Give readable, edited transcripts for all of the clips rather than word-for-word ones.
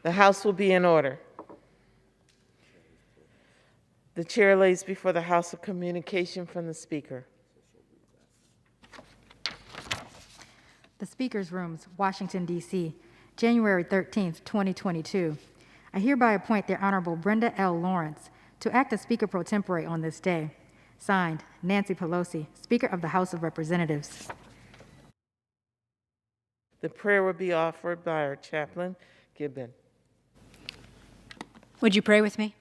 The House will be in order. The chair lays before the House a communication from the Speaker. The Speaker's Rooms, Washington, D.C., January 13th, 2022. I hereby appoint the Honorable Brenda L. Lawrence to act as Speaker pro tempore on this day. Signed, Nancy Pelosi, Speaker of the House of Representatives. The prayer will be offered by our chaplain, Gibbon. Would you pray with me?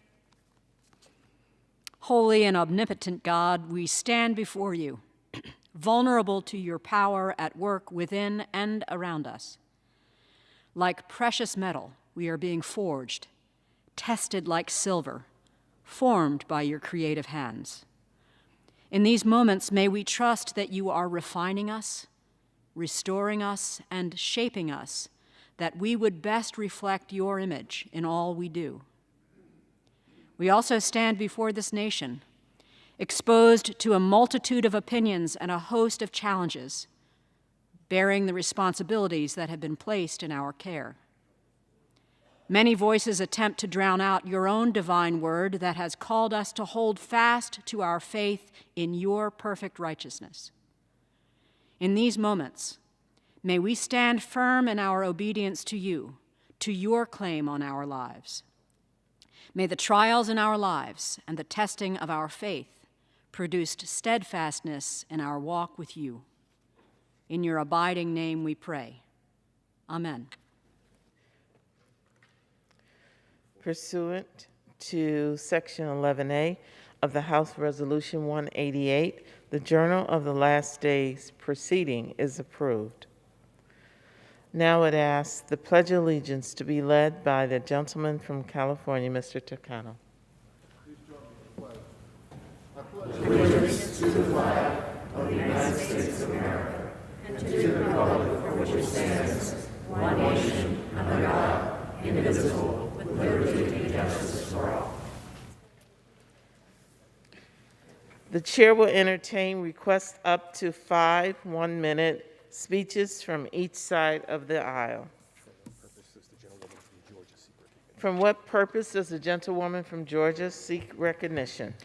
Holy and omnipotent God, we stand before you, vulnerable to your power at work within and around us. Like precious metal, we are being forged, tested like silver, formed by your creative hands. In these moments, may we trust that you are refining us, restoring us, and shaping us, that we would best reflect your image in all we do. We also stand before this nation, exposed to a multitude of opinions and a host of challenges, bearing the responsibilities that have been placed in our care. Many voices attempt to drown out your own divine word that has called us to hold fast to our faith in your perfect righteousness. In these moments, may we stand firm in our obedience to you, to your claim on our lives. May the trials in our lives and the testing of our faith produce steadfastness in our walk with you. In your abiding name we pray. Amen. Pursuant to Section 11A of the House Resolution 188, the Journal of the Last Day's proceeding is approved. Now it asks the Pledge of Allegiance to be led by the gentleman from California, Mr. Turcano. Please join me in the pledge. I pledge allegiance to the flag of the United States of America and to the republic for which it stands, one nation, under God, indivisible, with liberty and justice for all. The chair will entertain requests up to 5 one-minute speeches from each side of the aisle. From what purpose does the gentlewoman from Georgia seek recognition?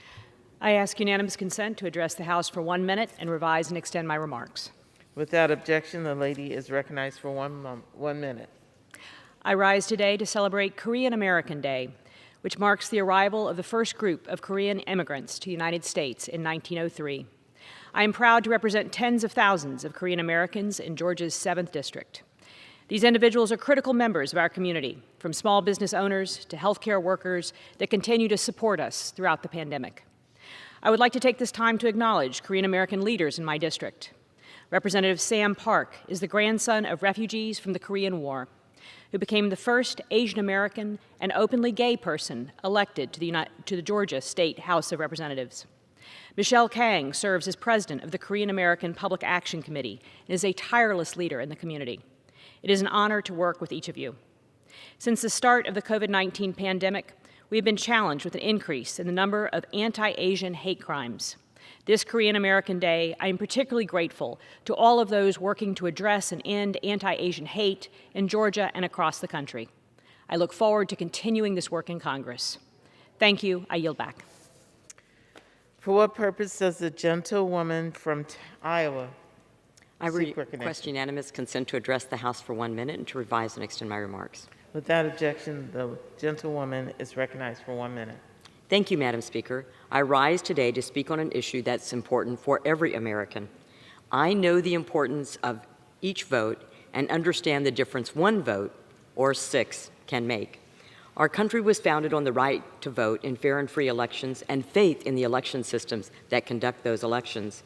I ask unanimous consent to address the House for 1 minute and revise and extend my remarks. Without objection, the lady is recognized for 1 minute. I rise today to celebrate Korean American Day, which marks the arrival of the first group of Korean immigrants to the United States in 1903. I am proud to represent tens of thousands of Korean Americans in Georgia's 7th District. These individuals are critical members of our community, from small business owners to healthcare workers that continue to support us throughout the pandemic. I would like to take this time to acknowledge Korean American leaders in my district. Representative Sam Park is the grandson of refugees from the Korean War, who became the first Asian American and openly gay person elected to the Georgia State House of Representatives. Michelle Kang serves as president of the Korean American Public Action Committee and is a tireless leader in the community. It is an honor to work with each of you. Since the start of the COVID-19 pandemic, we have been challenged with an increase in the number of anti-Asian hate crimes. This Korean American Day, I am particularly grateful to all of those working to address and end anti-Asian hate in Georgia and across the country. I look forward to continuing this work in Congress. Thank you. I yield back. For what purpose does the gentlewoman from Iowa I seek request recognition? unanimous consent to address the House for 1 minute and to revise and extend my remarks. Without objection, the gentlewoman is recognized for 1 minute. Thank you, Madam Speaker. I rise today to speak on an issue that's important for every American. I know the importance of each vote and understand the difference one vote, or 6, can make. Our country was founded on the right to vote in fair and free elections and faith in the election systems that conduct those elections.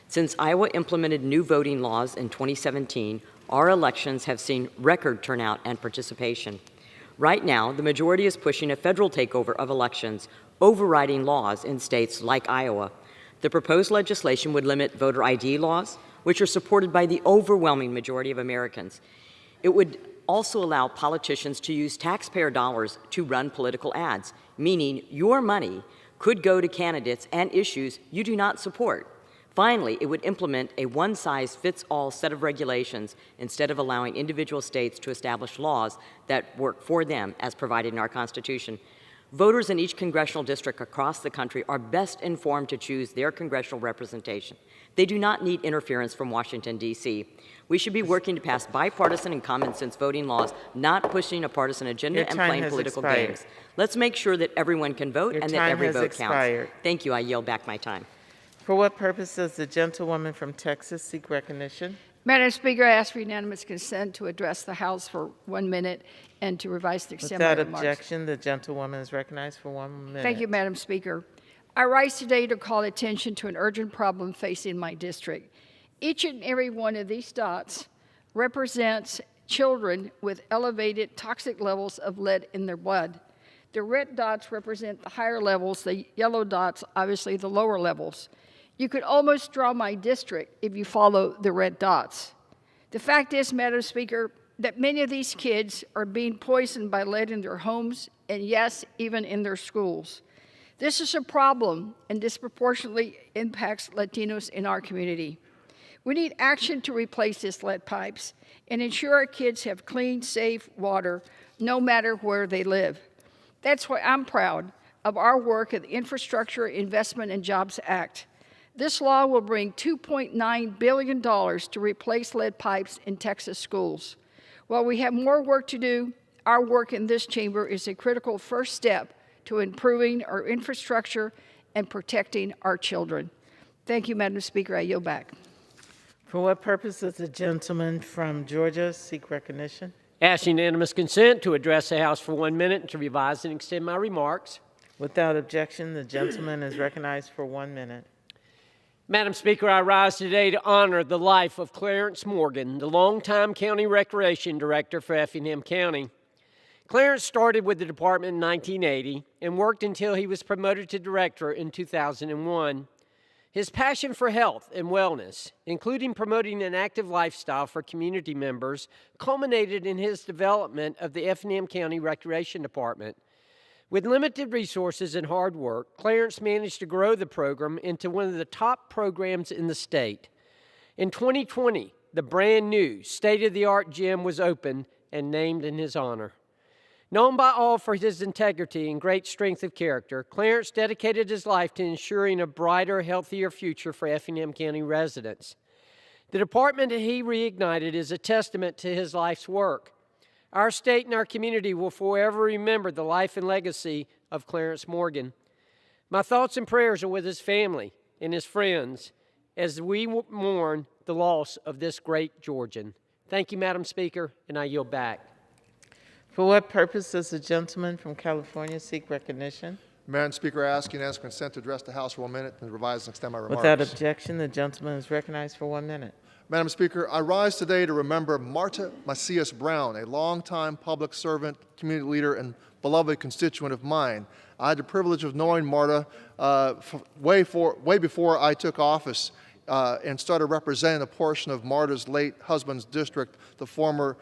Since Iowa implemented new voting laws in 2017, our elections have seen record turnout and participation. Right now, the majority is pushing a federal takeover of elections, overriding laws in states like Iowa. The proposed legislation would limit voter ID laws, which are supported by the overwhelming majority of Americans. It would also allow politicians to use taxpayer dollars to run political ads, meaning your money could go to candidates and issues you do not support. Finally, it would implement a one-size-fits-all set of regulations instead of allowing individual states to establish laws that work for them as provided in our Constitution. Voters in each congressional district across the country are best informed to choose their congressional representation. They do not need interference from Washington, D.C. We should be working to pass bipartisan and common sense voting laws, not pushing a partisan agenda and playing political games. Let's make sure that everyone can vote and that every vote counts. Thank you. I yield back my time. For what purpose does the gentlewoman from Texas seek recognition? Madam Speaker, I ask for unanimous consent to address the House for 1 minute and to revise and extend my Without remarks. objection, the gentlewoman is recognized for 1 minute. Thank you, Madam Speaker. I rise today to call attention to an urgent problem facing my district. Each and every one of these dots represents children with elevated toxic levels of lead in their blood. The red dots represent the higher levels, the yellow dots, obviously, the lower levels. You could almost draw my district if you follow the red dots. The fact is, Madam Speaker, that many of these kids are being poisoned by lead in their homes and, yes, even in their schools. This is a problem and disproportionately impacts Latinos in our community. We need action to replace these lead pipes and ensure our kids have clean, safe water no matter where they live. That's why I'm proud of our work at the Infrastructure Investment and Jobs Act. This law will bring $2.9 billion to replace lead pipes in Texas schools. While we have more work to do, our work in this chamber is a critical first step to improving our infrastructure and protecting our children. Thank you, Madam Speaker. I yield back. For what purpose does the gentleman from Georgia seek recognition? Ask unanimous consent to address the House for 1 minute and to revise and extend my remarks. Without objection, the gentleman is recognized for 1 minute. Madam Speaker, I rise today to honor the life of Clarence Morgan, the longtime County Recreation Director for Effingham County. Clarence started with the department in 1980 and worked until he was promoted to director in 2001. His passion for health and wellness, including promoting an active lifestyle for community members, culminated in his development of the Effingham County Recreation Department. With limited resources and hard work, Clarence managed to grow the program into one of the top programs in the state. In 2020, the brand new state-of-the-art gym was opened and named in his honor. Known by all for his integrity and great strength of character, Clarence dedicated his life to ensuring a brighter, healthier future for Effingham County residents. The department that he reignited is a testament to his life's work. Our state and our community will forever remember the life and legacy of Clarence Morgan. My thoughts and prayers are with his family and his friends as we mourn the loss of this great Georgian. Thank you, Madam Speaker, and I yield back. For what purpose does the gentleman from California seek recognition? Madam Speaker, I ask unanimous consent to address the House for 1 minute and revise and extend my remarks. Without objection, the gentleman is recognized for 1 minute. Madam Speaker, I rise today to remember Marta Macias Brown, a longtime public servant, community leader, and beloved constituent of mine. I had the privilege of knowing Marta way before I took office and started representing a portion of Marta's late husband's district, the former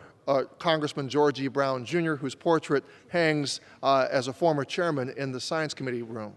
Congressman George E. Brown, Jr., whose portrait hangs as a former chairman in the Science Committee room.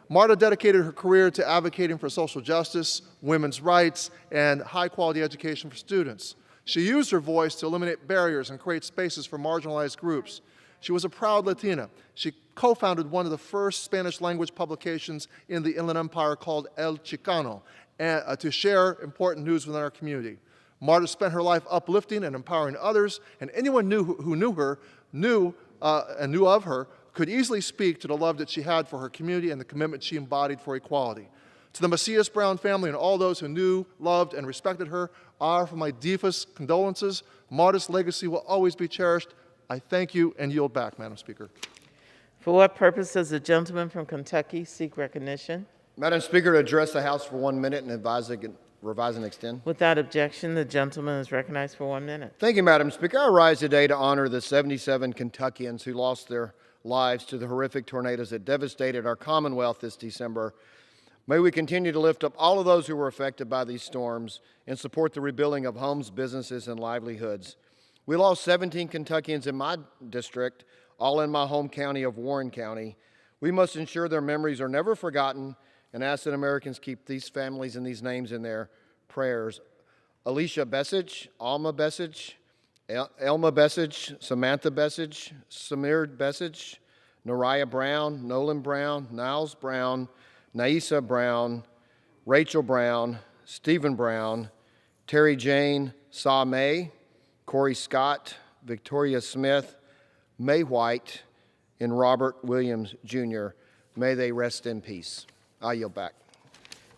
Marta dedicated her career to advocating for social justice, women's rights, and high-quality education for students. She used her voice to eliminate barriers and create spaces for marginalized groups. She was a proud Latina. She co-founded one of the first Spanish-language publications in the Inland Empire called El Chicano to share important news within our community. Marta spent her life uplifting and empowering others, and anyone who knew her knew of her could easily speak to the love that she had for her community and the commitment she embodied for equality. To the Macias Brown family and all those who knew, loved, and respected her, I offer my deepest condolences. Marta's legacy will always be cherished. I thank you and yield back, Madam Speaker. For what purpose does the gentleman from Kentucky seek recognition? Madam Speaker, to address the House for 1 minute and revise and extend. Without objection, the gentleman is recognized for 1 minute. Thank you, Madam Speaker. I rise today to honor the 77 Kentuckians who lost their lives to the horrific tornadoes that devastated our Commonwealth this December. May we continue to lift up all of those who were affected by these storms and support the rebuilding of homes, businesses, and livelihoods. We lost 17 Kentuckians in my district, all in my home county of Warren County. We must ensure their memories are never forgotten and ask that Americans keep these families and these names in their prayers. Alicia Bessage, Alma Bessage, Elma Bessage, Samantha Bessage, Samir Bessage, Nariah Brown, Nolan Brown, Niles Brown, Naisa Brown, Rachel Brown, Stephen Brown, Terry Jane, Sa May, Corey Scott, Victoria Smith, May White, and Robert Williams, Jr. May they rest in peace. I yield back.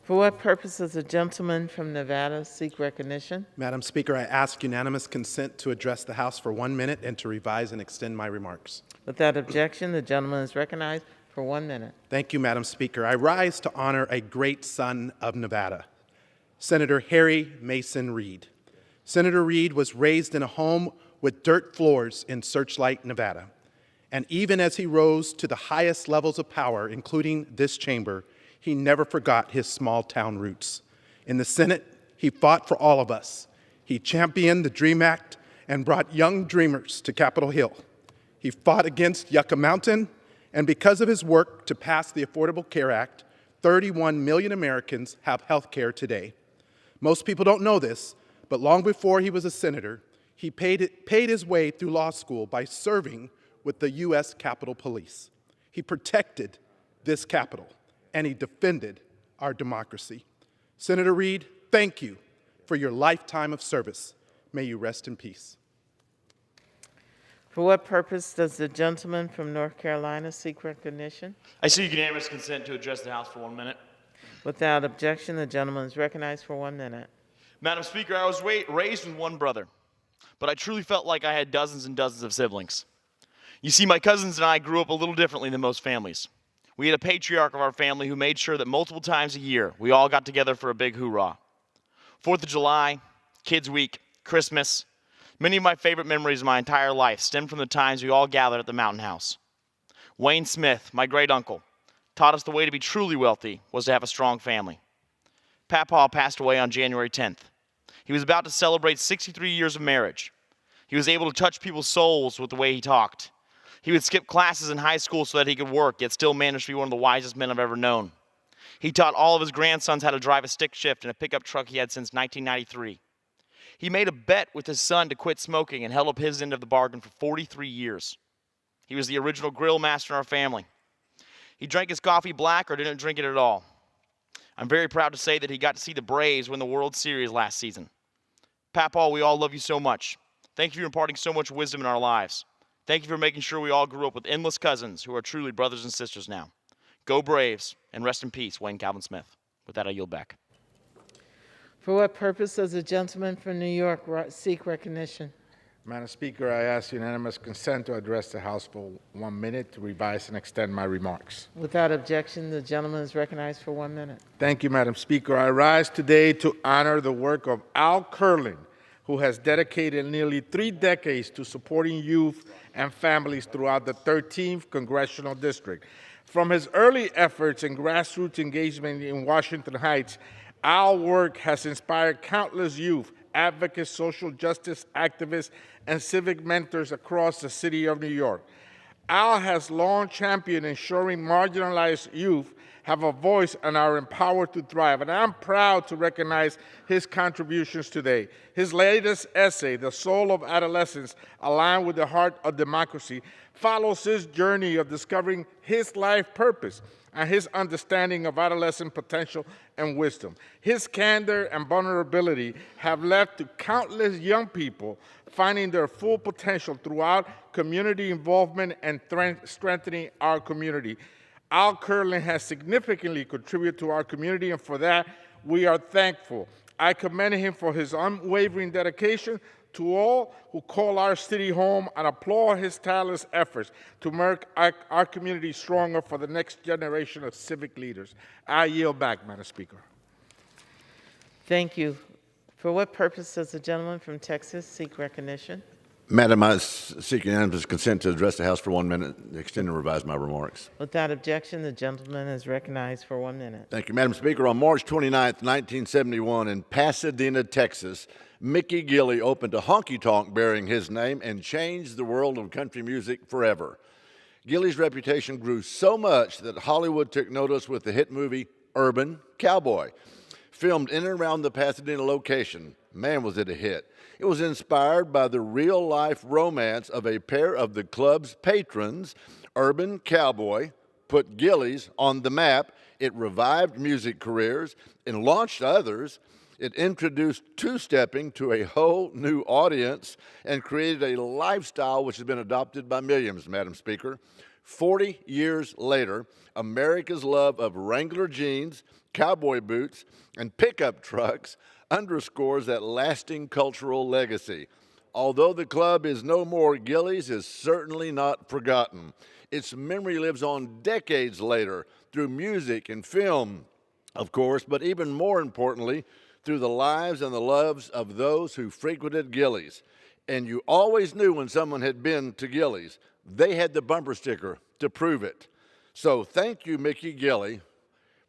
For what purpose does the gentleman from Nevada seek recognition? Madam Speaker, I ask unanimous consent to address the House for 1 minute and to revise and extend my remarks. Without objection, the gentleman is recognized for 1 minute. Thank you, Madam Speaker. I rise to honor a great son of Nevada, Senator Harry Mason Reid. Senator Reid was raised in a home with dirt floors in Searchlight, Nevada. And even as he rose to the highest levels of power, including this chamber, he never forgot his small-town roots. In the Senate, he fought for all of us. He championed the DREAM Act and brought young dreamers to Capitol Hill. He fought against Yucca Mountain, and because of his work to pass the Affordable Care Act, 31 million Americans have health care today. Most people don't know this, but long before he was a senator, he paid his way through law school by serving with the U.S. Capitol Police. He protected this Capitol, and he defended our democracy. Senator Reid, thank you for your lifetime of service. May you rest in peace. For what purpose does the gentleman from North Carolina seek recognition? I seek unanimous consent to address the House for 1 minute. Without objection, the gentleman is recognized for 1 minute. Madam Speaker, I was raised with one brother, but I truly felt like I had dozens and dozens of siblings. You see, my cousins and I grew up a little differently than most families. We had a patriarch of our family who made sure that multiple times a year we all got together for a big hoorah. 4th of July, Kids Week, Christmas. Many of my favorite memories of my entire life stem from the times we all gathered at the Mountain House. Wayne Smith, my great uncle, taught us the way to be truly wealthy was to have a strong family. Papaw passed away on January 10th. He was about to celebrate 63 years of marriage. He was able to touch people's souls with the way he talked. He would skip classes in high school so that he could work, yet still managed to be one of the wisest men I've ever known. He taught all of his grandsons how to drive a stick shift in a pickup truck he had since 1993. He made a bet with his son to quit smoking and held up his end of the bargain for 43 years. He was the original grill master in our family. He drank his coffee black or didn't drink it at all. I'm very proud to say that he got to see the Braves win the World Series last season. Papaw, we all love you so much. Thank you for imparting so much wisdom in our lives. Thank you for making sure we all grew up with endless cousins who are truly brothers and sisters now. Go Braves, and rest in peace, Wayne Calvin Smith. With that, I yield back. For what purpose does the gentleman from New York seek recognition? Madam Speaker, I ask unanimous consent to address the House for 1 minute to revise and extend my remarks. Without objection, the gentleman is recognized for 1 minute. Thank you, Madam Speaker. I rise today to honor the work of Al Curlin, who has dedicated nearly 3 decades to supporting youth and families throughout the 13th Congressional District. From his early efforts and grassroots engagement in Washington Heights, Al's work has inspired countless youth, advocates, social justice activists, and civic mentors across the city of New York. Al has long championed ensuring marginalized youth have a voice and are empowered to thrive, and I'm proud to recognize his contributions today. His latest essay, The Soul of Adolescence, Aligned with the Heart of Democracy, follows his journey of discovering his life purpose and his understanding of adolescent potential and wisdom. His candor and vulnerability have led to countless young people finding their full potential throughout community involvement and strengthening our community. Al Curlin has significantly contributed to our community, and for that, we are thankful. I commend him for his unwavering dedication to all who call our city home and applaud his tireless efforts to make our community stronger for the next generation of civic leaders. I yield back, Madam Speaker. Thank you. For what purpose does the gentleman from Texas seek recognition? Madam, I seek unanimous consent to address the House for 1 minute, extend and revise my remarks. Without objection, the gentleman is recognized for 1 minute. Thank you, Madam Speaker. On March 29th, 1971, in Pasadena, Texas, Mickey Gilley opened a honky-tonk bearing his name and changed the world of country music forever. Gilley's reputation grew so much that Hollywood took notice with the hit movie Urban Cowboy. Filmed in and around the Pasadena location, man was it a hit. It was inspired by the real-life romance of a pair of the club's patrons. Urban Cowboy put Gillies on the map. It revived music careers and launched others. It introduced two-stepping to a whole new audience and created a lifestyle which has been adopted by millions, Madam Speaker. 40 years later, America's love of Wrangler jeans, cowboy boots, and pickup trucks underscores that lasting cultural legacy. Although the club is no more, Gillies is certainly not forgotten. Its memory lives on decades later through music and film, of course, but even more importantly, through the lives and the loves of those who frequented Gillies. And you always knew when someone had been to Gillies. They had the bumper sticker to prove it. So thank you, Mickey Gilly,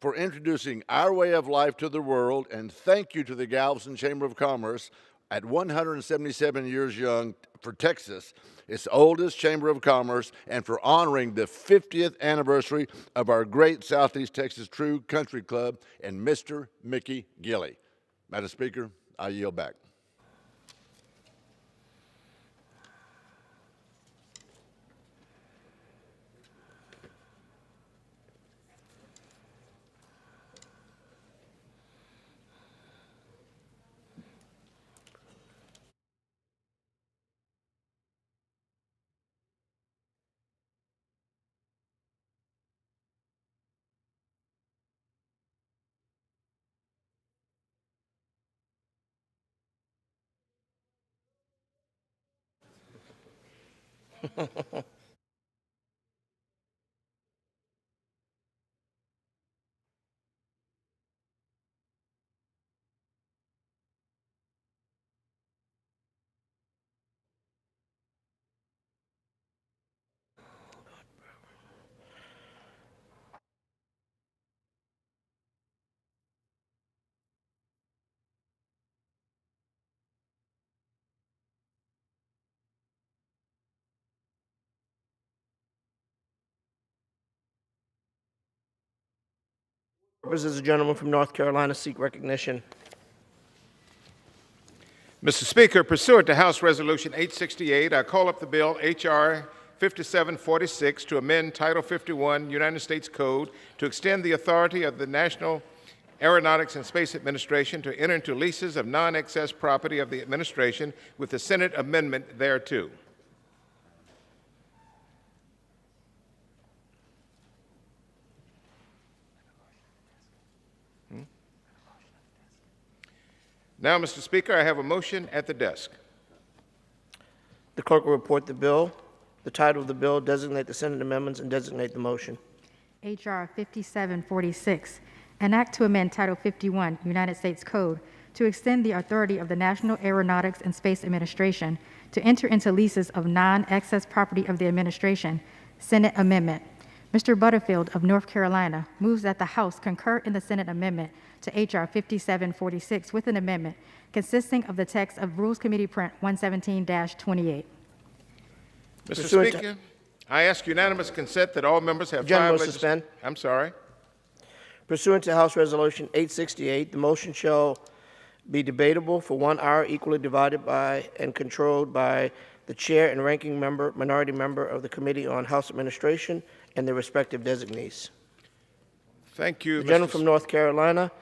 for introducing our way of life to the world, and thank you to the Galveston Chamber of Commerce at 177 years young for Texas, its oldest Chamber of Commerce, and for honoring the 50th anniversary of our great Southeast Texas True Country Club and Mr. Mickey Gilly. Madam Speaker, I yield back. Does the gentleman from North Carolina seek recognition? Mr. Speaker, pursuant to House Resolution 868, I call up the bill H.R. 5746 to amend Title 51 United States Code to extend the authority of the National Aeronautics and Space Administration to enter into leases of non-excess property of the administration with the Senate amendment thereto. Now, Mr. Speaker, I have a motion at the desk. The clerk will report the bill, the title of the bill, designate the Senate amendments, and designate the motion. H.R. 5746, an act to amend Title 51 United States Code to extend the authority of the National Aeronautics and Space Administration to enter into leases of non-excess property of the administration, Senate amendment. Mr. Butterfield of North Carolina moves that the House concur in the Senate amendment to H.R. 5746 with an amendment consisting of the text of Rules Committee Print 117-28. Mr. Speaker, I ask unanimous consent that all members have Gentleman five... suspend. I'm sorry. Pursuant to House Resolution 868, the motion shall be debatable for 1 hour, equally divided by and controlled by the chair and ranking member, minority member of the Committee on House Administration and their respective designees. Thank you, The gentleman from North Carolina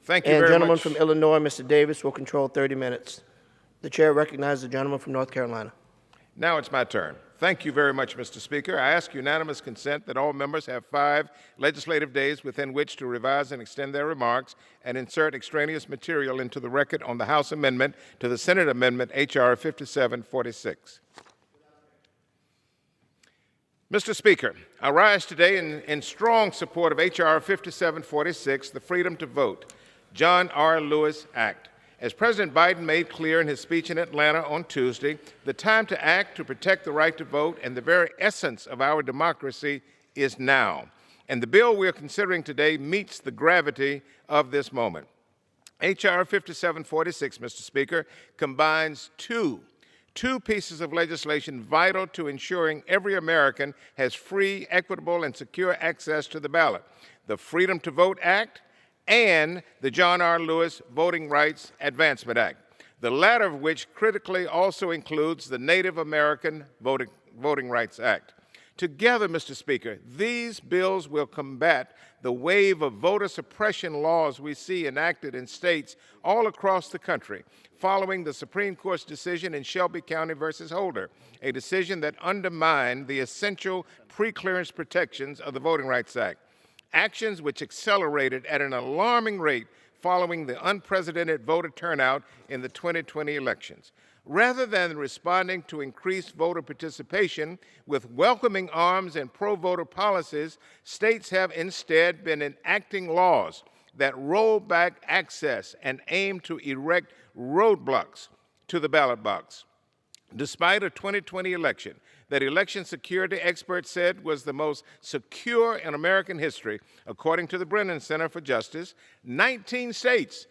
Thank you and very gentleman much. from Illinois, Mr. Davis, will control 30 minutes. The chair recognizes the gentleman from North Carolina. Now it's my turn. Thank you very much, Mr. Speaker. I ask unanimous consent that all members have 5 legislative days within which to revise and extend their remarks and insert extraneous material into the record on the House amendment to the Senate amendment H.R. 5746. Mr. Speaker, I rise today in strong support of H.R. 5746, the Freedom to Vote, John R. Lewis Act. As President Biden made clear in his speech in Atlanta on Tuesday, the time to act to protect the right to vote and the very essence of our democracy is now. And the bill we're considering today meets the gravity of this moment. H.R. 5746, Mr. Speaker, combines two pieces of legislation vital to ensuring every American has free, equitable, and secure access to the ballot. the Freedom to Vote Act, and the John R. Lewis Voting Rights Advancement Act, the latter of which critically also includes the Native American Voting Rights Act. Together, Mr. Speaker, these bills will combat the wave of voter suppression laws we see enacted in states all across the country following the Supreme Court's decision in Shelby County versus Holder, a decision that undermined the essential pre-clearance protections of the Voting Rights Act. Actions which accelerated at an alarming rate following the unprecedented voter turnout in the 2020 elections. Rather than responding to increased voter participation with welcoming arms and pro-voter policies, states have instead been enacting laws that roll back access and aim to erect roadblocks to the ballot box. Despite a 2020 election that election security experts said was the most secure in American history, according to the Brennan Center for Justice, 19 states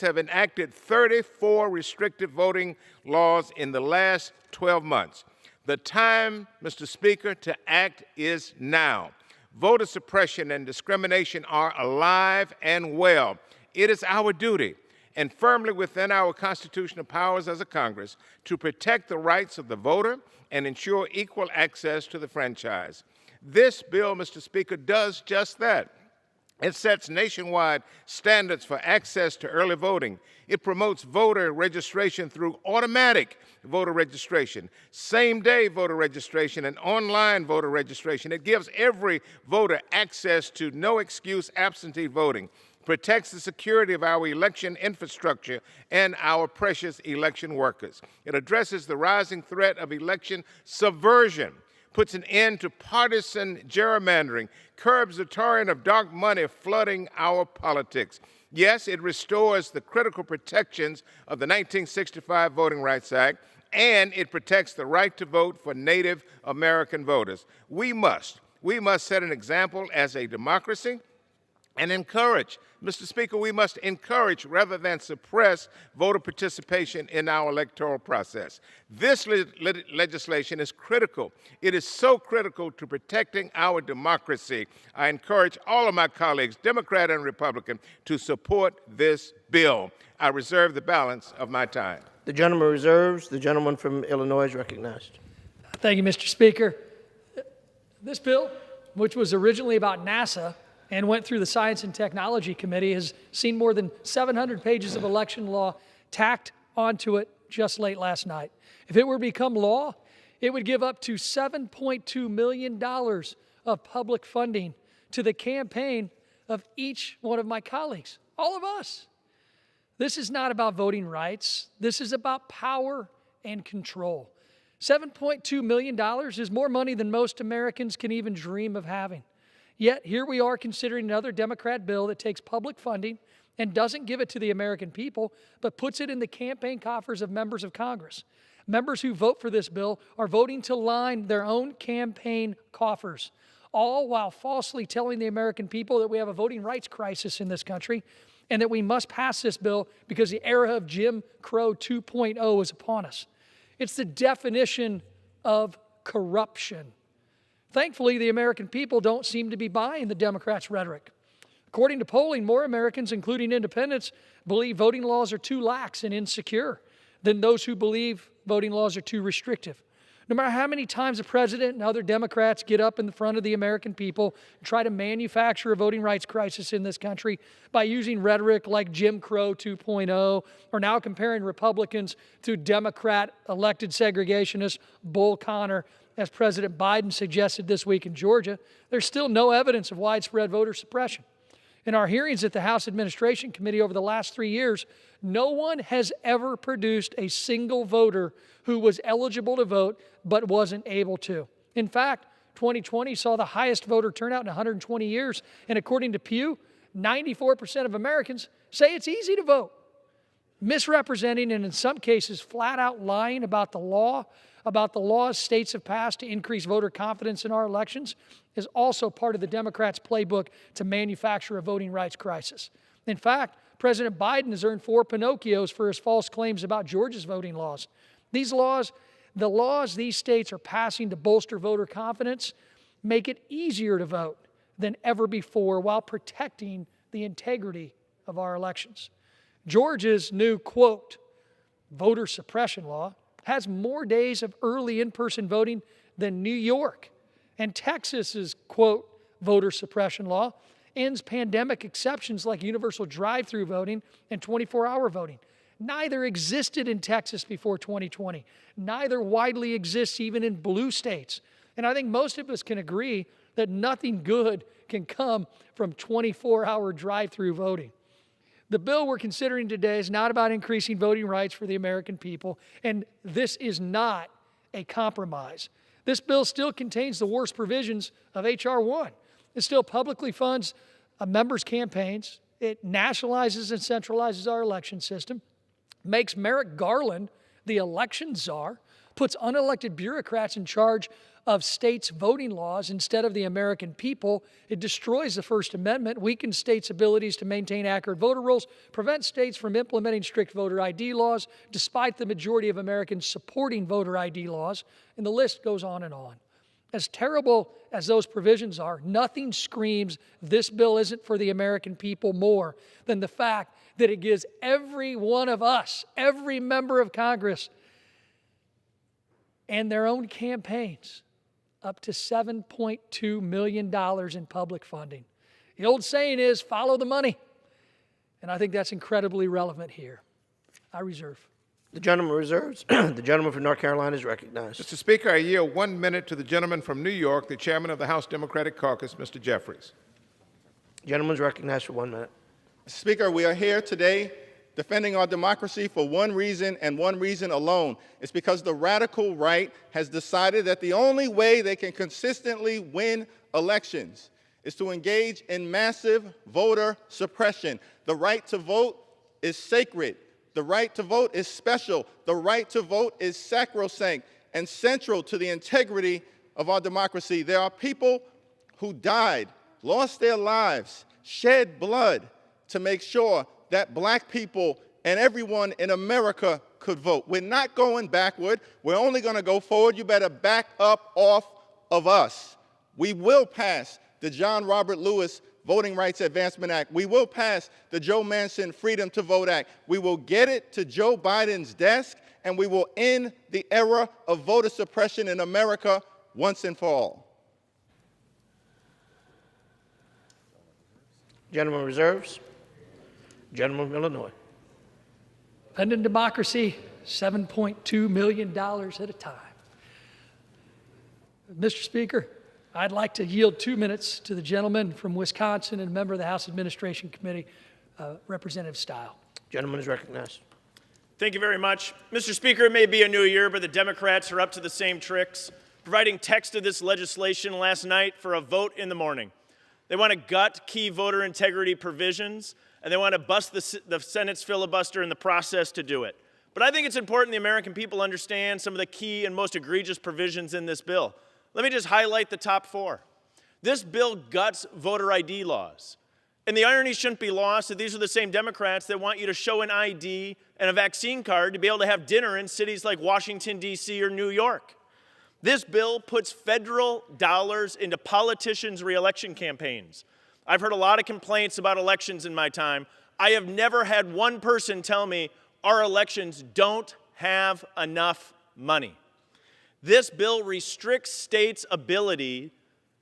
have enacted 34 restrictive voting laws in the last 12 months. The time, Mr. Speaker, to act is now. Voter suppression and discrimination are alive and well. It is our duty and firmly within our constitutional powers as a Congress to protect the rights of the voter and ensure equal access to the franchise. This bill, Mr. Speaker, does just that. It sets nationwide standards for access to early voting. It promotes voter registration through automatic voter registration, same-day voter registration, and online voter registration. It gives every voter access to no-excuse absentee voting, protects the security of our election infrastructure and our precious election workers. It addresses the rising threat of election subversion, puts an end to partisan gerrymandering, curbs the torrent of dark money flooding our politics. Yes, it restores the critical protections of the 1965 Voting Rights Act, and it protects the right to vote for Native American voters. We must set an example as a democracy and encourage, Mr. Speaker, we must encourage rather than suppress voter participation in our electoral process. This legislation is critical. It is so critical to protecting our democracy. I encourage all of my colleagues, Democrat and Republican, to support this bill. I reserve the balance of my time. The gentleman reserves. The gentleman from Illinois is recognized. Thank you, Mr. Speaker. This bill, which was originally about NASA and went through the Science and Technology Committee, has seen more than 700 pages of election law tacked onto it just late last night. If it were to become law, it would give up to $7.2 million of public funding to the campaign of each one of my colleagues, all of us. This is not about voting rights. This is about power and control. $7.2 million is more money than most Americans can even dream of having. Yet here we are considering another Democrat bill that takes public funding and doesn't give it to the American people, but puts it in the campaign coffers of members of Congress. Members who vote for this bill are voting to line their own campaign coffers, all while falsely telling the American people that we have a voting rights crisis in this country and that we must pass this bill because the era of Jim Crow 2.0 is upon us. It's the definition of corruption. Thankfully, the American people don't seem to be buying the Democrats' rhetoric. According to polling, more Americans, including independents, believe voting laws are too lax and insecure than those who believe voting laws are too restrictive. No matter how many times the president and other Democrats get up in the front of the American people and try to manufacture a voting rights crisis in this country by using rhetoric like Jim Crow 2.0, or now comparing Republicans to Democrat elected segregationists Bull Connor, as President Biden suggested this week in Georgia, there's still no evidence of widespread voter suppression. In our hearings at the House Administration Committee over the last 3 years, no one has ever produced a single voter who was eligible to vote but wasn't able to. In fact, 2020 saw the highest voter turnout in 120 years, and according to Pew, 94% of Americans say it's easy to vote. Misrepresenting and in some cases flat out lying about the laws states have passed to increase voter confidence in our elections is also part of the Democrats' playbook to manufacture a voting rights crisis. In fact, President Biden has earned 4 Pinocchios for his false claims about Georgia's voting laws. The laws these states are passing to bolster voter confidence make it easier to vote. than ever before while protecting the integrity of our elections. Georgia's new, quote, voter suppression law has more days of early in-person voting than New York. And Texas's, quote, voter suppression law ends pandemic exceptions like universal drive-through voting and 24-hour voting. Neither existed in Texas before 2020. Neither widely exists even in blue states. And I think most of us can agree that nothing good can come from 24-hour drive-through voting. The bill we're considering today is not about increasing voting rights for the American people, and this is not a compromise. This bill still contains the worst provisions of H.R. 1. It still publicly funds members' campaigns. It nationalizes and centralizes our election system, makes Merrick Garland the election czar, puts unelected bureaucrats in charge of states' voting laws instead of the American people. It destroys the First Amendment, weakens states' abilities to maintain accurate voter rolls, prevents states from implementing strict voter ID laws, despite the majority of Americans supporting voter ID laws, and the list goes on and on. As terrible as those provisions are, nothing screams this bill isn't for the American people more than the fact that it gives every one of us, every member of Congress, and their own campaigns up to $7.2 million in public funding. The old saying is, follow the money. And I think that's incredibly relevant here. I reserve. The gentleman reserves. The gentleman from North Carolina is recognized. Mr. Speaker, I yield 1 minute to the gentleman from New York, the chairman of the House Democratic Caucus, Mr. Jeffries. The gentleman is recognized for 1 minute. Mr. Speaker, we are here today defending our democracy for one reason and one reason alone. It's because the radical right has decided that the only way they can consistently win elections is to engage in massive voter suppression. The right to vote is sacred. The right to vote is special. The right to vote is sacrosanct and central to the integrity of our democracy. There are people who died, lost their lives, shed blood to make sure that black people and everyone in America could vote. We're not going backward. We're only going to go forward. You better back up off of us. We will pass the John Robert Lewis Voting Rights Advancement Act. We will pass the Joe Manchin Freedom to Vote Act. We will get it to Joe Biden's desk, and we will end the era of voter suppression in America once and for all. Gentleman reserves. Gentleman from Illinois. Defending democracy, $7.2 million at a time. Mr. Speaker, I'd like to yield 2 minutes to the gentleman from Wisconsin and member of the House Administration Committee, Representative Stile. Gentleman is recognized. Thank you very much. Mr. Speaker, it may be a new year, but the Democrats are up to the same tricks, providing text of this legislation last night for a vote in the morning. They want to gut key voter integrity provisions, and they want to bust the Senate's filibuster in the process to do it. But I think it's important the American people understand some of the key and most egregious provisions in this bill. Let me just highlight the top 4. This bill guts voter ID laws. And the irony shouldn't be lost that these are the same Democrats that want you to show an ID and a vaccine card to be able to have dinner in cities like Washington, D.C. or New York. This bill puts federal dollars into politicians' reelection campaigns. I've heard a lot of complaints about elections in my time. I have never had one person tell me our elections don't have enough money. This bill restricts states' ability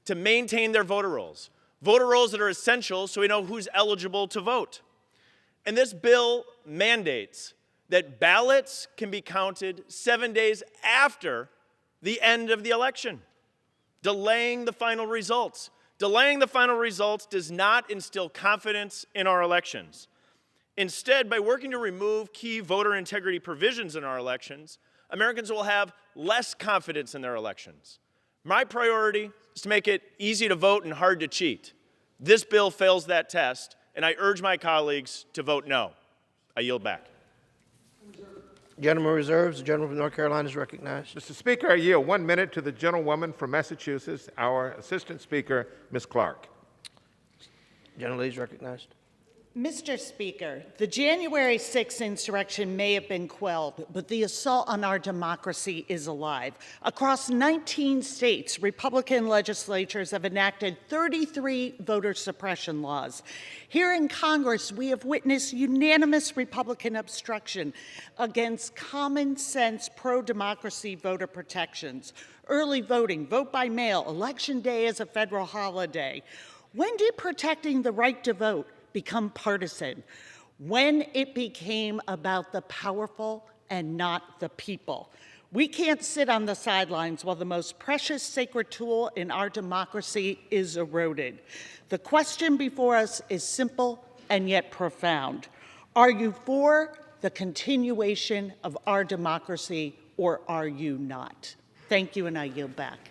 to maintain their voter rolls that are essential so we know who's eligible to vote. And this bill mandates that ballots can be counted 7 days after the end of the election, delaying the final results. Delaying the final results does not instill confidence in our elections. Instead, by working to remove key voter integrity provisions in our elections, Americans will have less confidence in their elections. My priority is to make it easy to vote and hard to cheat. This bill fails that test, and I urge my colleagues to vote no. I yield back. Gentleman reserves. The gentleman from North Carolina is recognized. Mr. Speaker, I yield 1 minute to the gentlewoman from Massachusetts, our Assistant Speaker, Ms. Clark. Gentleman is recognized. Mr. Speaker, the January 6th insurrection may have been quelled, but the assault on our democracy is alive. Across 19 states, Republican legislatures have enacted 33 voter suppression laws. Here in Congress, we have witnessed unanimous Republican obstruction against common sense pro-democracy voter protections. Early voting, vote by mail, election day as a federal holiday. When did protecting the right to vote become partisan? When it became about the powerful and not the people. We can't sit on the sidelines while the most precious sacred tool in our democracy is eroded. The question before us is simple and yet profound. Are you for the continuation of our democracy or are you not? Thank you, and I yield back.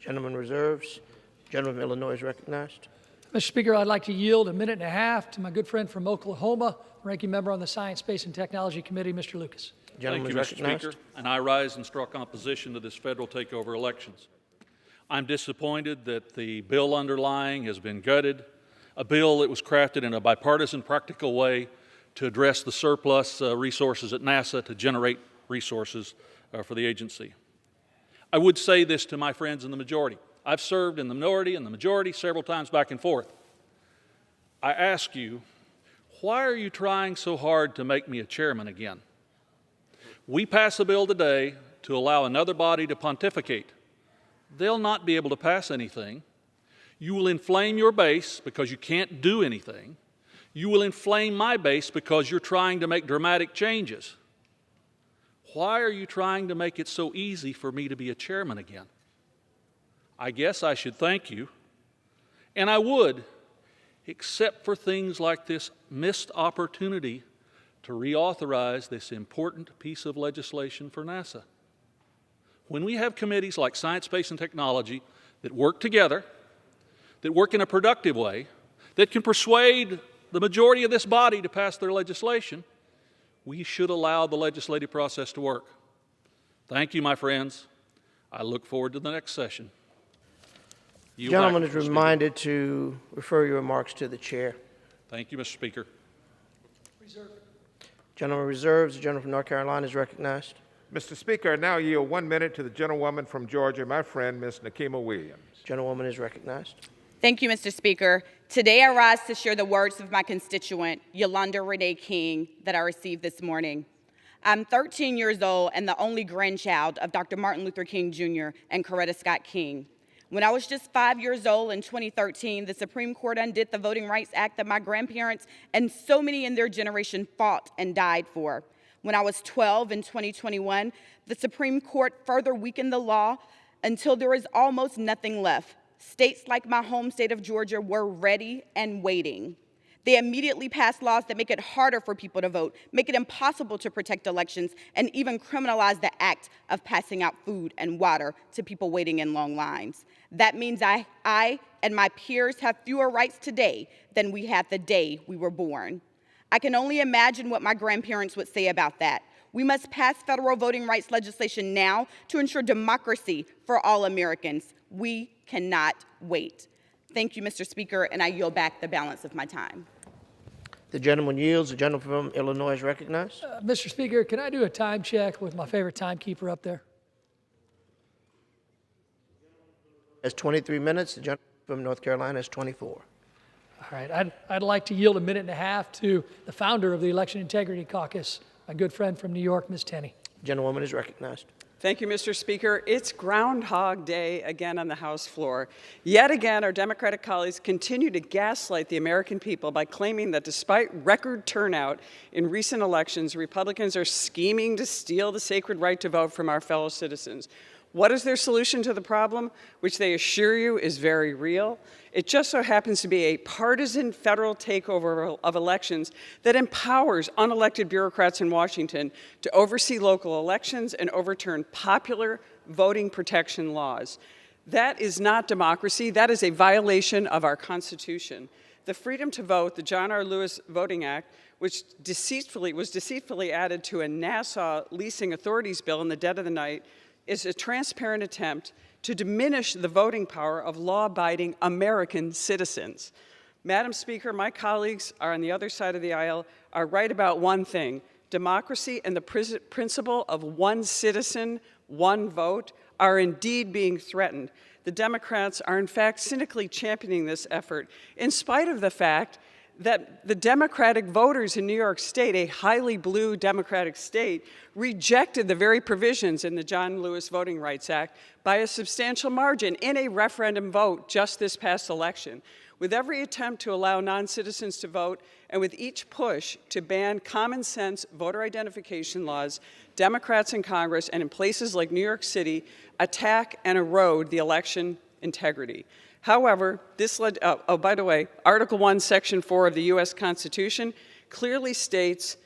Gentleman reserves. Gentleman from Illinois is recognized. Mr. Speaker, I'd like to yield a minute and a half to my good friend from Oklahoma, ranking member on the Science, Space, and Technology Committee, Mr. Lucas. Gentleman Thank you, is Mr. recognized. Speaker. And I rise in strong opposition to this federal takeover elections. I'm disappointed that the bill underlying has been gutted, a bill that was crafted in a bipartisan, practical way to address the surplus resources at NASA to generate resources for the agency. I would say this to my friends in the majority. I've served in the minority and the majority several times back and forth. I ask you, why are you trying so hard to make me a chairman again? We pass a bill today to allow another body to pontificate. They'll not be able to pass anything. You will inflame your base because you can't do anything. You will inflame my base because you're trying to make dramatic changes. Why are you trying to make it so easy for me to be a chairman again? I guess I should thank you, and I would, except for things like this missed opportunity to reauthorize this important piece of legislation for NASA. When we have committees like Science, Space, and Technology that work together, that work in a productive way, that can persuade the majority of this body to pass their legislation, we should allow the legislative process to work. Thank you, my friends. I look forward to the next session. The gentleman is reminded to refer your remarks to the chair. Thank you, Mr. Speaker. Gentleman reserves. The gentleman from North Carolina is recognized. Mr. Speaker, I now yield 1 minute to the gentlewoman from Georgia, my friend, Ms. Nakima Williams. Gentlewoman is recognized. Thank you, Mr. Speaker. Today I rise to share the words of my constituent, Yolanda Renee King, that I received this morning. I'm 13 years old and the only grandchild of Dr. Martin Luther King Jr. and Coretta Scott King. When I was just 5 years old in 2013, the Supreme Court undid the Voting Rights Act that my grandparents and so many in their generation fought and died for. When I was 12 in 2021, the Supreme Court further weakened the law until there is almost nothing left. States like my home state of Georgia were ready and waiting. They immediately passed laws that make it harder for people to vote, make it impossible to protect elections, and even criminalize the act of passing out food and water to people waiting in long lines. That means I and my peers have fewer rights today than we had the day we were born. I can only imagine what my grandparents would say about that. We must pass federal voting rights legislation now to ensure democracy for all Americans. We cannot wait. Thank you, Mr. Speaker, and I yield back the balance of my time. The gentleman yields. The gentleman from Illinois is recognized. Mr. Speaker, can I do a time check with my favorite timekeeper up there? Has 23 minutes. The gentleman from North Carolina has 24. All right, I'd like to yield a minute and a half to the founder of the Election Integrity Caucus, my good friend from New York, Ms. Tenney. Gentlewoman is recognized. Thank you, Mr. Speaker. It's Groundhog Day again on the House floor. Yet again, our Democratic colleagues continue to gaslight the American people by claiming that despite record turnout in recent elections, Republicans are scheming to steal the sacred right to vote from our fellow citizens. What is their solution to the problem, which they assure you is very real? It just so happens to be a partisan federal takeover of elections that empowers unelected bureaucrats in Washington to oversee local elections and overturn popular voting protection laws. That is not democracy. That is a violation of our Constitution. The freedom to vote, the John R. Lewis Voting Act, which was deceitfully added to a Nassau leasing authorities bill in the dead of the night, is a transparent attempt to diminish the voting power of law-abiding American citizens. Madam Speaker, my colleagues are on the other side of the aisle are right about one thing. Democracy and the principle of one citizen, one vote are indeed being threatened. The Democrats are in fact cynically championing this effort, in spite of the fact that the Democratic voters in New York State, a highly blue Democratic state, rejected the very provisions in the John Lewis Voting Rights Act by a substantial margin in a referendum vote just this past election. With every attempt to allow non-citizens to vote, and with each push to ban common sense voter identification laws, Democrats in Congress and in places like New York City attack and erode the election integrity. However, by the way, Article 1, Section 4 of the U.S. Constitution clearly states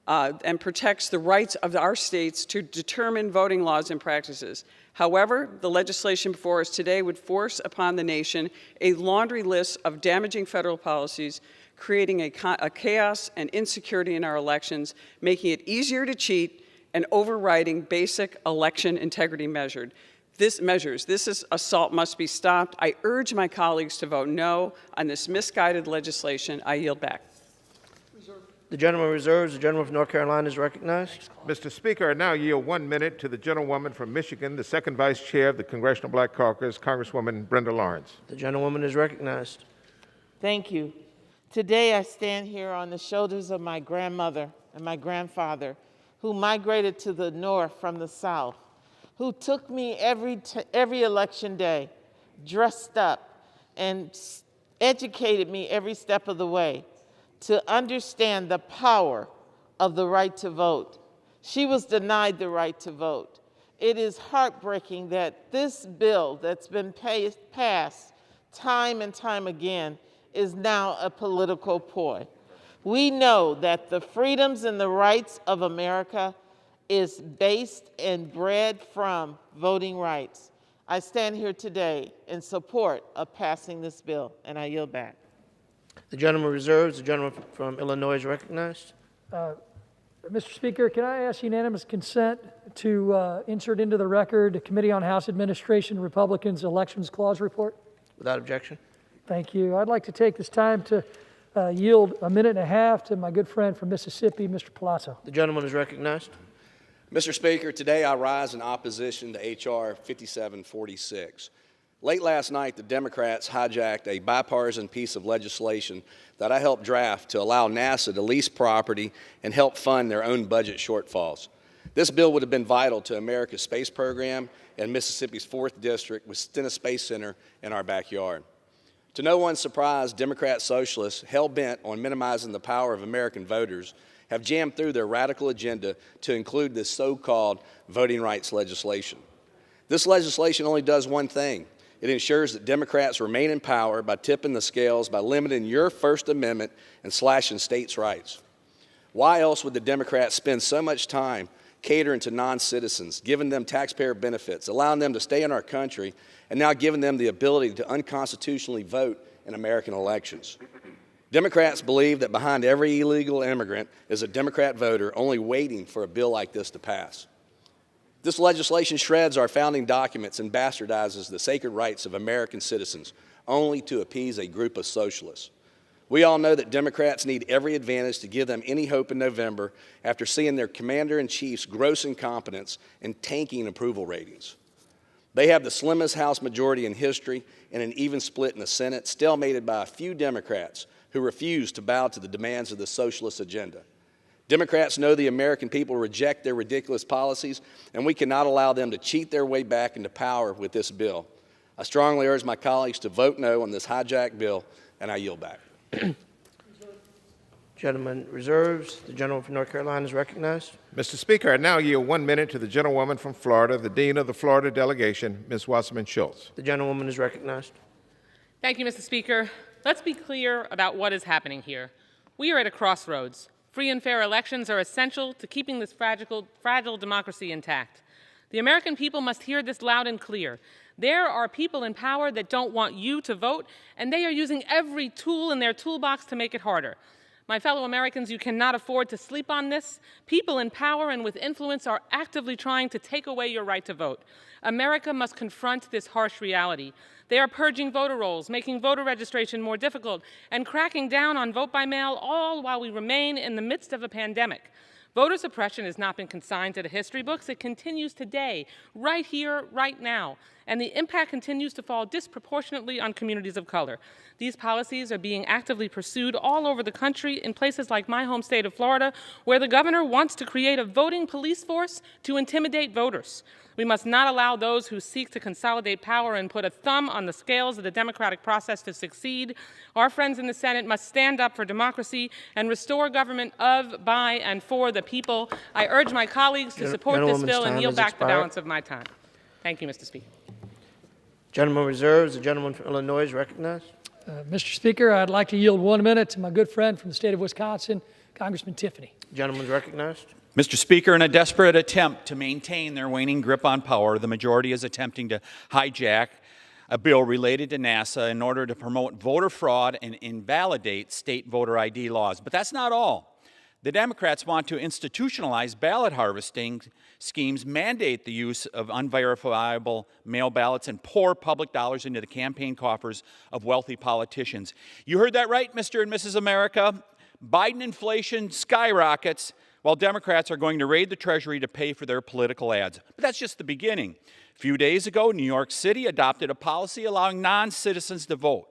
and protects the rights of our states to determine voting laws and practices. However, the legislation before us today would force upon the nation a laundry list of damaging federal policies, creating a chaos and insecurity in our elections, making it easier to cheat, and overriding basic election integrity measures. This assault must be stopped. I urge my colleagues to vote no on this misguided legislation. I yield back. The gentleman reserves. The gentleman from North Carolina is recognized. Mr. Speaker, I now yield 1 minute to the gentlewoman from Michigan, the second vice chair of the Congressional Black Caucus, Congresswoman Brenda Lawrence. The gentlewoman is recognized. Thank you. Today I stand here on the shoulders of my grandmother and my grandfather, who migrated to the north from the south, who took me every election day, dressed up, and educated me every step of the way to understand the power of the right to vote. She was denied the right to vote. It is heartbreaking that this bill that's been passed time and time again is now a political ploy. We know that the freedoms and the rights of America is based and bred from voting rights. I stand here today in support of passing this bill, and I yield back. The gentleman reserves. The gentleman from Illinois is recognized. Mr. Speaker, can I ask unanimous consent to insert into the record the Committee on House Administration Republicans Elections Clause report? Without objection. Thank you. I'd like to take this time to yield a minute and a half to my good friend from Mississippi, Mr. Palazzo. The gentleman is recognized. Mr. Speaker, today I rise in opposition to H.R. 5746. Late last night, the Democrats hijacked a bipartisan piece of legislation that I helped draft to allow NASA to lease property and help fund their own budget shortfalls. This bill would have been vital to America's space program and Mississippi's 4th District with Stennis Space Center in our backyard. To no one's surprise, Democrat socialists, hell-bent on minimizing the power of American voters, have jammed through their radical agenda to include this so-called voting rights legislation. This legislation only does one thing. It ensures that Democrats remain in power by tipping the scales by limiting your First Amendment and slashing states' rights. Why else would the Democrats spend so much time catering to non-citizens, giving them taxpayer benefits, allowing them to stay in our country, and now giving them the ability to unconstitutionally vote in American elections? Democrats believe that behind every illegal immigrant is a Democrat voter only waiting for a bill like this to pass. This legislation shreds our founding documents and bastardizes the sacred rights of American citizens, only to appease a group of socialists. We all know that Democrats need every advantage to give them any hope in November after seeing their commander-in-chief's gross incompetence and tanking approval ratings. They have the slimmest House majority in history and an even split in the Senate, stalemated by a few Democrats who refuse to bow to the demands of the socialist agenda. Democrats know the American people reject their ridiculous policies, and we cannot allow them to cheat their way back into power with this bill. I strongly urge my colleagues to vote no on this hijacked bill, and I yield back. Gentleman reserves. The gentleman from North Carolina is recognized. Mr. Speaker, I now yield 1 minute to the gentlewoman from Florida, the Dean of the Florida delegation, Ms. Wasserman Schultz. The gentlewoman is recognized. Thank you, Mr. Speaker. Let's be clear about what is happening here. We are at a crossroads. Free and fair elections are essential to keeping this fragile democracy intact. The American people must hear this loud and clear. There are people in power that don't want you to vote, and they are using every tool in their toolbox to make it harder. My fellow Americans, you cannot afford to sleep on this. People in power and with influence are actively trying to take away your right to vote. America must confront this harsh reality. They are purging voter rolls, making voter registration more difficult, and cracking down on vote by mail, all while we remain in the midst of a pandemic. Voter suppression has not been consigned to the history books. It continues today, right here, right now, and the impact continues to fall disproportionately on communities of color. These policies are being actively pursued all over the country in places like my home state of Florida, where the governor wants to create a voting police force to intimidate voters. We must not allow those who seek to consolidate power and put a thumb on the scales of the democratic process to succeed. Our friends in the Senate must stand up for democracy and restore government of, by, and for the people. I urge my colleagues to support this bill and yield back the balance of my time. Thank you, Mr. Speaker. Gentleman reserves. The gentleman from Illinois is recognized. Mr. Speaker, I'd like to yield 1 minute to my good friend from the state of Wisconsin, Congressman Tiffany. Gentleman is recognized. Mr. Speaker, in a desperate attempt to maintain their waning grip on power, the majority is attempting to hijack a bill related to NASA in order to promote voter fraud and invalidate state voter ID laws. But that's not all. The Democrats want to institutionalize ballot harvesting schemes, mandate the use of unverifiable mail ballots, and pour public dollars into the campaign coffers of wealthy politicians. You heard that right, Mr. and Mrs. America. Biden inflation skyrockets, while Democrats are going to raid the Treasury to pay for their political ads. But that's just the beginning. A few days ago, New York City adopted a policy allowing non-citizens to vote,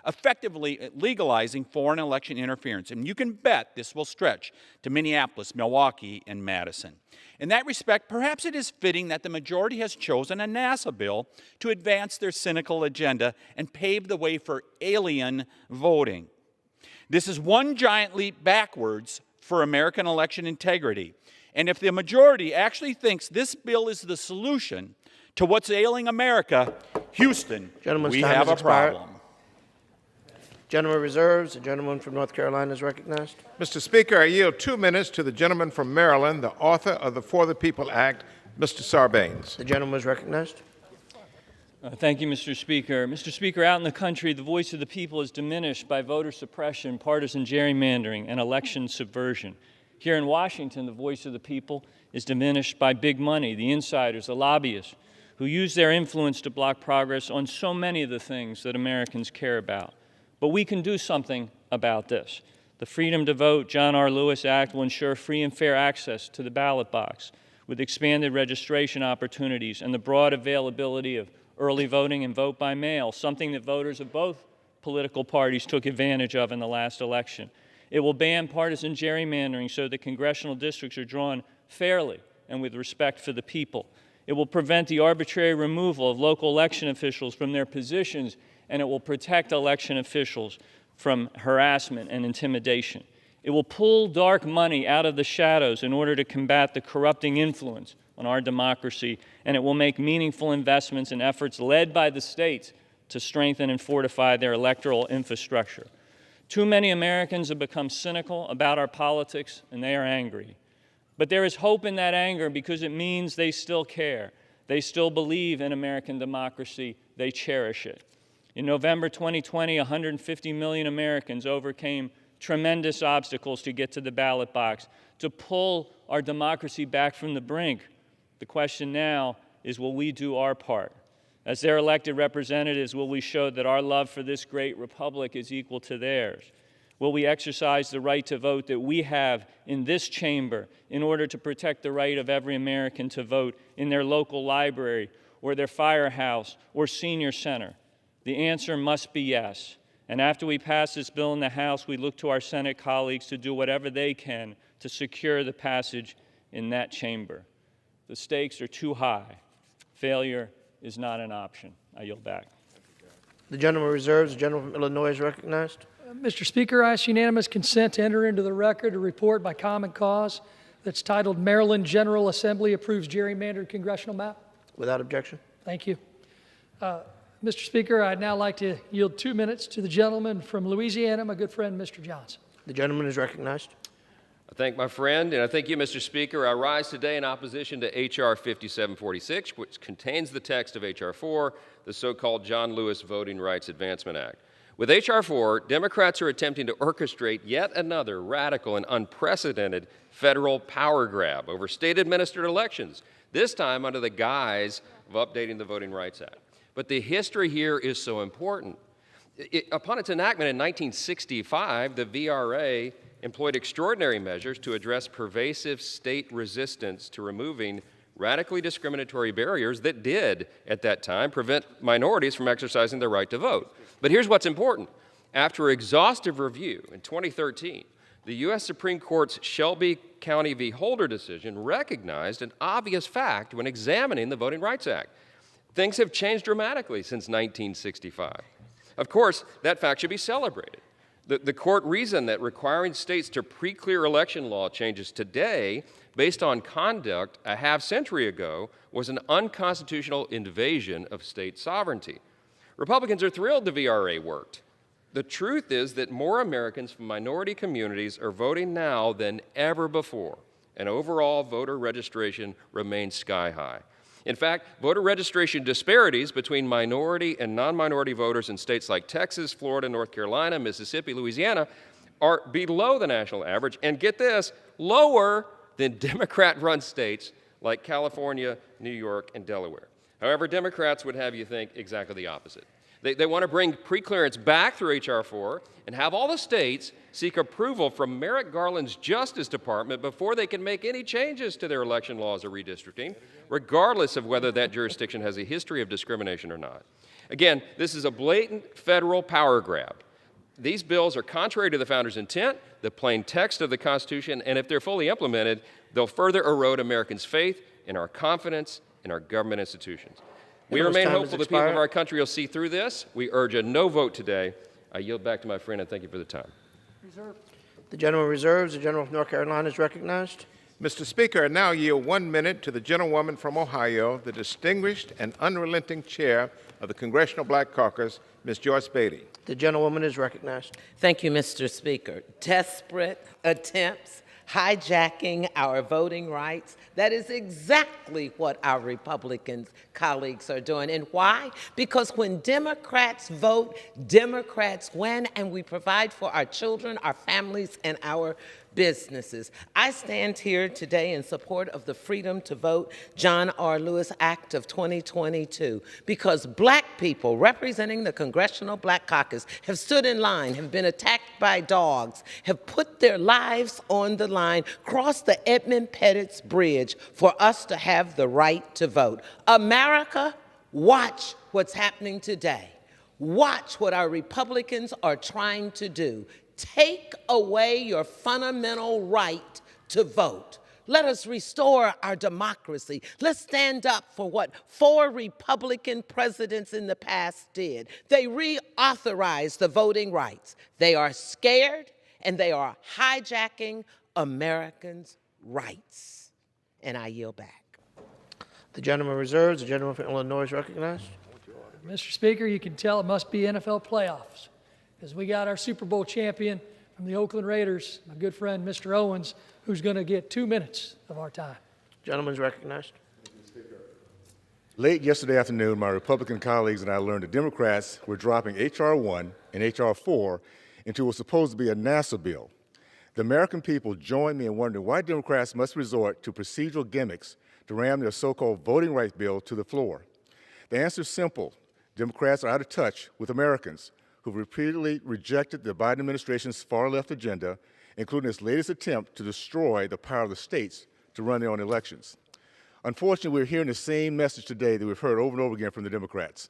effectively legalizing foreign election interference. And you can bet this will stretch to Minneapolis, Milwaukee, and Madison. In that respect, perhaps it is fitting that the majority has chosen a NASA bill to advance their cynical agenda and pave the way for alien voting. This is one giant leap backwards for American election integrity. And if the majority actually thinks this bill is the solution to what's ailing America, Houston, we have a problem. Gentleman reserves. The gentleman from North Carolina is recognized. Mr. Speaker, I yield 2 minutes to the gentleman from Maryland, the author of the For the People Act, Mr. Sarbanes. The gentleman is recognized. Thank you, Mr. Speaker. Mr. Speaker, out in the country, the voice of the people is diminished by voter suppression, partisan gerrymandering, and election subversion. Here in Washington, the voice of the people is diminished by big money, the insiders, the lobbyists, who use their influence to block progress on so many of the things that Americans care about. But we can do something about this. The Freedom to Vote John R. Lewis Act will ensure free and fair access to the ballot box with expanded registration opportunities and the broad availability of early voting and vote by mail, something that voters of both political parties took advantage of in the last election. It will ban partisan gerrymandering so that congressional districts are drawn fairly and with respect for the people. It will prevent the arbitrary removal of local election officials from their positions, and it will protect election officials from harassment and intimidation. It will pull dark money out of the shadows in order to combat the corrupting influence on our democracy, and it will make meaningful investments in efforts led by the states to strengthen and fortify their electoral infrastructure. Too many Americans have become cynical about our politics, and they are angry. But there is hope in that anger because it means they still care. They still believe in American democracy. They cherish it. In November 2020, 150 million Americans overcame tremendous obstacles to get to the ballot box, to pull our democracy back from the brink. The question now is, will we do our part? As their elected representatives, will we show that our love for this great republic is equal to theirs? Will we exercise the right to vote that we have in this chamber in order to protect the right of every American to vote in their local library or their firehouse or senior center? The answer must be yes. And after we pass this bill in the House, we look to our Senate colleagues to do whatever they can to secure the passage in that chamber. The stakes are too high. Failure is not an option. I yield back. The gentleman reserves. The gentleman from Illinois is recognized. Mr. Speaker, I ask unanimous consent to enter into the record a report by Common Cause that's titled Maryland General Assembly Approves Gerrymandered Congressional Map. Without objection. Thank you. Mr. Speaker, I'd now like to yield 2 minutes to the gentleman from Louisiana, my good friend, Mr. Johnson. The gentleman is recognized. I thank my friend, and I thank you, Mr. Speaker. I rise today in opposition to H.R. 5746, which contains the text of H.R. 4, the so-called John Lewis Voting Rights Advancement Act. With H.R. 4, Democrats are attempting to orchestrate yet another radical and unprecedented federal power grab over state-administered elections, this time under the guise of updating the Voting Rights Act. But the history here is so important. Upon its enactment in 1965, the VRA employed extraordinary measures to address pervasive state resistance to removing radically discriminatory barriers that did, at that time, prevent minorities from exercising their right to vote. But here's what's important. After exhaustive review in 2013, the U.S. Supreme Court's Shelby County v. Holder decision recognized an obvious fact when examining the Voting Rights Act. Things have changed dramatically since 1965. Of course, that fact should be celebrated. The court reasoned that requiring states to pre-clear election law changes today based on conduct a half-century ago was an unconstitutional invasion of state sovereignty. Republicans are thrilled the VRA worked. The truth is that more Americans from minority communities are voting now than ever before, and overall voter registration remains sky high. In fact, voter registration disparities between minority and non-minority voters in states like Texas, Florida, North Carolina, Mississippi, Louisiana are below the national average, and get this, lower than Democrat-run states like California, New York, and Delaware. However, Democrats would have you think exactly the opposite. They want to bring preclearance back through H.R. 4 and have all the states seek approval from Merrick Garland's Justice Department before they can make any changes to their election laws or redistricting, regardless of whether that jurisdiction has a history of discrimination or not. Again, this is a blatant federal power grab. These bills are contrary to the founders' intent, the plain text of the Constitution, and if they're fully implemented, they'll further erode Americans' faith and our confidence in our government institutions. We remain hopeful the people of our country will see through this. We urge a no vote today. I yield back to my friend and thank you for the time. The gentleman reserves. The gentleman from North Carolina is recognized. Mr. Speaker, I now yield 1 minute to the gentlewoman from Ohio, the distinguished and unrelenting chair of the Congressional Black Caucus, Ms. Joyce Beatty. The gentlewoman is recognized. Thank you, Mr. Speaker. Desperate attempts hijacking our voting rights. That is exactly what our Republican colleagues are doing. And why? Because when Democrats vote, Democrats win, and we provide for our children, our families, and our businesses. I stand here today in support of the Freedom to Vote John R. Lewis Act of 2022 because black people representing the Congressional Black Caucus have stood in line, have been attacked by dogs, have put their lives on the line, crossed the Edmund Pettus Bridge for us to have the right to vote. America, watch what's happening today. Watch what our Republicans are trying to do. Take away your fundamental right to vote. Let us restore our democracy. Let's stand up for what 4 Republican presidents in the past did. They reauthorized the voting rights. They are scared and they are hijacking Americans' rights. And I yield back. The gentleman reserves. The gentleman from Illinois is recognized. Mr. Speaker, you can tell it must be NFL playoffs because we got our Super Bowl champion from the Oakland Raiders, my good friend, Mr. Owens, who's going to get 2 minutes of our time. Gentleman's recognized. Late yesterday afternoon, my Republican colleagues and I learned that Democrats were dropping H.R. 1 and H.R. 4 into what was supposed to be a NASA bill. The American people joined me in wondering why Democrats must resort to procedural gimmicks to ram their so-called voting rights bill to the floor. The answer is simple. Democrats are out of touch with Americans who repeatedly rejected the Biden administration's far-left agenda, including its latest attempt to destroy the power of the states to run their own elections. Unfortunately, we're hearing the same message today that we've heard over and over again from the Democrats,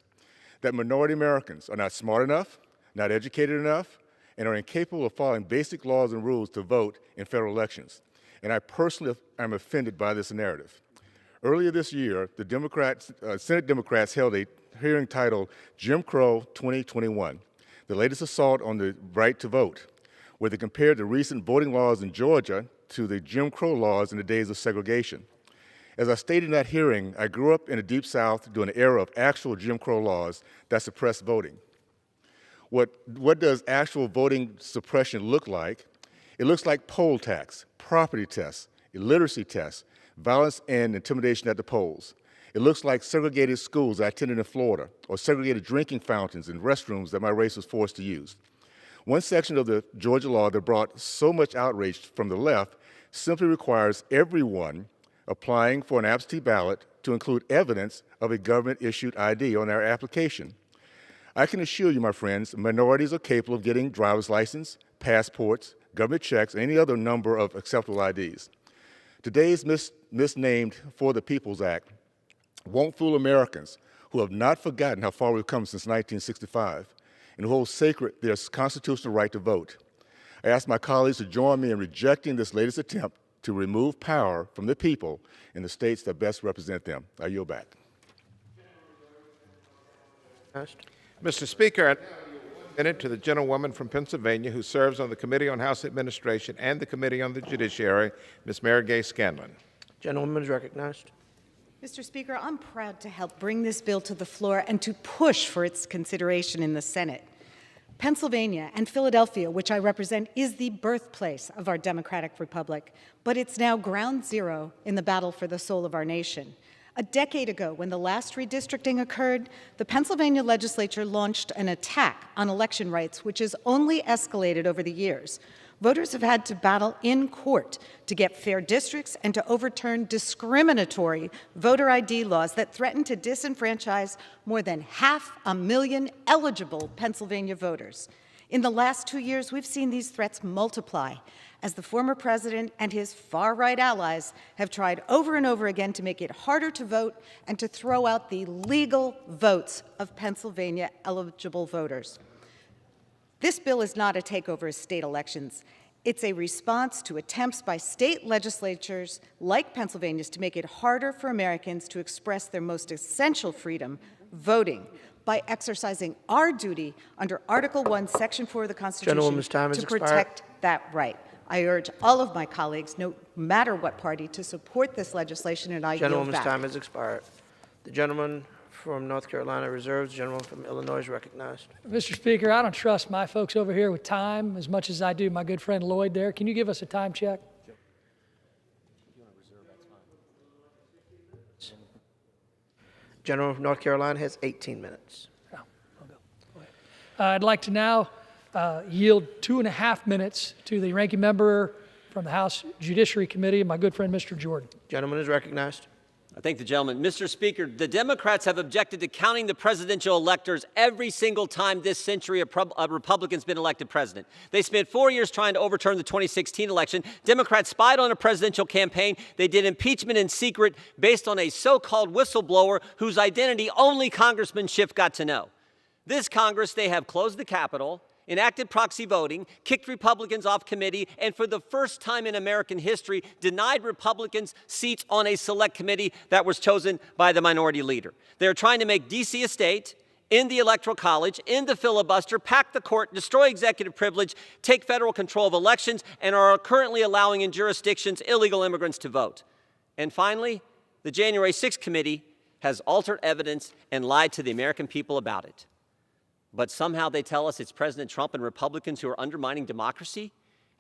that minority Americans are not smart enough, not educated enough, and are incapable of following basic laws and rules to vote in federal elections. And I personally am offended by this narrative. Earlier this year, the Senate Democrats held a hearing titled Jim Crow 2021, the latest assault on the right to vote, where they compared the recent voting laws in Georgia to the Jim Crow laws in the days of segregation. As I stated in that hearing, I grew up in the Deep South during an era of actual Jim Crow laws that suppressed voting. What does actual voting suppression look like? It looks like poll tax, property tests, illiteracy tests, violence and intimidation at the polls. It looks like segregated schools I attended in Florida, or segregated drinking fountains and restrooms that my race was forced to use. One section of the Georgia law that brought so much outrage from the left simply requires everyone applying for an absentee ballot to include evidence of a government-issued ID on their application. I can assure you, my friends, minorities are capable of getting driver's license, passports, government checks, and any other number of acceptable IDs. Today's misnamed For the People's Act won't fool Americans who have not forgotten how far we've come since 1965 and who hold sacred their constitutional right to vote. I ask my colleagues to join me in rejecting this latest attempt to remove power from the people in the states that best represent them. I yield back. Mr. Speaker, I now yield 1 minute to the gentlewoman from Pennsylvania who serves on the Committee on House Administration and the Committee on the Judiciary, Ms. Mary Gay Scanlon. Gentlewoman is recognized. Mr. Speaker, I'm proud to help bring this bill to the floor and to push for its consideration in the Senate. Pennsylvania and Philadelphia, which I represent, is the birthplace of our democratic republic, but it's now ground zero in the battle for the soul of our nation. A decade ago, when the last redistricting occurred, the Pennsylvania legislature launched an attack on election rights, which has only escalated over the years. Voters have had to battle in court to get fair districts and to overturn discriminatory voter ID laws that threaten to disenfranchise more than 500,000 eligible Pennsylvania voters. In the last 2 years, we've seen these threats multiply as the former president and his far-right allies have tried over and over again to make it harder to vote and to throw out the legal votes of Pennsylvania eligible voters. This bill is not a takeover of state elections. It's a response to attempts by state legislatures like Pennsylvania's to make it harder for Americans to express their most essential freedom, voting, by exercising our duty under Article 1, Section 4 of the Constitution to protect that right. I urge all of my colleagues, no matter what party, to support this legislation, and I yield back. Gentlewoman's time has expired. The gentleman from North Carolina reserves. The gentleman from Illinois is recognized. Mr. Speaker, I don't trust my folks over here with time as much as I do my good friend Lloyd there. Can you give us a time check? Gentleman from North Carolina has 18 minutes. I'd like to now yield 2.5 minutes to the ranking member from the House Judiciary Committee, my good friend Mr. Jordan. Gentleman is recognized. I thank the gentleman. Mr. Speaker, the Democrats have objected to counting the presidential electors every single time this century a Republican's been elected president. They spent 4 years trying to overturn the 2016 election. Democrats spied on a presidential campaign. They did impeachment in secret based on a so-called whistleblower whose identity only Congressman Schiff got to know. This Congress, they have closed the Capitol, enacted proxy voting, kicked Republicans off committee, and for the first time in American history, denied Republicans seats on a select committee that was chosen by the minority leader. They're trying to make D.C. a state, end the Electoral College, end the filibuster, pack the court, destroy executive privilege, take federal control of elections, and are currently allowing in jurisdictions illegal immigrants to vote. And finally, the January 6th committee has altered evidence and lied to the American people about it. But somehow they tell us it's President Trump and Republicans who are undermining democracy?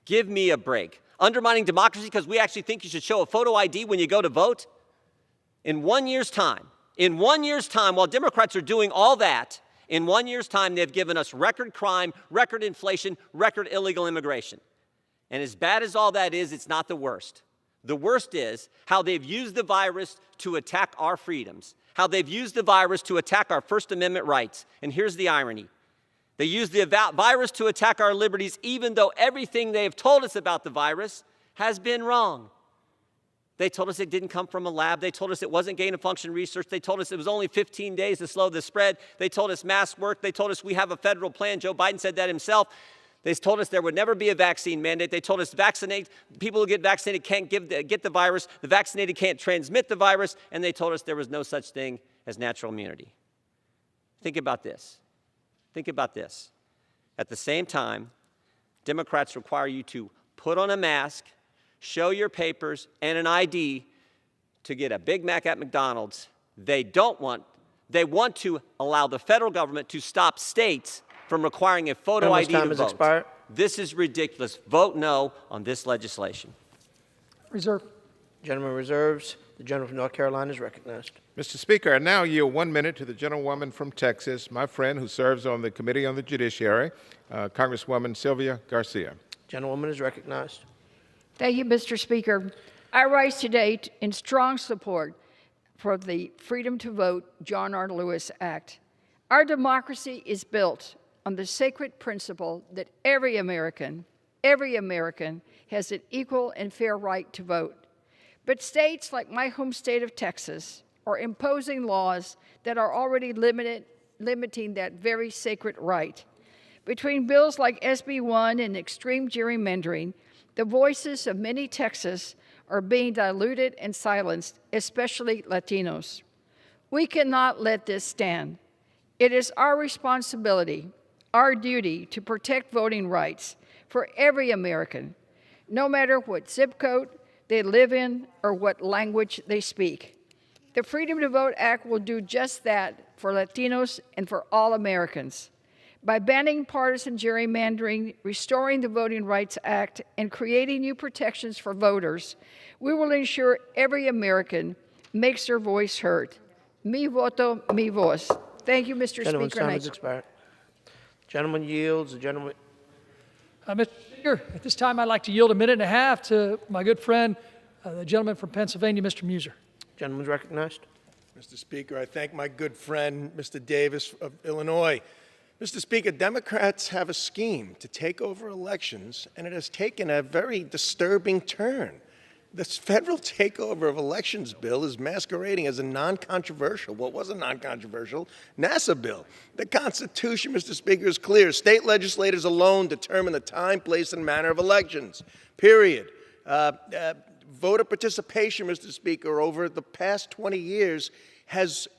Give me a break. Undermining democracy because we actually think you should show a photo ID when you go to vote? In 1 year's time, while Democrats are doing all that, in 1 year's time, they've given us record crime, record inflation, record illegal immigration. And as bad as all that is, it's not the worst. The worst is how they've used the virus to attack our freedoms, how they've used the virus to attack our First Amendment rights. And here's the irony. They use the virus to attack our liberties, even though everything they have told us about the virus has been wrong. They told us it didn't come from a lab. They told us it wasn't gain-of-function research. They told us it was only 15 days to slow the spread. They told us masks work. They told us we have a federal plan. Joe Biden said that himself. They told us there would never be a vaccine mandate. They told us people who get vaccinated can't get the virus. The vaccinated can't transmit the virus. And they told us there was no such thing as natural immunity. Think about this. Think about this. At the same time, Democrats require you to put on a mask, show your papers, and an ID to get a Big Mac at McDonald's. They want to allow the federal government to stop states from requiring a photo ID to vote. Expired. This is ridiculous. Vote no on this legislation. Reserve. The gentleman reserves. The gentleman from North Carolina is recognized. Mr. Speaker, I now yield 1 minute to the gentlewoman from Texas, my friend who serves on the Committee on the Judiciary, Congresswoman Sylvia Garcia. Gentlewoman is recognized. Thank you, Mr. Speaker. I rise today in strong support for the Freedom to Vote John R. Lewis Act. Our democracy is built on the sacred principle that every American has an equal and fair right to vote. But states like my home state of Texas are imposing laws that are already limiting that very sacred right. Between bills like SB 1 and extreme gerrymandering, the voices of many Texans are being diluted and silenced, especially Latinos. We cannot let this stand. It is our responsibility, our duty to protect voting rights for every American, no matter what zip code they live in or what language they speak. The Freedom to Vote Act will do just that for Latinos and for all Americans. By banning partisan gerrymandering, restoring the Voting Rights Act, and creating new protections for voters, we will ensure every American makes their voice heard. Mi voto, mi voz. Thank you, Mr. Gentleman's Speaker. time has expired. Gentleman yields. The gentleman. Mr. Speaker, at this time, I'd like to yield 1.5 minutes to my good friend, the gentleman from Pennsylvania, Mr. Muser. Gentleman's recognized. Mr. Speaker, I thank my good friend, Mr. Davis of Illinois. Mr. Speaker, Democrats have a scheme to take over elections, and it has taken a very disturbing turn. This federal takeover of elections bill is masquerading as a non-controversial, what was a non-controversial, NASA bill. The Constitution, Mr. Speaker, is clear. State legislators alone determine the time, place, and manner of elections, period. Voter participation, Mr. Speaker, over the past 20 years has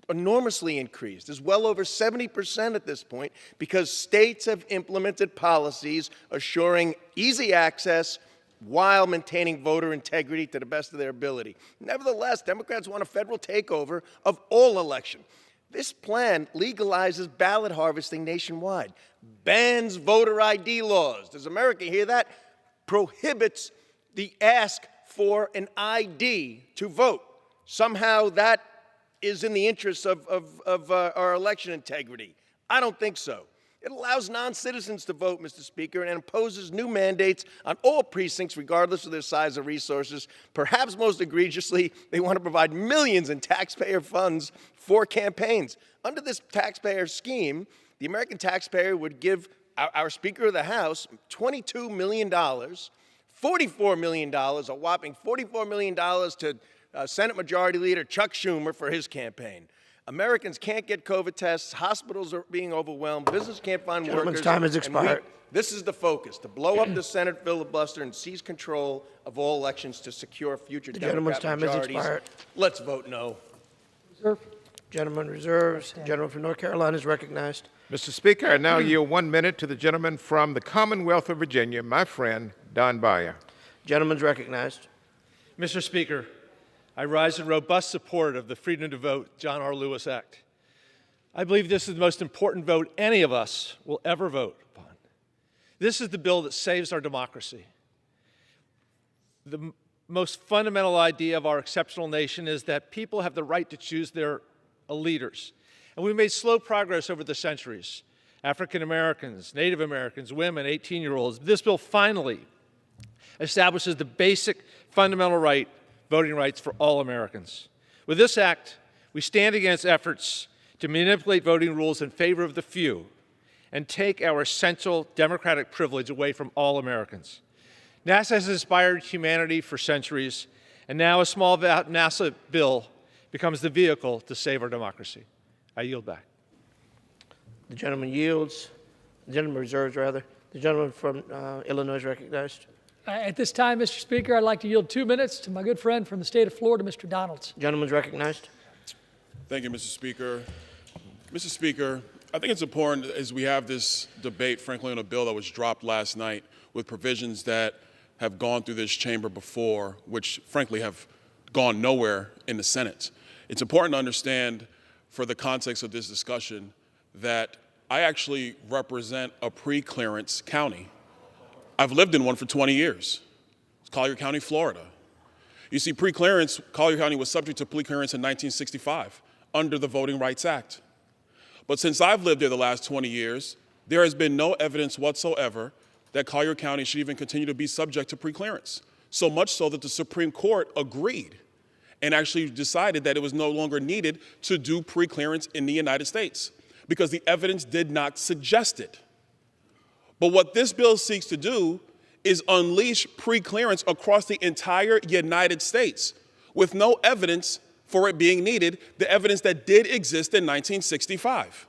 enormously increased. It's well over 70% at this point because states have implemented policies assuring easy access while maintaining voter integrity to the best of their ability. Nevertheless, Democrats want a federal takeover of all election. This plan legalizes ballot harvesting nationwide, bans voter ID laws. Does America hear that? Prohibits the ask for an ID to vote. Somehow that is in the interests of our election integrity. I don't think so. It allows non-citizens to vote, Mr. Speaker, and imposes new mandates on all precincts, regardless of their size or resources. Perhaps most egregiously, they want to provide millions in taxpayer funds for campaigns. Under this taxpayer scheme, the American taxpayer would give our Speaker of the House $22 million, $44 million, a whopping $44 million to Senate Majority Leader Chuck Schumer for his campaign. Americans can't get COVID tests, hospitals are being overwhelmed, business can't find Gentleman's workers. time has expired. This is the focus, to blow up the Senate filibuster and seize control of all elections to secure future Gentleman's Democrat time has majorities. expired. Let's vote no. Gentleman reserves. The gentleman from North Carolina is recognized. Mr. Speaker, I now yield 1 minute to the gentleman from the Commonwealth of Virginia, my friend, Don Bayer. Gentleman's recognized. Mr. Speaker, I rise in robust support of the Freedom to Vote John R. Lewis Act. I believe this is the most important vote any of us will ever vote upon. This is the bill that saves our democracy. The most fundamental idea of our exceptional nation is that people have the right to choose their leaders. And we've made slow progress over the centuries. African Americans, Native Americans, women, 18-year-olds. This bill finally establishes the basic fundamental right, voting rights for all Americans. With this act, we stand against efforts to manipulate voting rules in favor of the few and take our essential democratic privilege away from all Americans. NASA has inspired humanity for centuries, and now a small NASA bill becomes the vehicle to save our democracy. I yield back. The gentleman yields. The gentleman reserves, rather. The gentleman from Illinois is recognized. At this time, Mr. Speaker, I'd like to yield 2 minutes to my good friend from the state of Florida, Mr. Donalds. Gentleman's recognized. Thank you, Mr. Speaker. Mr. Speaker, I think it's important as we have this debate, frankly, on a bill that was dropped last night with provisions that have gone through this chamber before, which frankly have gone nowhere in the Senate. It's important to understand, for the context of this discussion, that I actually represent a pre-clearance county. I've lived in one for 20 years. It's Collier County, Florida. You see, pre-clearance, Collier County was subject to pre-clearance in 1965 under the Voting Rights Act. But since I've lived there the last 20 years, there has been no evidence whatsoever that Collier County should even continue to be subject to pre-clearance. So much so that the Supreme Court agreed and actually decided that it was no longer needed to do pre-clearance in the United States because the evidence did not suggest it. But what this bill seeks to do is unleash pre-clearance across the entire United States with no evidence for it being needed, the evidence that did exist in 1965.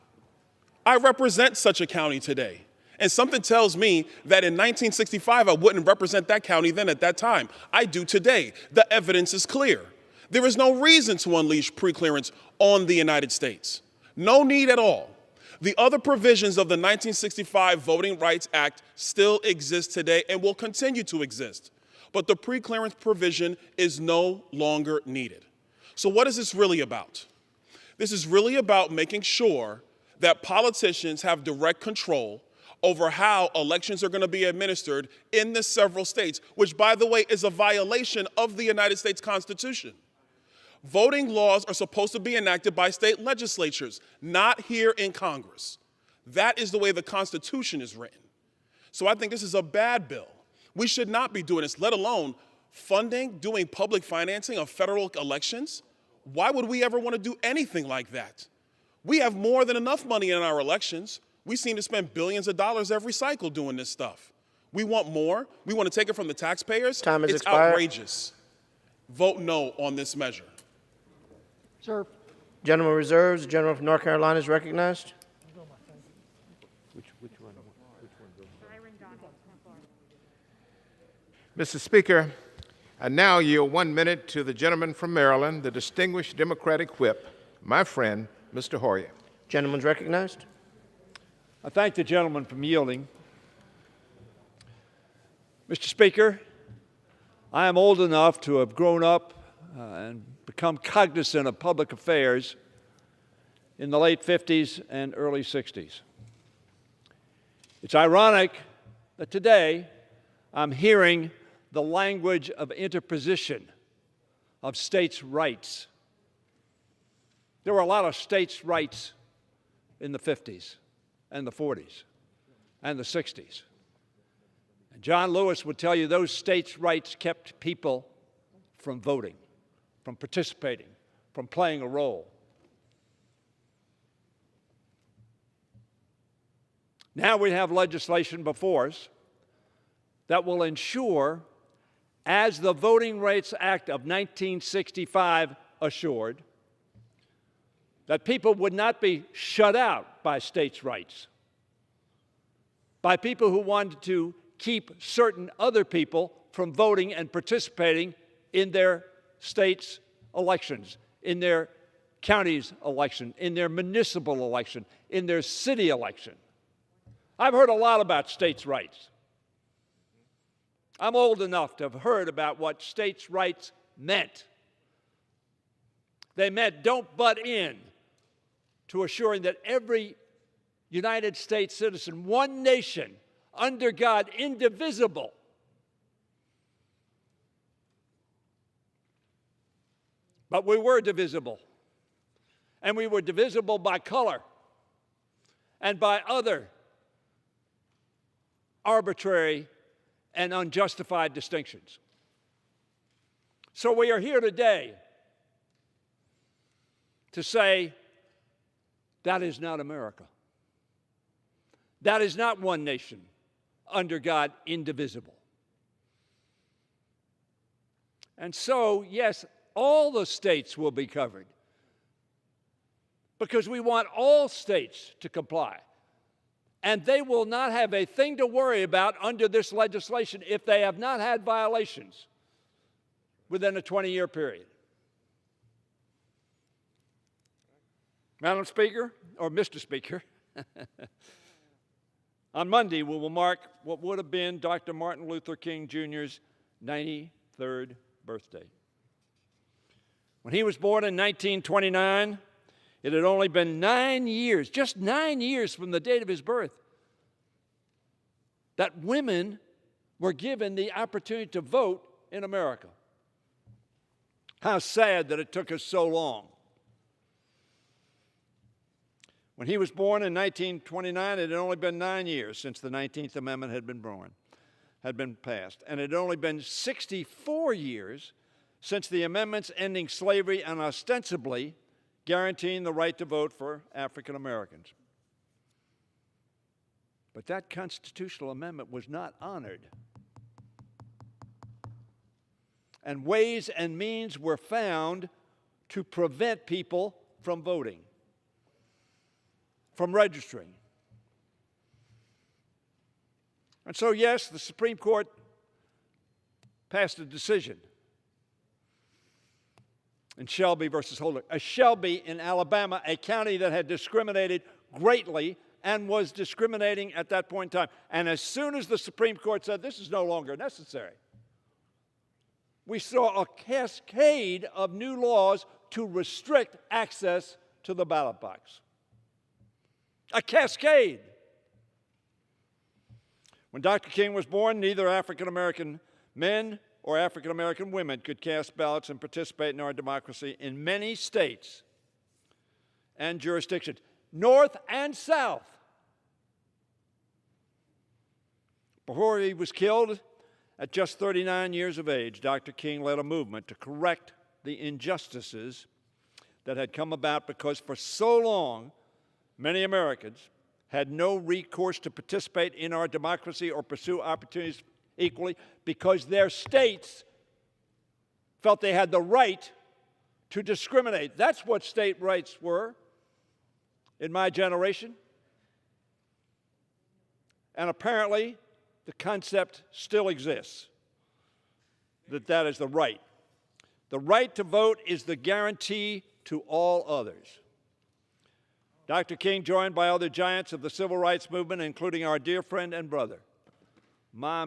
I represent such a county today, and something tells me that in 1965 I wouldn't represent that county then at that time. I do today. The evidence is clear. There is no reason to unleash pre-clearance on the United States. No need at all. The other provisions of the 1965 Voting Rights Act still exist today and will continue to exist. But the pre-clearance provision is no longer needed. So what is this really about? This is really about making sure that politicians have direct control over how elections are going to be administered in the several states, which, by the way, is a violation of the United States Constitution. Voting laws are supposed to be enacted by state legislatures, not here in Congress. That is the way the Constitution is written. So I think this is a bad bill. We should not be doing this, let alone funding, doing public financing of federal elections. Why would we ever want to do anything like that? We have more than enough money in our elections. We seem to spend billions of dollars every cycle doing this stuff. We want more. We want to take it from the taxpayers. Time has It's expired. outrageous. Vote no on this measure. Sir. Gentleman reserves. The gentleman from North Carolina is recognized. Mr. Speaker, I now yield 1 minute to the gentleman from Maryland, the distinguished Democratic whip, my friend, Mr. Hoyer. Gentleman's recognized. I thank the gentleman for yielding. Mr. Speaker, I am old enough to have grown up and become cognizant of public affairs in the late 50s and early 60s. It's ironic that today I'm hearing the language of interposition of states' rights. There were a lot of states' rights in the 50s and the 40s and the 60s. And John Lewis would tell you those states' rights kept people from voting, from participating, from playing a role. Now we have legislation before us that will ensure, as the Voting Rights Act of 1965 assured, that people would not be shut out by states' rights, by people who wanted to keep certain other people from voting and participating in their state's elections, in their county's election, in their municipal election, in their city election. I've heard a lot about states' rights. I'm old enough to have heard about what states' rights meant. They meant don't butt in to assuring that every United States citizen, one nation, under God, indivisible, but we were divisible. And we were divisible by color and by other arbitrary and unjustified distinctions. So we are here today to say that is not America. That is not one nation, under God, indivisible. And so, yes, all the states will be covered because we want all states to comply. And they will not have a thing to worry about under this legislation if they have not had violations within a 20-year period. Madam Speaker, or Mr. Speaker, on Monday we will mark what would have been Dr. Martin Luther King Jr.'s 93rd birthday. When he was born in 1929, it had only been 9 years, just 9 years from the date of his birth, that women were given the opportunity to vote in America. How sad that it took us so long. When he was born in 1929, it had only been 9 years since the 19th Amendment had been passed, and it had only been 64 years since the amendments ending slavery and ostensibly guaranteeing the right to vote for African Americans. But that constitutional amendment was not honored. And ways and means were found to prevent people from voting, from registering. And so, yes, the Supreme Court passed a decision in Shelby versus Holder. Shelby in Alabama, a county that had discriminated greatly and was discriminating at that point in time. And as soon as the Supreme Court said this is no longer necessary, we saw a cascade of new laws to restrict access to the ballot box. A cascade. When Dr. King was born, neither African American men or African American women could cast ballots and participate in our democracy in many states and jurisdictions, north and south. Before he was killed, at just 39 years of age, Dr. King led a movement to correct the injustices that had come about because for so long, many Americans had no recourse to participate in our democracy or pursue opportunities equally because their states felt they had the right to discriminate. That's what state rights were in my generation. And apparently, the concept still exists that that is the right. The right to vote is the guarantee to all others. Dr. King, joined by other giants of the civil rights movement, including our dear friend and brother, my,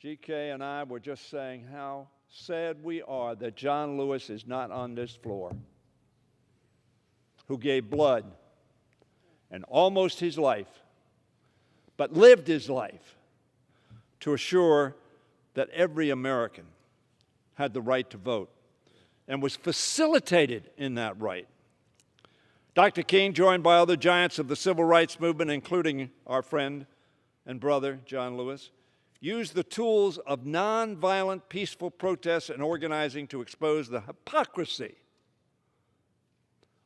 GK and I were just saying how sad we are that John Lewis is not on this floor, who gave blood and almost his life, but lived his life to assure that every American had the right to vote and was facilitated in that right. Dr. King, joined by other giants of the civil rights movement, including our friend and brother, John Lewis, used the tools of nonviolent, peaceful protests and organizing to expose the hypocrisy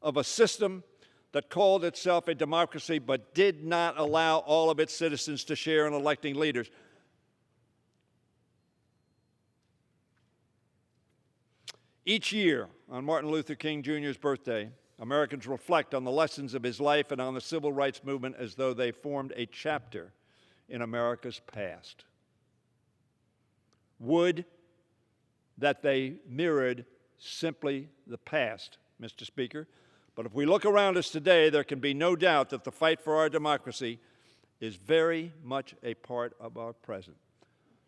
of a system that called itself a democracy but did not allow all of its citizens to share in electing leaders. Each year, on Martin Luther King Jr.'s birthday, Americans reflect on the lessons of his life and on the civil rights movement as though they formed a chapter in America's past. Would that they mirrored simply the past, Mr. Speaker. But if we look around us today, there can be no doubt that the fight for our democracy is very much a part of our present.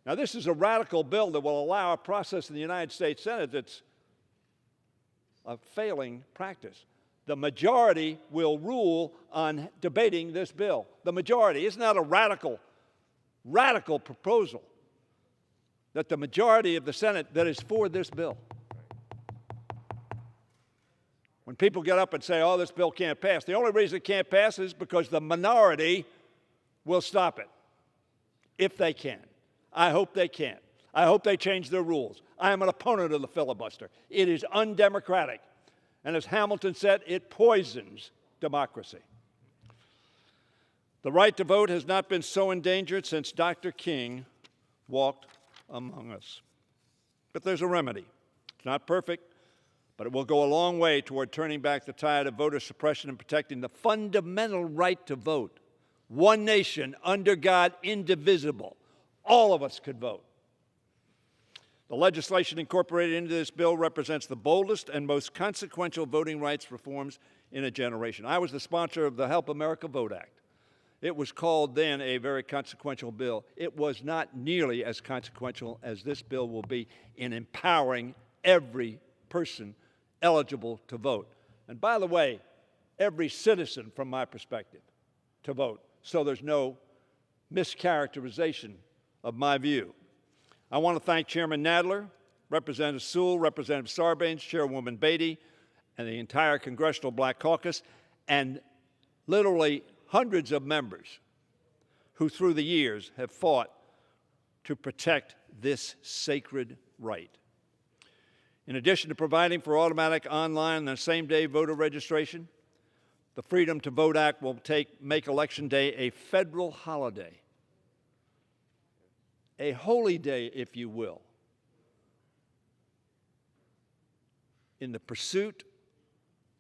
Now, this is a radical bill that will allow a process in the United States Senate that's a failing practice. The majority will rule on debating this bill. The majority. Isn't that a radical proposal? That the majority of the Senate that is for this bill. When people get up and say, oh, this bill can't pass, the only reason it can't pass is because the minority will stop it, if they can. I hope they can. I hope they change their rules. I am an opponent of the filibuster. It is undemocratic. And as Hamilton said, it poisons democracy. The right to vote has not been so endangered since Dr. King walked among us. But there's a remedy. It's not perfect, but it will go a long way toward turning back the tide of voter suppression and protecting the fundamental right to vote. One nation, under God, indivisible. All of us could vote. The legislation incorporated into this bill represents the boldest and most consequential voting rights reforms in a generation. I was the sponsor of the Help America Vote Act. It was called then a very consequential bill. It was not nearly as consequential as this bill will be in empowering every person eligible to vote. And by the way, every citizen, from my perspective, to vote, so there's no mischaracterization of my view. I want to thank Chairman Nadler, Representative Sewell, Representative Sarbanes, Chairwoman Beatty, and the entire Congressional Black Caucus, and literally hundreds of members who through the years have fought to protect this sacred right. In addition to providing for automatic online and same-day voter registration, the Freedom to Vote Act will make Election Day a federal holiday, a holy day, if you will, in the pursuit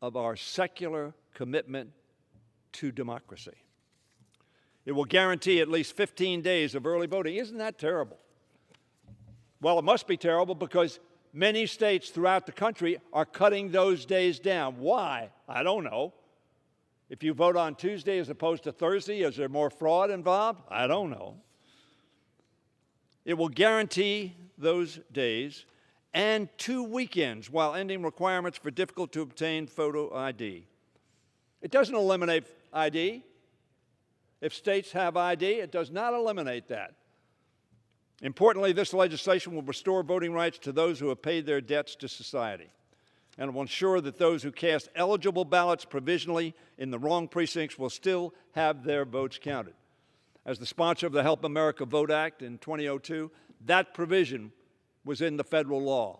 of our secular commitment to democracy. It will guarantee at least 15 days of early voting. Isn't that terrible? Well, it must be terrible because many states throughout the country are cutting those days down. Why? I don't know. If you vote on Tuesday as opposed to Thursday, is there more fraud involved? I don't know. It will guarantee those days and 2 weekends while ending requirements for difficult-to-obtain photo ID. It doesn't eliminate ID. If states have ID, it does not eliminate that. Importantly, this legislation will restore voting rights to those who have paid their debts to society, and it will ensure that those who cast eligible ballots provisionally in the wrong precincts will still have their votes counted. As the sponsor of the Help America Vote Act in 2002, that provision was in the federal law.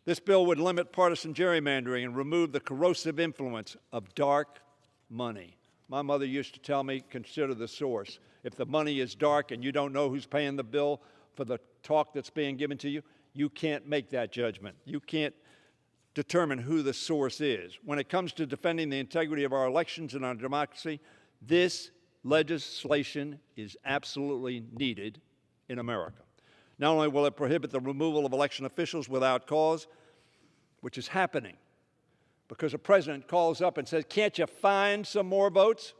This bill would limit partisan gerrymandering and remove the corrosive influence of dark money. My mother used to tell me, consider the source. If the money is dark and you don't know who's paying the bill for the talk that's being given to you, you can't make that judgment. You can't determine who the source is. When it comes to defending the integrity of our elections and our democracy, this legislation is absolutely needed in America. Not only will it prohibit the removal of election officials without cause, which is happening because a president calls up and says, can't you find some more votes?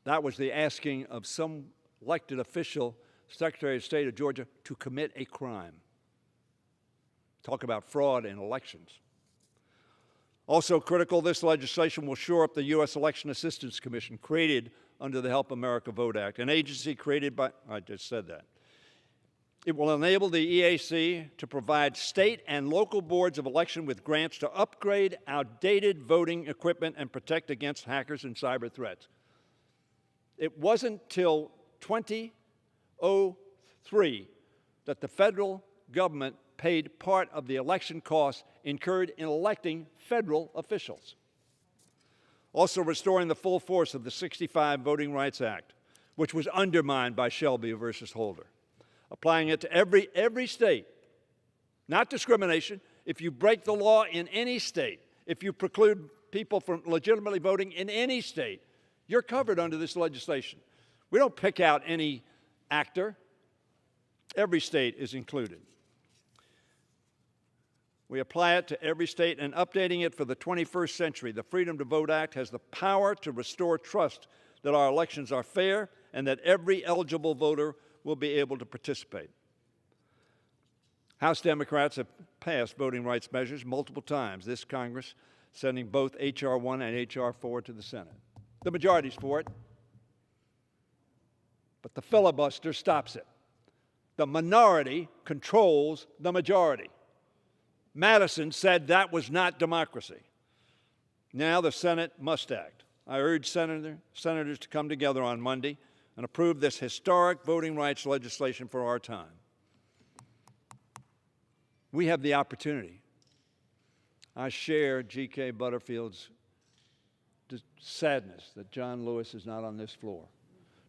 That was the asking of some elected official, Secretary of State of Georgia, to commit a crime. Talk about fraud in elections. Also critical, this legislation will shore up the U.S. Election Assistance Commission, created under the Help America Vote Act, an agency created by, I just said that. It will enable the EAC to provide state and local boards of election with grants to upgrade outdated voting equipment and protect against hackers and cyber threats. It wasn't till 2003 that the federal government paid part of the election costs incurred in electing federal officials. Also restoring the full force of the '65 Voting Rights Act, which was undermined by Shelby versus Holder. Applying it to every state, not discrimination. If you break the law in any state, if you preclude people from legitimately voting in any state, you're covered under this legislation. We don't pick out any actor. Every state is included. We apply it to every state, and updating it for the 21st century. The Freedom to Vote Act has the power to restore trust that our elections are fair and that every eligible voter will be able to participate. House Democrats have passed voting rights measures multiple times this Congress, sending both H.R. 1 and H.R. 4 to the Senate. The majority's for it, but the filibuster stops it. The minority controls the majority. Madison said that was not democracy. Now the Senate must act. I urge senators to come together on Monday and approve this historic voting rights legislation for our time. We have the opportunity. I share G.K. Butterfield's sadness that John Lewis is not on this floor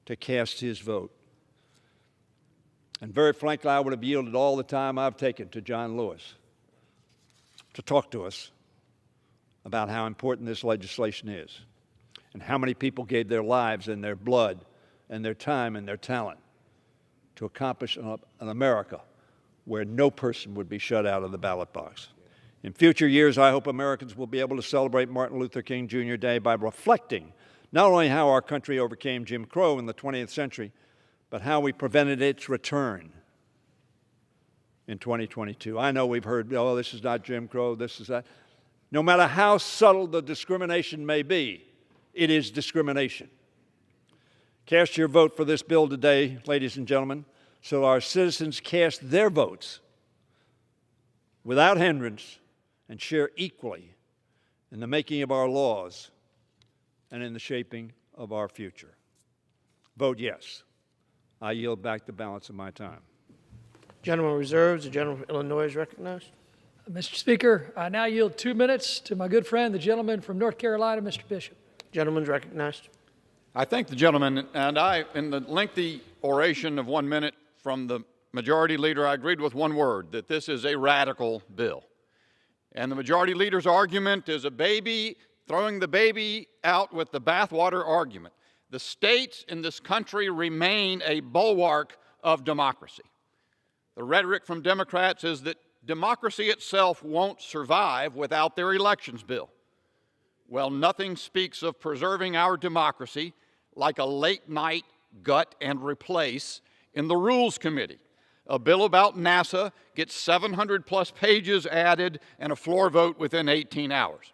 to cast his vote. And very frankly, I would have yielded all the time I've taken to John Lewis to talk to us about how important this legislation is and how many people gave their lives and their blood and their time and their talent to accomplish an America where no person would be shut out of the ballot box. In future years, I hope Americans will be able to celebrate Martin Luther King Jr. Day by reflecting not only how our country overcame Jim Crow in the 20th century, but how we prevented its return in 2022. I know we've heard, oh, this is not Jim Crow, this is that. No matter how subtle the discrimination may be, it is discrimination. Cast your vote for this bill today, ladies and gentlemen, so our citizens cast their votes without hindrance and share equally in the making of our laws and in the shaping of our future. Vote yes. I yield back the balance of my time. Gentleman reserves. The gentleman from Illinois is recognized. Mr. Speaker, I now yield 2 minutes to my good friend, the gentleman from North Carolina, Mr. Bishop. Gentleman's recognized. I thank the gentleman, and in the lengthy oration of 1 minute from the majority leader, I agreed with one word, that this is a radical bill. And the majority leader's argument is a baby throwing the baby out with the bathwater argument. The states in this country remain a bulwark of democracy. The rhetoric from Democrats is that democracy itself won't survive without their elections bill. Well, nothing speaks of preserving our democracy like a late-night gut and replace in the Rules Committee. A bill about NASA gets 700-plus pages added and a floor vote within 18 hours.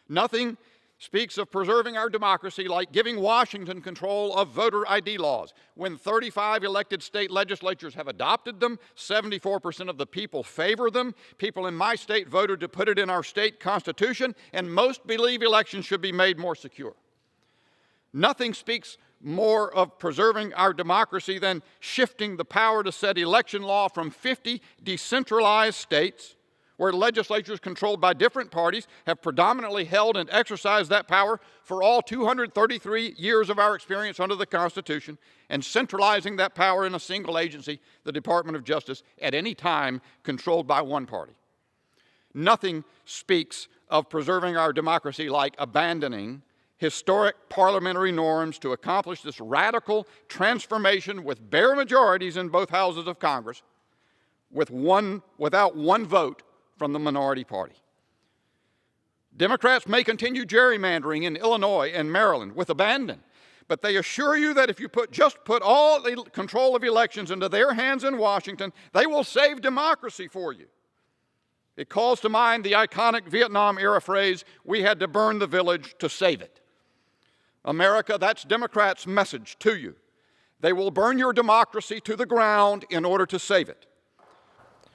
Nothing speaks of preserving our democracy like giving Washington control of voter ID laws. When 35 elected state legislatures have adopted them, 74% of the people favor them. People in my state voted to put it in our state constitution, and most believe elections should be made more secure. Nothing speaks more of preserving our democracy than shifting the power to set election law from 50 decentralized states where legislatures controlled by different parties have predominantly held and exercised that power for all 233 years of our experience under the Constitution, and centralizing that power in a single agency, the Department of Justice, at any time controlled by one party. Nothing speaks of preserving our democracy like abandoning historic parliamentary norms to accomplish this radical transformation with bare majorities in both houses of Congress without one vote from the minority party. Democrats may continue gerrymandering in Illinois and Maryland with abandon, but they assure you that if you just put all the control of elections into their hands in Washington, they will save democracy for you. It calls to mind the iconic Vietnam-era phrase, "We had to burn the village to save it." America, that's Democrats' message to you. They will burn your democracy to the ground in order to save it.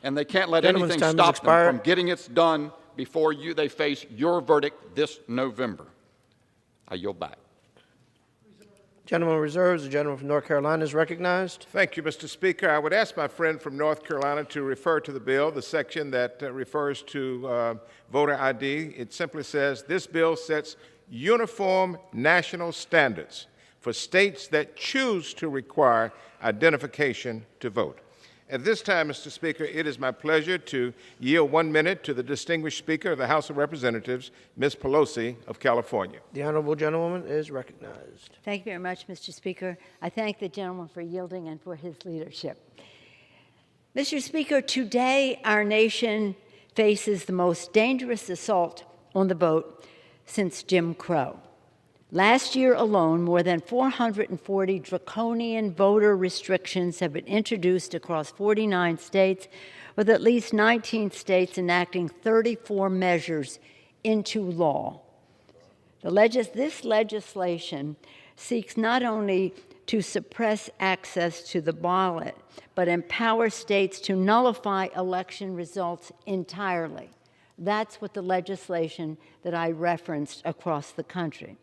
And they can't let anything stop them from getting it done before they face your verdict this November. I yield back. Gentleman reserves. The gentleman from North Carolina is recognized. Thank you, Mr. Speaker. I would ask my friend from North Carolina to refer to the bill, the section that refers to voter ID. It simply says, this bill sets uniform national standards for states that choose to require identification to vote. At this time, Mr. Speaker, it is my pleasure to yield 1 minute to the distinguished Speaker of the House of Representatives, Ms. Pelosi of California. The honorable gentlewoman is recognized. Thank you very much, Mr. Speaker. I thank the gentleman for yielding and for his leadership. Mr. Speaker, today our nation faces the most dangerous assault on the vote since Jim Crow. Last year alone, more than 440 draconian voter restrictions have been introduced across 49 states, with at least 19 states enacting 34 measures into law. This legislation seeks not only to suppress access to the ballot, but empower states to nullify election results entirely. That's what the legislation that I referenced across the country.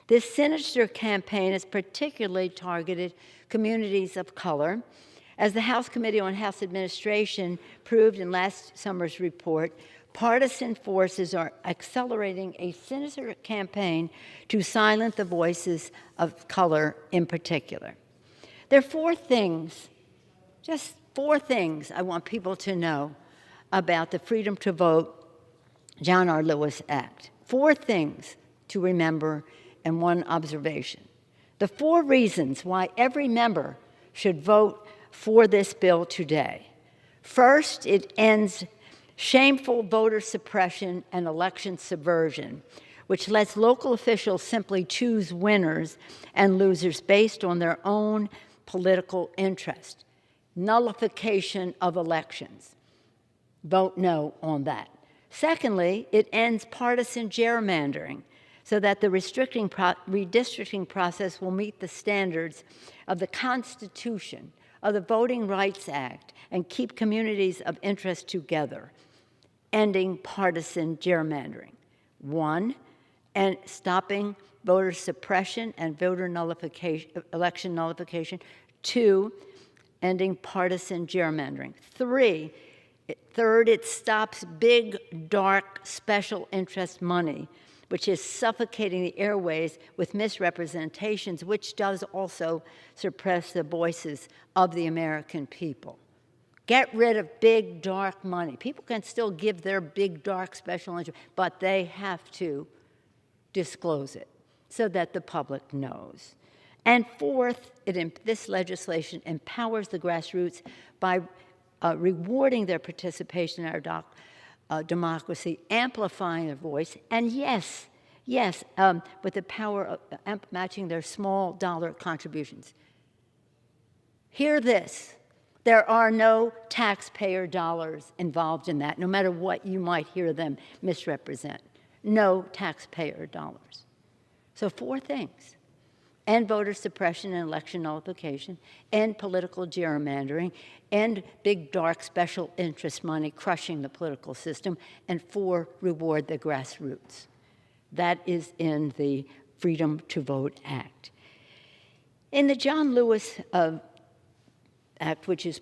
This sinister campaign has particularly targeted communities of color. As the House Committee on House Administration proved in last summer's report, partisan forces are accelerating a sinister campaign to silence the voices of color in particular. There are four things, just four things I want people to know about the Freedom to Vote John R. Lewis Act. Four things to remember and one observation. The four reasons why every member should vote for this bill today. First, it ends shameful voter suppression and election subversion, which lets local officials simply choose winners and losers based on their own political interest. Nullification of elections. Vote no on that. Secondly, it ends partisan gerrymandering, so that the redistricting process will meet the standards of the Constitution, of the Voting Rights Act, and keep communities of interest together, ending partisan gerrymandering. 1, and stopping voter suppression and voter nullification, election nullification. 2, ending partisan gerrymandering. Third, it stops big, dark, special interest money, which is suffocating the airways with misrepresentations, which does also suppress the voices of the American people. Get rid of big, dark money. People can still give their big, dark, special interest, but they have to disclose it so that the public knows. And fourth, this legislation empowers the grassroots by rewarding their participation in our democracy, amplifying their voice, and yes, with the power of matching their small dollar contributions. Hear this. There are no taxpayer dollars involved in that, no matter what you might hear them misrepresent. No taxpayer dollars. So 4 things. End voter suppression and election nullification, end political gerrymandering, end big, dark, special interest money crushing the political system, and 4, reward the grassroots. That is in the Freedom to Vote Act. In the John Lewis Act, which is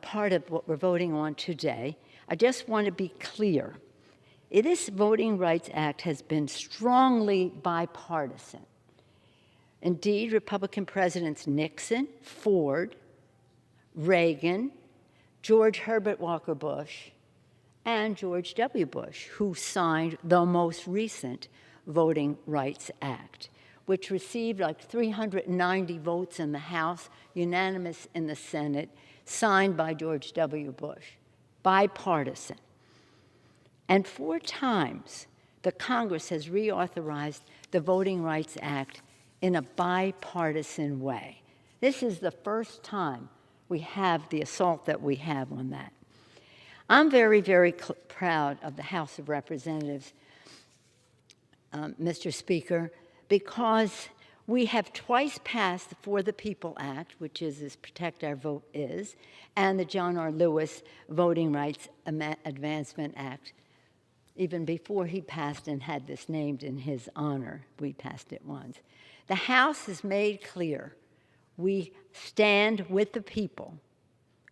part of what we're voting on today, I just want to be clear. This Voting Rights Act has been strongly bipartisan. Indeed, Republican Presidents Nixon, Ford, Reagan, George Herbert Walker Bush, and George W. Bush, who signed the most recent Voting Rights Act, which received like 390 votes in the House, unanimous in the Senate, signed by George W. Bush, bipartisan. And 4 times, the Congress has reauthorized the Voting Rights Act in a bipartisan way. This is the first time we have the assault that we have on that. I'm very, very proud of the House of Representatives, Mr. Speaker, because we have twice passed the For the People Act, which is this Protect Our Vote Is, and the John R. Lewis Voting Rights Advancement Act. Even before he passed and had this named in his honor, we passed it once. The House has made clear we stand with the people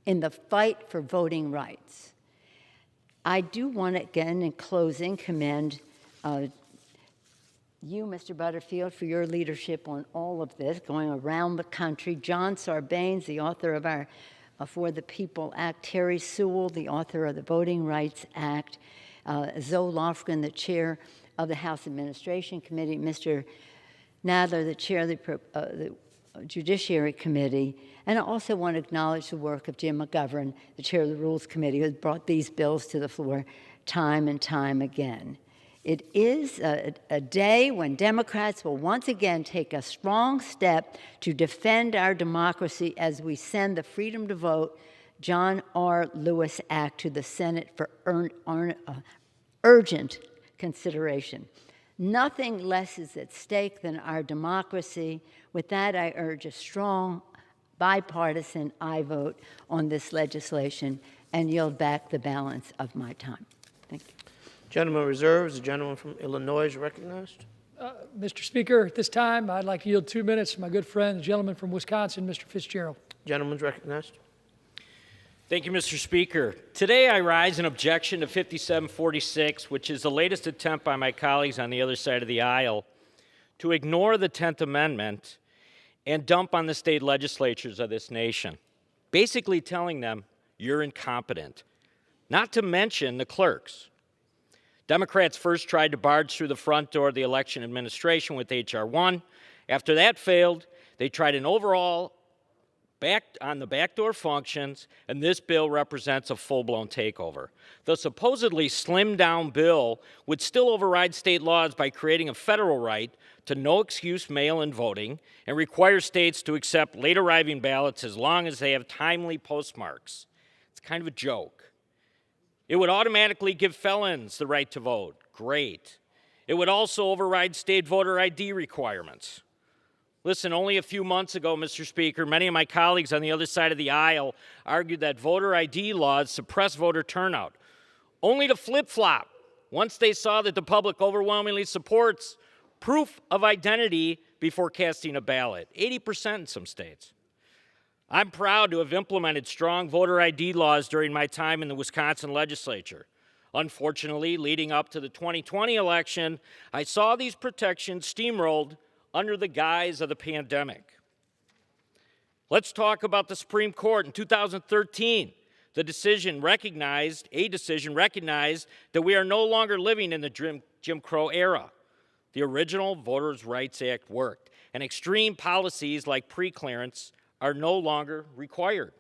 in the fight for voting rights. I do want to, again, in closing, commend you, Mr. Butterfield, for your leadership on all of this, going around the country. John Sarbanes, the author of our For the People Act. Terry Sewell, the author of the Voting Rights Act. Zoe Lofgren, the chair of the House Administration Committee. Mr. Nadler, the chair of the Judiciary Committee. And I also want to acknowledge the work of Jim McGovern, the chair of the Rules Committee, who has brought these bills to the floor time and time again. It is a day when Democrats will once again take a strong step to defend our democracy as we send the Freedom to Vote John R. Lewis Act to the Senate for urgent consideration. Nothing less is at stake than our democracy. With that, I urge a strong bipartisan aye vote on this legislation and yield back the balance of my time. Thank you. Gentleman reserves. The gentleman from Illinois is recognized. Mr. Speaker, at this time, I'd like to yield 2 minutes to my good friend, the gentleman from Wisconsin, Mr. Fitzgerald. Gentleman's recognized. Thank you, Mr. Speaker. Today I rise in objection to 5746, which is the latest attempt by my colleagues on the other side of the aisle to ignore the 10th Amendment and dump on the state legislatures of this nation, basically telling them you're incompetent, not to mention the clerks. Democrats first tried to barge through the front door of the election administration with H.R. 1. After that failed, they tried an overall on the backdoor functions, and this bill represents a full-blown takeover. The supposedly slimmed-down bill would still override state laws by creating a federal right to no-excuse mail-in voting and require states to accept late-arriving ballots as long as they have timely postmarks. It's kind of a joke. It would automatically give felons the right to vote. Great. It would also override state voter ID requirements. Listen, only a few months ago, Mr. Speaker, many of my colleagues on the other side of the aisle argued that voter ID laws suppress voter turnout, only to flip-flop once they saw that the public overwhelmingly supports proof of identity before casting a ballot, 80% in some states. I'm proud to have implemented strong voter ID laws during my time in the Wisconsin legislature. Unfortunately, leading up to the 2020 election, I saw these protections steamrolled under the guise of the pandemic. Let's talk about the Supreme Court. In 2013, a decision recognized that we are no longer living in the Jim Crow era. The original Voters' Rights Act worked, and extreme policies like preclearance are no longer required.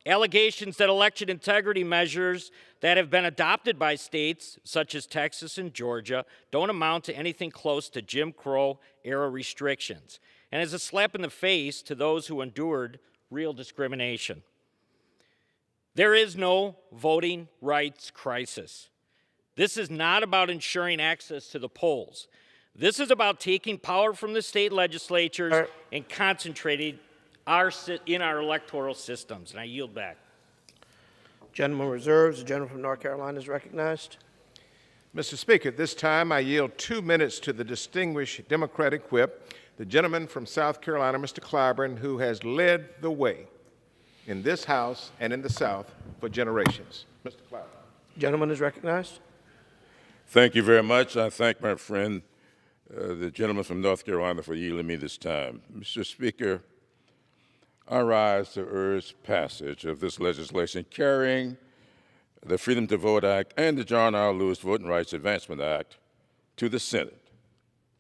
Allegations that election integrity measures that have been adopted by states such as Texas and Georgia don't amount to anything close to Jim Crow era restrictions, and is a slap in the face to those who endured real discrimination. There is no voting rights crisis. This is not about ensuring access to the polls. This is about taking power from the state legislatures and concentrating in our electoral systems. And I yield back. Gentleman reserves. The gentleman from North Carolina is recognized. Mr. Speaker, at this time I yield 2 minutes to the distinguished Democratic whip, the gentleman from South Carolina, Mr. Clyburn, who has led the way in this House and in the South for generations. Mr. Clyburn. Gentleman is recognized. Thank you very much. I thank my friend, the gentleman from North Carolina, for yielding me this time. Mr. Speaker, I rise to urge passage of this legislation carrying the Freedom to Vote Act and the John R. Lewis Voting Rights Advancement Act to the Senate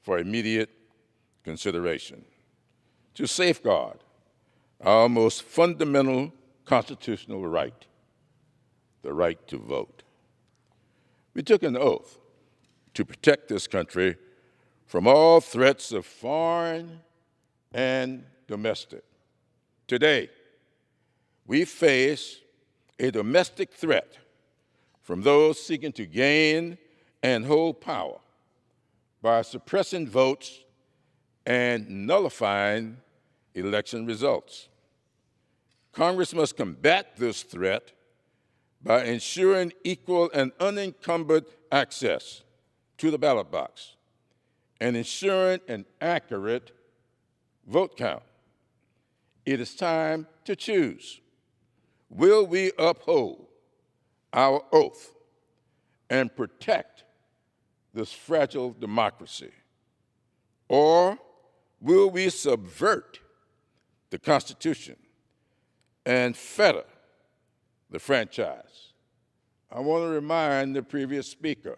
for immediate consideration to safeguard our most fundamental constitutional right, the right to vote. We took an oath to protect this country from all threats of foreign and domestic. Today, we face a domestic threat from those seeking to gain and hold power by suppressing votes and nullifying election results. Congress must combat this threat by ensuring equal and unencumbered access to the ballot box and ensuring an accurate vote count. It is time to choose. Will we uphold our oath and protect this fragile democracy? Or will we subvert the Constitution and fetter the franchise? I want to remind the previous speaker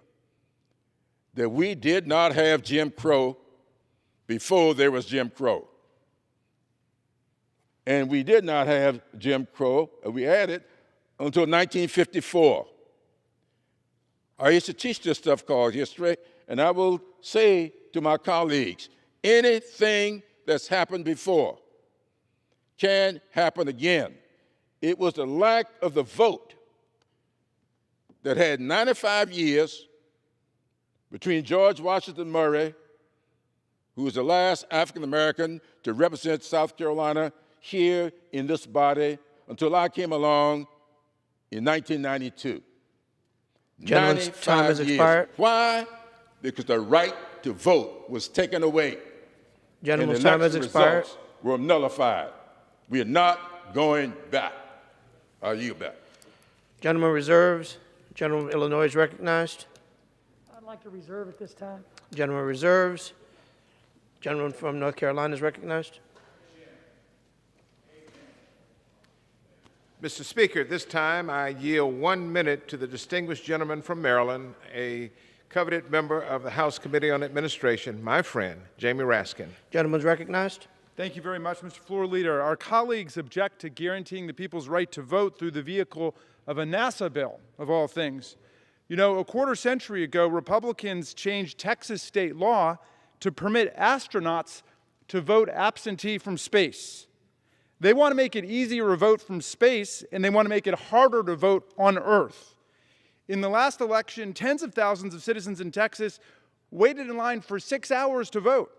that we did not have Jim Crow before there was Jim Crow. And we did not have Jim Crow, we had it until 1954. I used to teach this stuff called history, and I will say to my colleagues, anything that's happened before can happen again. It was the lack of the vote that had 95 years between George Washington Murray, who was the last African American to represent South Carolina here in this body, until I came along in 1992. Gentleman's time has expired. Why? Because the right to vote was taken away. Gentleman's time has expired. Results were nullified. We are not going back. I'll yield back. Gentleman reserves. Gentleman from Illinois is recognized. I'd like to reserve at this time. Gentleman reserves. Gentleman from North Carolina is recognized. Mr. Speaker, at this time I yield 1 minute to the distinguished gentleman from Maryland, a coveted member of the House Committee on Administration, my friend, Jamie Raskin. Gentleman's recognized. Thank you very much, Mr. Floor Leader. Our colleagues object to guaranteeing the people's right to vote through the vehicle of a NASA bill, of all things. You know, a quarter century ago, Republicans changed Texas state law to permit astronauts to vote absentee from space. They want to make it easier to vote from space, and they want to make it harder to vote on Earth. In the last election, tens of thousands of citizens in Texas waited in line for 6 hours to vote.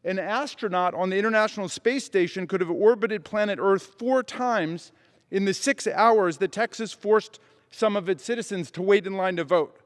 An astronaut on the International Space Station could have orbited planet Earth 4 times in the 6 hours that Texas forced some of its citizens to wait in line to vote.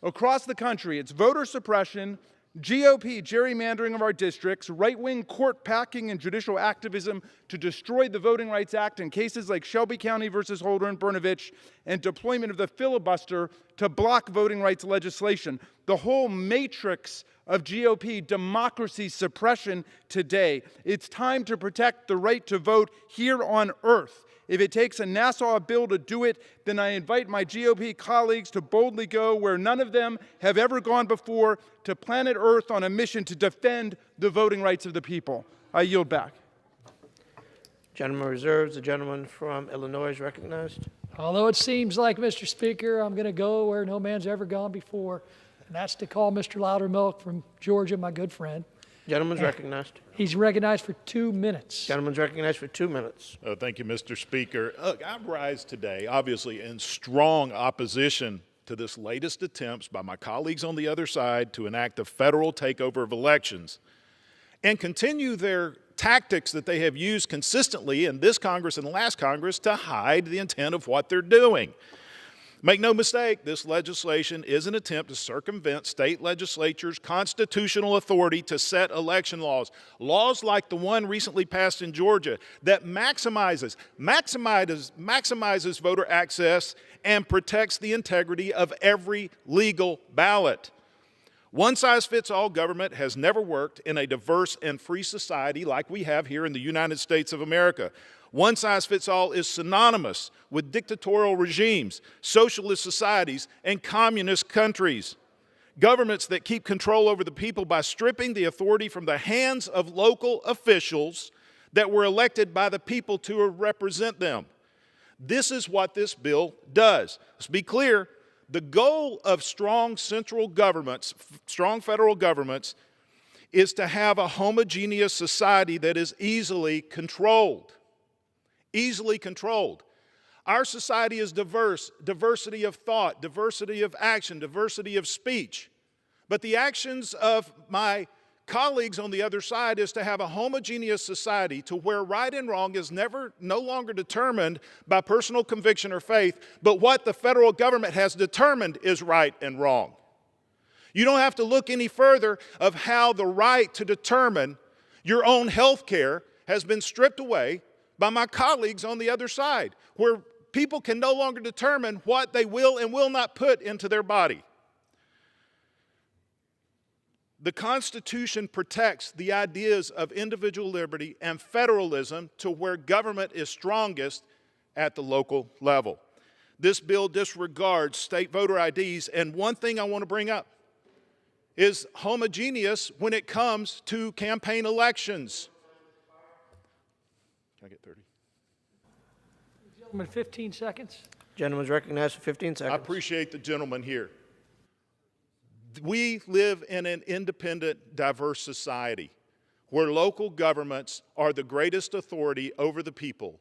Across the country, it's voter suppression, GOP gerrymandering of our districts, right-wing court packing and judicial activism to destroy the Voting Rights Act in cases like Shelby County versus Holder and Brnovich, and deployment of the filibuster to block voting rights legislation. The whole matrix of GOP democracy suppression today. It's time to protect the right to vote here on Earth. If it takes a Nassau bill to do it, then I invite my GOP colleagues to boldly go where none of them have ever gone before, to planet Earth on a mission to defend the voting rights of the people. I yield back. Gentleman reserves. The gentleman from Illinois is recognized. Although it seems like, Mr. Speaker, I'm going to go where no man's ever gone before, and that's to call Mr. Loudermilk from Georgia my good friend. Gentleman's recognized. He's recognized for 2 minutes. Gentleman's recognized for 2 minutes. Thank you, Mr. Speaker. Look, I rise today, obviously, in strong opposition to this latest attempts by my colleagues on the other side to enact a federal takeover of elections and continue their tactics that they have used consistently in this Congress and the last Congress to hide the intent of what they're doing. Make no mistake, this legislation is an attempt to circumvent state legislatures' constitutional authority to set election laws. Laws like the one recently passed in Georgia that maximizes voter access and protects the integrity of every legal ballot. One-size-fits-all government has never worked in a diverse and free society like we have here in the United States of America. One-size-fits-all is synonymous with dictatorial regimes, socialist societies, and communist countries. Governments that keep control over the people by stripping the authority from the hands of local officials that were elected by the people to represent them. This is what this bill does. Let's be clear. The goal of strong central governments, strong federal governments, is to have a homogeneous society that is easily controlled. Easily controlled. Our society is diverse, diversity of thought, diversity of action, diversity of speech. But the actions of my colleagues on the other side is to have a homogeneous society to where right and wrong is no longer determined by personal conviction or faith, but what the federal government has determined is right and wrong. You don't have to look any further of how the right to determine your own health care has been stripped away by my colleagues on the other side, where people can no longer determine what they will and will not put into their body. The Constitution protects the ideas of individual liberty and federalism to where government is strongest at the local level. This bill disregards state voter IDs, and one thing I want to bring up is homogeneous when it comes to campaign elections. Can I get 30? Gentleman, 15 seconds. Gentleman's recognized for 15 seconds. I appreciate the gentleman here. We live in an independent, diverse society where local governments are the greatest authority over the people.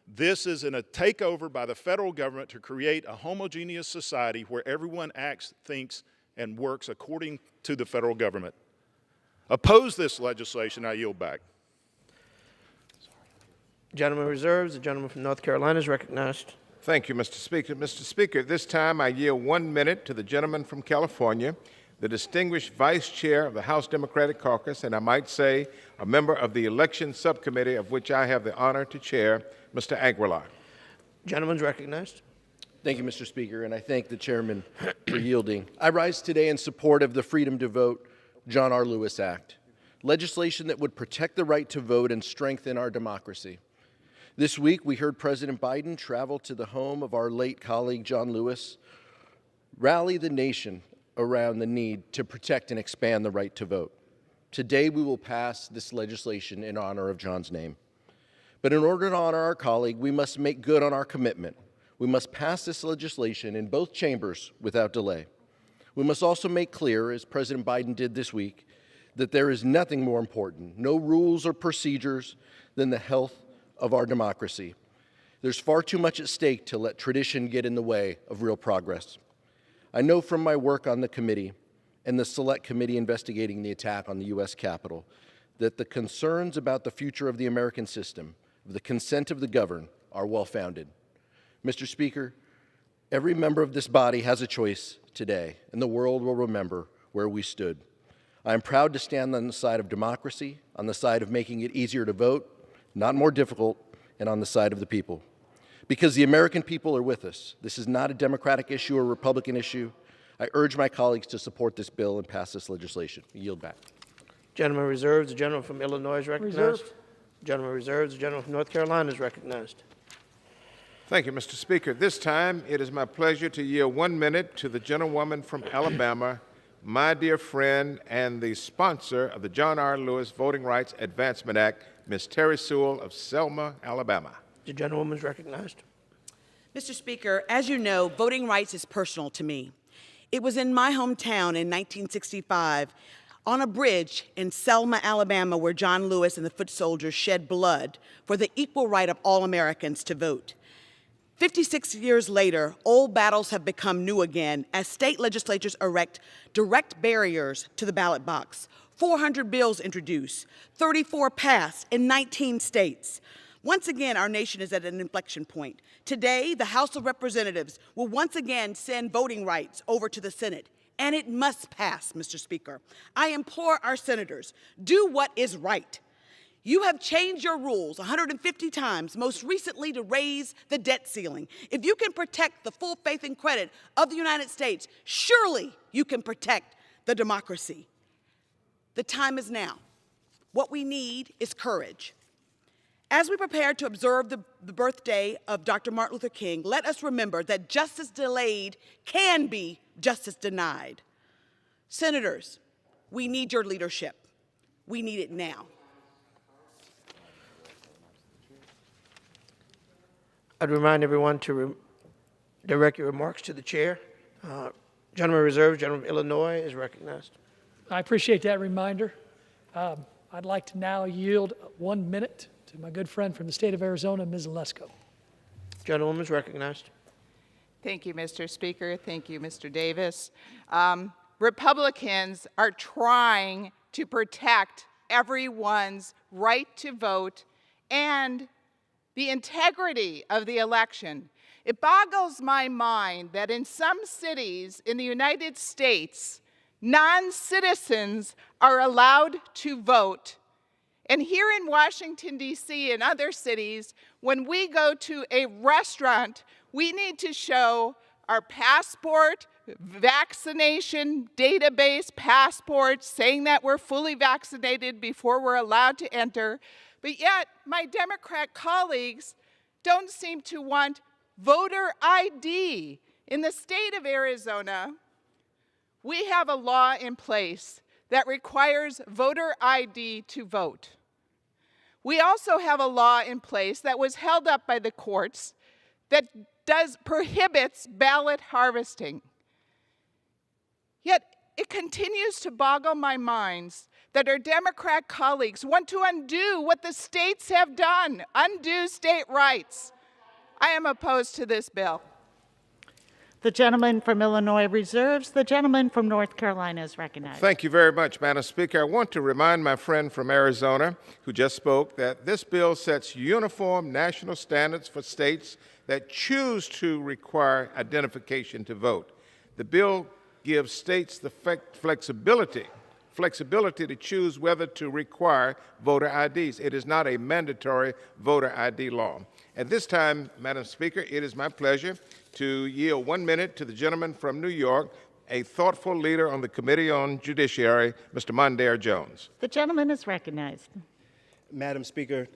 This is a takeover by the federal government to create a homogeneous society where everyone acts, thinks, and works according to the federal government. Oppose this legislation. I yield back. Gentleman reserves. The gentleman from North Carolina is recognized. Thank you, Mr. Speaker. Mr. Speaker, at this time I yield 1 minute to the gentleman from California, the distinguished Vice Chair of the House Democratic Caucus, and I might say a member of the Election Subcommittee, of which I have the honor to chair, Mr. Aguilar. Gentleman's recognized. Thank you, Mr. Speaker, and I thank the chairman for yielding. I rise today in support of the Freedom to Vote John R. Lewis Act, legislation that would protect the right to vote and strengthen our democracy. This week, we heard President Biden travel to the home of our late colleague, John Lewis, rally the nation around the need to protect and expand the right to vote. Today, we will pass this legislation in honor of John's name. But in order to honor our colleague, we must make good on our commitment. We must pass this legislation in both chambers without delay. We must also make clear, as President Biden did this week, that there is nothing more important, no rules or procedures, than the health of our democracy. There's far too much at stake to let tradition get in the way of real progress. I know from my work on the committee and the Select Committee investigating the attack on the U.S. Capitol that the concerns about the future of the American system, of the consent of the governed, are well-founded. Mr. Speaker, every member of this body has a choice today, and the world will remember where we stood. I am proud to stand on the side of democracy, on the side of making it easier to vote, not more difficult, and on the side of the people. Because the American people are with us. This is not a Democratic issue or Republican issue. I urge my colleagues to support this bill and pass this legislation. I yield back. Gentleman reserves. The gentleman from Illinois is recognized. Reserved. Gentleman reserves. The gentleman from North Carolina is recognized. Thank you, Mr. Speaker. This time, it is my pleasure to yield 1 minute to the gentlewoman from Alabama, my dear friend and the sponsor of the John R. Lewis Voting Rights Advancement Act, Ms. Terry Sewell of Selma, Alabama. The gentlewoman is recognized. Mr. Speaker, as you know, voting rights is personal to me. It was in my hometown in 1965, on a bridge in Selma, Alabama, where John Lewis and the foot soldiers shed blood for the equal right of all Americans to vote. 56 years later, old battles have become new again as state legislatures erect direct barriers to the ballot box. 400 bills introduced, 34 passed in 19 states. Once again, our nation is at an inflection point. Today, the House of Representatives will once again send voting rights over to the Senate, and it must pass, Mr. Speaker. I implore our senators, do what is right. You have changed your rules 150 times, most recently to raise the debt ceiling. If you can protect the full faith and credit of the United States, surely you can protect the democracy. The time is now. What we need is courage. As we prepare to observe the birthday of Dr. Martin Luther King, let us remember that justice delayed can be justice denied. Senators, we need your leadership. We need it now. I'd remind everyone to direct your remarks to the chair. Gentleman reserved, gentleman from Illinois is recognized. I appreciate that reminder. I'd like to now yield 1 minute to my good friend from the state of Arizona, Ms. Lesko. Gentlewoman is recognized. Thank you, Mr. Speaker. Thank you, Mr. Davis. Republicans are trying to protect everyone's right to vote and the integrity of the election. It boggles my mind that in some cities in the United States, non-citizens are allowed to vote. And here in Washington, D.C. and other cities, when we go to a restaurant, we need to show our passport, vaccination database passport, saying that we're fully vaccinated before we're allowed to enter. But yet, my Democrat colleagues don't seem to want voter ID. In the state of Arizona, we have a law in place that requires voter ID to vote. We also have a law in place that was held up by the courts that prohibits ballot harvesting. Yet it continues to boggle my mind that our Democrat colleagues want to undo what the states have done, undo state rights. I am opposed to this bill. The gentleman from Illinois reserves. The gentleman from North Carolina is recognized. Thank you very much, Madam Speaker. I want to remind my friend from Arizona who just spoke that this bill sets uniform national standards for states that choose to require identification to vote. The bill gives states the flexibility to choose whether to require voter IDs. It is not a mandatory voter ID law. At this time, Madam Speaker, it is my pleasure to yield 1 minute to the gentleman from New York, a thoughtful leader on the Committee on Judiciary, Mr. Mondaire Jones. The gentleman is recognized. Madam Speaker,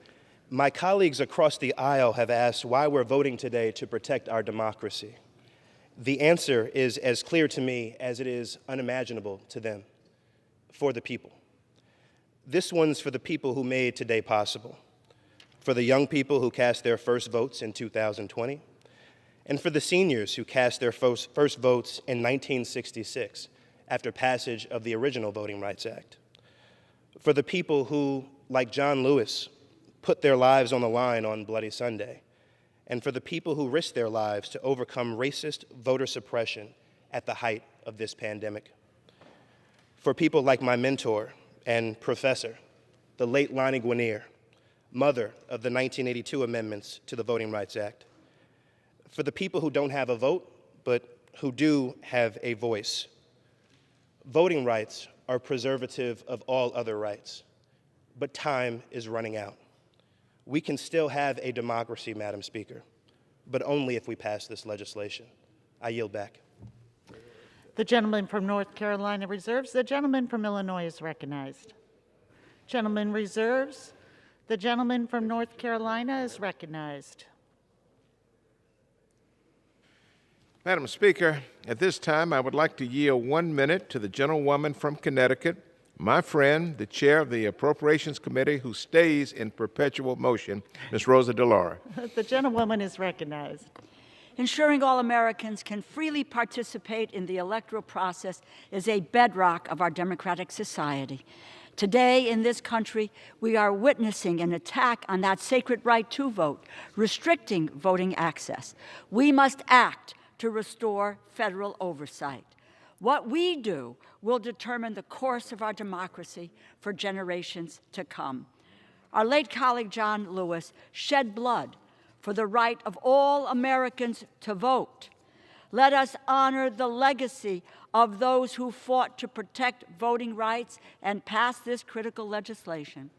my colleagues across the aisle have asked why we're voting today to protect our democracy. The answer is as clear to me as it is unimaginable to them. For the people. This one's for the people who made today possible, for the young people who cast their first votes in 2020, and for the seniors who cast their first votes in 1966 after passage of the original Voting Rights Act, for the people who, like John Lewis, put their lives on the line on Bloody Sunday, and for the people who risked their lives to overcome racist voter suppression at the height of this pandemic. For people like my mentor and professor, the late Lonnie Guinier, mother of the 1982 amendments to the Voting Rights Act. For the people who don't have a vote, but who do have a voice. Voting rights are preservative of all other rights, but time is running out. We can still have a democracy, Madam Speaker, but only if we pass this legislation. I yield back. The gentleman from North Carolina reserves. The gentleman from Illinois is recognized. Gentleman reserves. The gentleman from North Carolina is recognized. Madam Speaker, at this time, I would like to yield 1 minute to the gentlewoman from Connecticut, my friend, the chair of the Appropriations Committee, who stays in perpetual motion, Ms. Rosa DeLauro. The gentlewoman is recognized. Ensuring all Americans can freely participate in the electoral process is a bedrock of our democratic society. Today, in this country, we are witnessing an attack on that sacred right to vote, restricting voting access. We must act to restore federal oversight. What we do will determine the course of our democracy for generations to come. Our late colleague John Lewis shed blood for the right of all Americans to vote. Let us honor the legacy of those who fought to protect voting rights and pass this critical legislation.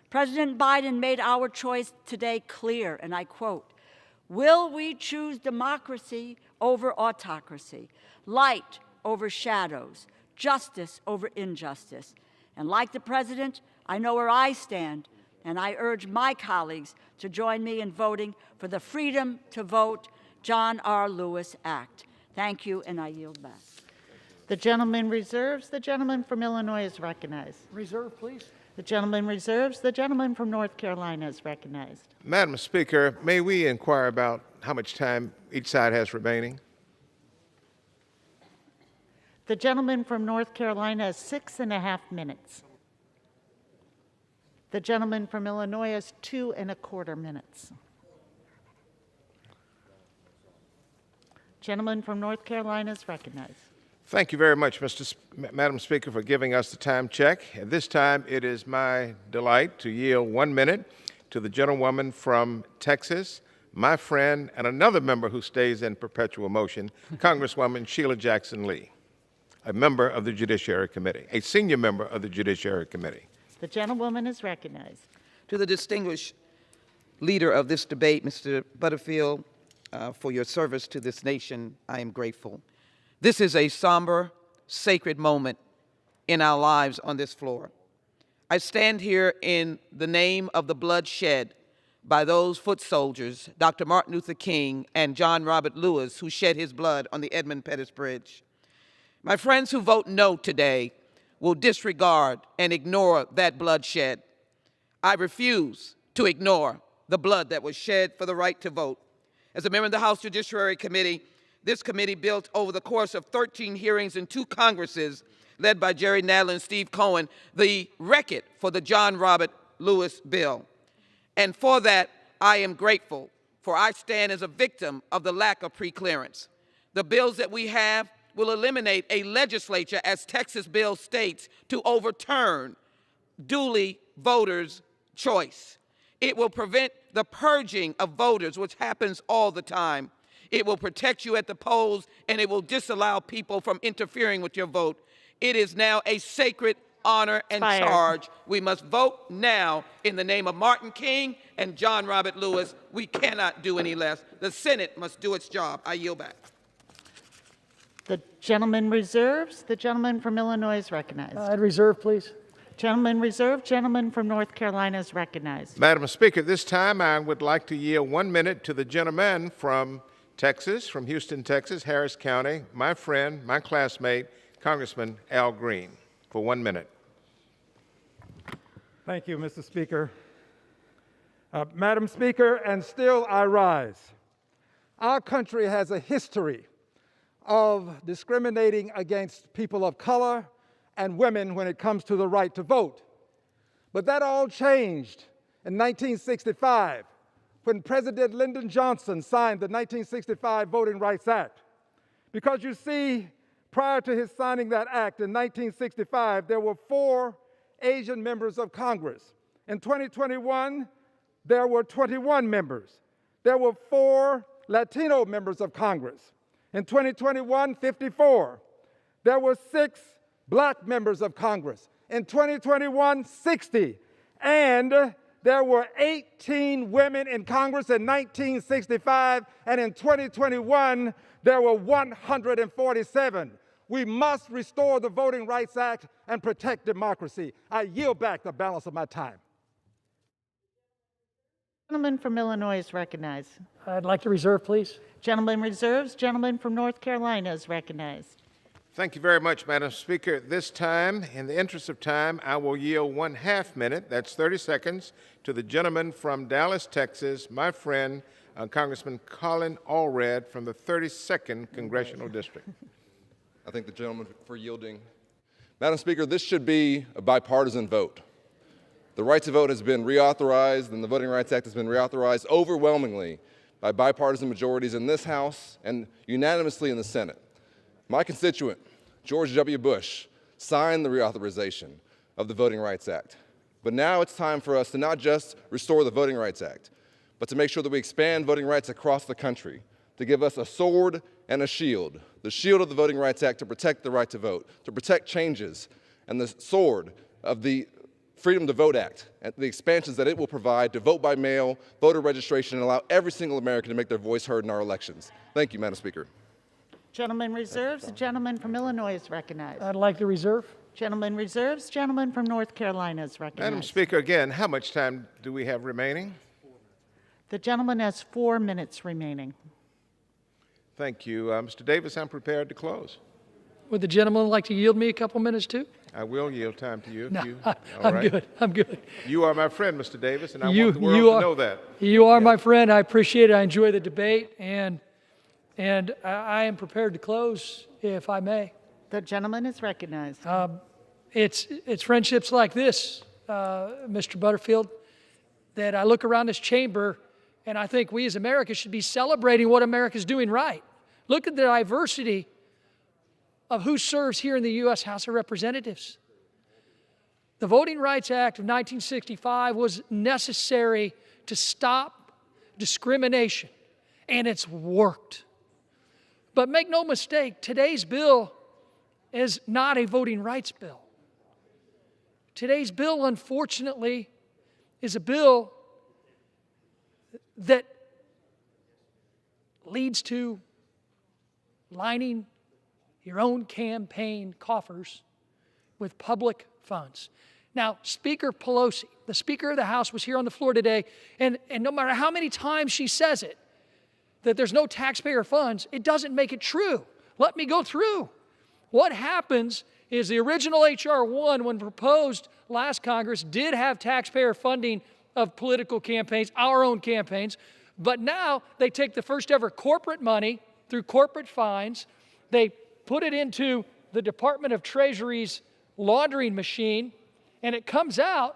President Biden made our choice today clear, and I quote, "Will we choose democracy over autocracy, light over shadows, justice over injustice?" And like the President, I know where I stand, and I urge my colleagues to join me in voting for the Freedom to Vote John R. Lewis Act. Thank you, and I yield back. The gentleman reserves. The gentleman from Illinois is recognized. Reserve, please. The gentleman reserves. The gentleman from North Carolina is recognized. Madam Speaker, may we inquire about how much time each side has remaining? The gentleman from North Carolina has 6.5 minutes. The gentleman from Illinois has 2.25 minutes. Gentleman from North Carolina is recognized. Thank you very much, Madam Speaker, for giving us the time check. At this time, it is my delight to yield 1 minute to the gentlewoman from Texas, my friend, and another member who stays in perpetual motion, Congresswoman Sheila Jackson Lee, a member of the Judiciary Committee, a senior member of the Judiciary Committee. The gentlewoman is recognized. To the distinguished leader of this debate, Mr. Butterfield, for your service to this nation, I am grateful. This is a somber, sacred moment in our lives on this floor. I stand here in the name of the blood shed by those foot soldiers, Dr. Martin Luther King and John Robert Lewis, who shed his blood on the Edmund Pettus Bridge. My friends who vote no today will disregard and ignore that bloodshed. I refuse to ignore the blood that was shed for the right to vote. As a member of the House Judiciary Committee, this committee built over the course of 13 hearings in 2 Congresses, led by Jerry Nadler and Steve Cohen, the record for the John Robert Lewis bill. And for that, I am grateful, for I stand as a victim of the lack of preclearance. The bills that we have will eliminate a legislature, as Texas bill states, to overturn duly voters' choice. It will prevent the purging of voters, which happens all the time. It will protect you at the polls, and it will disallow people from interfering with your vote. It is now a sacred honor and charge. We must vote now in the name of Martin King and John Robert Lewis. We cannot do any less. The Senate must do its job. I yield back. The gentleman reserves. The gentleman from Illinois is recognized. I'd reserve, please. Gentleman reserved. Gentleman from North Carolina is recognized. Madam Speaker, this time I would like to yield 1 minute to the gentleman from Texas, from Houston, Texas, Harris County, my friend, my classmate, Congressman Al Green, for 1 minute. Thank you, Mr. Speaker. Madam Speaker, and still I rise. Our country has a history of discriminating against people of color and women when it comes to the right to vote. But that all changed in 1965 when President Lyndon Johnson signed the 1965 Voting Rights Act. Because you see, Prior to his signing that act in 1965, there were 4 Asian members of Congress. In 2021, there were 21 members. There were 4 Latino members of Congress. In 2021, 54. There were 6 black members of Congress. In 2021, 60. And there were 18 women in Congress in 1965, and in 2021, there were 147. We must restore the Voting Rights Act and protect democracy. I yield back the balance of my time. Gentleman from Illinois is recognized. I'd like to reserve, please. Gentleman reserves. Gentleman from North Carolina is recognized. Thank you very much, Madam Speaker. At this time, in the interest of time, I will yield 1/2 minute, that's 30 seconds, to the gentleman from Dallas, Texas, my friend, Congressman Colin Allred from the 32nd Congressional District. I thank the gentleman for yielding. Madam Speaker, this should be a bipartisan vote. The right to vote has been reauthorized, and the Voting Rights Act has been reauthorized overwhelmingly by bipartisan majorities in this House and unanimously in the Senate. My constituent, George W. Bush, signed the reauthorization of the Voting Rights Act. But now it's time for us to not just restore the Voting Rights Act, but to make sure that we expand voting rights across the country, to give us a sword and a shield. The shield of the Voting Rights Act to protect the right to vote, to protect changes, and the sword of the Freedom to Vote Act, and the expansions that it will provide to vote by mail, voter registration, and allow every single American to make their voice heard in our elections. Thank you, Madam Speaker. Gentleman reserves. The gentleman from Illinois is recognized. I'd like to reserve. Gentleman reserves. Gentleman from North Carolina is recognized. Madam Speaker, again, how much time do we have remaining? The gentleman has 4 minutes remaining. Thank you. Mr. Davis, I'm prepared to close. Would the gentleman like to yield me a couple minutes too? I will yield time to you. If No, you I'm good. I'm good. You are my friend, Mr. Davis, and I want the world to know that. You are my friend. I appreciate it. I enjoy the debate, and I am prepared to close, if I may. The gentleman is recognized. It's friendships like this, Mr. Butterfield, that I look around this chamber, and I think we as America should be celebrating what America's doing right. Look at the diversity of who serves here in the U.S. House of Representatives. The Voting Rights Act of 1965 was necessary to stop discrimination, and it's worked. But make no mistake, today's bill is not a voting rights bill. Today's bill, unfortunately, is a bill that leads to lining your own campaign coffers with public funds. Now, Speaker Pelosi, the Speaker of the House, was here on the floor today, and no matter how many times she says it, that there's no taxpayer funds, it doesn't make it true. Let me go through. What happens is the original H.R. 1, when proposed last Congress, did have taxpayer funding of political campaigns, our own campaigns, but now they take the first ever corporate money through corporate fines, they put it into the Department of Treasury's laundering machine, and it comes out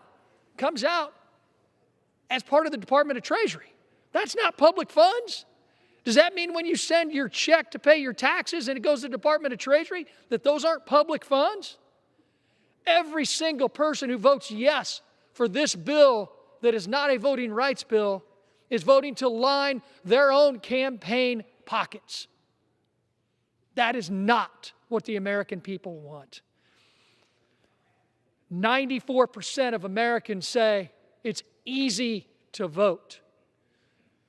as part of the Department of Treasury. That's not public funds. Does that mean when you send your check to pay your taxes and it goes to the Department of Treasury, that those aren't public funds? Every single person who votes yes for this bill that is not a voting rights bill is voting to line their own campaign pockets. That is not what the American people want. 94% of Americans say it's easy to vote.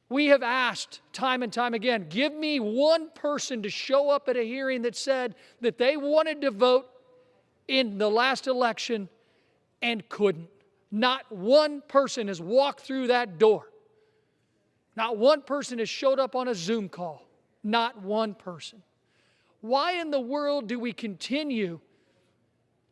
We have asked time and time again, give me one person to show up at a hearing that said that they wanted to vote in the last election and couldn't. Not one person has walked through that door. Not one person has showed up on a Zoom call. Not one person. Why in the world do we continue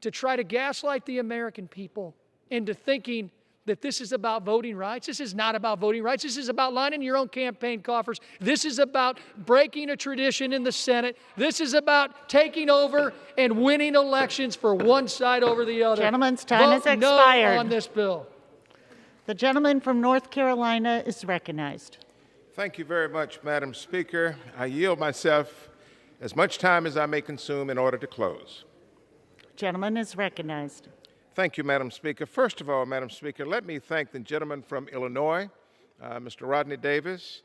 to try to gaslight the American people into thinking that this is about voting rights? This is not about voting rights. This is about lining your own campaign coffers. This is about breaking a tradition in the Senate. This is about taking over and winning elections for one side over the other. Gentleman's time has Vote expired. no on this bill. The gentleman from North Carolina is recognized. Thank you very much, Madam Speaker. I yield myself as much time as I may consume in order to close. Gentleman is recognized. Thank you, Madam Speaker. First of all, Madam Speaker, let me thank the gentleman from Illinois, Mr. Rodney Davis.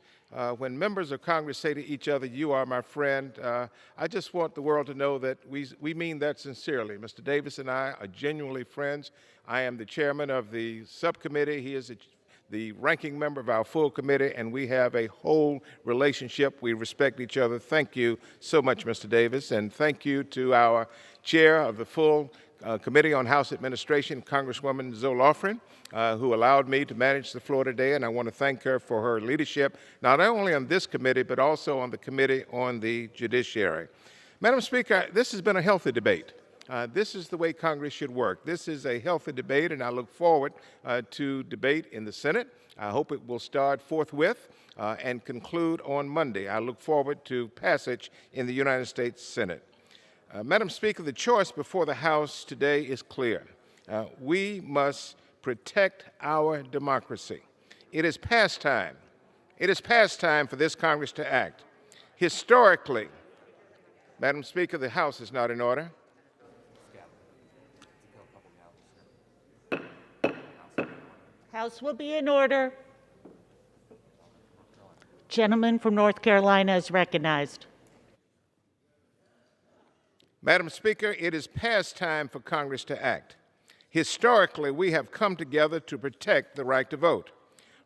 When members of Congress say to each other, "You are my friend," I just want the world to know that we mean that sincerely. Mr. Davis and I are genuinely friends. I am the chairman of the subcommittee. He is the ranking member of our full committee, and we have a whole relationship. We respect each other. Thank you so much, Mr. Davis, and thank you to our chair of the full Committee on House Administration, Congresswoman Zoe Lofgren, who allowed me to manage the floor today, and I want to thank her for her leadership, not only on this committee, but also on the Committee on the Judiciary. Madam Speaker, this has been a healthy debate. This is the way Congress should work. This is a healthy debate, and I look forward to debate in the Senate. I hope it will start forthwith and conclude on Monday. I look forward to passage in the United States Senate. Madam Speaker, the choice before the House today is clear. We must protect our democracy. It is past time. It is past time for this Congress to act. Historically, Madam Speaker, the House is not in order. House will be in order. Gentleman from North Carolina is recognized. Madam Speaker, it is past time for Congress to act. Historically, we have come together to protect the right to vote.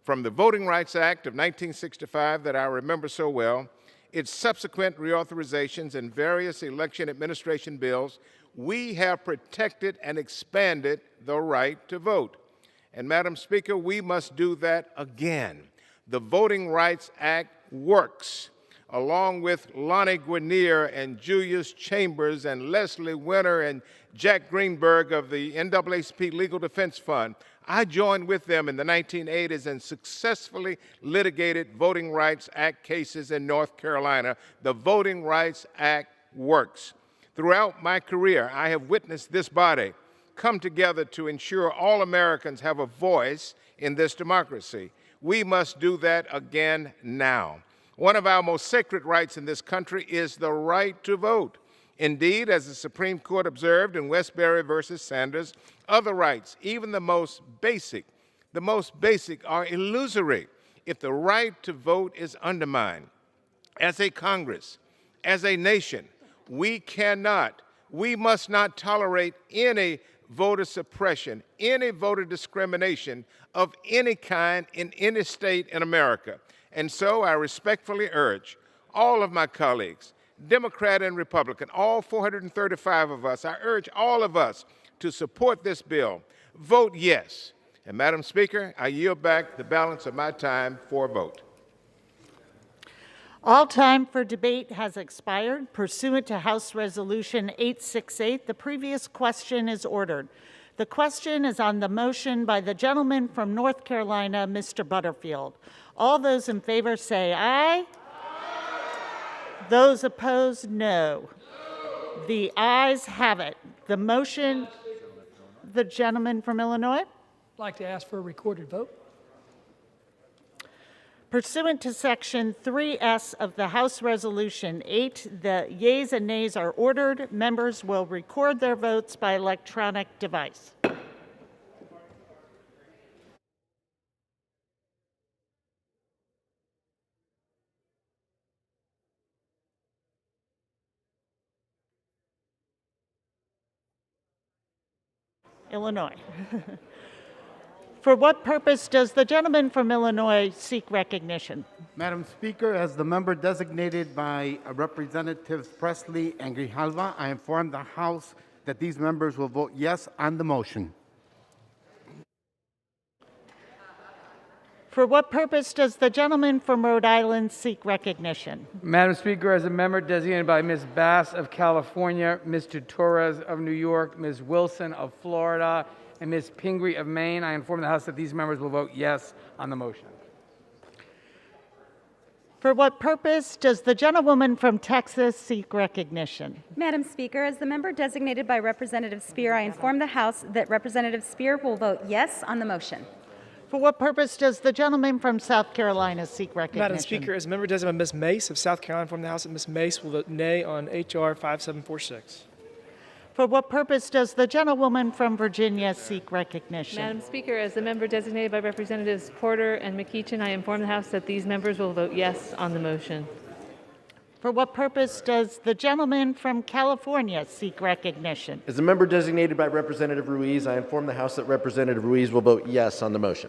From the Voting Rights Act of 1965 that I remember so well, its subsequent reauthorizations and various election administration bills, we have protected and expanded the right to vote. And Madam Speaker, we must do that again. The Voting Rights Act works. Along with Lonnie Guinier and Julius Chambers and Leslie Winter and Jack Greenberg of the NAACP Legal Defense Fund, I joined with them in the 1980s and successfully litigated Voting Rights Act cases in North Carolina. The Voting Rights Act works. Throughout my career, I have witnessed this body come together to ensure all Americans have a voice in this democracy. We must do that again now. One of our most sacred rights in this country is the right to vote. Indeed, as the Supreme Court observed in Westbury versus Sanders, other rights, even the most basic, are illusory if the right to vote is undermined. As a Congress, as a nation, we must not tolerate any voter suppression, any voter discrimination of any kind in any state in America. And so I respectfully urge all of my colleagues, Democrat and Republican, all 435 of us, I urge all of us to support this bill. Vote yes. And Madam Speaker, I yield back the balance of my time for a vote. All time for debate has expired. Pursuant to House Resolution 868, the previous question is ordered. The question is on the motion by the gentleman from North Carolina, Mr. Butterfield. All those in favor say aye. Aye. Those opposed, no. The ayes have it. The motion, the gentleman from Illinois. I'd like to ask for a recorded vote. Pursuant to Section 3S of the House Resolution 8, the yeas and nays are ordered. Members will record their votes by electronic device. Illinois. For what purpose does the gentleman from Illinois seek recognition? Madam Speaker, as the member designated by Representatives Presley and Grijalva, I inform the House that these members will vote yes on the motion. For what purpose does the gentleman from Rhode Island seek recognition? Madam Speaker, as a member designated by Ms. Bass of California, Mr. Torres of New York, Ms. Wilson of Florida, and Ms. Pingree of Maine, I inform the House that these members will vote yes on the motion. For what purpose does the gentlewoman from Texas seek recognition? Madam Speaker, as the member designated by Representative Speer, I inform the House that Representative Speer will vote yes on the motion. For what purpose does the gentleman from South Carolina seek recognition? Madam Speaker, as a member designated by Ms. Mace of South Carolina, inform the House that Ms. Mace will vote nay on H.R. 5746. For what purpose does the gentlewoman from Virginia seek recognition? Madam Speaker, as the member designated by Representatives Porter and McEachin, I inform the House that these members will vote yes on the motion. For what purpose does the gentleman from California seek recognition? As a member designated by Representative Ruiz, I inform the House that Representative Ruiz will vote yes on the motion.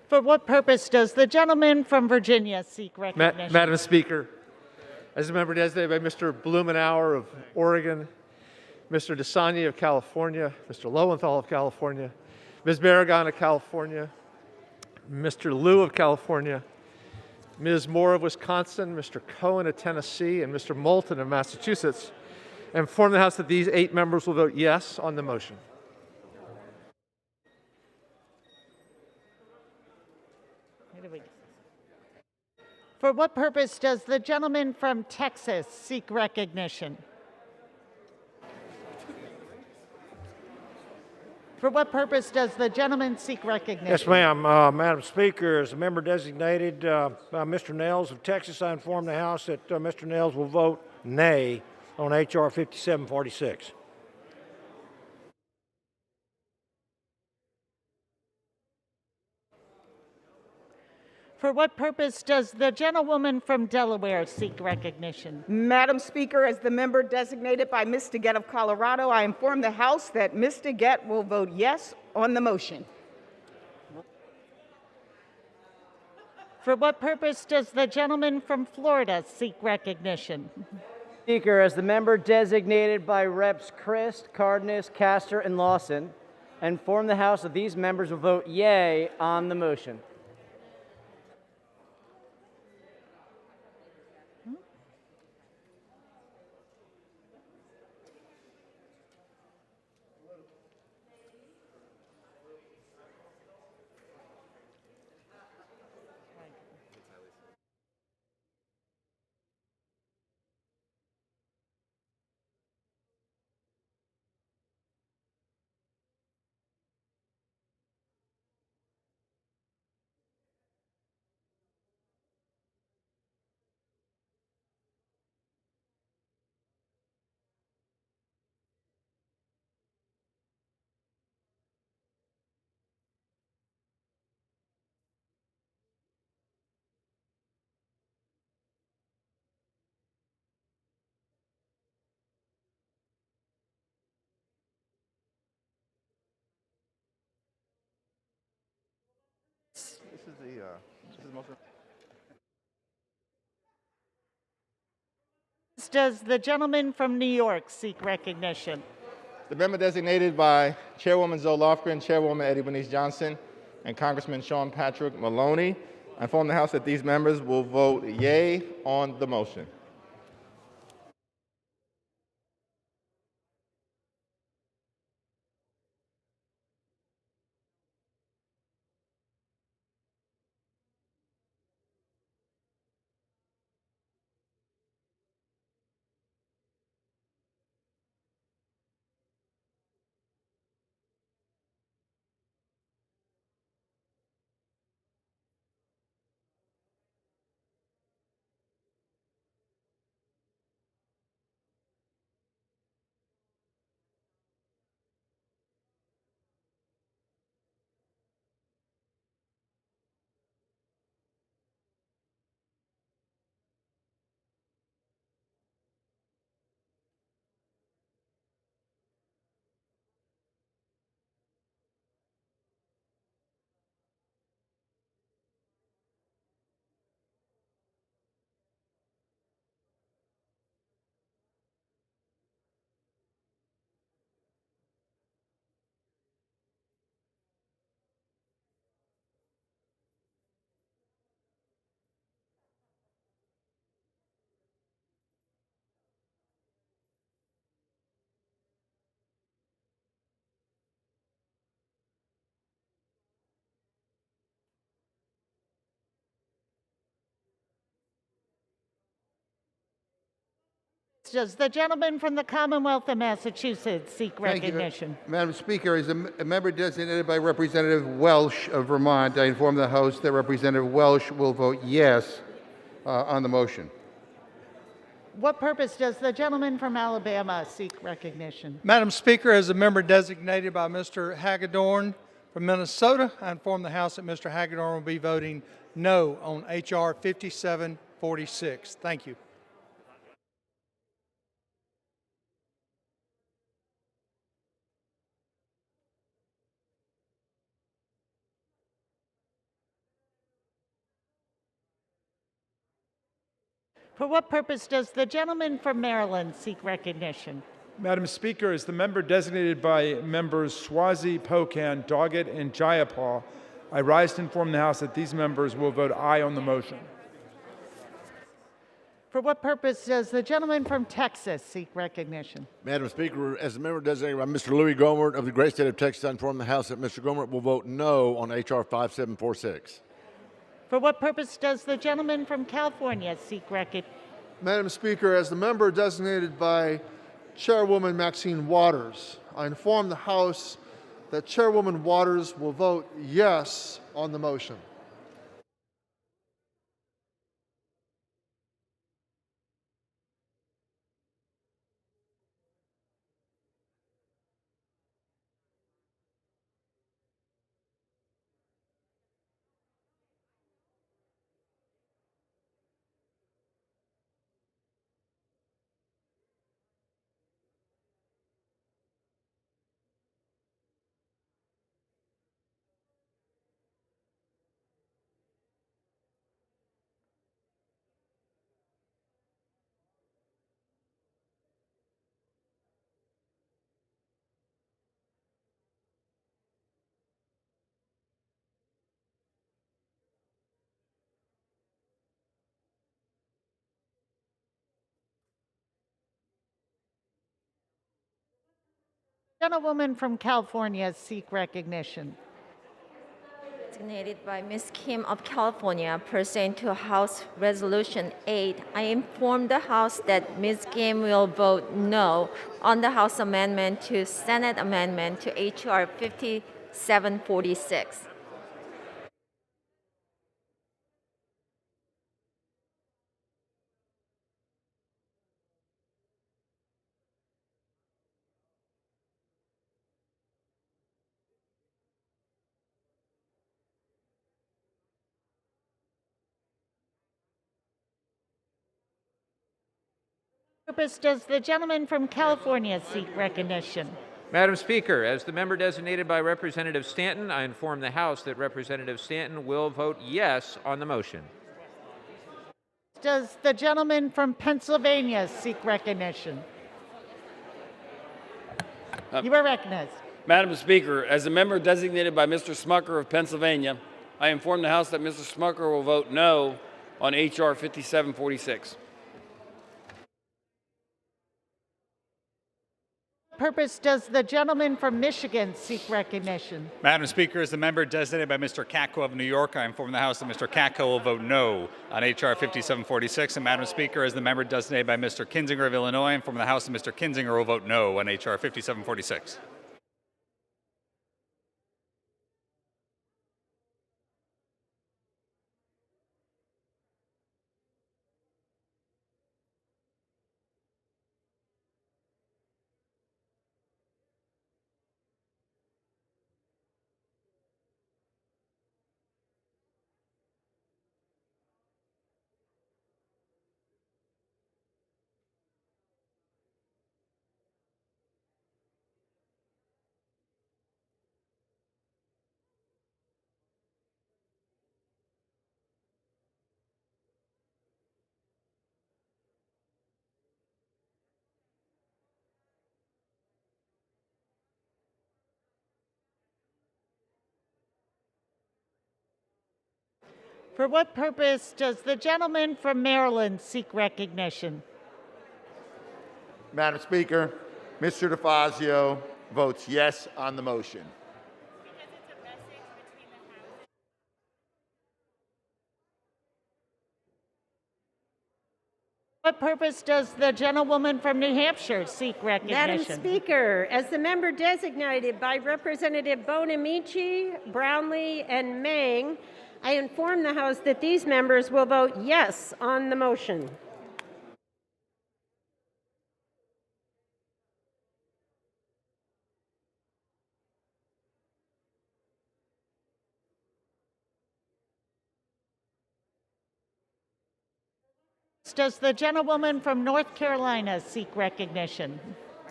For what purpose does the gentleman from Virginia seek recognition? Madam Speaker, as a member designated by Mr. Blumenauer of Oregon, Mr. DeSanti of California, Mr. Lowenthal of California, Ms. Barragan of California, Mr. Liu of California, Ms. Moore of Wisconsin, Mr. Cohen of Tennessee, and Mr. Moulton of Massachusetts, I inform the House that these 8 members will vote yes on the motion. For what purpose does the gentleman from Texas seek recognition? For what purpose does the gentleman seek recognition? Yes, ma'am. Madam Speaker, as a member designated by Mr. Nels of Texas, I inform the House that Mr. Nels will vote nay on H.R. 5746. For what purpose does the gentlewoman from Delaware seek recognition? Madam Speaker, as the member designated by Ms. DeGette of Colorado, I inform the House that Ms. DeGette will vote yes on the motion. For what purpose does the gentleman from Florida seek recognition? Speaker, as the member designated by Reps. Christ, Cardenas, Castor, and Lawson, I inform the House that these members will vote yea on the motion. Does the gentleman from New York seek recognition? The member designated by Chairwoman Zoe Lofgren, Chairwoman Eddie Bernice Johnson, and Congressman Sean Patrick Maloney, I inform the House that these members will vote yea on the motion. does the gentleman from the Commonwealth of Massachusetts seek Thank you. recognition? Madam Speaker, as a member designated by Representative Welsh of Vermont, I inform the House that Representative Welsh will vote yes on the motion. What purpose does the gentleman from Alabama seek recognition? Madam Speaker, as a member designated by Mr. Hagedorn from Minnesota, I inform the House that Mr. Hagedorn will be voting no on H.R. 5746. Thank you. For what purpose does the gentleman from Maryland seek recognition? Madam Speaker, as the member designated by members Swazi, Pocan, Doggett, and Jayapal, I rise to inform the House that these members will vote aye on the motion. For what purpose does the gentleman from Texas seek recognition? Madam Speaker, as a member designated by Mr. Louis Gohmert of the great state of Texas, I inform the House that Mr. Gohmert will vote no on H.R. 5746. For what purpose does the gentleman from California seek recognition? Madam Speaker, as the member designated by Chairwoman Maxine Waters, I inform the House that Chairwoman Waters will vote yes on the motion. Gentlewoman from California seek recognition. Designated by Ms. Kim of California, pursuant to House Resolution 8, I inform the House that Ms. Kim will vote no on the House amendment to Senate amendment to H.R. 5746. Purpose does the gentleman from California seek recognition? Madam Speaker, as the member designated by Representative Stanton, I inform the House that Representative Stanton will vote yes on the motion. Does the gentleman from Pennsylvania seek recognition? You are recognized. Madam Speaker, as a member designated by Mr. Smucker of Pennsylvania, I inform the House that Mr. Smucker will vote no on H.R. 5746. Purpose does the gentleman from Michigan seek recognition? Madam Speaker, as the member designated by Mr. Katko of New York, I inform the House that Mr. Katko will vote no on H.R. 5746. And Madam Speaker, as the member designated by Mr. Kinzinger of Illinois, I inform the House that Mr. Kinzinger will vote no on H.R. 5746. For what purpose does the gentleman from Maryland seek recognition? Madam Speaker, Mr. DeFazio votes yes on the motion. what purpose does the gentlewoman from New Hampshire seek recognition? Madam Speaker, as the member designated by Representative Bonamici, Brownlee, and Mang, I inform the House that these members will vote yes on the motion. Does the gentlewoman from North Carolina seek recognition?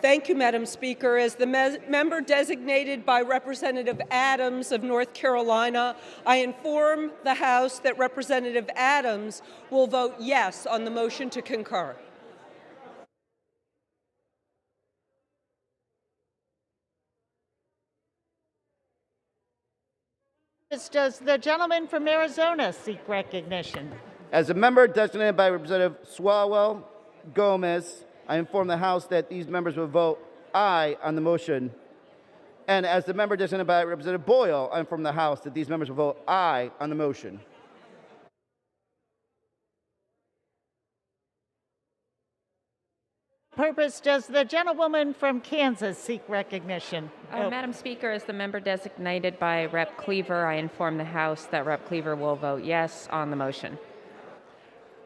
Thank you, Madam Speaker. As the member designated by Representative Adams of North Carolina, I inform the House that Representative Adams will vote yes on the motion to concur. Does the gentleman from Arizona seek recognition? As a member designated by Representative Swalwell Gomez, I inform the House that these members will vote aye on the motion. And as the member designated by Representative Boyle, I inform the House that these members will vote aye on the motion. Purpose does the gentlewoman from Kansas seek recognition? Madam Speaker, as the member designated by Rep. Cleaver, I inform the House that Rep. Cleaver will vote yes on the motion.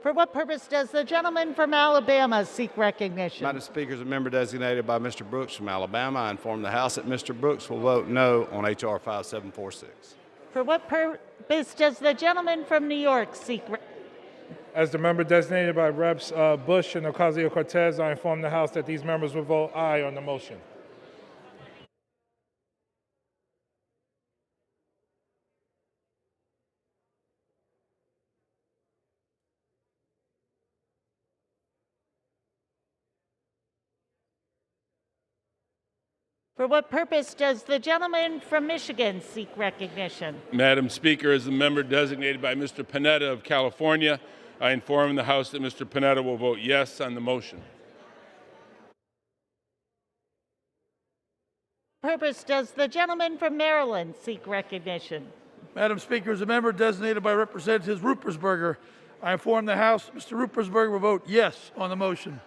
For what purpose does the gentleman from Alabama seek recognition? Madam Speaker, as a member designated by Mr. Brooks from Alabama, I inform the House that Mr. Brooks will vote no on H.R. 5746. For what purpose does the gentleman from New York seek recognition? As the member designated by Reps. Bush and Ocasio-Cortez, I inform the House that these members will vote aye on the motion. For what purpose does the gentleman from Michigan seek recognition? Madam Speaker, as the member designated by Mr. Panetta of California, I inform the House that Mr. Panetta will vote yes on the motion. Purpose does the gentleman from Maryland seek recognition? Madam Speaker, as a member designated by Representative Ruppersberger, I inform the House Mr. Ruppersberger will vote yes on the motion.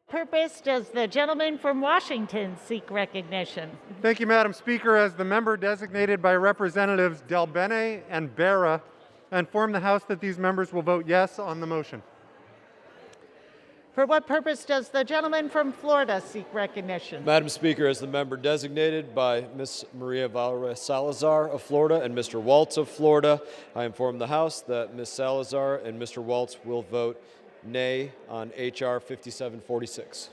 Purpose does the gentleman from Washington seek recognition? Thank you, Madam Speaker. As the member designated by Representatives Del Bene and Barra, I inform the House that these members will vote yes on the motion. For what purpose does the gentleman from Florida seek recognition? Madam Speaker, as the member designated by Ms. Maria Valera Salazar of Florida and Mr. Waltz of Florida, I inform the House that Ms. Salazar and Mr. Waltz will vote nay on H.R. 5746.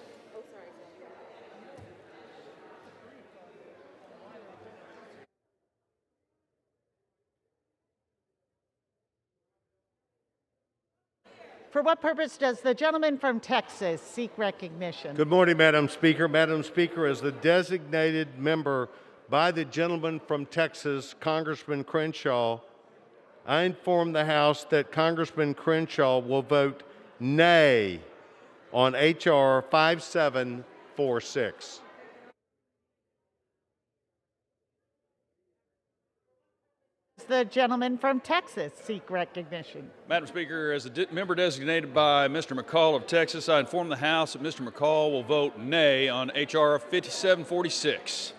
For what purpose does the gentleman from Texas seek recognition? Good morning, Madam Speaker. Madam Speaker, as the designated member by the gentleman from Texas, Congressman Crenshaw, I inform the House that Congressman Crenshaw will vote nay on H.R. 5746. The gentleman from Texas seek recognition? Madam Speaker, as a member designated by Mr. McCall of Texas, I inform the House that Mr. McCall will vote nay on H.R. 5746.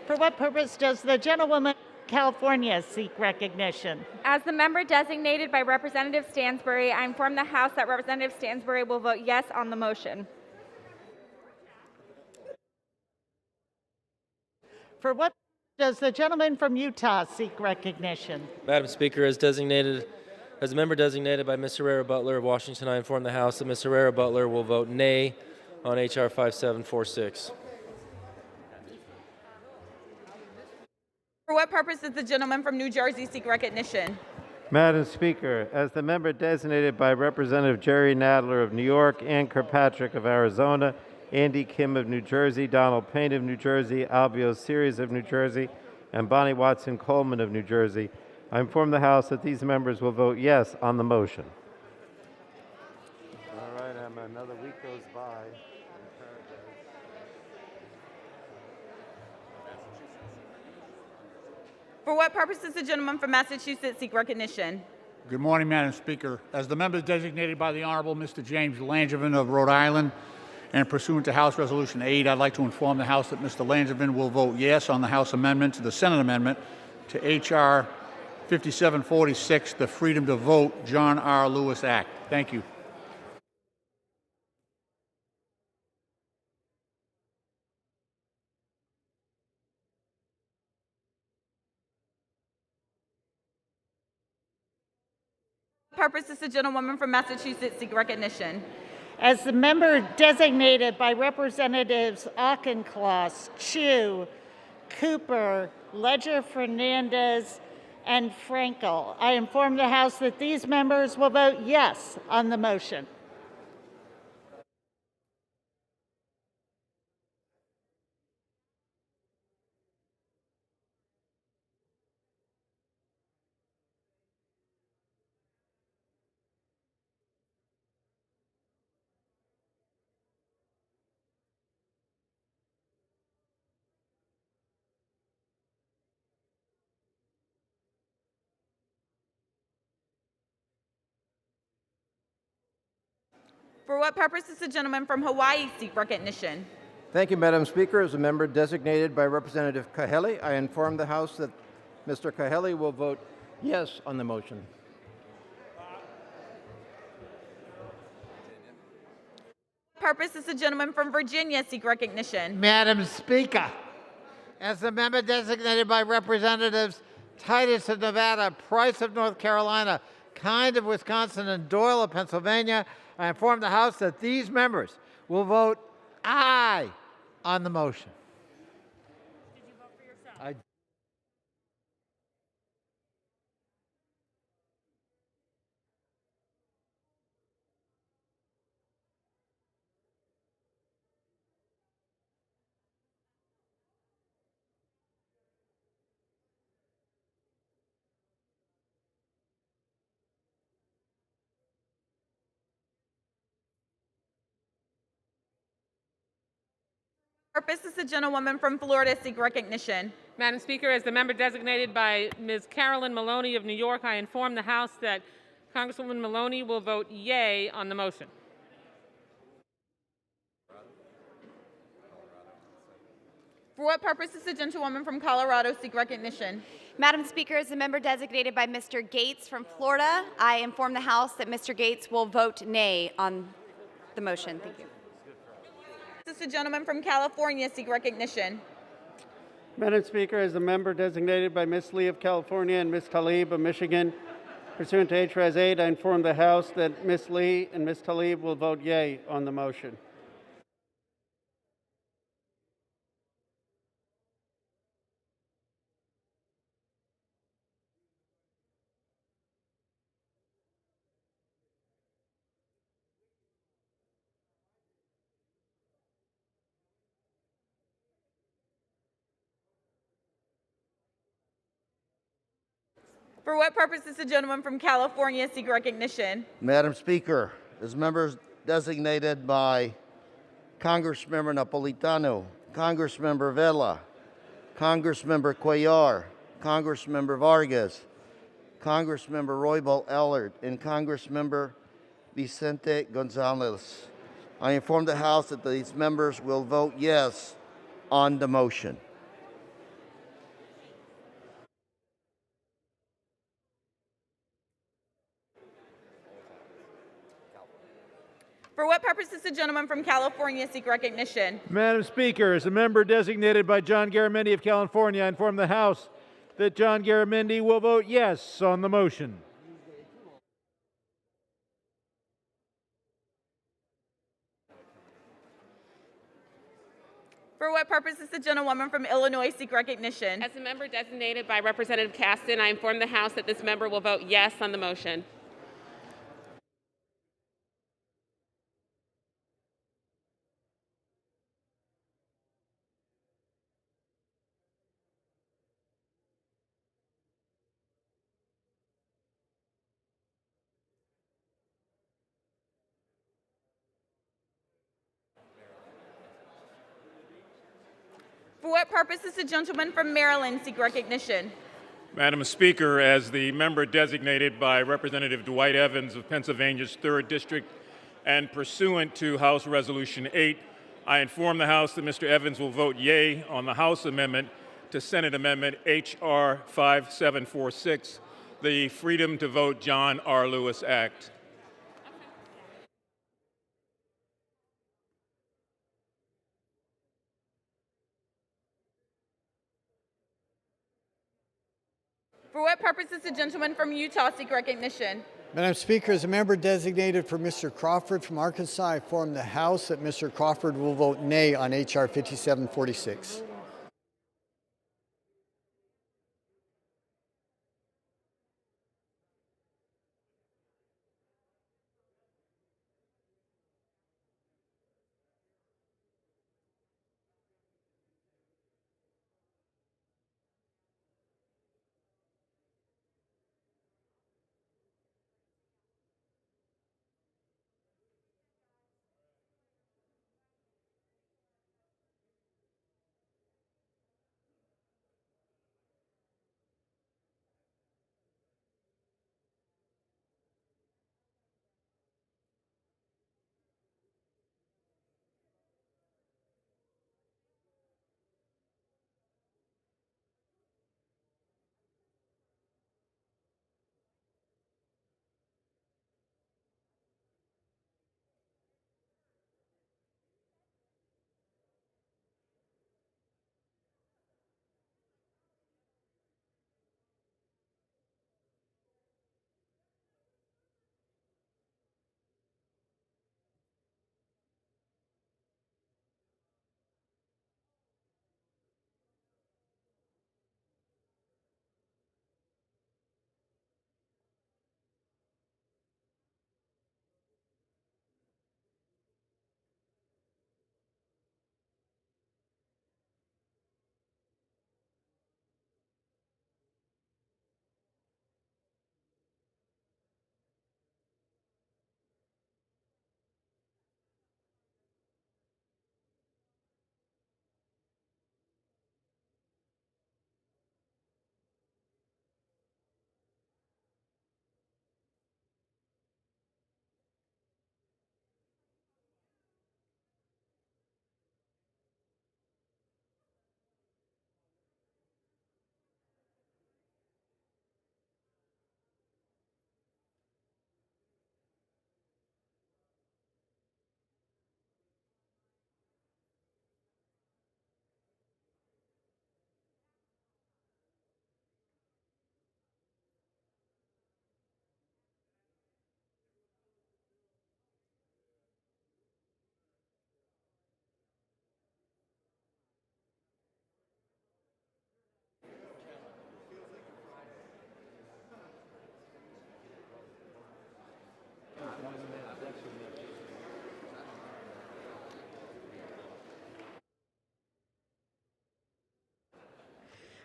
For what purpose does the gentlewoman from California seek recognition? As the member designated by Representative Stansbury, I inform the House that Representative Stansbury will vote yes on the motion. For what does the gentleman from Utah seek recognition? Madam Speaker, as a member designated by Ms. Herrera Butler of Washington, I inform the House that Ms. Herrera Butler will vote nay on H.R. 5746. For what purpose does the gentleman from New Jersey seek recognition? Madam Speaker, as the member designated by Representative Jerry Nadler of New York, Ann Kirkpatrick of Arizona, Andy Kim of New Jersey, Donald Payne of New Jersey, Albio Series of New Jersey, and Bonnie Watson Coleman of New Jersey. I inform the House that these members will vote yes on the motion. All right, Emma, another week goes by. For what purpose does the gentleman from Massachusetts seek recognition? Good morning, Madam Speaker. As the member designated by the Honorable Mr. James Langevin of Rhode Island, and pursuant to House Resolution 8, I'd like to inform the House that Mr. Langevin will vote yes on the House amendment to the Senate amendment to H.R. 5746, the Freedom to Vote John R. Lewis Act. Thank you. Purpose does the gentlewoman from Massachusetts seek recognition? As the member designated by Representatives Auchincloss, Chu, Cooper, Ledger Fernandez, and Frankel, I inform the House that these members will vote yes on the motion. For what purpose does the gentleman from Hawaii seek recognition? Thank you, Madam Speaker. As a member designated by Representative Kahele, I inform the House that Mr. Kahele will vote yes on the motion. Purpose does the gentleman from Virginia seek recognition? Madam Speaker, as the member designated by Representatives Titus of Nevada, Price of North Carolina, Kind of Wisconsin, and Doyle of Pennsylvania, I inform the House that these members will vote aye on the motion. Did you vote for yourself? Purpose does the gentlewoman from Florida seek recognition? Madam Speaker, as the member designated by Ms. Carolyn Maloney of New York, I inform the House that Congresswoman Maloney will vote yea on the motion. For what purpose does the gentlewoman from Colorado seek recognition? Madam Speaker, as the member designated by Mr. Gates from Florida, I inform the House that Mr. Gates will vote nay on the motion. Thank you. Does the gentleman from California seek recognition? Madam Speaker, as the member designated by Ms. Lee of California and Ms. Tlaib of Michigan, pursuant to H.R.S. 8, I inform the House that Ms. Lee and Ms. Tlaib will vote yea on the motion. For what purpose does the gentleman from California seek recognition? Madam Speaker, as members designated by Congressmember Napolitano, Congressmember Vela, Congressmember Cuellar, Congressmember Vargas, Congressmember Roybal Ellard, and Congressmember Vicente Gonzalez, I inform the House that these members will vote yes on the motion. For what purpose does the gentleman from California seek recognition? Madam Speaker, as a member designated by John Garamendi of California, I inform the House that John Garamendi will vote yes on the motion. For what purpose does the gentlewoman from Illinois seek recognition? As a member designated by Representative Caston, I inform the House that this member will vote yes on the motion. For what purpose does the gentleman from Maryland seek recognition? Madam Speaker, as the member designated by Representative Dwight Evans of Pennsylvania's 3rd District and pursuant to House Resolution 8, I inform the House that Mr. Evans will vote yea on the House amendment to Senate Amendment H.R. 5746, the Freedom to Vote John R. Lewis Act. For what purpose does the gentleman from Utah seek recognition? Madam Speaker, as a member designated for Mr. Crawford from Arkansas, I inform the House that Mr. Crawford will vote nay on H.R. 5746.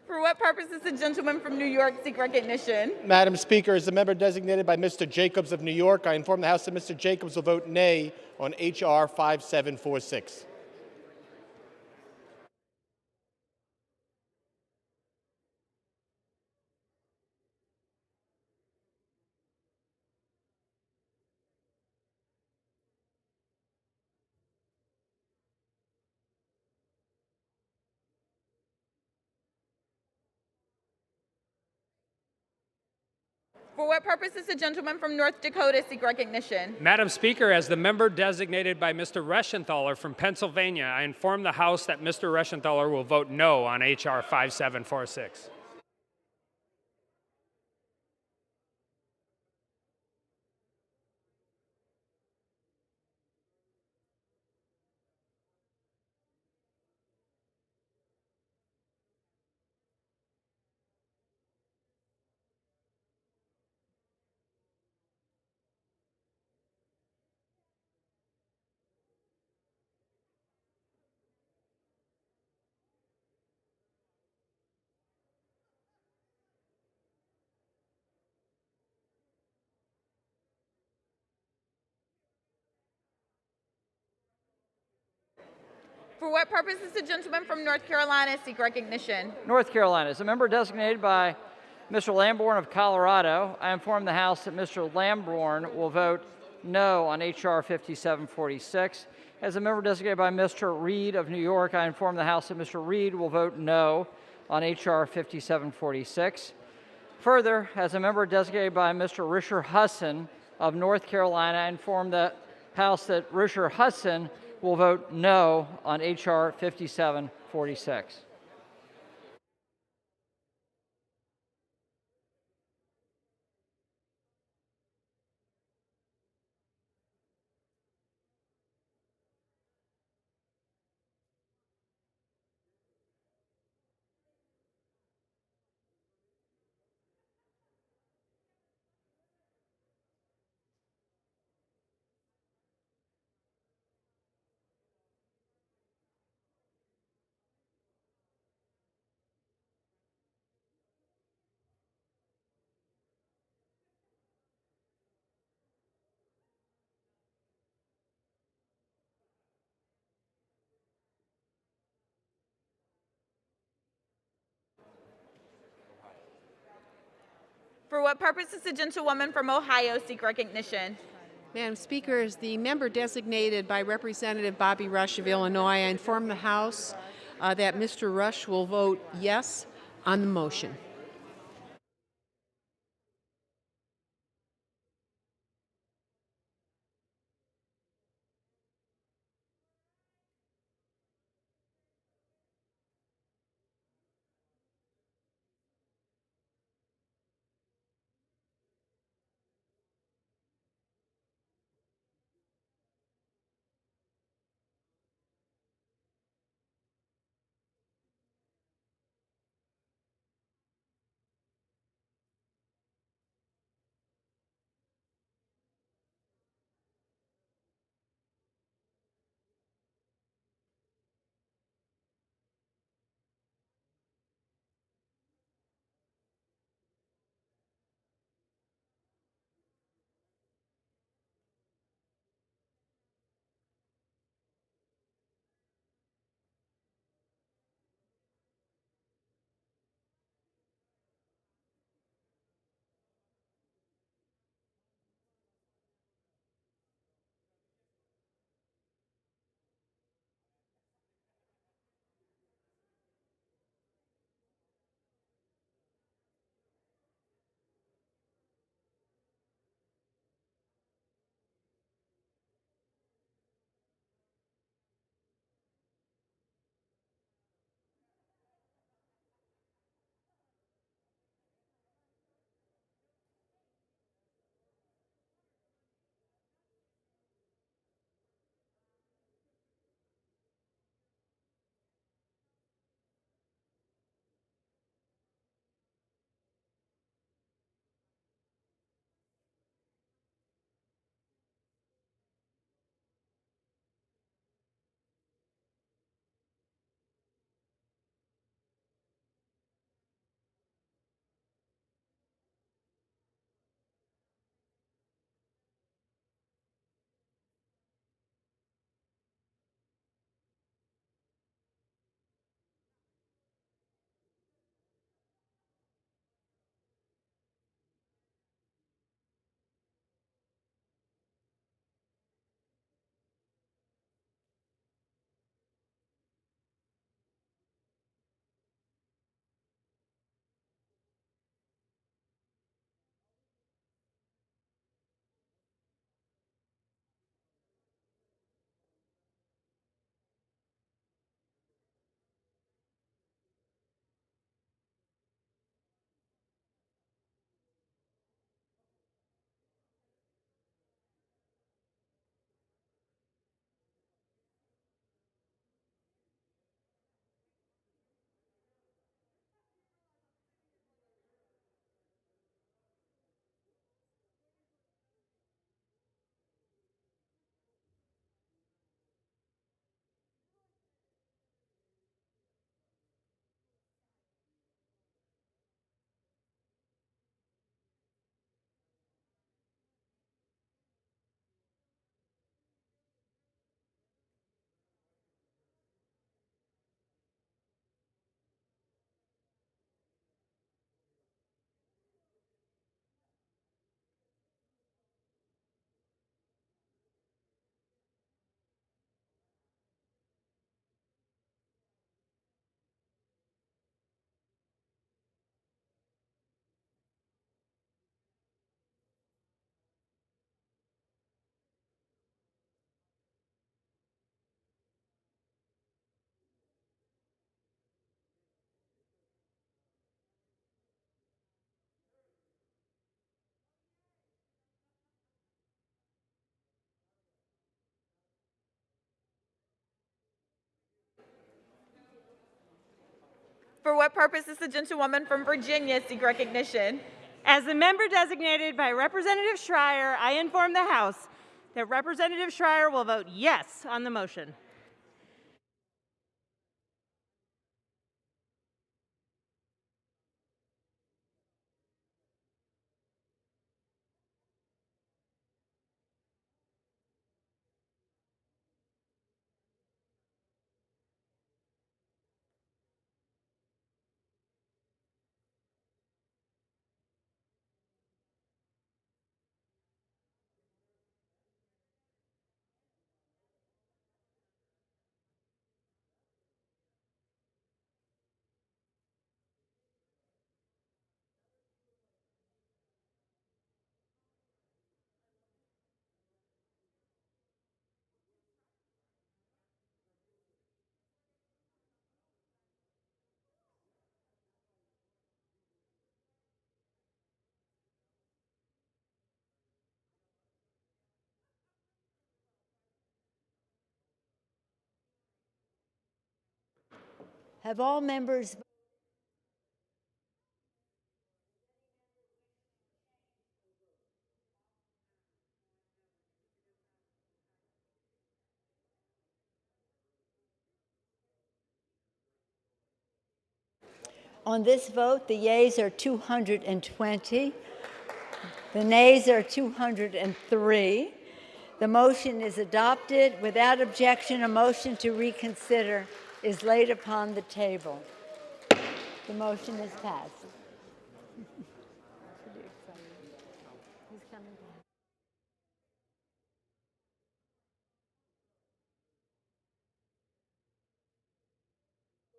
For what purpose does the gentleman from New York seek recognition? Madam Speaker, as the member designated by Mr. Jacobs of New York, I inform the House that Mr. Jacobs will vote nay on H.R. 5746. For what purpose does the gentleman from North Dakota seek recognition? Madam Speaker, as the member designated by Mr. Reschenthaler from Pennsylvania, I inform the House that Mr. Reschenthaler will vote no on H.R. 5746. For what purpose does the gentleman from North Carolina seek recognition? North Carolina. As a member designated by Mr. Lamborn of Colorado, I inform the House that Mr. Lamborn will vote no on H.R. 5746. As a member designated by Mr. Reed of New York, I inform the House that Mr. Reed will vote no on H.R. 5746. Further, as a member designated by Mr. Risher Husson of North Carolina, I inform the House that Risher Husson will vote no on H.R. 5746. For what purpose does the gentlewoman from Ohio seek recognition? Madam Speaker, as the member designated by Representative Bobby Rush of Illinois, I inform the House that Mr. Rush will vote yes on the motion. For what purpose does the gentlewoman from Virginia seek recognition? As the member designated by Representative Schreier, I inform the House that Representative Schreier will vote yes on the motion. Have all members on this vote? The yeas are 220. The nays are 203. The motion is adopted. Without objection, a motion to reconsider is laid upon the table. The motion is passed.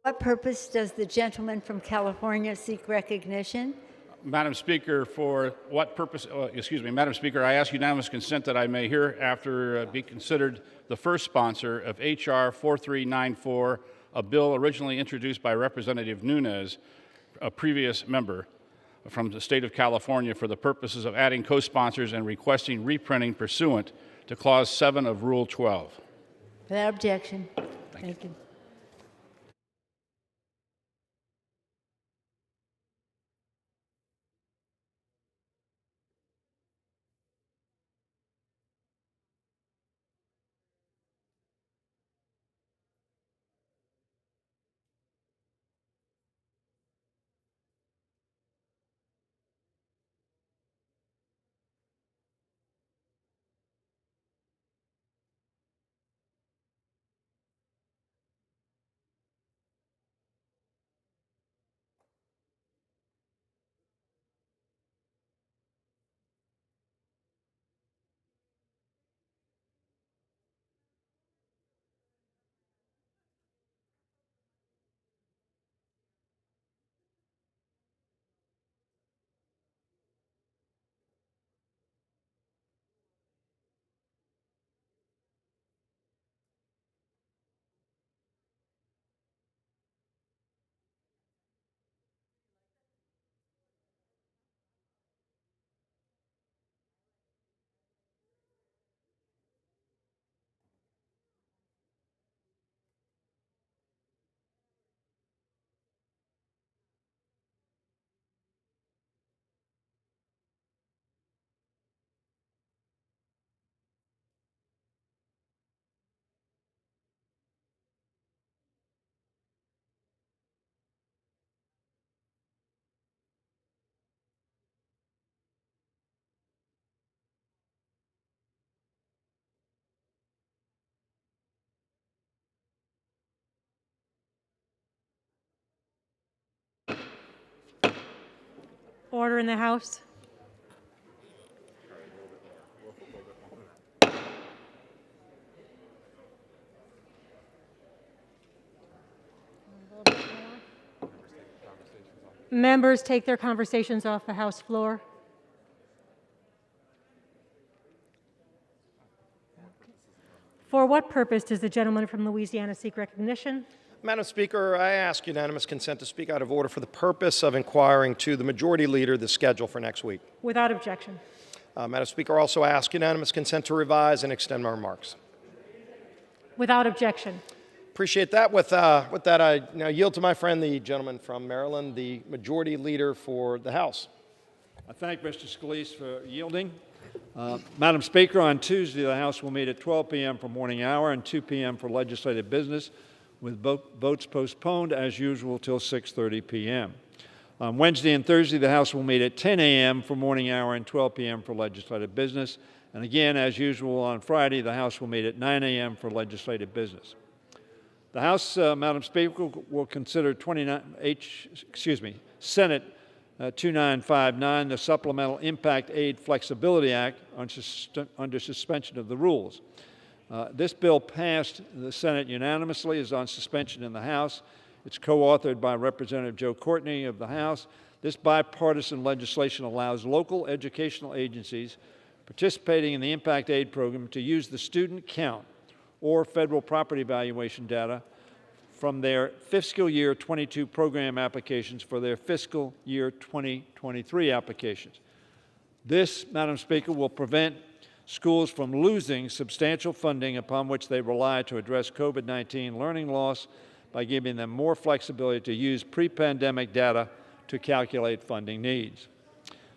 What purpose does the gentleman from California seek recognition? Madam Speaker, for what purpose, Madam Speaker, I ask unanimous consent that I may hereafter be considered the first sponsor of H.R. 4394, a bill originally introduced by Representative Nunes, a previous member from the state of California, for the purposes of adding co-sponsors and requesting reprinting pursuant to Clause 7 of Rule 12. Without objection. Thank you. Order in the House. Members take their conversations off the House floor. For what purpose does the gentleman from Louisiana seek recognition? Madam Speaker, I ask unanimous consent to speak out of order for the purpose of inquiring to the Majority Leader the schedule for next week. Without objection. Madam Speaker, I also ask unanimous consent to revise and extend my remarks. Without objection. Appreciate that. With that, I now yield to my friend, the gentleman from Maryland, the Majority Leader for the House. I thank Mr. Scalise for yielding. Madam Speaker, on Tuesday, the House will meet at 12 p.m. for morning hour and 2 p.m. for legislative business, with votes postponed, as usual, till 6:30 p.m. On Wednesday and Thursday, the House will meet at 10 a.m. for morning hour and 12 p.m. for legislative business. And again, as usual, on Friday, the House will meet at 9 a.m. for legislative business. The House, Madam Speaker, will consider Senate 2959, the Supplemental Impact Aid Flexibility Act, under suspension of the rules. This bill passed the Senate unanimously, is on suspension in the House. It's co-authored by Representative Joe Courtney of the House. This bipartisan legislation allows local educational agencies participating in the Impact Aid program to use the student count or federal property valuation data from their fiscal year 22 program applications for their fiscal year 2023 applications. This, Madam Speaker, will prevent schools from losing substantial funding upon which they rely to address COVID-19 learning loss by giving them more flexibility to use pre-pandemic data to calculate funding needs.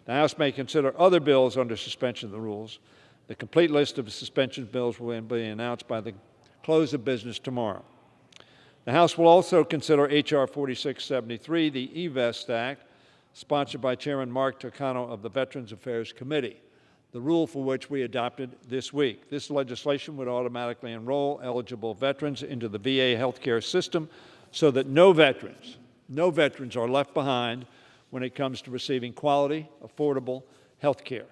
The House may consider other bills under suspension of the rules. The complete list of suspension bills will be announced by the close of business tomorrow. The House will also consider H.R. 4673, the eVest Act, sponsored by Chairman Mark Takano of the Veterans Affairs Committee, the rule for which we adopted this week. This legislation would automatically enroll eligible veterans into the VA healthcare system so that no veterans are left behind when it comes to receiving quality, affordable health care.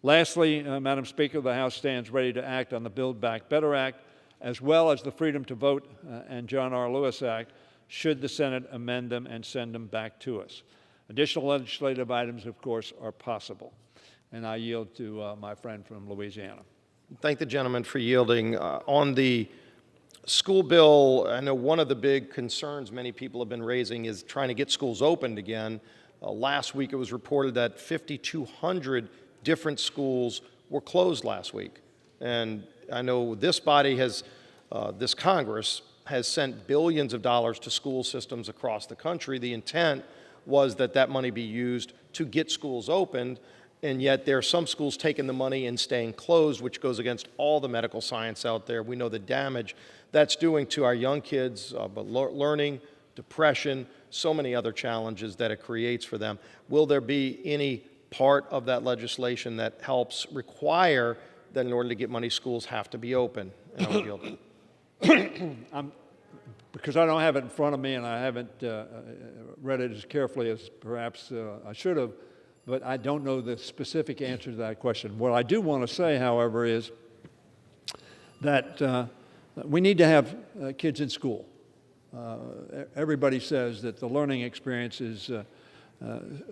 Lastly, Madam Speaker, the House stands ready to act on the Build Back Better Act, as well as the Freedom to Vote and John R. Lewis Act, should the Senate amend them and send them back to us. Additional legislative items, of course, are possible. And I yield to my friend from Louisiana. Thank the gentleman for yielding. On the school bill, I know one of the big concerns many people have been raising is trying to get schools opened again. Last week it was reported that 5,200 different schools were closed last week. And I know this body has, this Congress has sent billions of dollars to school systems across the country. The intent was that that money be used to get schools opened, and yet there are some schools taking the money and staying closed, which goes against all the medical science out there. We know the damage that's doing to our young kids, but learning, depression, so many other challenges that it creates for them. Will there be any part of that legislation that helps require that in order to get money, schools have to be open? And I will yield. Because I don't have it in front of me and I haven't read it as carefully as perhaps I should have, but I don't know the specific answer to that question. What I do want to say, however, is that we need to have kids in school. Everybody says that the learning experience is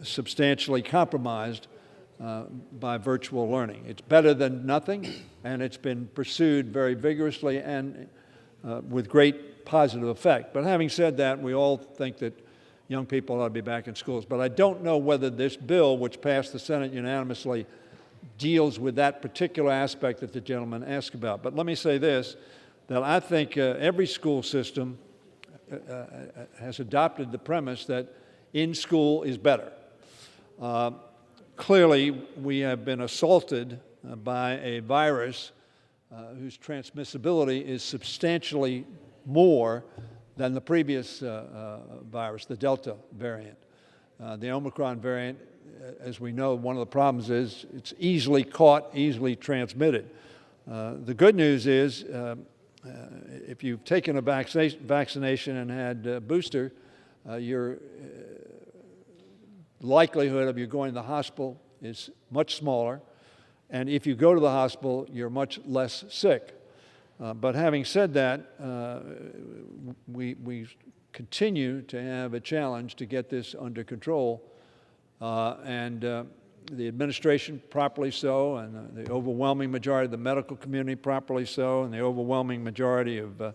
substantially compromised by virtual learning. It's better than nothing, and it's been pursued very vigorously and with great positive effect. But having said that, we all think that young people ought to be back in schools. But I don't know whether this bill, which passed the Senate unanimously, deals with that particular aspect that the gentleman asked about. But let me say this, that I think every school system has adopted the premise that in school is better. Clearly, we have been assaulted by a virus whose transmissibility is substantially more than the previous virus, the Delta variant. The Omicron variant, as we know, one of the problems is it's easily caught, easily transmitted. The good news is if you've taken a vaccination and had a booster, your likelihood of you going to the hospital is much smaller. And if you go to the hospital, you're much less sick. But having said that, we continue to have a challenge to get this under control. The administration properly so, and the overwhelming majority of the medical community properly so, and the overwhelming majority of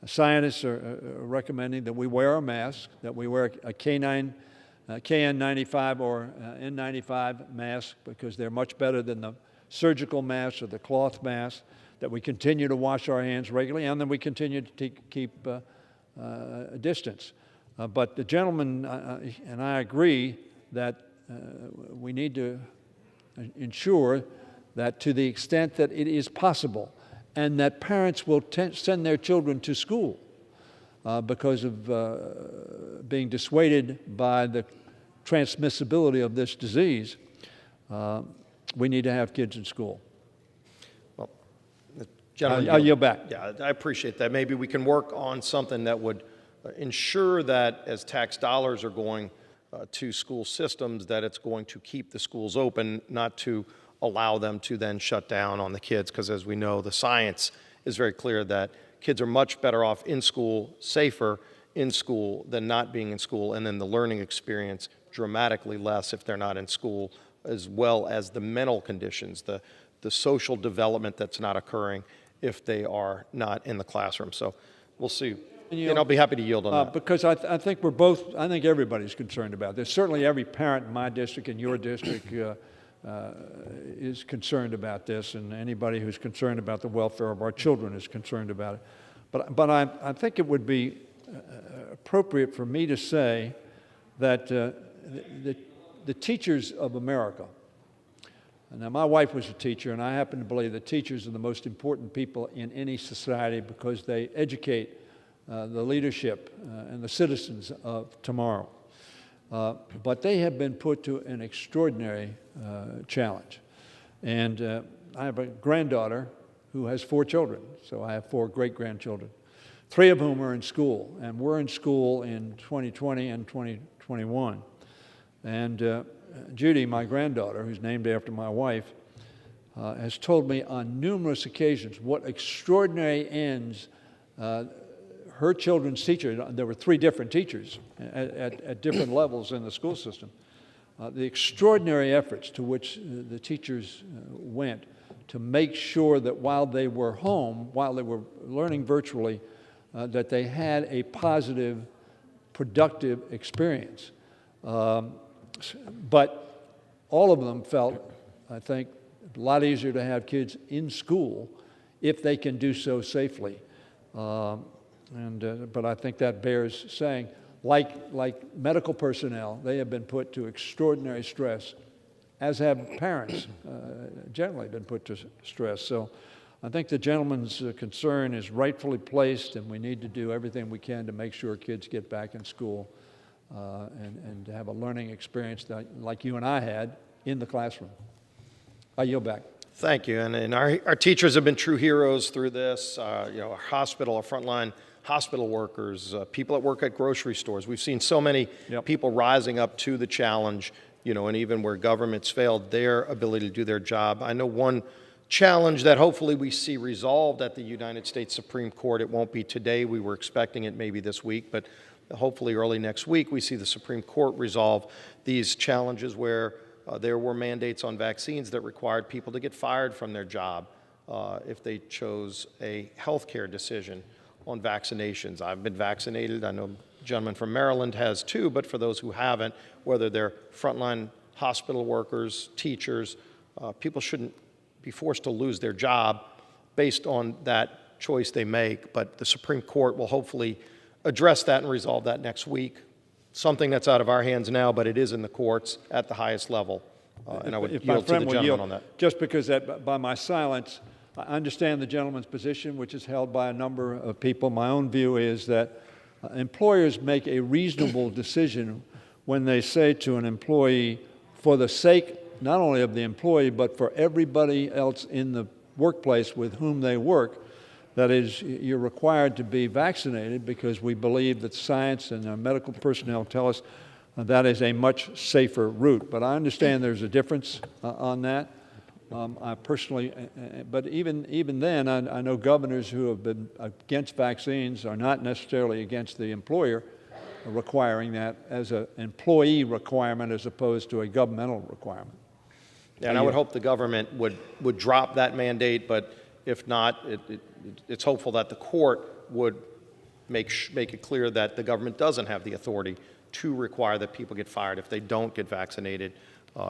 scientists are recommending that we wear a mask, that we wear a KN95 or N95 mask, because they're much better than the surgical masks or the cloth masks, that we continue to wash our hands regularly, and then we continue to keep a distance. But the gentleman and I agree that we need to ensure that to the extent that it is possible, and that parents will send their children to school because of being dissuaded by the transmissibility of this disease, we need to have kids in school. Well, the gentleman, I'll yield back. Yeah, I appreciate that. Maybe we can work on something that would ensure that as tax dollars are going to school systems, that it's going to keep the schools open, not to allow them to then shut down on the kids, because as we know, the science is very clear that kids are much better off in school, safer in school than not being in school, and then the learning experience dramatically less if they're not in school, as well as the mental conditions, the social development that's not occurring if they are not in the classroom. So we'll see. And I'll be happy to yield on that. Because I think I think everybody's concerned about this. Certainly every parent in my district and your district is concerned about this, and anybody who's concerned about the welfare of our children is concerned about it. But I think it would be appropriate for me to say that the teachers of America, now my wife was a teacher, and I happen to believe that teachers are the most important people in any society because they educate the leadership and the citizens of tomorrow. But they have been put to an extraordinary challenge. And I have a granddaughter who has 4 children, so I have 4 great-grandchildren, 3 of whom are in school, and we're in school in 2020 and 2021. And Judy, my granddaughter, who's named after my wife, has told me on numerous occasions what extraordinary ends her children's teacher, there were 3 different teachers at different levels in the school system, the extraordinary efforts to which the teachers went to make sure that while they were home, while they were learning virtually, that they had a positive, productive experience. But all of them felt, I think, a lot easier to have kids in school if they can do so safely. But I think that bears saying, like medical personnel, they have been put to extraordinary stress, as have parents generally been put to stress. So I think the gentleman's concern is rightfully placed, and we need to do everything we can to make sure kids get back in school and have a learning experience like you and I had in the classroom. I yield back. Thank you. And our teachers have been true heroes through this. Our hospital, our frontline hospital workers, people that work at grocery stores. We've seen so many people rising up to the challenge, and even where governments failed their ability to do their job. I know one challenge that hopefully we see resolved at the United States Supreme Court. It won't be today. We were expecting it maybe this week, but hopefully early next week we see the Supreme Court resolve these challenges where there were mandates on vaccines that required people to get fired from their job if they chose a healthcare decision on vaccinations. I've been vaccinated. I know a gentleman from Maryland has too, but for those who haven't, whether they're frontline hospital workers, teachers, people shouldn't be forced to lose their job based on that choice they make. But the Supreme Court will hopefully address that and resolve that next week. Something that's out of our hands now, but it is in the courts at the highest level. And I would yield to the gentleman on that. Just because by my silence, I understand the gentleman's position, which is held by a number of people. My own view is that employers make a reasonable decision when they say to an employee, for the sake not only of the employee, but for everybody else in the workplace with whom they work, that is, you're required to be vaccinated because we believe that science and our medical personnel tell us that is a much safer route. But I understand there's a difference on that. I personally, but even then, I know governors who have been against vaccines are not necessarily against the employer requiring that as an employee requirement as opposed to a governmental requirement. Yeah, and I would hope the government would drop that mandate, but if not, it's hopeful that the court would make it clear that the government doesn't have the authority to require that people get fired if they don't get vaccinated,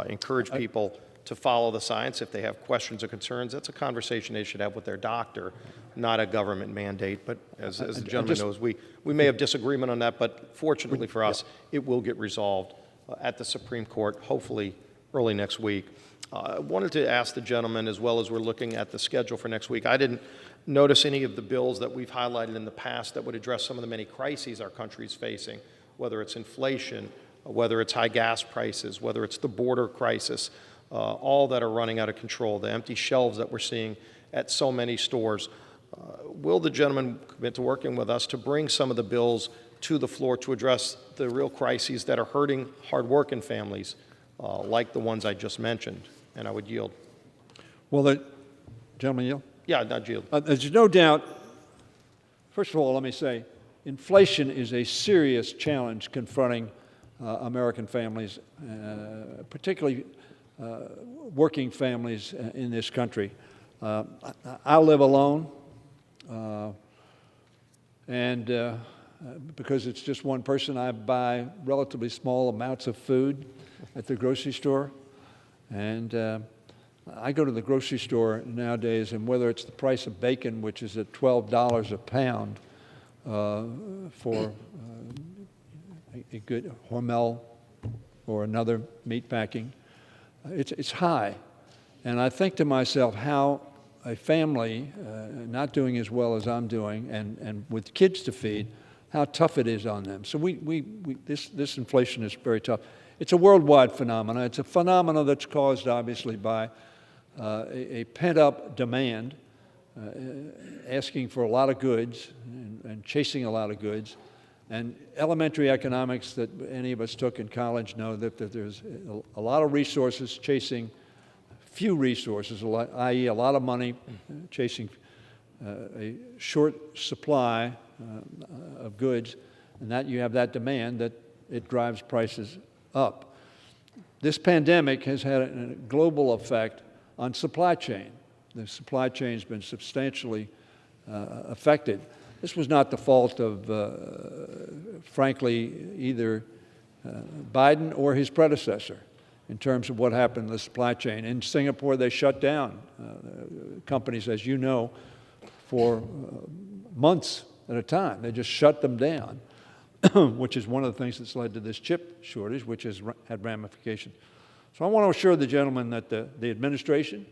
encourage people to follow the science. If they have questions or concerns, that's a conversation they should have with their doctor, not a government mandate. But as the gentleman knows, we may have disagreement on that, but fortunately for us, it will get resolved at the Supreme Court, hopefully early next week. I wanted to ask the gentleman, as well as we're looking at the schedule for next week, I didn't notice any of the bills that we've highlighted in the past that would address some of the many crises our country is facing, whether it's inflation, whether it's high gas prices, whether it's the border crisis, all that are running out of control, the empty shelves that we're seeing at so many stores. Will the gentleman commit to working with us to bring some of the bills to the floor to address the real crises that are hurting hardworking families, like the ones I just mentioned? And I would yield. Well, the gentleman yield? Yeah, not yield. There's no doubt, first of all, let me say, inflation is a serious challenge confronting American families, particularly working families in this country. I live alone, and because it's just one person, I buy relatively small amounts of food at the grocery store. And I go to the grocery store nowadays, and whether it's the price of bacon, which is at $12 a pound for a good Hormel or another meat packing, it's high. And I think to myself how a family not doing as well as I'm doing and with kids to feed, how tough it is on them. So this inflation is very tough. It's a worldwide phenomenon. It's a phenomenon that's caused, obviously, by a pent-up demand, asking for a lot of goods and chasing a lot of goods. And elementary economics that any of us took in college know that there's a lot of resources chasing few resources, i.e. a lot of money chasing a short supply of goods, and that you have that demand that it drives prices up. This pandemic has had a global effect on supply chain. The supply chain has been substantially affected. This was not the fault of, frankly, either Biden or his predecessor in terms of what happened in the supply chain. In Singapore, they shut down companies, as you know, for months at a time. They just shut them down, which is one of the things that's led to this chip shortage, which has had ramifications. So I want to assure the gentleman that the administration,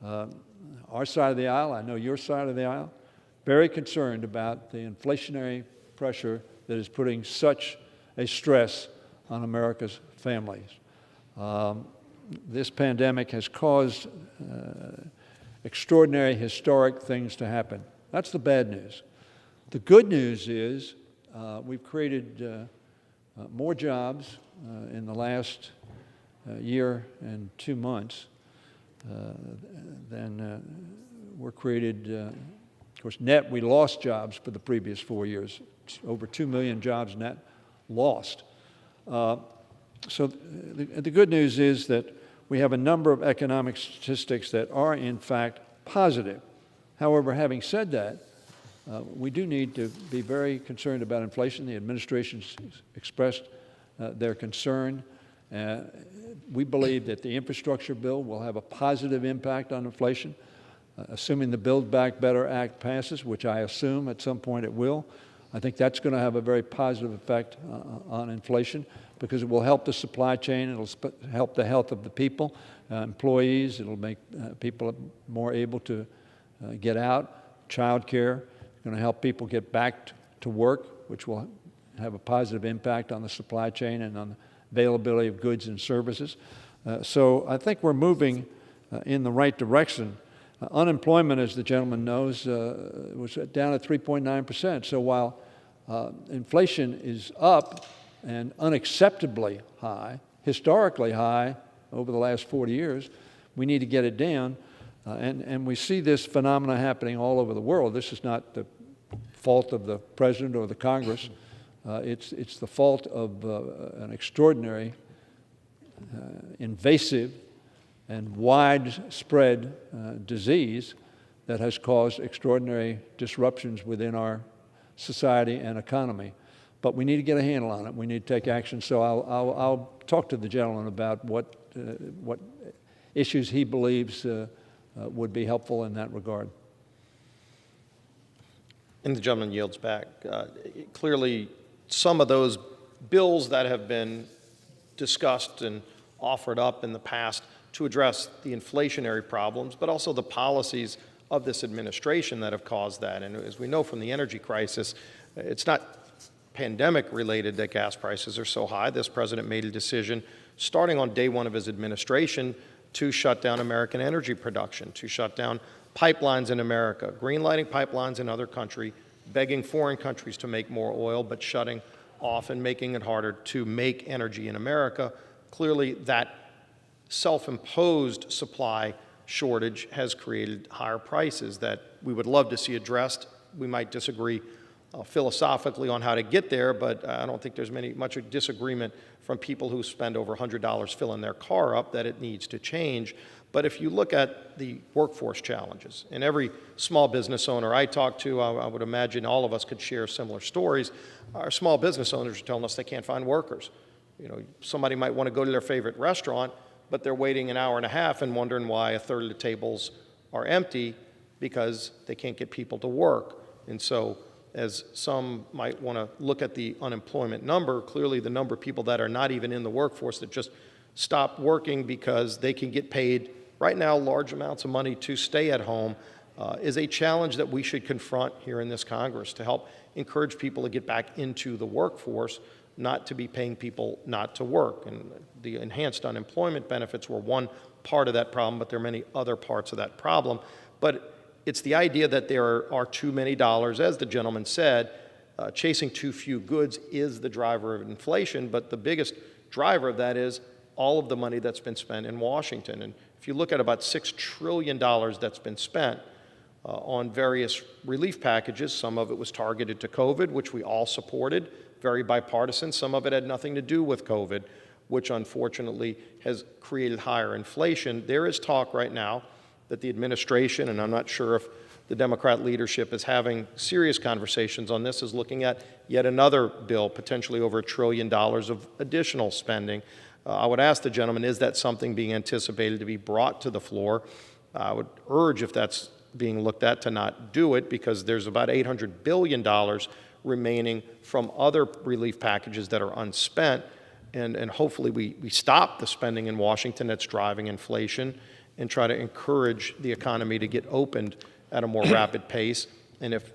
our side of the aisle, I know your side of the aisle, very concerned about the inflationary pressure that is putting such a stress on America's families. This pandemic has caused extraordinary, historic things to happen. That's the bad news. The good news is we've created more jobs in the last year and 2 months than were created. Of course, net, we lost jobs for the previous 4 years. Over 2 million jobs net lost. So the good news is that we have a number of economic statistics that are, in fact, positive. However, having said that, we do need to be very concerned about inflation. The administration's expressed their concern. We believe that the infrastructure bill will have a positive impact on inflation, assuming the Build Back Better Act passes, which I assume at some point it will. I think that's going to have a very positive effect on inflation because it will help the supply chain, it'll help the health of the people, employees, it'll make people more able to get out, child care, going to help people get back to work, which will have a positive impact on the supply chain and on the availability of goods and services. So I think we're moving in the right direction. Unemployment, as the gentleman knows, was down at 3.9%. So while inflation is up and unacceptably high, historically high over the last 40 years, we need to get it down. And we see this phenomena happening all over the world. This is not the fault of the president or the Congress. It's the fault of an extraordinary, invasive, and widespread disease that has caused extraordinary disruptions within our society and economy. But we need to get a handle on it. We need to take action. So I'll talk to the gentleman about what issues he believes would be helpful in that regard. And the gentleman yields back. Clearly, some of those bills that have been discussed and offered up in the past to address the inflationary problems, but also the policies of this administration that have caused that. And as we know from the energy crisis, it's not pandemic related that gas prices are so high. This president made a decision starting on day one of his administration to shut down American energy production, to shut down pipelines in America, greenlighting pipelines in other countries, begging foreign countries to make more oil, but shutting off and making it harder to make energy in America. Clearly, that self-imposed supply shortage has created higher prices that we would love to see addressed. We might disagree philosophically on how to get there, but I don't think there's much disagreement from people who spend over $100 filling their car up that it needs to change. But if you look at the workforce challenges, and every small business owner I talk to, I would imagine all of us could share similar stories. Our small business owners are telling us they can't find workers. You know, somebody might want to go to their favorite restaurant, but they're waiting an hour and a half and wondering why a third of the tables are empty because they can't get people to work. And so, as some might want to look at the unemployment number, clearly the number of people that are not even in the workforce that just stop working because they can get paid right now large amounts of money to stay at home is a challenge that we should confront here in this Congress to help encourage people to get back into the workforce, not to be paying people not to work. And the enhanced unemployment benefits were one part of that problem, but there are many other parts of that problem. But it's the idea that there are too many dollars, as the gentleman said. Chasing too few goods is the driver of inflation, but the biggest driver of that is all of the money that's been spent in Washington. And if you look at about $6 trillion that's been spent on various relief packages, some of it was targeted to COVID, which we all supported, very bipartisan. Some of it had nothing to do with COVID, which unfortunately has created higher inflation. There is talk right now that the administration, and I'm not sure if the Democrat leadership is having serious conversations on this, is looking at yet another bill, potentially over $1 trillion of additional spending. I would ask the gentleman, is that something being anticipated to be brought to the floor? I would urge, if that's being looked at, to not do it, because there's about $800 billion remaining from other relief packages that are unspent, and hopefully we stop the spending in Washington that's driving inflation and try to encourage the economy to get opened at a more rapid pace. And if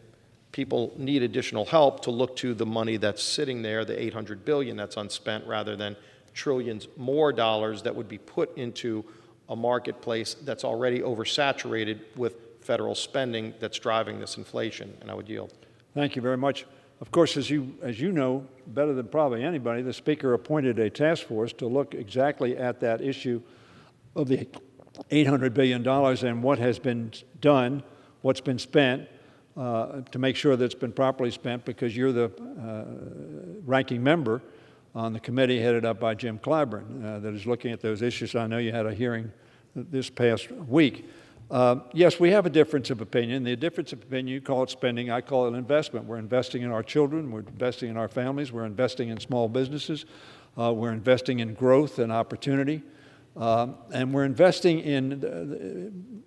people need additional help, to look to the money that's sitting there, the $800 billion that's unspent, rather than trillions more dollars that would be put into a marketplace that's already oversaturated with federal spending that's driving this inflation. And I would yield. Thank you very much. Of course, as you know better than probably anybody, the Speaker appointed a task force to look exactly at that issue of the $800 billion and what has been done, what's been spent, to make sure that it's been properly spent, because you're the ranking member on the committee headed up by Jim Clyburn that is looking at those issues. I know you had a hearing this past week. Yes, we have a difference of opinion. The difference of opinion, you call it spending, I call it investment. We're investing in our children, we're investing in our families, we're investing in small businesses, we're investing in growth and opportunity. And we're investing in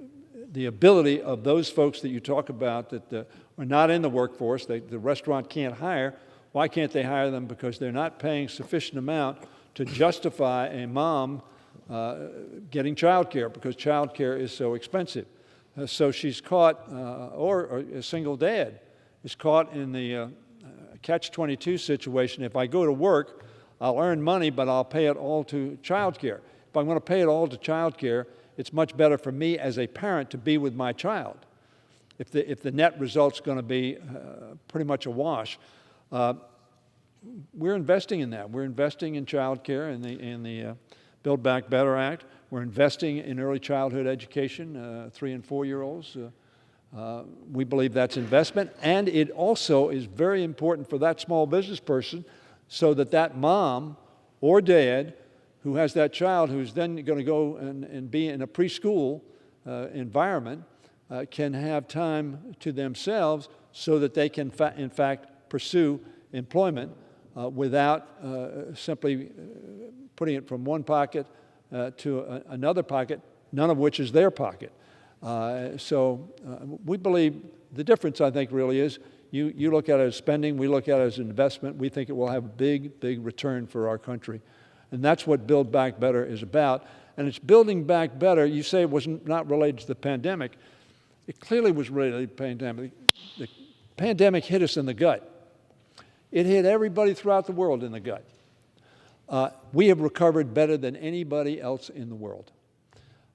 the ability of those folks that you talk about that are not in the workforce, the restaurant can't hire. Why can't they hire them? Because they're not paying sufficient amount to justify a mom getting child care, because child care is so expensive. So she's caught, or a single dad is caught in the catch-22 situation. If I go to work, I'll earn money, but I'll pay it all to child care. If I'm going to pay it all to child care, it's much better for me as a parent to be with my child. If the net result's going to be pretty much a wash. We're investing in that. We're investing in child care in the Build Back Better Act. We're investing in early childhood education, 3 and 4-year-olds. We believe that's investment, and it also is very important for that small business person, so that that mom or dad who has that child who's then going to go and be in a preschool environment can have time to themselves, so that they can, in fact, pursue employment without simply putting it from one pocket to another pocket, none of which is their pocket. We believe the difference, I think, really is you look at it as spending, we look at it as investment. We think it will have a big, big return for our country. And that's what Build Back Better is about. And it's building back better. You say it was not related to the pandemic. It clearly was related to the pandemic. The pandemic hit us in the gut. It hit everybody throughout the world in the gut. We have recovered better than anybody else in the world.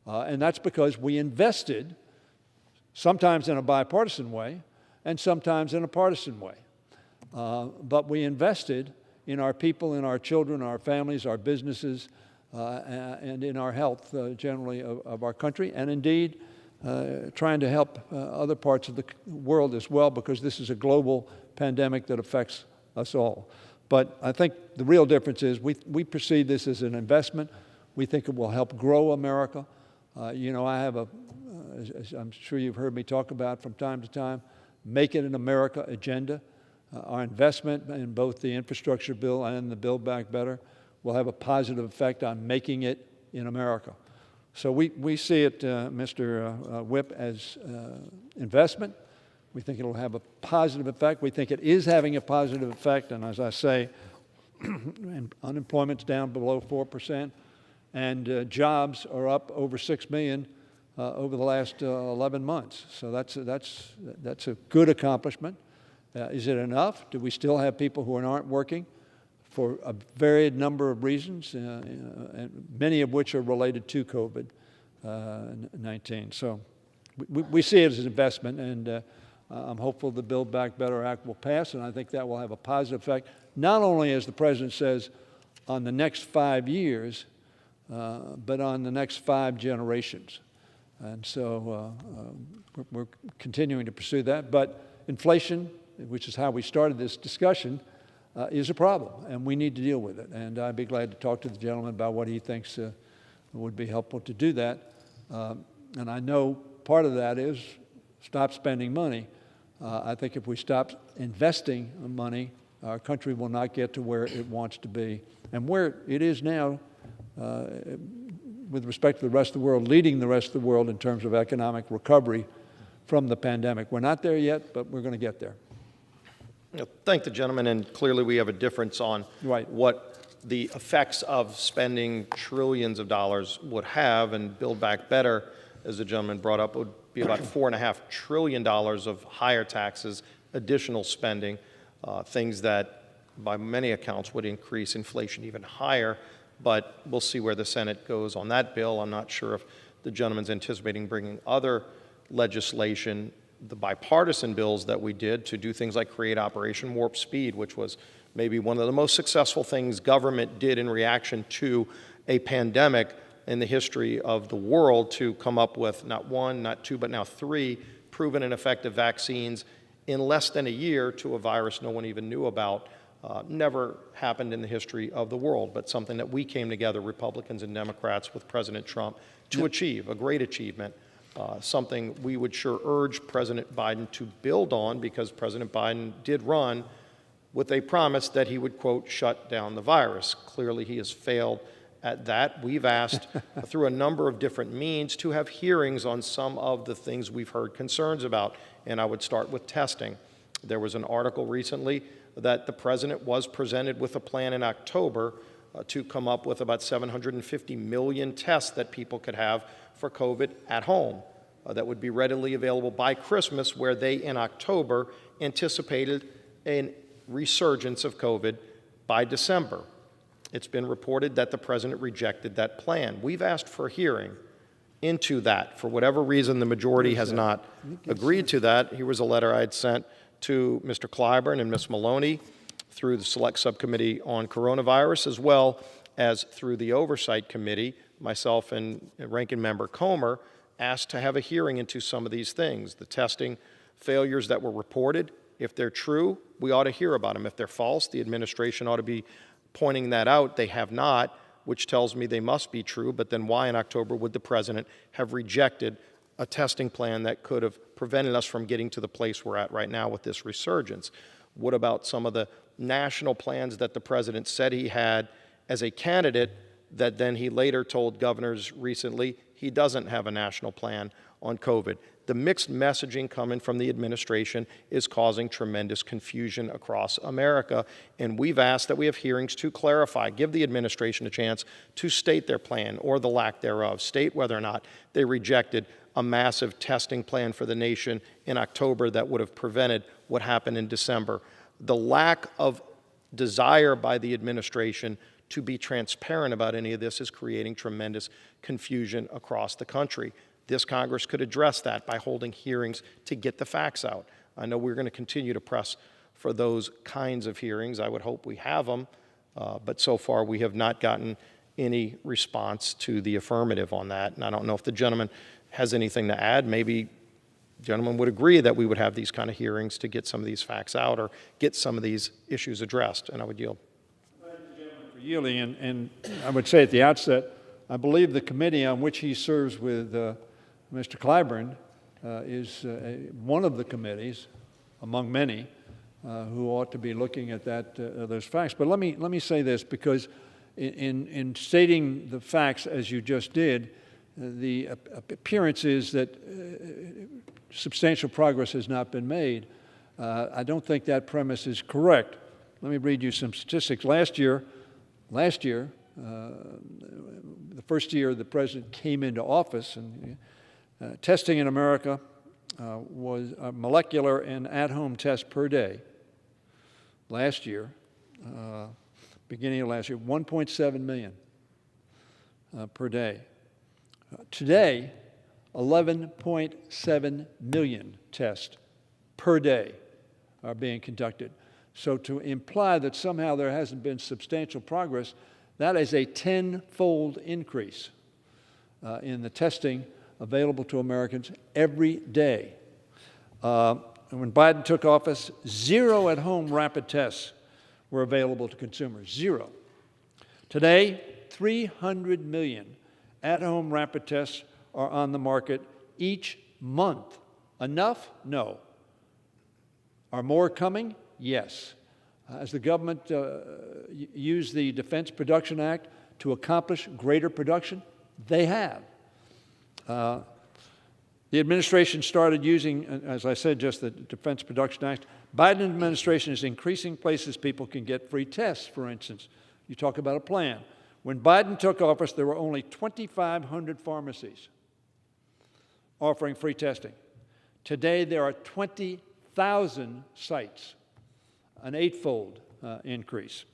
And that's because we invested, sometimes in a bipartisan way, and sometimes in a partisan way. But we invested in our people, in our children, our families, our businesses, and in our health generally of our country, and indeed trying to help other parts of the world as well, because this is a global pandemic that affects us all. But I think the real difference is we perceive this as an investment. We think it will help grow America. You know, I have as I'm sure you've heard me talk about from time to time, Make It in America agenda. Our investment in both the infrastructure bill and the Build Back Better will have a positive effect on making it in America. So we see it, Mr. Whip, as investment. We think it'll have a positive effect. We think it is having a positive effect. And as I say, unemployment's down below 4%, and jobs are up over 6 million over the last 11 months. So that's a good accomplishment. Is it enough? Do we still have people who aren't working for a varied number of reasons, and many of which are related to COVID-19? So we see it as an investment, and I'm hopeful the Build Back Better Act will pass, and I think that will have a positive effect, not only, as the President says, on the next 5 years, but on the next 5 generations. And so we're continuing to pursue that. But inflation, which is how we started this discussion, is a problem, and we need to deal with it. And I'd be glad to talk to the gentleman about what he thinks would be helpful to do that. And I know part of that is stop spending money. I think if we stop investing money, our country will not get to where it wants to be. And where it is now, with respect to the rest of the world, leading the rest of the world in terms of economic recovery from the pandemic. We're not there yet, but we're going to get there. Thank the gentleman, and clearly we have a difference on what the effects of spending trillions of dollars would have, and Build Back Better, as the gentleman brought up, would be about $4.5 trillion of higher taxes, additional spending, things that by many accounts would increase inflation even higher. But we'll see where the Senate goes on that bill. I'm not sure if the gentleman's anticipating bringing other legislation, the bipartisan bills that we did to do things like create Operation Warp Speed, which was maybe one of the most successful things government did in reaction to a pandemic in the history of the world, to come up with not 1, not 2, but now 3 proven and effective vaccines in less than a year to a virus no one even knew about. Never happened in the history of the world, but something that we came together, Republicans and Democrats, with President Trump to achieve, a great achievement, something we would sure urge President Biden to build on, because President Biden did run with a promise that he would, quote, shut down the virus. Clearly, he has failed at that. We've asked through a number of different means to have hearings on some of the things we've heard concerns about, and I would start with testing. There was an article recently that the president was presented with a plan in October to come up with about 750 million tests that people could have for COVID at home that would be readily available by Christmas, where they in October anticipated a resurgence of COVID by December. It's been reported that the president rejected that plan. We've asked for a hearing into that. For whatever reason, the majority has not agreed to that. Here was a letter I had sent to Mr. Clyburn and Ms. Maloney through the Select Subcommittee on Coronavirus, as well as through the Oversight Committee. Myself and Ranking Member Comer asked to have a hearing into some of these things. The testing failures that were reported, if they're true, we ought to hear about them. If they're false, the administration ought to be pointing that out. They have not, which tells me they must be true. But then why in October would the president have rejected a testing plan that could have prevented us from getting to the place we're at right now with this resurgence? What about some of the national plans that the president said he had as a candidate that then he later told governors recently he doesn't have a national plan on COVID. The mixed messaging coming from the administration is causing tremendous confusion across America, and we've asked that we have hearings to clarify, give the administration a chance to state their plan or the lack thereof, state whether or not they rejected a massive testing plan for the nation in October that would have prevented what happened in December. The lack of desire by the administration to be transparent about any of this is creating tremendous confusion across the country. This Congress could address that by holding hearings to get the facts out. I know we're going to continue to press for those kinds of hearings. I would hope we have them, but so far we have not gotten any response to the affirmative on that. And I don't know if the gentleman has anything to add. Maybe the gentleman would agree that we would have these kind of hearings to get some of these facts out or get some of these issues addressed, and I would yield. Thank the gentleman for yielding, and I would say at the outset, I believe the committee on which he serves with Mr. Clyburn is one of the committees, among many, who ought to be looking at those facts. But let me say this, because in stating the facts as you just did, the appearance is that substantial progress has not been made. I don't think that premise is correct. Let me read you some statistics. Last year, the first year the president came into office, and testing in America was a molecular and at-home test per day. Last year, beginning of last year, 1.7 million per day. Today, 11.7 million tests per day are being conducted. So to imply that somehow there hasn't been substantial progress, that is a 10-fold increase in the testing available to Americans every day. When Biden took office, 0 at-home rapid tests were available to consumers, 0. Today, 300 million at-home rapid tests are on the market each month. Enough? No. Are more coming? Yes. Has the government used the Defense Production Act to accomplish greater production? They have. The administration started using, as I said, just the Defense Production Act. Biden administration is increasing places people can get free tests, for instance. You talk about a plan. When Biden took office, there were only 2,500 pharmacies offering free testing. Today, there are 20,000 sites, an 8-fold increase.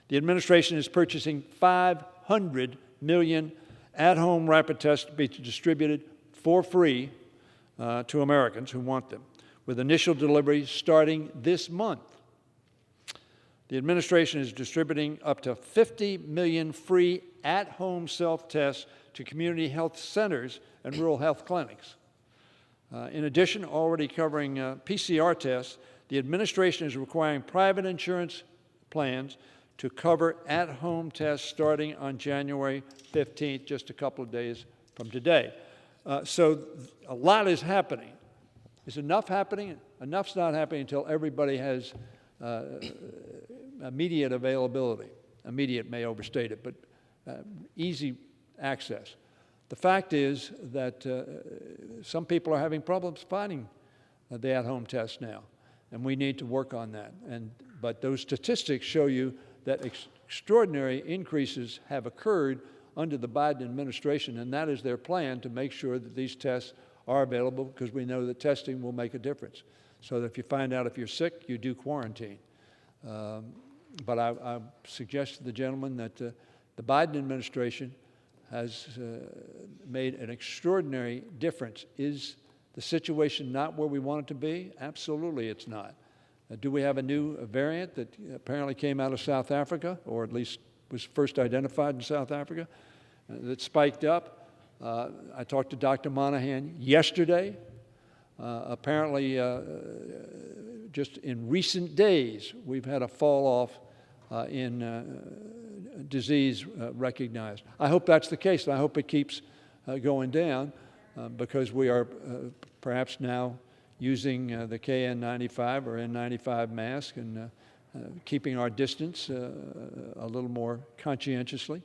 The administration is purchasing 500 million at-home rapid tests to be distributed for free to Americans who want them, with initial deliveries starting this month. The administration is distributing up to 50 million free at-home self-tests to community health centers and rural health clinics. In addition, already covering PCR tests, the administration is requiring private insurance plans to cover at-home tests starting on January 15th, just a couple of days from today. So a lot is happening. Is enough happening? Enough's not happening until everybody has immediate availability. Immediate may overstate it, but easy access. The fact is that some people are having problems finding the at-home test now, and we need to work on that. But those statistics show you that extraordinary increases have occurred under the Biden administration, and that is their plan to make sure that these tests are available, because we know that testing will make a difference. So that if you find out if you're sick, you do quarantine. But I suggest to the gentleman that the Biden administration has made an extraordinary difference. Is the situation not where we want it to be? Absolutely it's not. Do we have a new variant that apparently came out of South Africa, or at least was first identified in South Africa, that spiked up? I talked to Dr. Monahan yesterday. Apparently, just in recent days, we've had a fall off in disease recognized. I hope that's the case, and I hope it keeps going down because we are perhaps now using the KN95 or N95 mask and keeping our distance a little more conscientiously.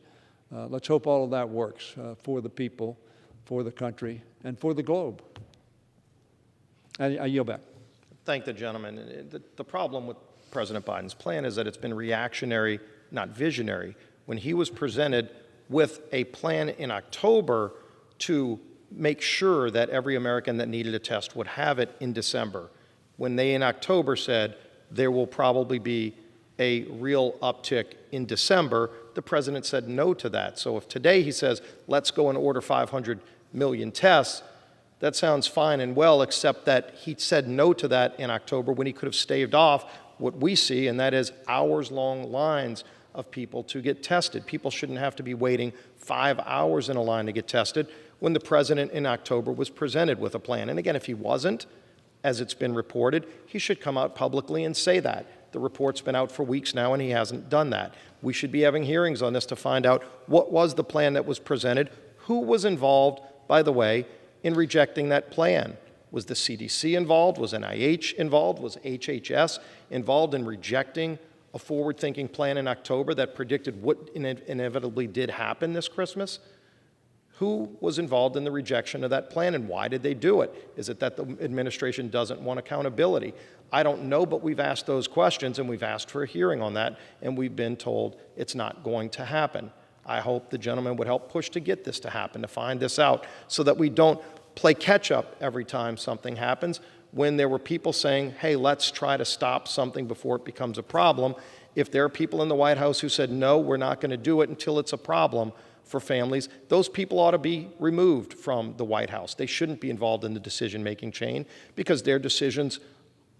Let's hope all of that works for the people, for the country, and for the globe. I yield back. Thank the gentleman. The problem with President Biden's plan is that it's been reactionary, not visionary. When he was presented with a plan in October to make sure that every American that needed a test would have it in December, when they in October said there will probably be a real uptick in December, the president said no to that. So if today he says, let's go and order 500 million tests, that sounds fine and well, except that he said no to that in October when he could have staved off what we see, and that is hours-long lines of people to get tested. People shouldn't have to be waiting 5 hours in a line to get tested when the president in October was presented with a plan. And again, if he wasn't, as it's been reported, he should come out publicly and say that. The report's been out for weeks now, and he hasn't done that. We should be having hearings on this to find out what was the plan that was presented, who was involved, by the way, in rejecting that plan. Was the CDC involved? Was NIH involved? Was HHS involved in rejecting a forward-thinking plan in October that predicted what inevitably did happen this Christmas? Who was involved in the rejection of that plan, and why did they do it? Is it that the administration doesn't want accountability? I don't know, but we've asked those questions, and we've asked for a hearing on that, and we've been told it's not going to happen. I hope the gentleman would help push to get this to happen, to find this out, so that we don't play catch-up every time something happens, when there were people saying, hey, let's try to stop something before it becomes a problem. If there are people in the White House who said, no, we're not going to do it until it's a problem for families, those people ought to be removed from the White House. They shouldn't be involved in the decision-making chain because their decisions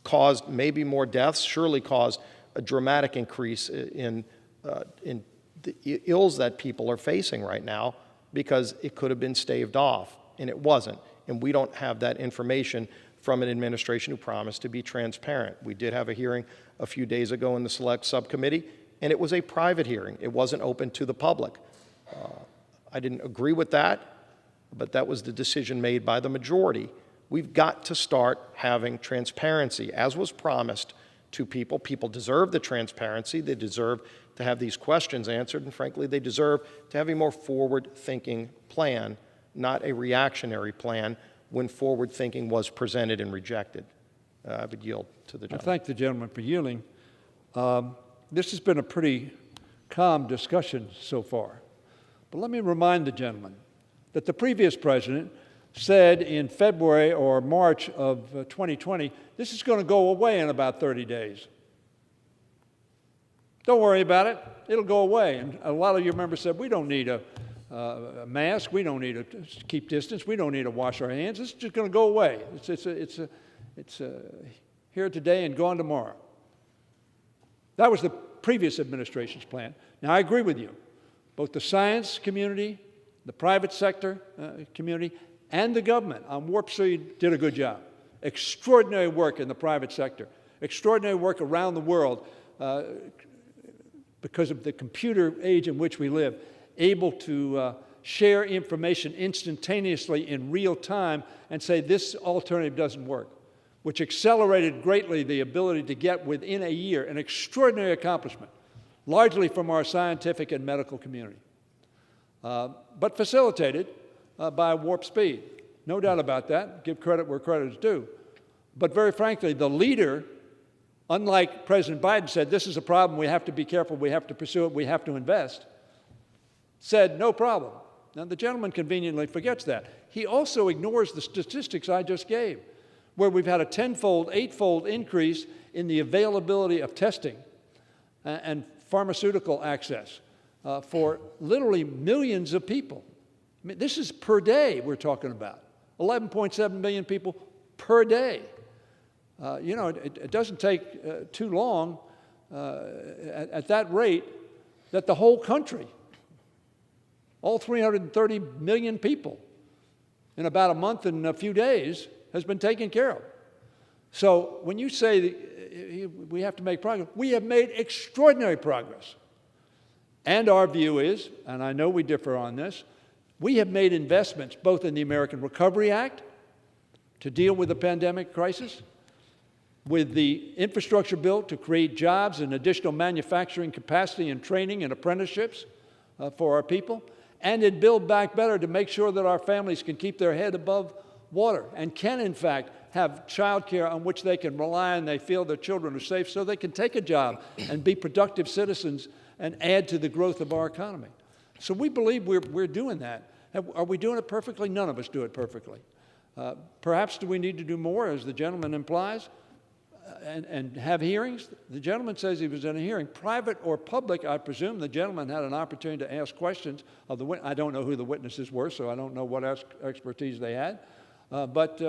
caused maybe more deaths, surely caused a dramatic increase in the ills that people are facing right now, because it could have been staved off, and it wasn't. And we don't have that information from an administration who promised to be transparent. We did have a hearing a few days ago in the Select Subcommittee, and it was a private hearing. It wasn't open to the public. I didn't agree with that, but that was the decision made by the majority. We've got to start having transparency, as was promised to people. People deserve the transparency. They deserve to have these questions answered, and frankly, they deserve to have a more forward-thinking plan, not a reactionary plan when forward-thinking was presented and rejected. I would yield to the gentleman. I thank the gentleman for yielding. This has been a pretty calm discussion so far. But let me remind the gentleman that the previous president said in February or March of 2020, this is going to go away in about 30 days. Don't worry about it. It'll go away. And a lot of your members said, we don't need a mask. We don't need to keep distance. We don't need to wash our hands. It's just going to go away. It's here today and gone tomorrow. That was the previous administration's plan. Now, I agree with you. Both the science community, the private sector community, and the government on Warp Speed did a good job. Extraordinary work in the private sector. Extraordinary work around the world because of the computer age in which we live, able to share information instantaneously in real time and say this alternative doesn't work, which accelerated greatly the ability to get within a year, an extraordinary accomplishment, largely from our scientific and medical community, but facilitated by Warp Speed. No doubt about that. Give credit where credit is due. But very frankly, the leader, unlike President Biden said, this is a problem, we have to be careful, we have to pursue it, we have to invest, said no problem. Now, the gentleman conveniently forgets that. He also ignores the statistics I just gave, where we've had a 10-fold, 8-fold increase in the availability of testing and pharmaceutical access for literally millions of people. I mean, this is per day we're talking about. 11.7 million people per day. It doesn't take too long at that rate that the whole country, all 330 million people, in about a month and a few days, has been taken care of. So when you say that we have to make progress, we have made extraordinary progress. And our view is, and I know we differ on this, we have made investments both in the American Recovery Act to deal with the pandemic crisis, with the infrastructure bill to create jobs and additional manufacturing capacity and training and apprenticeships for our people, and in Build Back Better to make sure that our families can keep their head above water and can, in fact, have child care on which they can rely and they feel their children are safe so they can take a job and be productive citizens and add to the growth of our economy. So we believe we're doing that. Are we doing it perfectly? None of us do it perfectly. Perhaps do we need to do more, as the gentleman implies, and have hearings? The gentleman says he was in a hearing. Private or public, I presume the gentleman had an opportunity to ask questions of the witness. I don't know who the witnesses were, so I don't know what expertise they had. But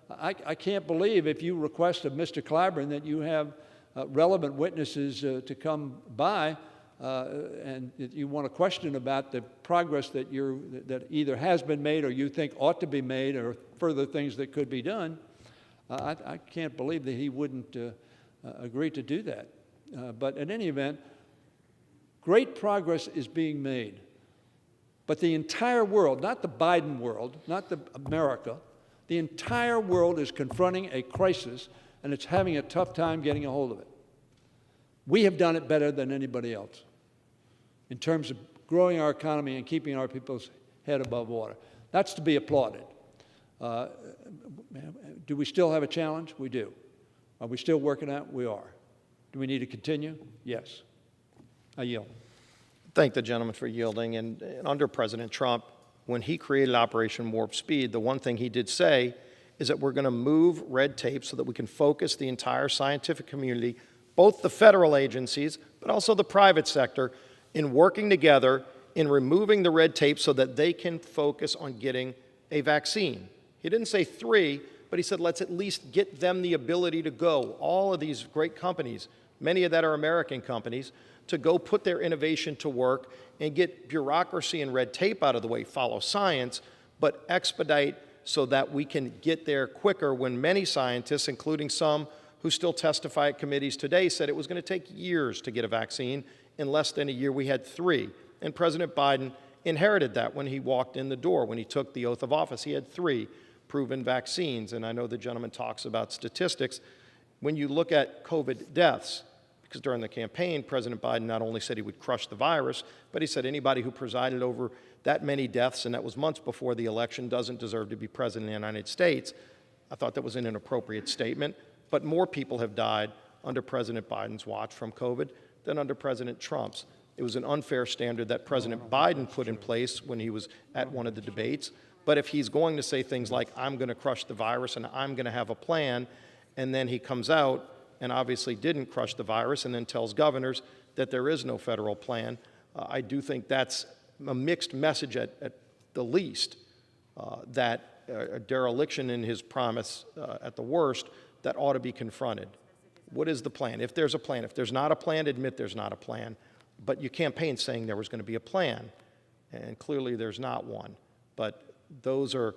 I can't believe if you request of Mr. Clyburn that you have relevant witnesses to come by and that you want to question about the progress that either has been made or you think ought to be made or further things that could be done. I can't believe that he wouldn't agree to do that. But in any event, great progress is being made. But the entire world, not the Biden world, not America, the entire world is confronting a crisis, and it's having a tough time getting a hold of it. We have done it better than anybody else in terms of growing our economy and keeping our people's head above water. That's to be applauded. Do we still have a challenge? We do. Are we still working at it? We are. Do we need to continue? Yes. I yield. Thank the gentleman for yielding. And under President Trump, when he created Operation Warp Speed, the one thing he did say is that we're going to move red tape so that we can focus the entire scientific community, both the federal agencies, but also the private sector, in working together in removing the red tape so that they can focus on getting a vaccine. He didn't say 3, but he said, let's at least get them the ability to go. All of these great companies, many of that are American companies, to go put their innovation to work and get bureaucracy and red tape out of the way, follow science, but expedite so that we can get there quicker when many scientists, including some who still testify at committees today, said it was going to take years to get a vaccine. In less than a year, we had 3. And President Biden inherited that when he walked in the door, when he took the oath of office. He had 3 proven vaccines. And I know the gentleman talks about statistics. When you look at COVID deaths, because during the campaign, President Biden not only said he would crush the virus, but he said anybody who presided over that many deaths, and that was months before the election, doesn't deserve to be president of the United States. I thought that was an inappropriate statement, but more people have died under President Biden's watch from COVID than under President Trump's. It was an unfair standard that President Biden put in place when he was at one of the debates. But if he's going to say things like, I'm going to crush the virus and I'm going to have a plan, and then he comes out and obviously didn't crush the virus and then tells governors that there is no federal plan, I do think that's a mixed message at the least, that a dereliction in his promise at the worst that ought to be confronted. What is the plan? If there's a plan. If there's not a plan, admit there's not a plan. But you campaigned saying there was going to be a plan, and clearly there's not one. But those are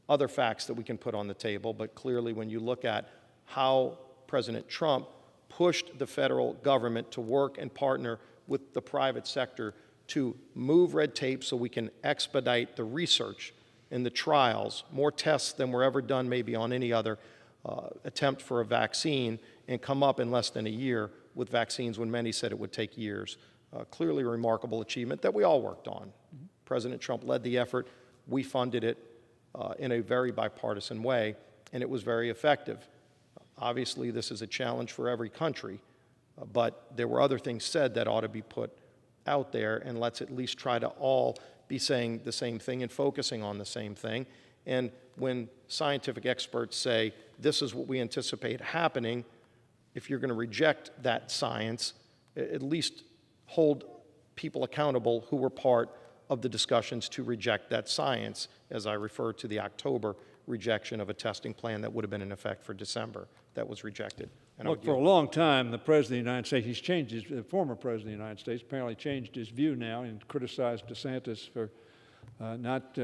other facts that we can put on the table. But clearly when you look at how President Trump pushed the federal government to work and partner with the private sector to move red tape so we can expedite the research and the trials, more tests than were ever done maybe on any other attempt for a vaccine, and come up in less than a year with vaccines when many said it would take years. Clearly a remarkable achievement that we all worked on. President Trump led the effort. We funded it in a very bipartisan way, and it was very effective. Obviously, this is a challenge for every country, but there were other things said that ought to be put out there, and let's at least try to all be saying the same thing and focusing on the same thing. And when scientific experts say, this is what we anticipate happening, if you're going to reject that science, at least hold people accountable who were part of the discussions to reject that science, as I refer to the October rejection of a testing plan that would have been in effect for December. That was rejected. And Look, for a long time, the President of the United States, he's changed the former President of the United States apparently changed his view now and criticized DeSantis for not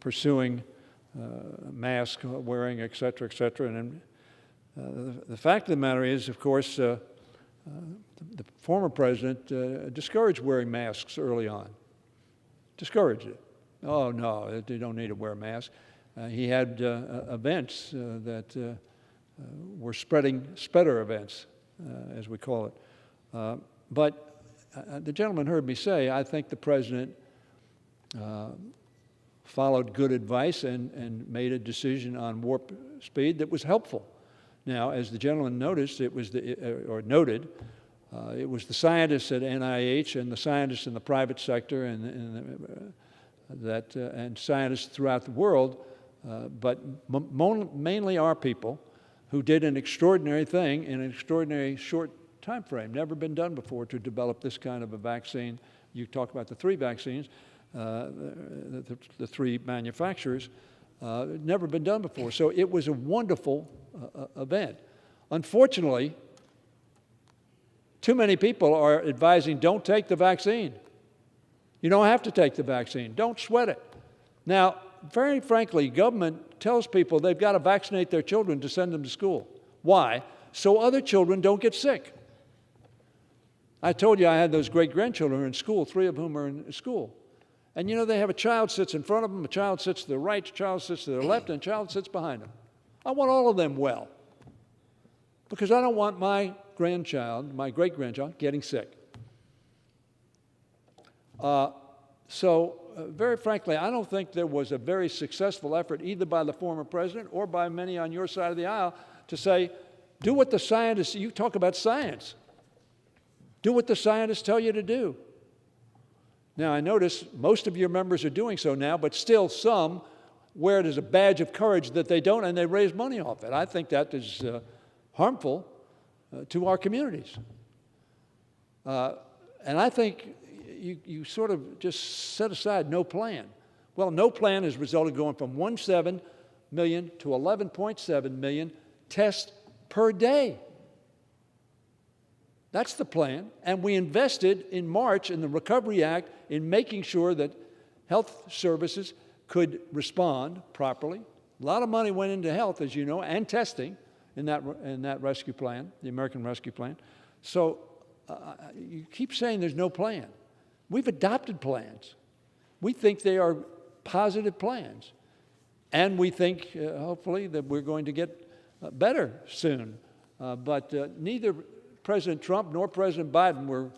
pursuing mask wearing, et cetera, et cetera. And the fact of the matter is, of course, the former president discouraged wearing masks early on. Discouraged it. Oh, no, they don't need to wear a mask. He had events that were spreader events, as we call it. But the gentleman heard me say, I think the president followed good advice and made a decision on warp speed that was helpful. Now, as the gentleman noticed, it was noted, it was the scientists at NIH and the scientists in the private sector and scientists throughout the world, but mainly our people who did an extraordinary thing in an extraordinary short time frame. Never been done before to develop this kind of a vaccine. You talk about the three vaccines, the three manufacturers, never been done before. So it was a wonderful event. Unfortunately, too many people are advising don't take the vaccine. You don't have to take the vaccine. Don't sweat it. Now, very frankly, government tells people they've got to vaccinate their children to send them to school. Why? So other children don't get sick. I told you I had those great-grandchildren in school, 3 of whom are in school. And you know, they have a child sits in front of them, a child sits to their right, a child sits to their left, and a child sits behind them. I want all of them well, because I don't want my grandchild, my great-grandchild, getting sick. Very frankly, I don't think there was a very successful effort either by the former president or by many on your side of the aisle to say, do what the scientists, you talk about science, do what the scientists tell you to do. Now, I notice most of your members are doing so now, but still some wear it as a badge of courage that they don't, and they raise money off it. I think that is harmful to our communities. And I think you sort of just set aside no plan. Well, no plan has resulted going from 1.7 million to 11.7 million tests per day. That's the plan. And we invested in March in the Recovery Act in making sure that health services could respond properly. A lot of money went into health, as you know, and testing in that rescue plan, the American Rescue Plan. So you keep saying there's no plan. We've adopted plans. We think they are positive plans. And we think, hopefully, that we're going to get better soon. But neither President Trump nor President Biden were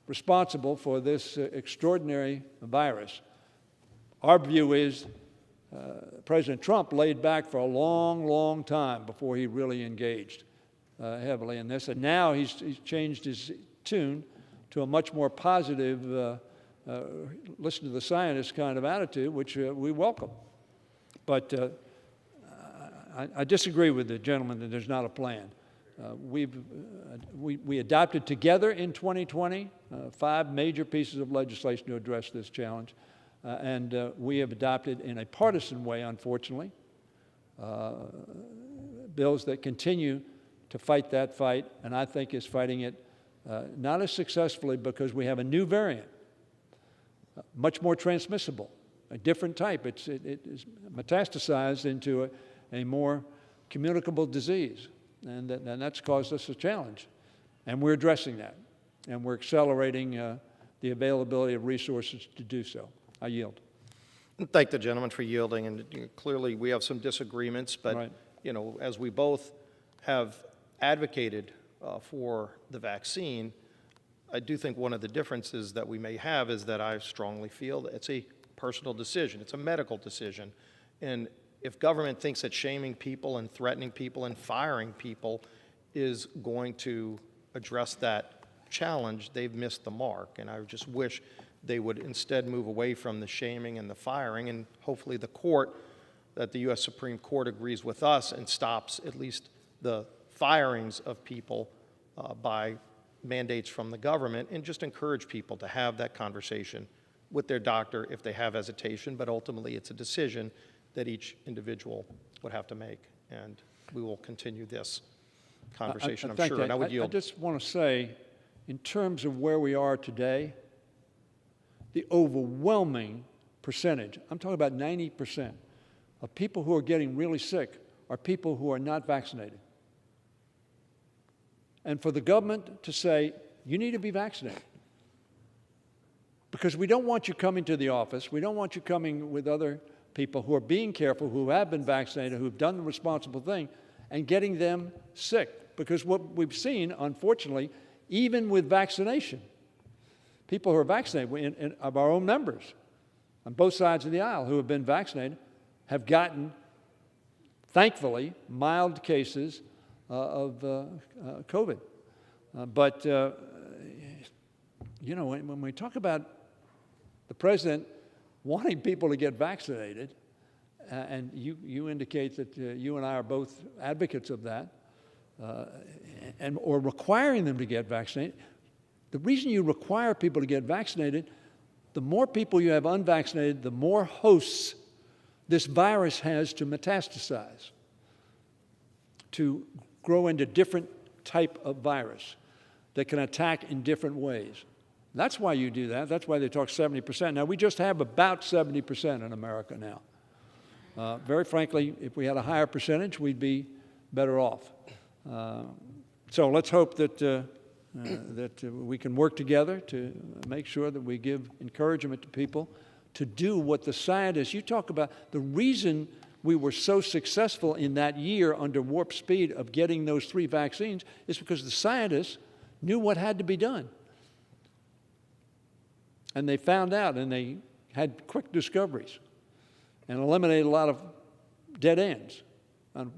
responsible for this extraordinary virus. Our view is President Trump laid back for a long, long time before he really engaged heavily in this. And now he's changed his tune to a much more positive, listen to the scientists kind of attitude, which we welcome. But I disagree with the gentleman that there's not a plan. We adopted together in 2020 5 major pieces of legislation to address this challenge, and we have adopted in a partisan way, unfortunately, bills that continue to fight that fight, and I think is fighting it not as successfully because we have a new variant, much more transmissible, a different type. It is metastasized into a more communicable disease. And that's caused us a challenge. And we're addressing that. And we're accelerating the availability of resources to do so. I yield. Thank the gentleman for yielding. And clearly we have some disagreements, but right. As we both have advocated for the vaccine, I do think one of the differences that we may have is that I strongly feel that it's a personal decision. It's a medical decision. And if government thinks that shaming people and threatening people and firing people is going to address that challenge, they've missed the mark. And I just wish they would instead move away from the shaming and the firing, and hopefully the court, that the U.S. Supreme Court agrees with us and stops at least the firings of people by mandates from the government, and just encourage people to have that conversation with their doctor if they have hesitation, but ultimately it's a decision that each individual would have to make. And we will continue this conversation, I'm sure. And I would yield. I just want to say, in terms of where we are today, the overwhelming percentage, I'm talking about 90%, of people who are getting really sick are people who are not vaccinated. And for the government to say, you need to be vaccinated, because we don't want you coming to the office, we don't want you coming with other people who are being careful, who have been vaccinated, who have done the responsible thing, and getting them sick. Because what we've seen, unfortunately, even with vaccination, people who are vaccinated, of our own members, on both sides of the aisle who have been vaccinated have gotten, thankfully, mild cases of COVID. But you know, when we talk about the president wanting people to get vaccinated, and you indicate that you and I are both advocates of that, or requiring them to get vaccinated. The reason you require people to get vaccinated, the more people you have unvaccinated, the more hosts this virus has to metastasize, to grow into different type of virus that can attack in different ways. That's why you do that. That's why they talk 70%. Now, we just have about 70% in America now. Very frankly, if we had a higher percentage, we'd be better off. So let's hope that we can work together to make sure that we give encouragement to people to do what the scientists, you talk about, the reason we were so successful in that year under warp speed of getting those 3 vaccines is because the scientists knew what had to be done. And they found out, and they had quick discoveries and eliminated a lot of dead ends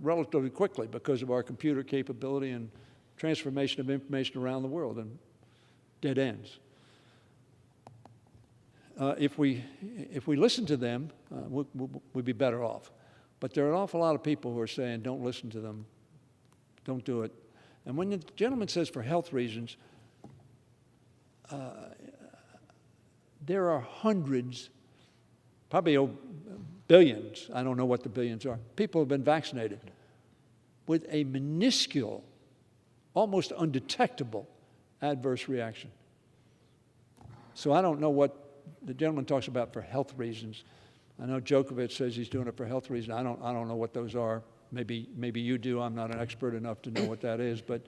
relatively quickly because of our computer capability and transformation of information around the world and dead ends. If we listen to them, we'd be better off. But there are an awful lot of people who are saying, don't listen to them, don't do it. And when the gentleman says for health reasons, there are hundreds, probably billions, I don't know what the billions are, people have been vaccinated with a minuscule, almost undetectable adverse reaction. So I don't know what the gentleman talks about for health reasons. I know Djokovic says he's doing it for health reasons. I don't know what those are. Maybe you do. I'm not an expert enough to know what that is. But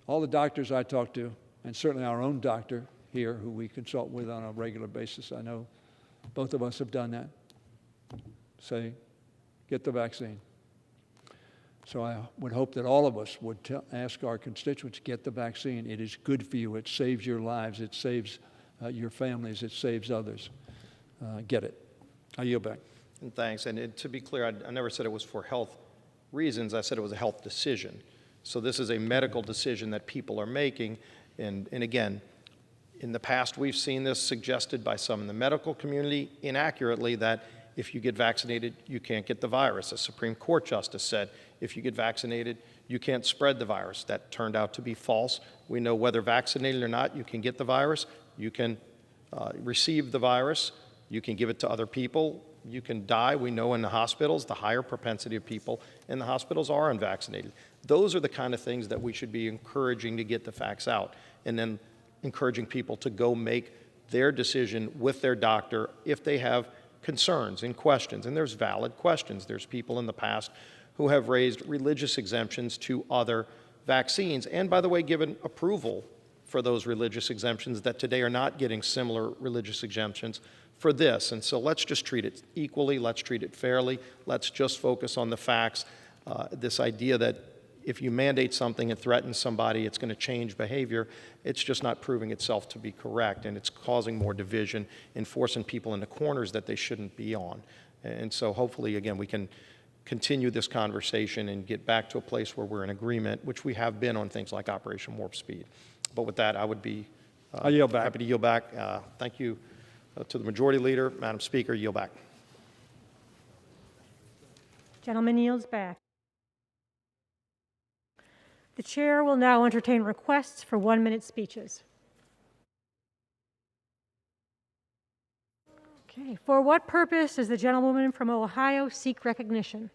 all the doctors I talk to, and certainly our own doctor here, who we consult with on a regular basis, I know both of us have done that, say, get the vaccine. So I would hope that all of us would ask our constituents, get the vaccine. It is good for you. It saves your lives. It saves your families. It saves others. Get it. I yield back. And thanks. And to be clear, I never said it was for health reasons. I said it was a health decision. So this is a medical decision that people are making. And again, in the past, we've seen this suggested by some in the medical community inaccurately that if you get vaccinated, you can't get the virus. A Supreme Court justice said, if you get vaccinated, you can't spread the virus. That turned out to be false. We know whether vaccinated or not, you can get the virus, you can receive the virus, you can give it to other people, you can die. We know in the hospitals, the higher propensity of people in the hospitals are unvaccinated. Those are the kind of things that we should be encouraging to get the facts out, and then encouraging people to go make their decision with their doctor if they have concerns and questions. And there's valid questions. There's people in the past who have raised religious exemptions to other vaccines, and by the way, given approval for those religious exemptions that today are not getting similar religious exemptions for this. And so let's just treat it equally, let's treat it fairly, let's just focus on the facts. This idea that if you mandate something and threaten somebody, it's going to change behavior, it's just not proving itself to be correct, and it's causing more division and forcing people into corners that they shouldn't be on. And so hopefully, again, we can continue this conversation and get back to a place where we're in agreement, which we have been on things like Operation Warp Speed. But with that, I would be I yield back. happy to yield back. Thank you to the Majority Leader. Madam Speaker, yield back. Gentleman yields back. The chair will now entertain requests for 1-minute speeches. Okay, for what purpose does the gentlewoman from Ohio seek recognition?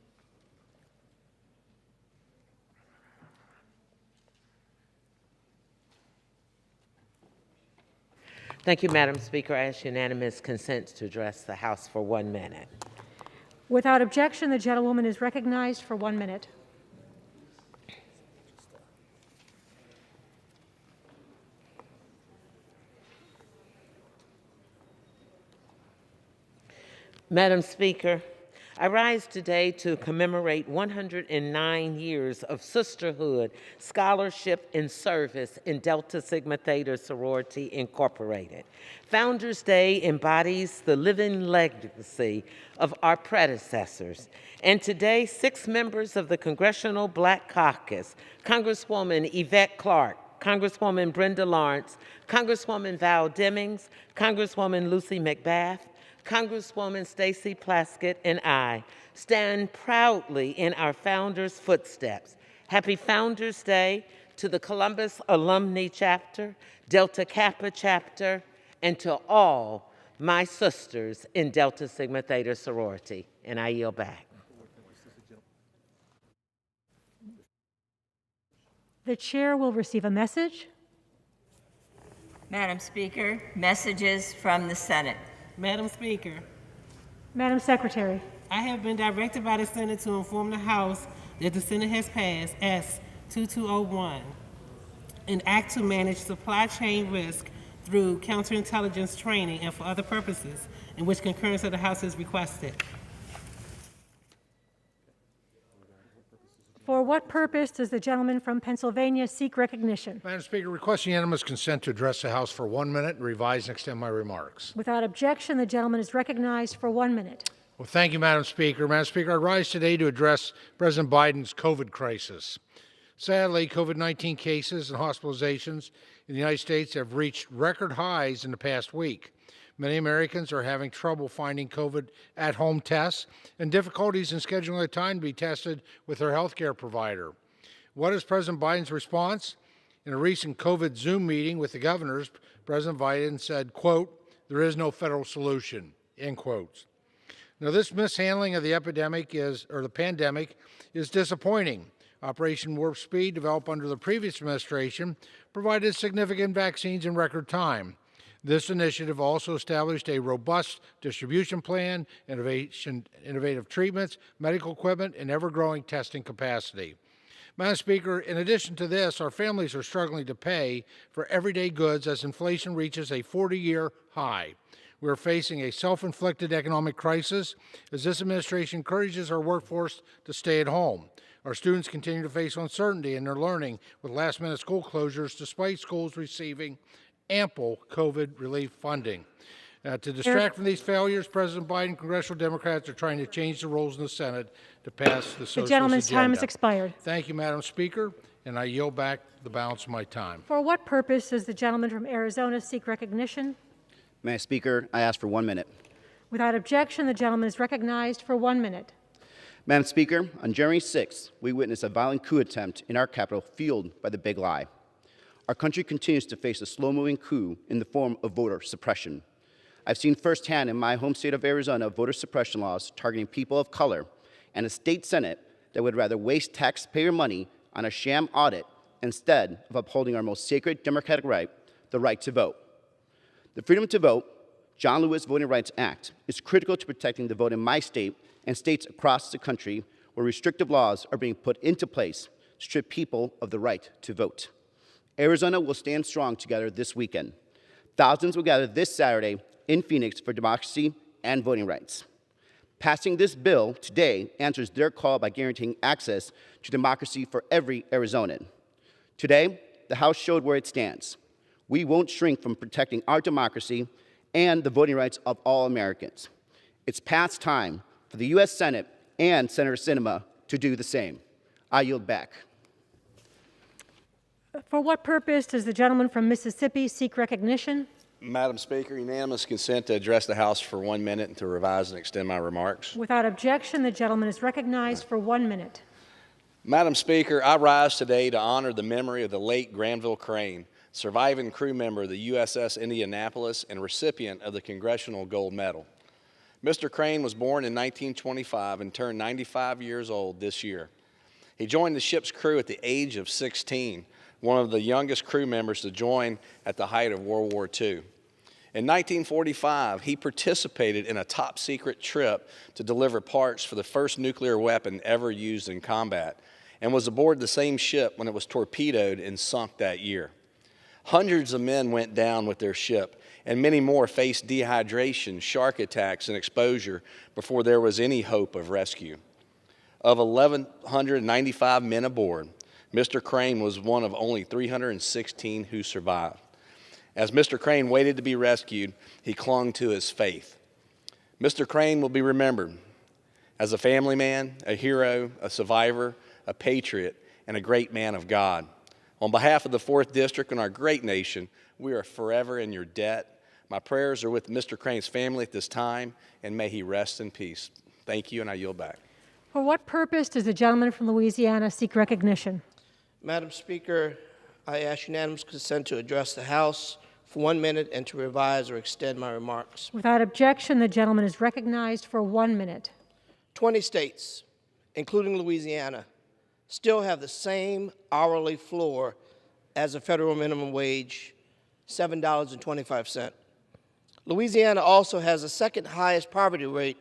Thank you, Madam Speaker. I ask unanimous consent to address the House for 1 minute. Without objection, the gentlewoman is recognized for 1 minute. Madam Speaker, I rise today to commemorate 109 years of sisterhood, scholarship, and service in Delta Sigma Theta Sorority Incorporated. Founders Day embodies the living legacy of our predecessors. And today, 6 members of the Congressional Black Caucus, Congresswoman Yvette Clarke, Congresswoman Brenda Lawrence, Congresswoman Val Demings, Congresswoman Lucy McBath, Congresswoman Stacey Plaskett, and I stand proudly in our founders' footsteps. Happy Founders Day to the Columbus Alumni Chapter, Delta Kappa Chapter, and to all my sisters in Delta Sigma Theta Sorority. And I yield back. The chair will receive a message. Madam Speaker, messages from the Senate. Madam Speaker, Madam Secretary. I have been directed by the Senate to inform the House that the Senate has passed S-2201, an act to manage supply chain risk through counterintelligence training and for other purposes, in which concurrence of the House is requested. For what purpose does the gentleman from Pennsylvania seek recognition? Madam Speaker, request unanimous consent to address the House for 1 minute and revise and extend my remarks. Without objection, the gentleman is recognized for 1 minute. Well, thank you, Madam Speaker. Madam Speaker, I rise today to address President Biden's COVID crisis. Sadly, COVID-19 cases and hospitalizations in the United States have reached record highs in the past week. Many Americans are having trouble finding COVID at-home tests and difficulties in scheduling a time to be tested with their health care provider. What is President Biden's response? In a recent COVID Zoom meeting with the governors, President Biden said, quote, "There is no federal solution," end quotes. Now, this mishandling of the pandemic is disappointing. Operation Warp Speed, developed under the previous administration, provided significant vaccines in record time. This initiative also established a robust distribution plan, innovative treatments, medical equipment, and ever-growing testing capacity. Madam Speaker, in addition to this, our families are struggling to pay for everyday goods as inflation reaches a 40-year high. We are facing a self-inflicted economic crisis as this administration encourages our workforce to stay at home. Our students continue to face uncertainty in their learning with last-minute school closures despite schools receiving ample COVID relief funding. To distract from these failures, President Biden and congressional Democrats are trying to change the rules in the Senate to pass the socialist agenda. The gentleman's time has expired. Thank you, Madam Speaker, and I yield back the balance of my time. For what purpose does the gentleman from Arizona seek recognition? Madam Speaker, I ask for 1 minute. Without objection, the gentleman is recognized for 1 minute. Madam Speaker, on January 6th, we witnessed a violent coup attempt in our capital fueled by the big lie. Our country continues to face a slow-moving coup in the form of voter suppression. I've seen firsthand in my home state of Arizona voter suppression laws targeting people of color and a state Senate that would rather waste taxpayer money on a sham audit instead of upholding our most sacred democratic right, the right to vote. The Freedom to Vote, John Lewis Voting Rights Act, is critical to protecting the vote in my state and states across the country where restrictive laws are being put into place to strip people of the right to vote. Arizona will stand strong together this weekend. Thousands will gather this Saturday in Phoenix for democracy and voting rights. Passing this bill today answers their call by guaranteeing access to democracy for every Arizonan. Today, the House showed where it stands. We won't shrink from protecting our democracy and the voting rights of all Americans. It's past time for the U.S. Senate and Senator Sinema to do the same. I yield back. For what purpose does the gentleman from Mississippi seek recognition? Madam Speaker, unanimous consent to address the House for 1 minute and to revise and extend my remarks. Without objection, the gentleman is recognized for 1 minute. Madam Speaker, I rise today to honor the memory of the late Granville Crane, surviving crew member of the USS Indianapolis and recipient of the Congressional Gold Medal. Mr. Crane was born in 1925 and turned 95 years old this year. He joined the ship's crew at the age of 16, one of the youngest crew members to join at the height of World War II. In 1945, he participated in a top-secret trip to deliver parts for the first nuclear weapon ever used in combat and was aboard the same ship when it was torpedoed and sunk that year. Hundreds of men went down with their ship, and many more faced dehydration, shark attacks, and exposure before there was any hope of rescue. Of 1,195 men aboard, Mr. Crane was one of only 316 who survived. As Mr. Crane waited to be rescued, he clung to his faith. Mr. Crane will be remembered as a family man, a hero, a survivor, a patriot, and a great man of God. On behalf of the 4th District and our great nation, we are forever in your debt. My prayers are with Mr. Crane's family at this time, and may he rest in peace. Thank you, and I yield back. For what purpose does the gentleman from Louisiana seek recognition? Madam Speaker, I ask unanimous consent to address the House for 1 minute and to revise or extend my remarks. Without objection, the gentleman is recognized for 1 minute. 20 states, including Louisiana, still have the same hourly floor as a federal minimum wage, $7.25. Louisiana also has the second highest poverty rate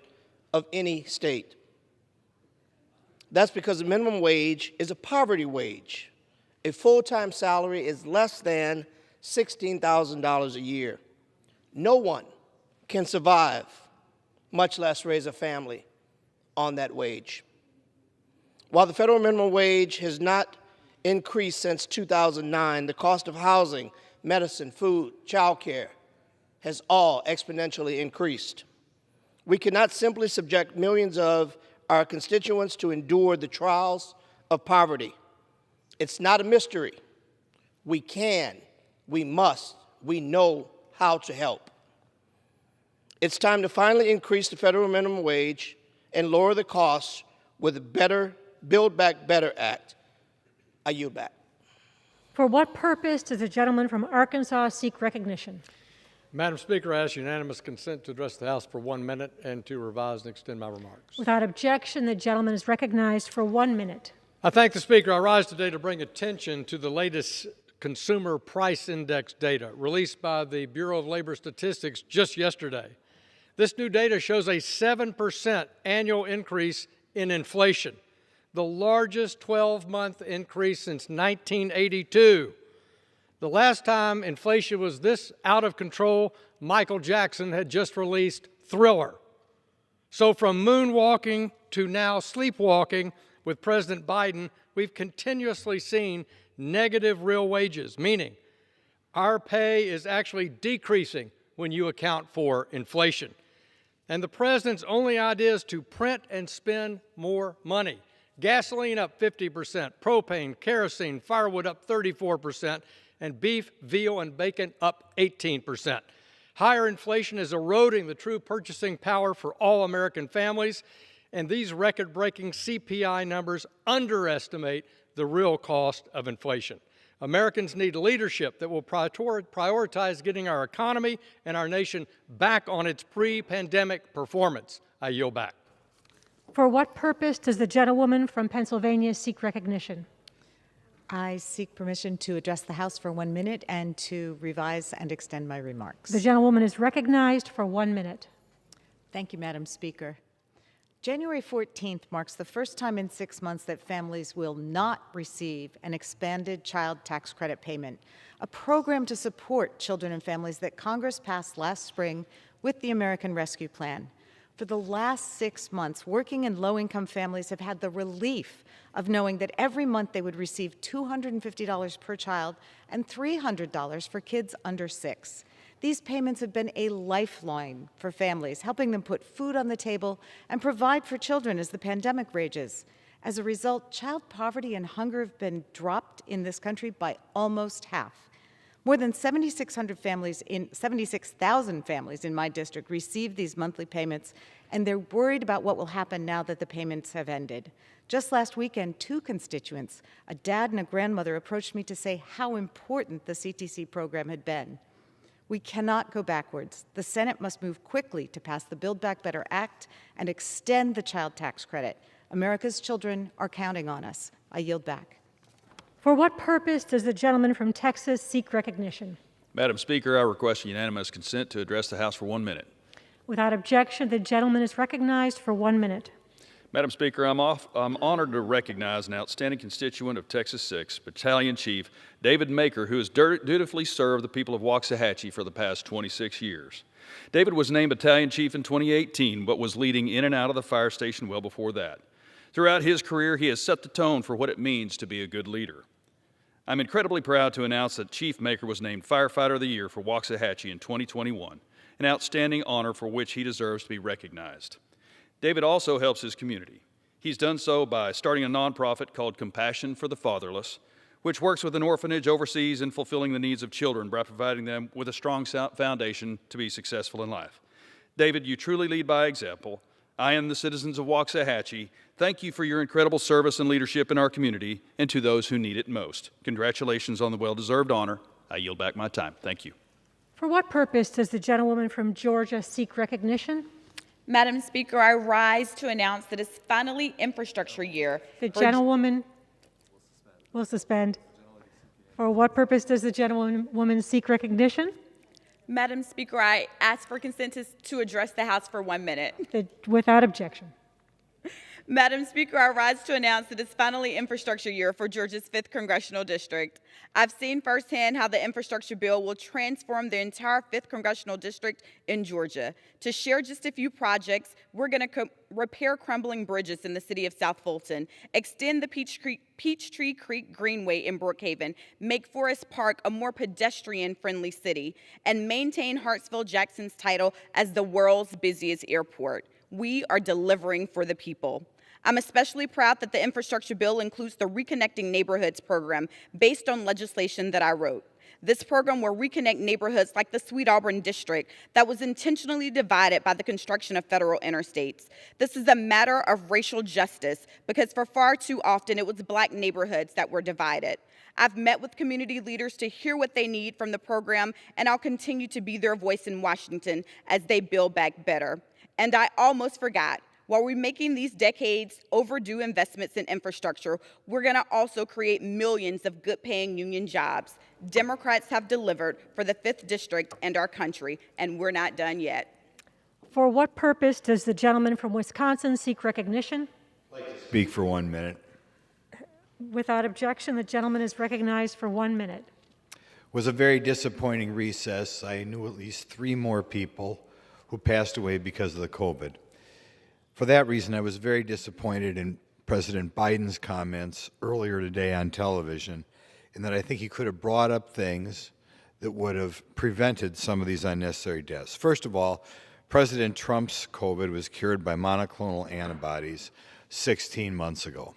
of any state. That's because the minimum wage is a poverty wage. A full-time salary is less than $16,000 a year. No one can survive, much less raise a family, on that wage. While the federal minimum wage has not increased since 2009, the cost of housing, medicine, food, childcare has all exponentially increased. We cannot simply subject millions of our constituents to endure the trials of poverty. It's not a mystery. We can, we must, we know how to help. It's time to finally increase the federal minimum wage and lower the costs with a better Build Back Better Act. I yield back. For what purpose does the gentleman from Arkansas seek recognition? Madam Speaker, I ask unanimous consent to address the House for 1 minute and to revise and extend my remarks. Without objection, the gentleman is recognized for 1 minute. I thank the Speaker. I rise today to bring attention to the latest Consumer Price Index data released by the Bureau of Labor Statistics just yesterday. This new data shows a 7% annual increase in inflation, the largest 12-month increase since 1982. The last time inflation was this out of control, Michael Jackson had just released Thriller. So from moonwalking to now sleepwalking with President Biden, we've continuously seen negative real wages, meaning our pay is actually decreasing when you account for inflation. And the president's only idea is to print and spend more money. Gasoline up 50%, propane, kerosene, firewood up 34%, and beef, veal, and bacon up 18%. Higher inflation is eroding the true purchasing power for all American families, and these record-breaking CPI numbers underestimate the real cost of inflation. Americans need leadership that will prioritize getting our economy and our nation back on its pre-pandemic performance. I yield back. For what purpose does the gentlewoman from Pennsylvania seek recognition? I seek permission to address the House for 1 minute and to revise and extend my remarks. The gentlewoman is recognized for 1 minute. Thank you, Madam Speaker. January 14th marks the first time in 6 months that families will not receive an expanded child tax credit payment, a program to support children and families that Congress passed last spring with the American Rescue Plan. For the last 6 months, working and low-income families have had the relief of knowing that every month they would receive $250 per child and $300 for kids under 6. These payments have been a lifeline for families, helping them put food on the table and provide for children as the pandemic rages. As a result, child poverty and hunger have been dropped in this country by almost half. More than 7,600 families 76,000 families in my district receive these monthly payments, and they're worried about what will happen now that the payments have ended. Just last weekend, 2 constituents, a dad and a grandmother, approached me to say how important the CTC program had been. We cannot go backwards. The Senate must move quickly to pass the Build Back Better Act and extend the child tax credit. America's children are counting on us. I yield back. For what purpose does the gentleman from Texas seek recognition? Madam Speaker, I request unanimous consent to address the House for 1 minute. Without objection, the gentleman is recognized for 1 minute. Madam Speaker, I'm honored to recognize an outstanding constituent of Texas 6, Battalion Chief David Maker, who has dutifully served the people of Waxahachie for the past 26 years. David was named Battalion Chief in 2018, but was leading in and out of the fire station well before that. Throughout his career, he has set the tone for what it means to be a good leader. I'm incredibly proud to announce that Chief Maker was named Firefighter of the Year for Waxahachie in 2021, an outstanding honor for which he deserves to be recognized. David also helps his community. He's done so by starting a nonprofit called Compassion for the Fatherless, which works with an orphanage overseas in fulfilling the needs of children by providing them with a strong foundation to be successful in life. David, you truly lead by example. I and the citizens of Waxahachie thank you for your incredible service and leadership in our community and to those who need it most. Congratulations on the well-deserved honor. I yield back my time. Thank you. For what purpose does the gentlewoman from Georgia seek recognition? Madam Speaker, I rise to announce that it's finally infrastructure year. The gentlewoman will suspend. For what purpose does the gentlewoman seek recognition? Madam Speaker, I ask for consent to address the House for 1 minute. Without objection. Madam Speaker, I rise to announce that it's finally infrastructure year for Georgia's 5th Congressional District. I've seen firsthand how the infrastructure bill will transform the entire 5th Congressional District in Georgia. To share just a few projects, we're going to repair crumbling bridges in the city of South Fulton, extend the Peachtree Creek Greenway in Brookhaven, make Forest Park a more pedestrian-friendly city, and maintain Hartsville-Jackson's title as the world's busiest airport. We are delivering for the people. I'm especially proud that the infrastructure bill includes the Reconnecting Neighborhoods program based on legislation that I wrote. This program will reconnect neighborhoods like the Sweet Auburn district that was intentionally divided by the construction of federal interstates. This is a matter of racial justice because for far too often it was Black neighborhoods that were divided. I've met with community leaders to hear what they need from the program, and I'll continue to be their voice in Washington as they build back better. And I almost forgot. While we're making these decades overdue investments in infrastructure, we're going to also create millions of good-paying union jobs. Democrats have delivered for the 5th District and our country, and we're not done yet. For what purpose does the gentleman from Wisconsin seek recognition? Speak for 1 minute. Without objection, the gentleman is recognized for 1 minute. It was a very disappointing recess. I knew at least 3 more people who passed away because of the COVID. For that reason, I was very disappointed in President Biden's comments earlier today on television, in that I think he could have brought up things that would have prevented some of these unnecessary deaths. First of all, President Trump's COVID was cured by monoclonal antibodies 16 months ago.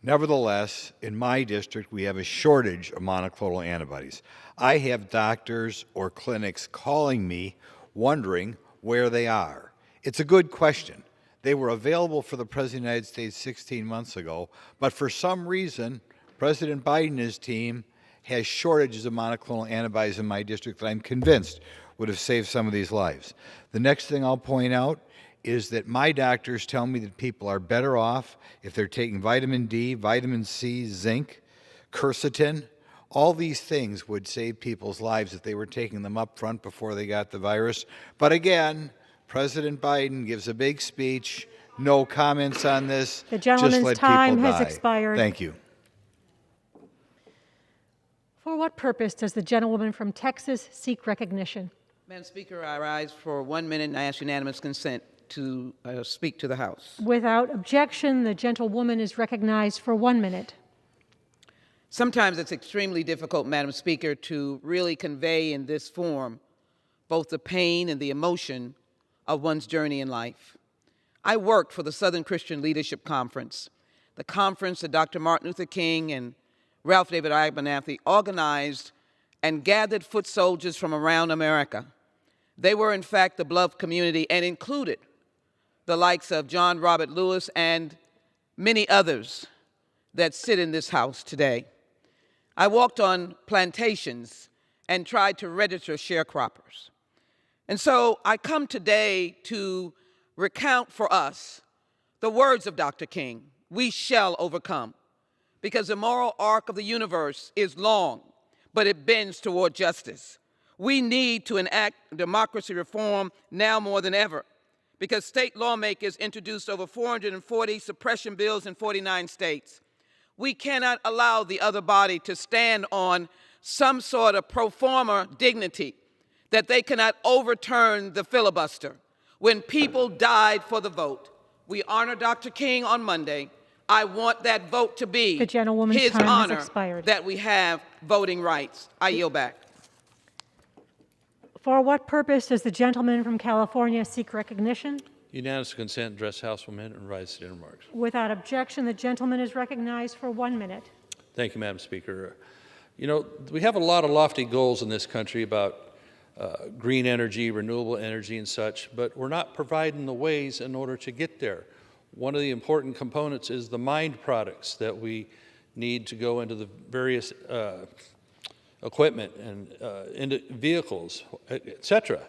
Nevertheless, in my district, we have a shortage of monoclonal antibodies. I have doctors or clinics calling me wondering where they are. It's a good question. They were available for the President of the United States 16 months ago, but for some reason, President Biden and his team has shortages of monoclonal antibodies in my district that I'm convinced would have saved some of these lives. The next thing I'll point out is that my doctors tell me that people are better off if they're taking vitamin D, vitamin C, zinc, quercetin. All these things would save people's lives if they were taking them up front before they got the virus. But again, President Biden gives a big speech, no comments on this. The gentleman's time has expired. Thank you. For what purpose does the gentlewoman from Texas seek recognition? Madam Speaker, I rise for 1 minute and I ask unanimous consent to speak to the House. Without objection, the gentlewoman is recognized for 1 minute. Sometimes it's extremely difficult, Madam Speaker, to really convey in this form both the pain and the emotion of one's journey in life. I worked for the Southern Christian Leadership Conference, the conference that Dr. Martin Luther King and Ralph David Abernathy organized and gathered foot soldiers from around America. They were, in fact, the beloved community and included the likes of John Robert Lewis and many others that sit in this House today. I walked on plantations and tried to register sharecroppers. And so I come today to recount for us the words of Dr. King, "We shall overcome," because the moral arc of the universe is long, but it bends toward justice. We need to enact democracy reform now more than ever, because state lawmakers introduced over 440 suppression bills in 49 states. We cannot allow the other body to stand on some sort of pro forma dignity that they cannot overturn the filibuster. When people died for the vote, we honor Dr. King on Monday. I want that vote to be The gentlewoman's his time has honor expired. that we have voting rights. I yield back. For what purpose does the gentleman from California seek recognition? Unanimous consent, address House for a minute and rise to the remarks. Without objection, the gentleman is recognized for 1 minute. Thank you, Madam Speaker. You know, we have a lot of lofty goals in this country about green energy, renewable energy and such, but we're not providing the ways in order to get there. One of the important components is the mined products that we need to go into the various equipment and into vehicles, etc.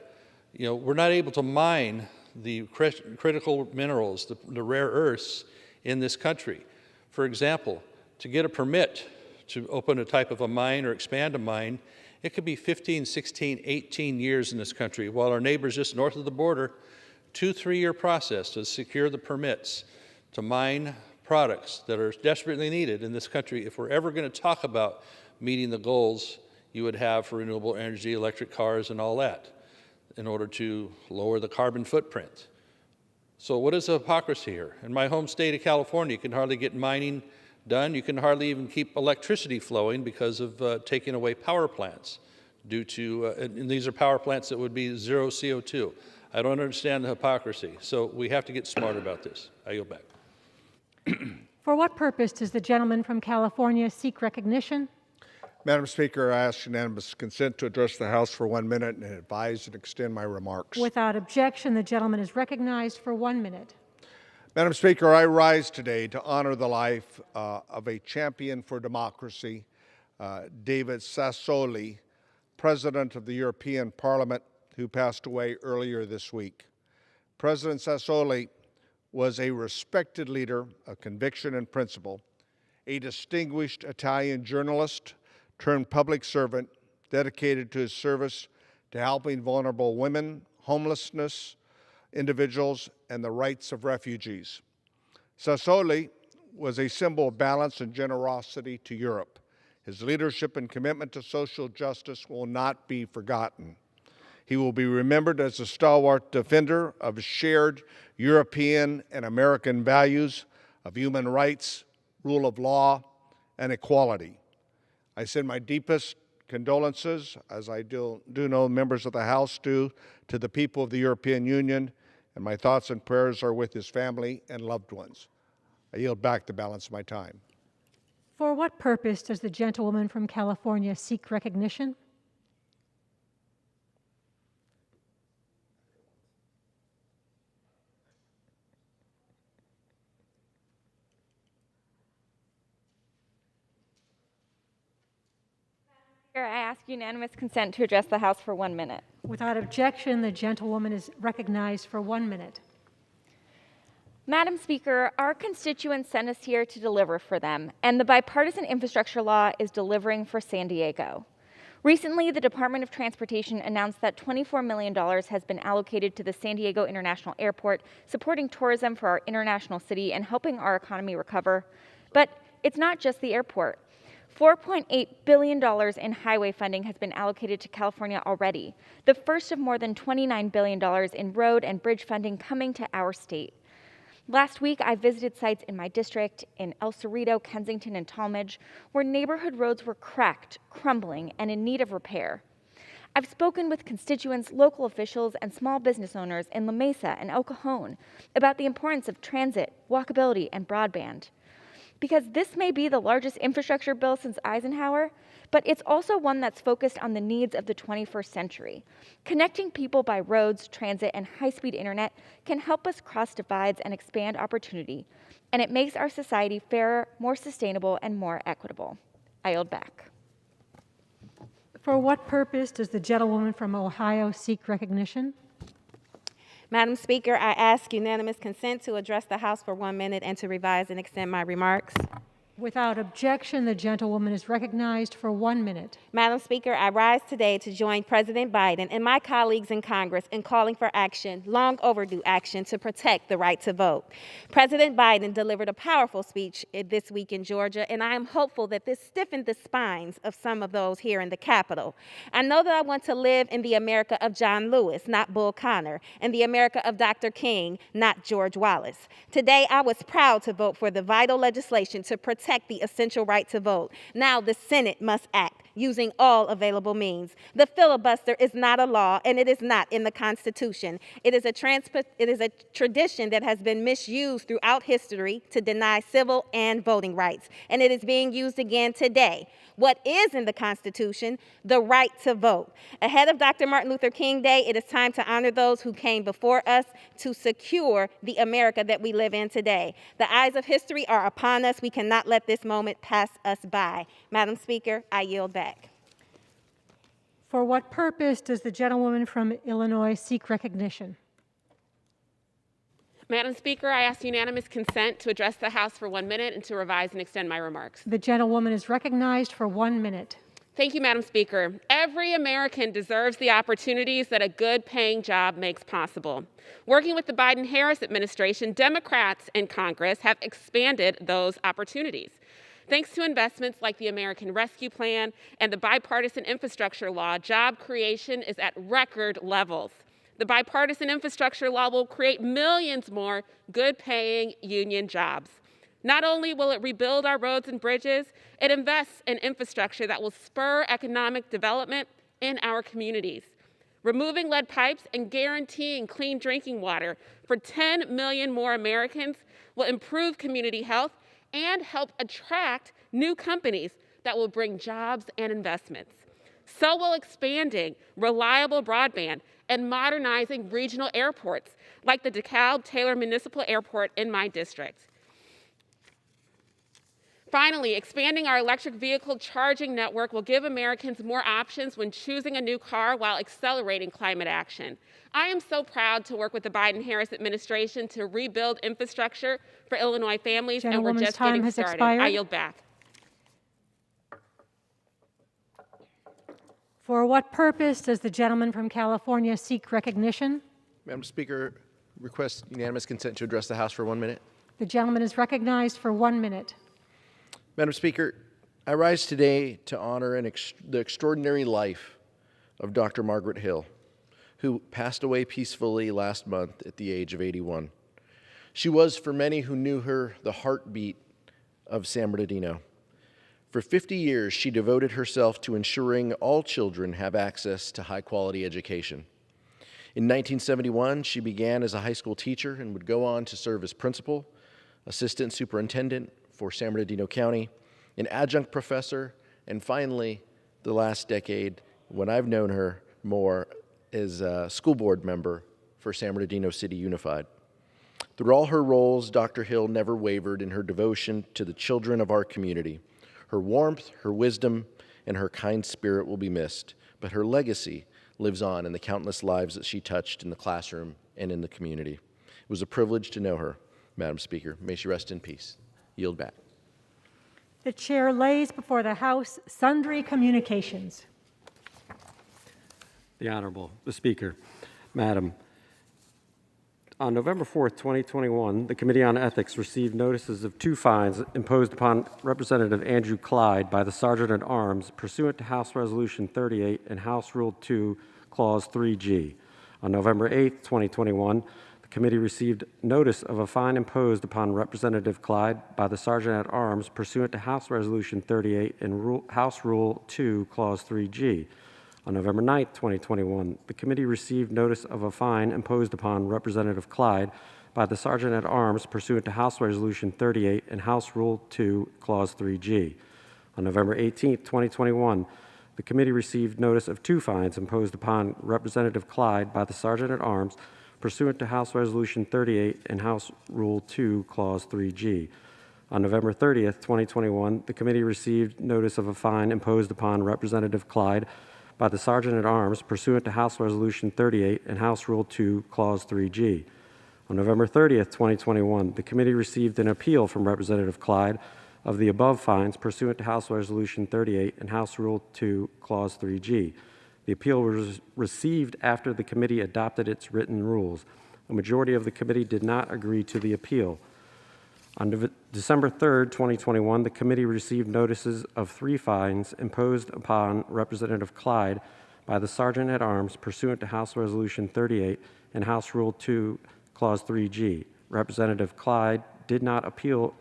You know, we're not able to mine the critical minerals, the rare earths in this country. For example, to get a permit to open a type of a mine or expand a mine, it could be 15, 16, 18 years in this country, while our neighbors just north of the border, 2-3-year process to secure the permits to mine products that are desperately needed in this country. If we're ever going to talk about meeting the goals you would have for renewable energy, electric cars, and all that, in order to lower the carbon footprint. So what is the hypocrisy here? In my home state of California, you can hardly get mining done. You can hardly even keep electricity flowing because of taking away power plants due to, and these are power plants that would be zero CO2. I don't understand the hypocrisy. So we have to get smarter about this. I yield back. For what purpose does the gentleman from California seek recognition? Madam Speaker, I ask unanimous consent to address the House for 1 minute and advise and extend my remarks. Without objection, the gentleman is recognized for 1 minute. Madam Speaker, I rise today to honor the life of a champion for democracy, David Sassoli, President of the European Parliament, who passed away earlier this week. President Sassoli was a respected leader of conviction and principle, a distinguished Italian journalist turned public servant dedicated to his service to helping vulnerable women, homelessness, individuals, and the rights of refugees. Sassoli was a symbol of balance and generosity to Europe. His leadership and commitment to social justice will not be forgotten. He will be remembered as a stalwart defender of shared European and American values of human rights, rule of law, and equality. I send my deepest condolences, as I do know members of the House do, to the people of the European Union, and my thoughts and prayers are with his family and loved ones. I yield back the balance of my time. For what purpose does the gentlewoman from California seek recognition? I ask unanimous consent to address the House for 1 minute. Without objection, the gentlewoman is recognized for 1 minute. Madam Speaker, our constituents sent us here to deliver for them, and the bipartisan infrastructure law is delivering for San Diego. Recently, the Department of Transportation announced that $24 million has been allocated to the San Diego International Airport, supporting tourism for our international city and helping our economy recover. But it's not just the airport. $4.8 billion in highway funding has been allocated to California already, the first of more than $29 billion in road and bridge funding coming to our state. Last week, I visited sites in my district in El Cerrito, Kensington, and Talmadge, where neighborhood roads were cracked, crumbling, and in need of repair. I've spoken with constituents, local officials, and small business owners in La Mesa and El Cajon about the importance of transit, walkability, and broadband. Because this may be the largest infrastructure bill since Eisenhower, but it's also one that's focused on the needs of the 21st century. Connecting people by roads, transit, and high-speed internet can help us cross divides and expand opportunity, and it makes our society fairer, more sustainable, and more equitable. I yield back. For what purpose does the gentlewoman from Ohio seek recognition? Madam Speaker, I ask unanimous consent to address the House for 1 minute and to revise and extend my remarks. Without objection, the gentlewoman is recognized for 1 minute. Madam Speaker, I rise today to join President Biden and my colleagues in Congress in calling for action, long overdue action, to protect the right to vote. President Biden delivered a powerful speech this week in Georgia, and I am hopeful that this stiffened the spines of some of those here in the Capitol. I know that I want to live in the America of John Lewis, not Bull Connor, and the America of Dr. King, not George Wallace. Today, I was proud to vote for the vital legislation to protect the essential right to vote. Now the Senate must act using all available means. The filibuster is not a law, and it is not in the Constitution. It is a tradition that has been misused throughout history to deny civil and voting rights, and it is being used again today. What is in the Constitution? The right to vote. Ahead of Dr. Martin Luther King Day, it is time to honor those who came before us to secure the America that we live in today. The eyes of history are upon us. We cannot let this moment pass us by. Madam Speaker, I yield back. For what purpose does the gentlewoman from Illinois seek recognition? Madam Speaker, I ask unanimous consent to address the House for 1 minute and to revise and extend my remarks. The gentlewoman is recognized for 1 minute. Thank you, Madam Speaker. Every American deserves the opportunities that a good-paying job makes possible. Working with the Biden-Harris administration, Democrats in Congress have expanded those opportunities. Thanks to investments like the American Rescue Plan and the bipartisan infrastructure law, job creation is at record levels. The bipartisan infrastructure law will create millions more good-paying union jobs. Not only will it rebuild our roads and bridges, it invests in infrastructure that will spur economic development in our communities. Removing lead pipes and guaranteeing clean drinking water for 10 million more Americans will improve community health and help attract new companies that will bring jobs and investments. So will expanding reliable broadband and modernizing regional airports like the DeKalb-Taylor Municipal Airport in my district. Finally, expanding our electric vehicle charging network will give Americans more options when choosing a new car while accelerating climate action. I am so proud to work with the Biden-Harris administration to rebuild infrastructure for Illinois families, and we're just getting started. Expired. I yield back. For what purpose does the gentleman from California seek recognition? Madam Speaker, request unanimous consent to address the House for 1 minute. The gentleman is recognized for 1 minute. Madam Speaker, I rise today to honor the extraordinary life of Dr. Margaret Hill, who passed away peacefully last month at the age of 81. She was, for many who knew her, the heartbeat of San Bernardino. For 50 years, she devoted herself to ensuring all children have access to high-quality education. In 1971, she began as a high school teacher and would go on to serve as principal, assistant superintendent for San Bernardino County, an adjunct professor, and finally, the last decade, when I've known her more, as a school board member for San Bernardino City Unified. Through all her roles, Dr. Hill never wavered in her devotion to the children of our community. Her warmth, her wisdom, and her kind spirit will be missed, but her legacy lives on in the countless lives that she touched in the classroom and in the community. It was a privilege to know her, Madam Speaker. May she rest in peace. Yield back. The chair lays before the House sundry communications. The Honorable, the Speaker. Madam, on November 4th, 2021, the Committee on Ethics received notices of 2 fines imposed upon Representative Andrew Clyde by the Sergeant at Arms pursuant to House Resolution 38 and House Rule 2, Clause 3G. On November 8th, 2021, the committee received notice of a fine imposed upon Representative Clyde by the Sergeant at Arms pursuant to House Resolution 38 and House Rule 2, Clause 3G. On November 9, 2021, the committee received notice of a fine imposed upon Representative Clyde by the Sergeant at Arms pursuant to House Resolution 38 and House Rule 2, Clause 3G. On November 18, 2021, the committee received notice of 2 fines imposed upon Representative Clyde by the Sergeant at Arms pursuant to House Resolution 38 and House Rule 2, Clause 3G. On November 30, 2021, the committee received notice of a fine imposed upon Representative Clyde by the Sergeant at Arms pursuant to House Resolution 38 and House Rule 2, Clause 3G. On November 30th, 2021, the committee received an appeal from Representative Clyde of the above fines pursuant to House Resolution 38 and House Rule 2, Clause 3G. The appeal was received after the committee adopted its written rules. A majority of the committee did not agree to the appeal. On December 3, 2021, the committee received notices of 3 fines imposed upon Representative Clyde by the Sergeant at Arms pursuant to House Resolution 38 and House Rule 2, Clause 3G. Representative Clyde did not appeal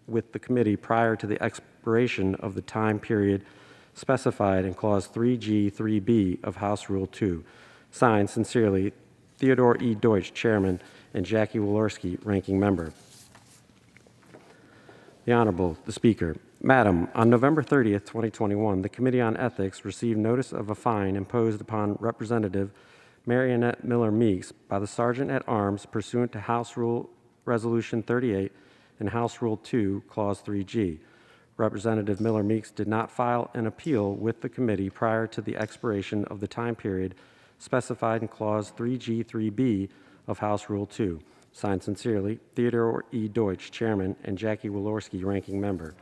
with the committee prior to the expiration of the time period specified in Clause 3G, 3B of House Rule 2. Signed, sincerely, Theodore E. Deutsch, Chairman, and Jackie Walorski, Ranking Member. The Honorable, the Speaker. Madam, on November 30th, 2021, the Committee on Ethics received notice of a fine imposed upon Representative Marionette Miller Meeks by the Sergeant at Arms pursuant to House Rule Resolution 38 and House Rule 2, Clause 3G. Representative Miller Meeks did not file an appeal with the committee prior to the expiration of the time period specified in Clause 3G, 3B of House Rule 2. Signed, sincerely, Theodore E. Deutsch, Chairman, and Jackie Walorski, Ranking Member.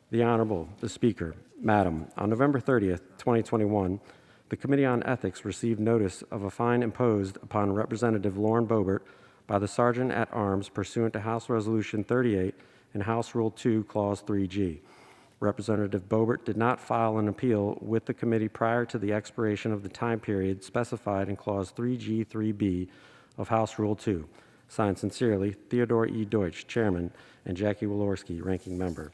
The Honorable, the Speaker. Madam, on November 30th, 2021, the Committee on Ethics received notice of a fine imposed upon Representative Lauren Boebert by the Sergeant at Arms pursuant to House Resolution 38 and House Rule 2, Clause 3G. Representative Boebert did not file an appeal with the committee prior to the expiration of the time period specified in Clause 3G, 3B of House Rule 2. Signed, sincerely, Theodore E. Deutsch, Chairman, and Jackie Walorski, Ranking Member.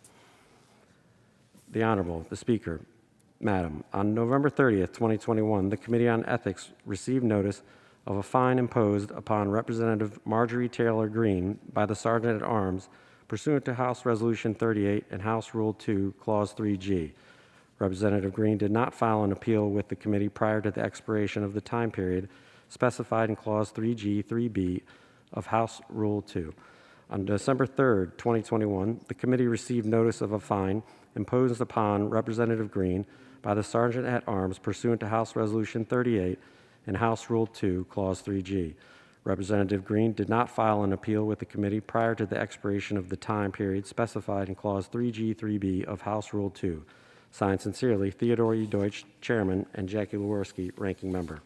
The Honorable, the Speaker. Madam, on November 30th, 2021, the Committee on Ethics received notice of a fine imposed upon Representative Marjorie Taylor Greene by the Sergeant at Arms pursuant to House Resolution 38 and House Rule 2, Clause 3G. Representative Greene did not file an appeal with the committee prior to the expiration of the time period specified in Clause 3G, 3B of House Rule 2. On December 3, 2021, the committee received notice of a fine imposed upon Representative Greene by the Sergeant at Arms pursuant to House Resolution 38 and House Rule 2, Clause 3G. Representative Greene did not file an appeal with the committee prior to the expiration of the time period specified in Clause 3G, 3B of House Rule 2. Signed, sincerely, Theodore E. Deutsch, Chairman, and Jackie Walorski, Ranking Member.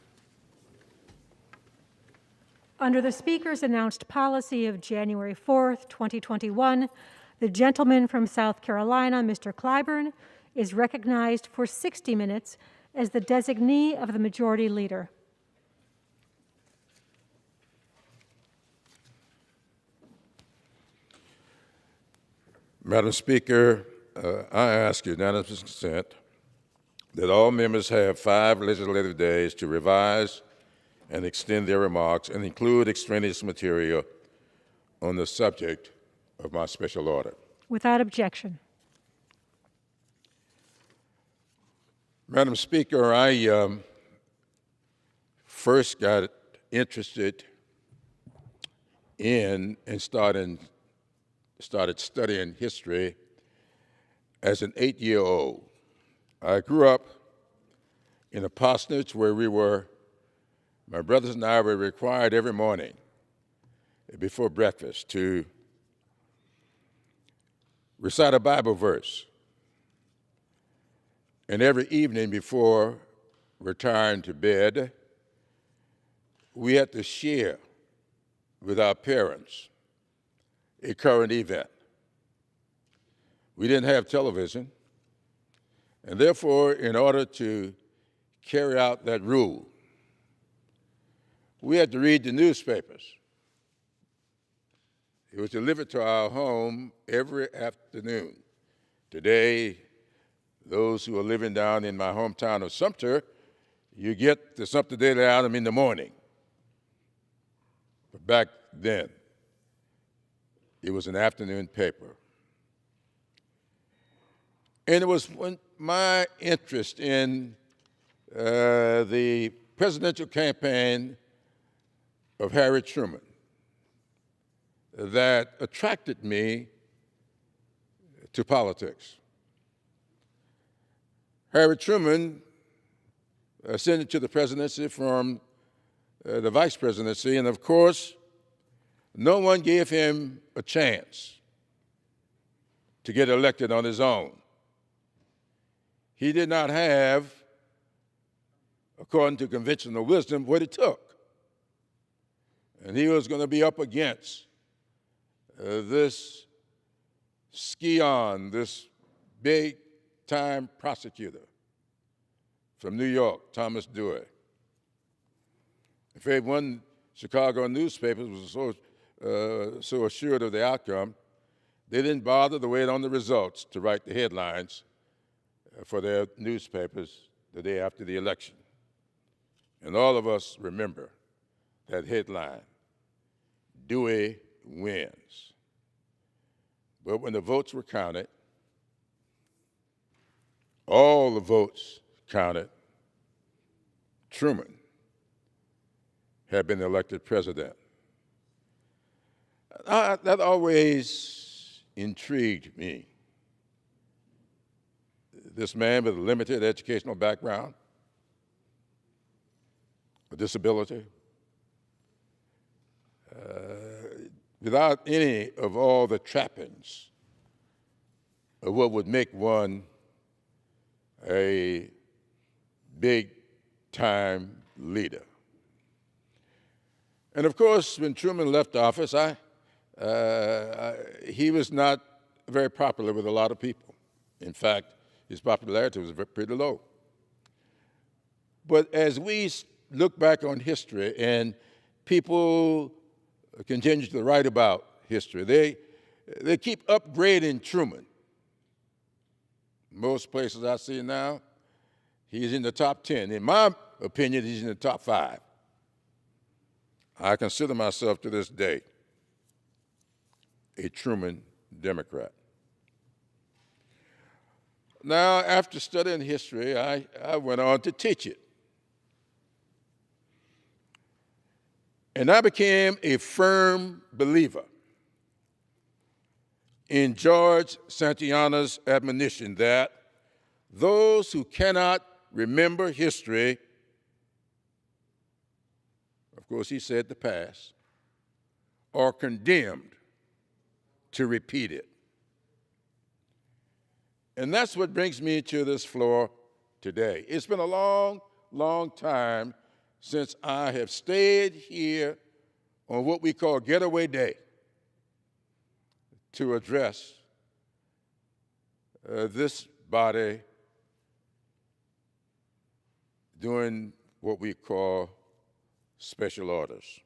Under the Speaker's announced policy of January 4th, 2021, the gentleman from South Carolina, Mr. Clyburn, is recognized for 60 minutes as the designee of the Majority Leader. Madam Speaker, I ask unanimous consent that all members have 5 legislative days to revise and extend their remarks and include extraneous material on the subject of my special order. Without objection. Madam Speaker, I first got interested in and started studying history as an 8-year-old. I grew up in a parsonage where my brothers and I were required every morning before breakfast to recite a Bible verse. And every evening before retiring to bed, we had to share with our parents a current event. We didn't have television, and therefore, in order to carry out that rule, we had to read the newspapers. It was delivered to our home every afternoon. Today, those who are living down in my hometown of Sumter, you get the Sumter Daily Item in the morning. But back then, it was an afternoon paper. And it was when my interest in the presidential campaign of Harry Truman that attracted me to politics. Harry Truman ascended to the presidency from the vice presidency, and of course, no one gave him a chance to get elected on his own. He did not have, according to conventional wisdom, what it took. And he was going to be up against this scion, this big-time prosecutor from New York, Thomas Dewey. In fact, one Chicago newspaper was so assured of the outcome, they didn't bother to wait on the results to write the headlines for their newspapers the day after the election. And all of us remember that headline, Dewey wins. But when the votes were counted, all the votes counted, Truman had been elected president. That always intrigued me. This man with a limited educational background, a disability, without any of all the trappings of what would make one a big-time leader. And of course, when Truman left office, he was not very popular with a lot of people. In fact, his popularity was pretty low. But as we look back on history and people continue to write about history, they keep upgrading Truman. Most places I see now, he's in the top 10. In my opinion, he's in the top 5. I consider myself to this day a Truman Democrat. Now, after studying history, I went on to teach it. And I became a firm believer in George Santayana's admonition that those who cannot remember history, of course he said the past, are condemned to repeat it. And that's what brings me to this floor today. It's been a long, long time since I have stayed here on what we call Getaway Day to address this body doing what we call special orders.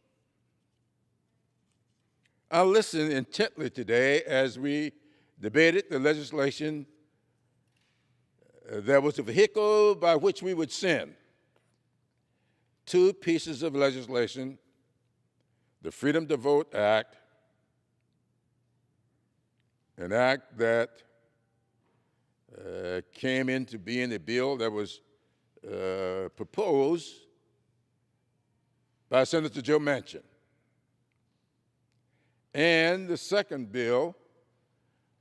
I listened intently today as we debated the legislation that was the vehicle by which we would send 2 pieces of legislation, the Freedom to Vote Act, an act that came into being a bill that was proposed by Senator Joe Manchin. And the second bill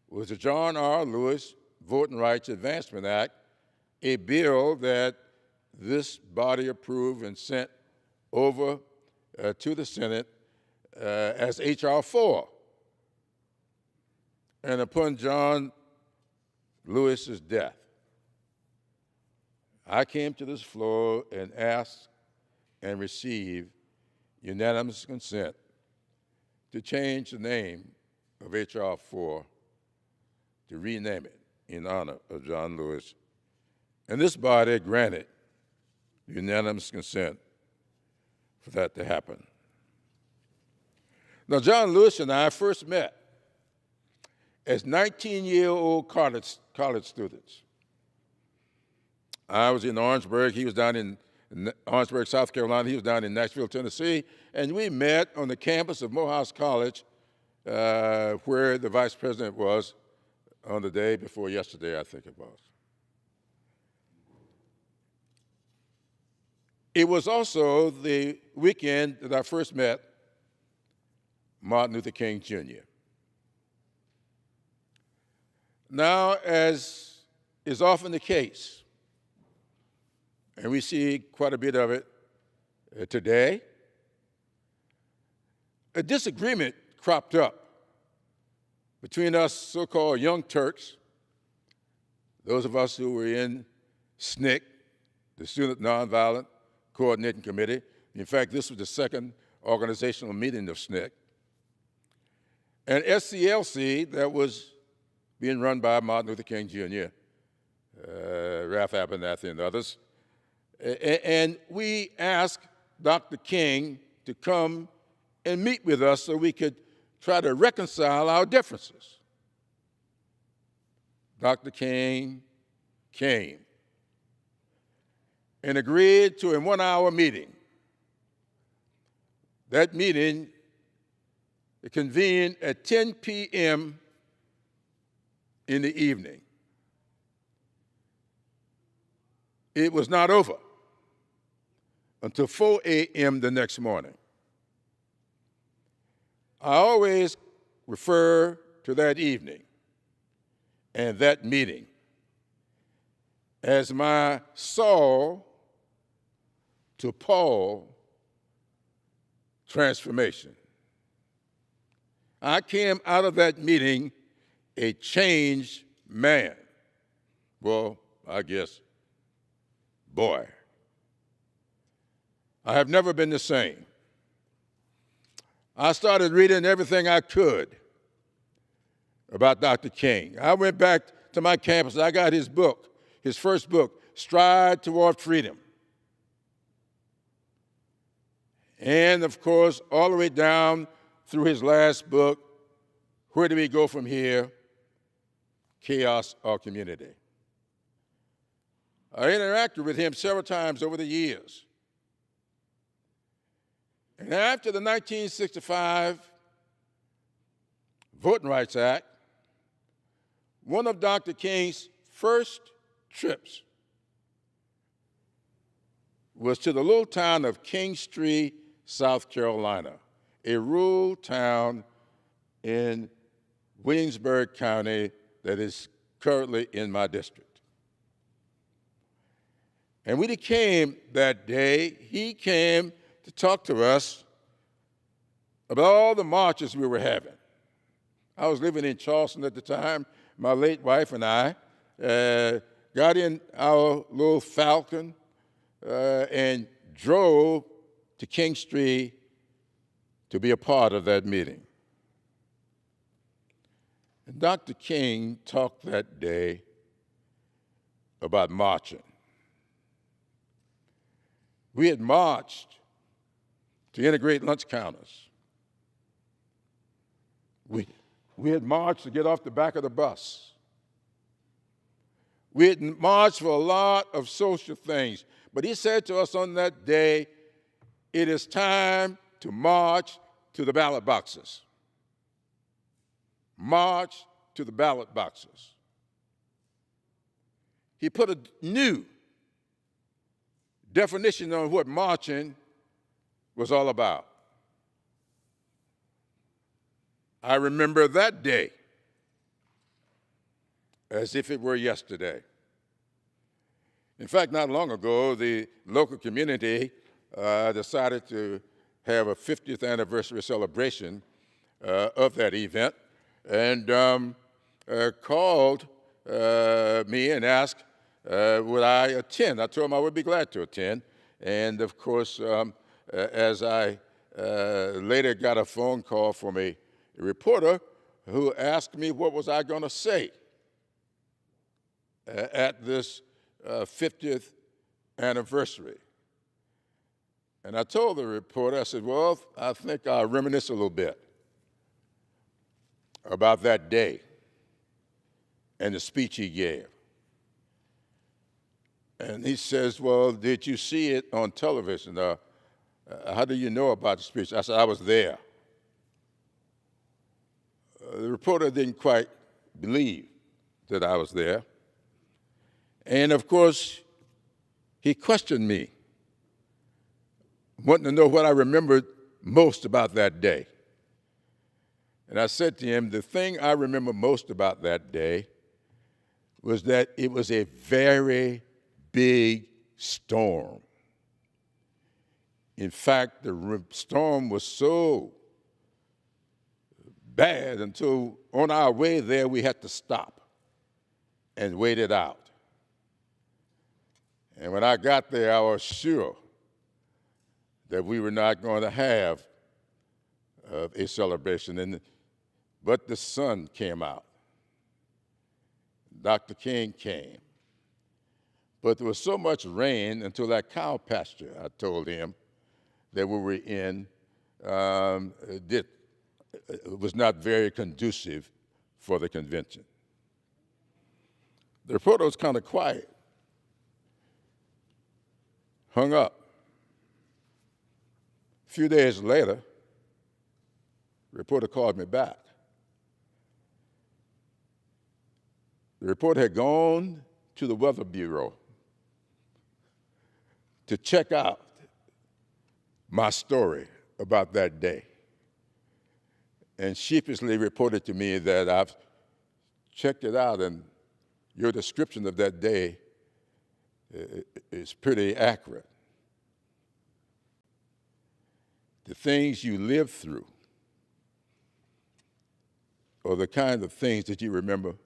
was the John R. Lewis Voting Rights Advancement Act, a bill that this body approved and sent over to the Senate as H.R. 4. And upon John Lewis's death, I came to this floor and asked and received unanimous consent to change the name of H.R. 4 to rename it in honor of John Lewis. And this body granted unanimous consent for that to happen. Now, John Lewis and I first met as 19-year-old college students. I was in Orangeburg. He was down in Orangeburg, South Carolina. He was down in Nashville, Tennessee. And we met on the campus of Morehouse College, where the vice president was on the day before yesterday, I think it was. It was also the weekend that I first met Martin Luther King Jr. Now, as is often the case, and we see quite a bit of it today, a disagreement cropped up between us so-called young Turks, those of us who were in SNCC, the Student Nonviolent Coordinating Committee. In fact, this was the second organizational meeting of SNCC. And SCLC, that was being run by Martin Luther King Jr., Ralph Abernathy and others. And we asked Dr. King to come and meet with us so we could try to reconcile our differences. Dr. King came and agreed to a 1-hour meeting. That meeting convened at 10 p.m. in the evening. It was not over until 4 a.m. the next morning. I always refer to that evening and that meeting as my Saul to Paul transformation. I came out of that meeting a changed man. Well, I guess, boy. I have never been the same. I started reading everything I could about Dr. King. I went back to my campus. I got his book, his first book, Stride Toward Freedom. And, of course, all the way down through his last book, Where Do We Go From Here? Chaos or Community. I interacted with him several times over the years. And after the 1965 Voting Rights Act, one of Dr. King's first trips was to the little town of Kingstree, South Carolina, a rural town in Williamsburg County that is currently in my district. And when he came that day, he came to talk to us about all the marches we were having. I was living in Charleston at the time. My late wife and I got in our little Falcon and drove to Kingstree to be a part of that meeting. And Dr. King talked that day about marching. We had marched to integrate lunch counters. We had marched to get off the back of the bus. We had marched for a lot of social things. But he said to us on that day, it is time to march to the ballot boxes. March to the ballot boxes. He put a new definition on what marching was all about. I remember that day as if it were yesterday. In fact, not long ago, the local community decided to have a 50th anniversary celebration of that event and called me and asked would I attend. I told them I would be glad to attend. And of course, as I later got a phone call from a reporter who asked me what was I going to say at this 50th anniversary. And I told the reporter, I said, well, I think I'll reminisce a little bit about that day and the speech he gave. And he says, well, did you see it on television? How do you know about the speech? I said, I was there. The reporter didn't quite believe that I was there. And of course, he questioned me, wanting to know what I remembered most about that day. And I said to him, the thing I remember most about that day was that it was a very big storm. In fact, the storm was so bad until on our way there we had to stop and wait it out. And when I got there, I was sure that we were not going to have a celebration. But the sun came out. Dr. King came. But there was so much rain until that cow pasture, I told him, that we were in, it was not very conducive for the convention. The reporter was kind of quiet, hung up. A few days later, the reporter called me back. The reporter had gone to the Weather Bureau to check out my story about that day, and sheepishly reported to me that I've checked it out and your description of that day is pretty accurate. The things you lived through are the kind of things that you remember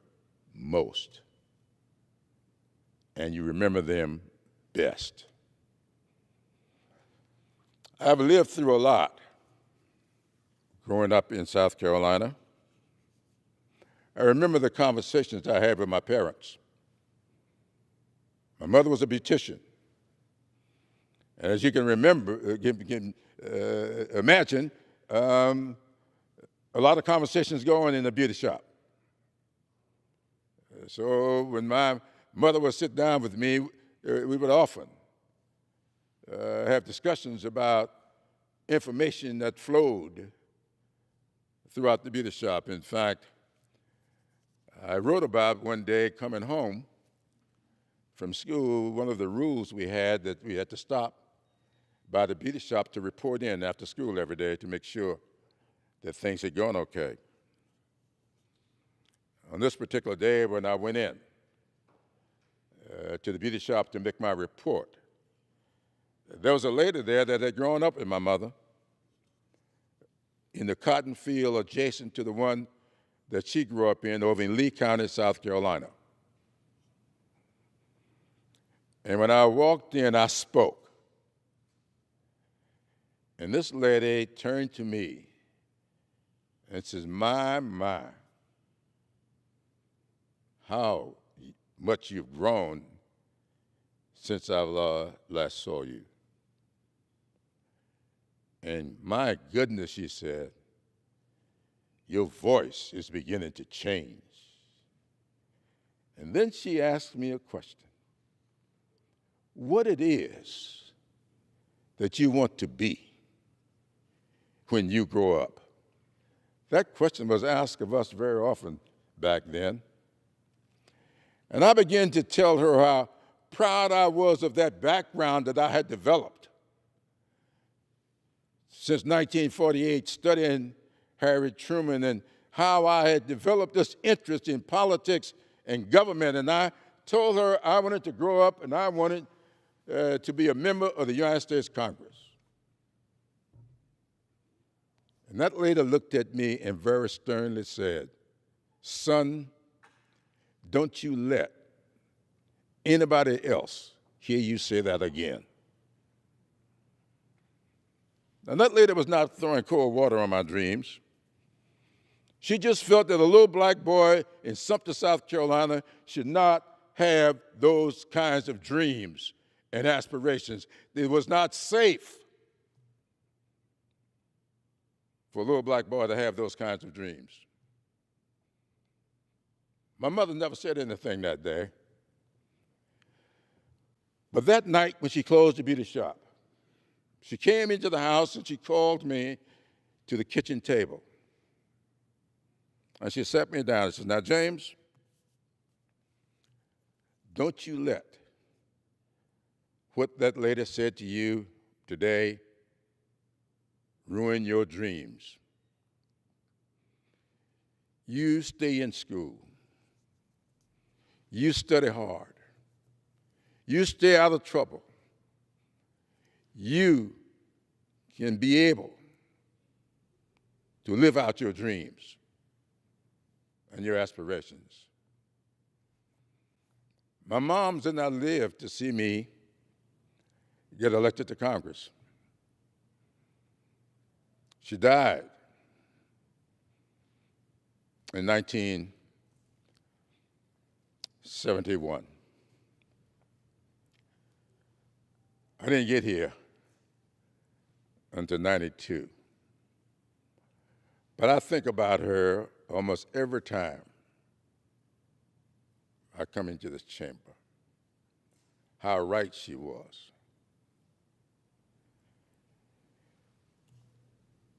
most, and you remember them best. I've lived through a lot growing up in South Carolina. I remember the conversations I had with my parents. My mother was a beautician. And as you can remember, imagine, a lot of conversations going in the beauty shop. So when my mother would sit down with me, we would often have discussions about information that flowed throughout the beauty shop. In fact, I wrote about one day coming home from school, one of the rules we had that we had to stop by the beauty shop to report in after school every day to make sure that things had gone okay. On this particular day when I went in to the beauty shop to make my report, there was a lady there that had grown up with my mother in the cotton field adjacent to the one that she grew up in over in Lee County, South Carolina. And when I walked in, I spoke. And this lady turned to me and says, my, how much you've grown since I last saw you. And my goodness, she said, your voice is beginning to change. And then she asked me a question. What it is that you want to be when you grow up? That question was asked of us very often back then. And I began to tell her how proud I was of that background that I had developed since 1948, studying Harry Truman, and how I had developed this interest in politics and government. And I told her I wanted to grow up and I wanted to be a member of the United States Congress. And that lady looked at me and very sternly said, son, don't you let anybody else hear you say that again. Now, that lady was not throwing cold water on my dreams. She just felt that a little black boy in Sumter, South Carolina should not have those kinds of dreams and aspirations. It was not safe for a little black boy to have those kinds of dreams. My mother never said anything that day. But that night when she closed the beauty shop, she came into the house and she called me to the kitchen table. And she sat me down and said, now, James, don't you let what that lady said to you today ruin your dreams. You stay in school. You study hard. You stay out of trouble. You can be able to live out your dreams and your aspirations. My mom did not live to see me get elected to Congress. She died in 1971. I didn't get here until 92. But I think about her almost every time I come into this chamber, how right she was.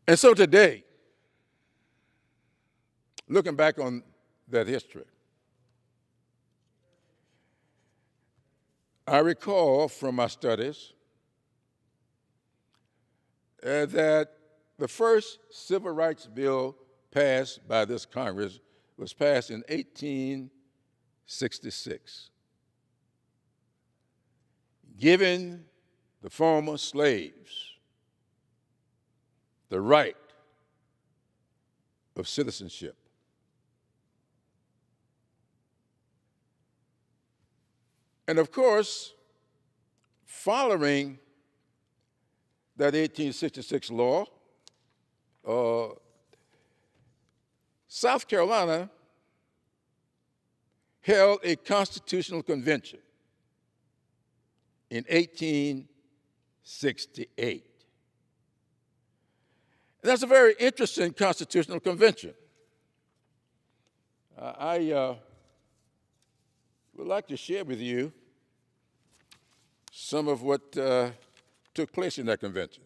And so today, looking back on that history, I recall from my studies that the first civil rights bill passed by this Congress was passed in 1866, giving the former slaves the right of citizenship. And of course, following that 1866 law, South Carolina held a constitutional convention in 1868. And that's a very interesting constitutional convention. I would like to share with you some of what took place in that convention.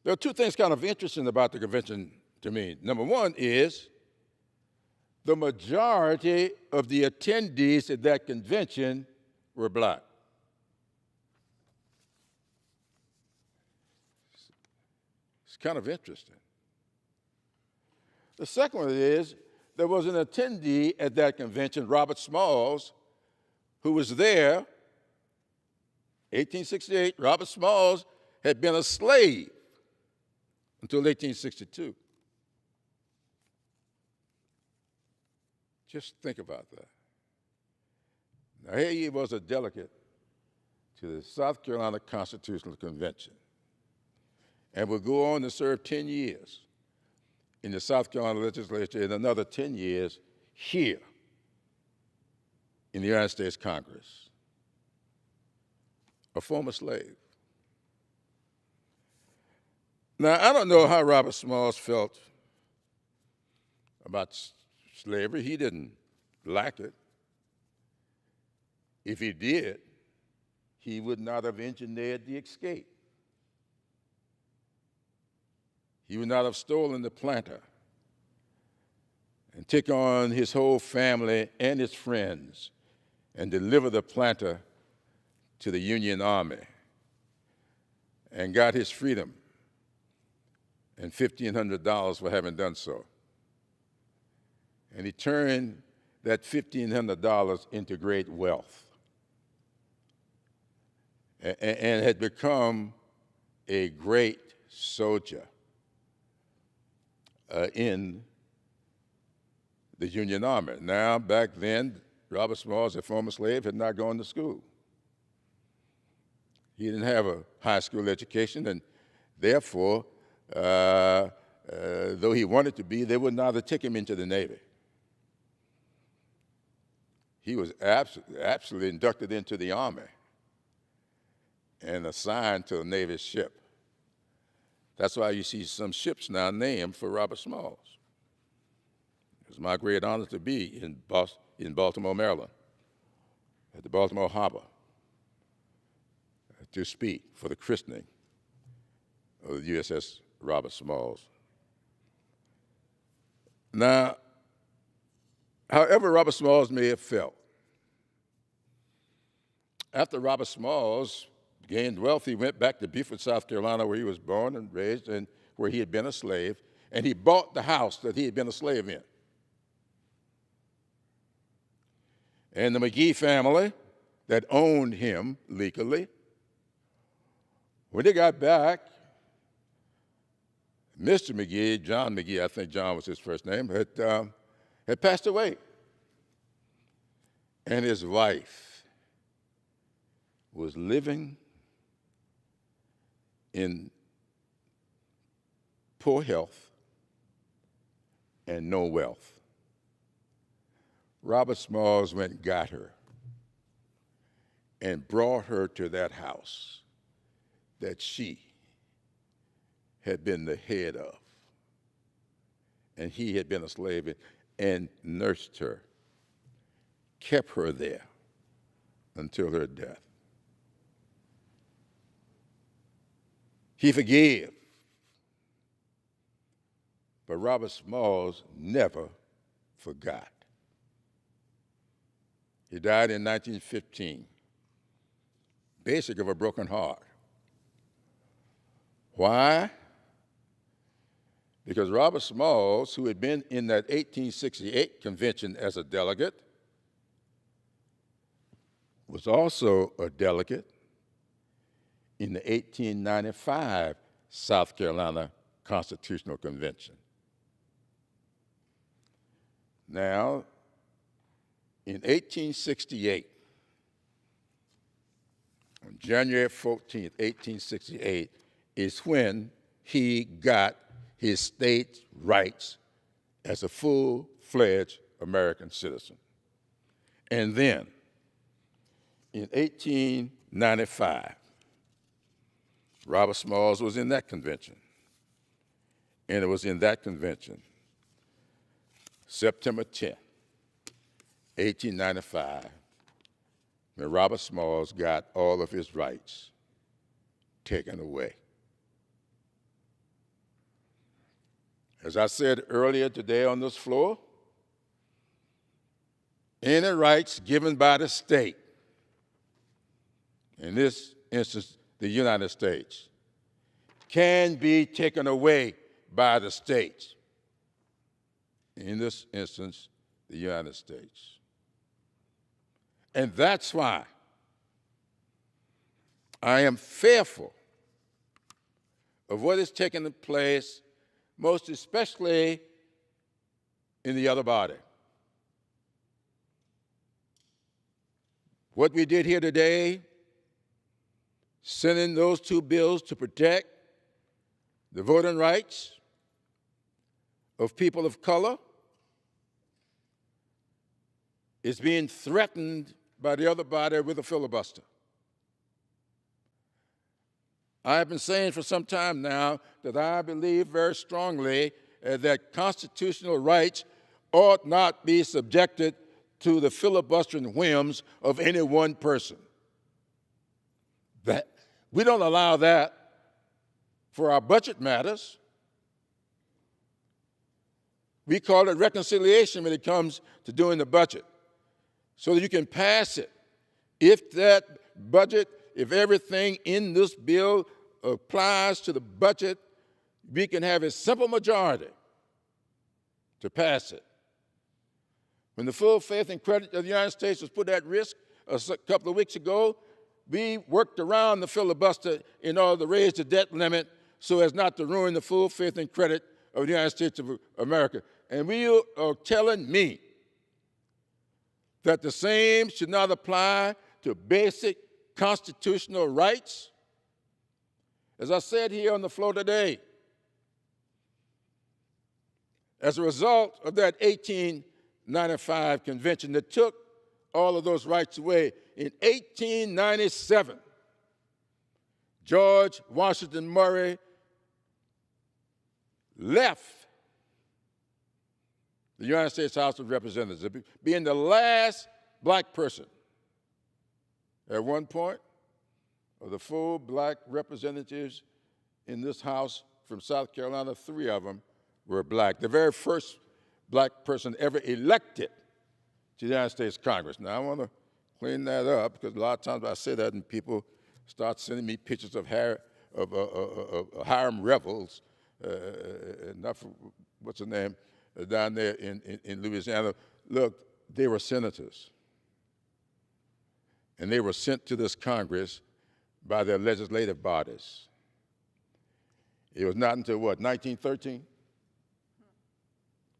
There are two things kind of interesting about the convention to me. Number one is the majority of the attendees at that convention were black. It's kind of interesting. The second one is there was an attendee at that convention, Robert Smalls, who was there, 1868. Robert Smalls had been a slave until 1862. Just think about that. Now, here he was a delegate to the South Carolina Constitutional Convention and would go on to serve 10 years in the South Carolina legislature and another 10 years here in the United States Congress. A former slave. Now, I don't know how Robert Smalls felt about slavery. He didn't like it. If he did, he would not have engineered the escape. He would not have stolen the planter and taken on his whole family and his friends and delivered the planter to the Union Army and got his freedom and $1,500 for having done so. And he turned that $1,500 into great wealth and had become a great soldier in the Union Army. Now, back then, Robert Smalls, a former slave, had not gone to school. He didn't have a high school education, and therefore, though he wanted to be, they would not have taken him into the Navy. He was absolutely inducted into the Army and assigned to a Navy ship. That's why you see some ships now named for Robert Smalls. It's my great honor to be in Baltimore, Maryland, at the Baltimore Harbor, to speak for the christening of the USS Robert Smalls. Now, however Robert Smalls may have felt, after Robert Smalls gained wealth, he went back to Beaufort, South Carolina, where he was born and raised and where he had been a slave, and he bought the house that he had been a slave in. And the McGee family that owned him legally, when they got back, Mr. McGee, John McGee, I think John was his first name, had passed away. And his wife was living in poor health and no wealth. Robert Smalls went and got her and brought her to that house that she had been the head of, and he had been a slave in, and nursed her, kept her there until her death. He forgave, but Robert Smalls never forgot. He died in 1915, basically of a broken heart. Why? Because Robert Smalls, who had been in that 1868 convention as a delegate, was also a delegate in the 1895 South Carolina Constitutional Convention. Now, in 1868, on January 14th, 1868, is when he got his state rights as a full-fledged American citizen. And then, in 1895, Robert Smalls was in that convention. And it was in that convention, September 10, 1895, when Robert Smalls got all of his rights taken away. As I said earlier today on this floor, any rights given by the state, in this instance, the United States, can be taken away by the state. In this instance, the United States. And that's why I am fearful of what is taking place, most especially in the other body. What we did here today, sending those two bills to protect the voting rights of people of color, is being threatened by the other body with a filibuster. I have been saying for some time now that I believe very strongly that constitutional rights ought not be subjected to the filibustering whims of any one person. That we don't allow that for our budget matters. We call it reconciliation when it comes to doing the budget, so that you can pass it. If that budget, if everything in this bill applies to the budget, we can have a simple majority to pass it. When the full faith and credit of the United States was put at risk a couple of weeks ago, we worked around the filibuster in order to raise the debt limit so as not to ruin the full faith and credit of the United States of America. And you are telling me that the same should not apply to basic constitutional rights? As I said here on the floor today, as a result of that 1895 convention that took all of those rights away, in 1897, George Washington Murray left the United States House of Representatives, being the last black person. At one point, of the full black representatives in this House from South Carolina, 3 of them were black. The very first black person ever elected to the United States Congress. Now, I want to clean that up because a lot of times I say that and people start sending me pictures of Hiram Revels, what's his name, down there in Louisiana. Look, they were senators. And they were sent to this Congress by their legislative bodies. It was not until what, 1913?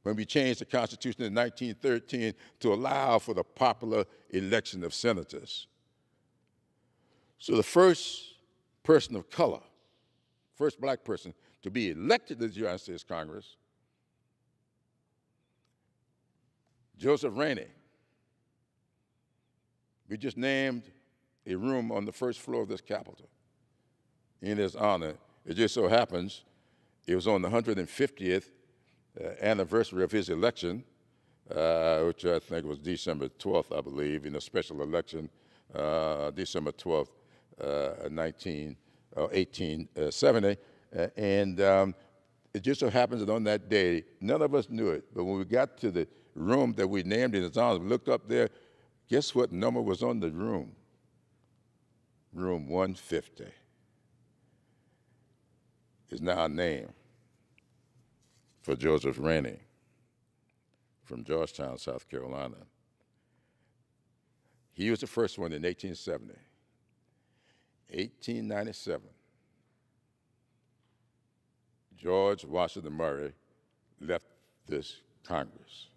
When we changed the Constitution in 1913 to allow for the popular election of senators. So the first person of color, first black person to be elected to the United States Congress, Joseph Rainey. We just named a room on the first floor of this Capitol in his honor. It just so happens it was on the 150th anniversary of his election, which I think was December 12th, I believe, in a special election, December 12th, 1870. And it just so happens that on that day, none of us knew it, but when we got to the room that we named in his honor, we looked up there, guess what number was on the room? Room 150 is now a name for Joseph Rainey from Georgetown, South Carolina. He was the first one in 1870. 1897, George Washington Murray left this Congress.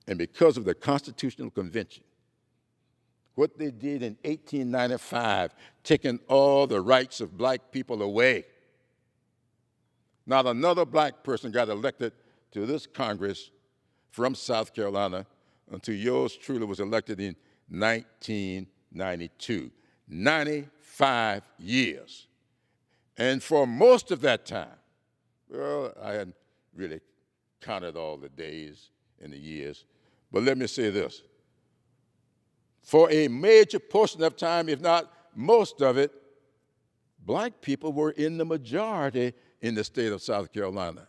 And because of the Constitutional Convention, what they did in 1895, taking all the rights of black people away, not another black person got elected to this Congress from South Carolina until yours truly was elected in 1992. 95 years. And for most of that time, well, I hadn't really counted all the days and the years, but let me say this. For a major portion of time, if not most of it, black people were in the majority in the state of South Carolina.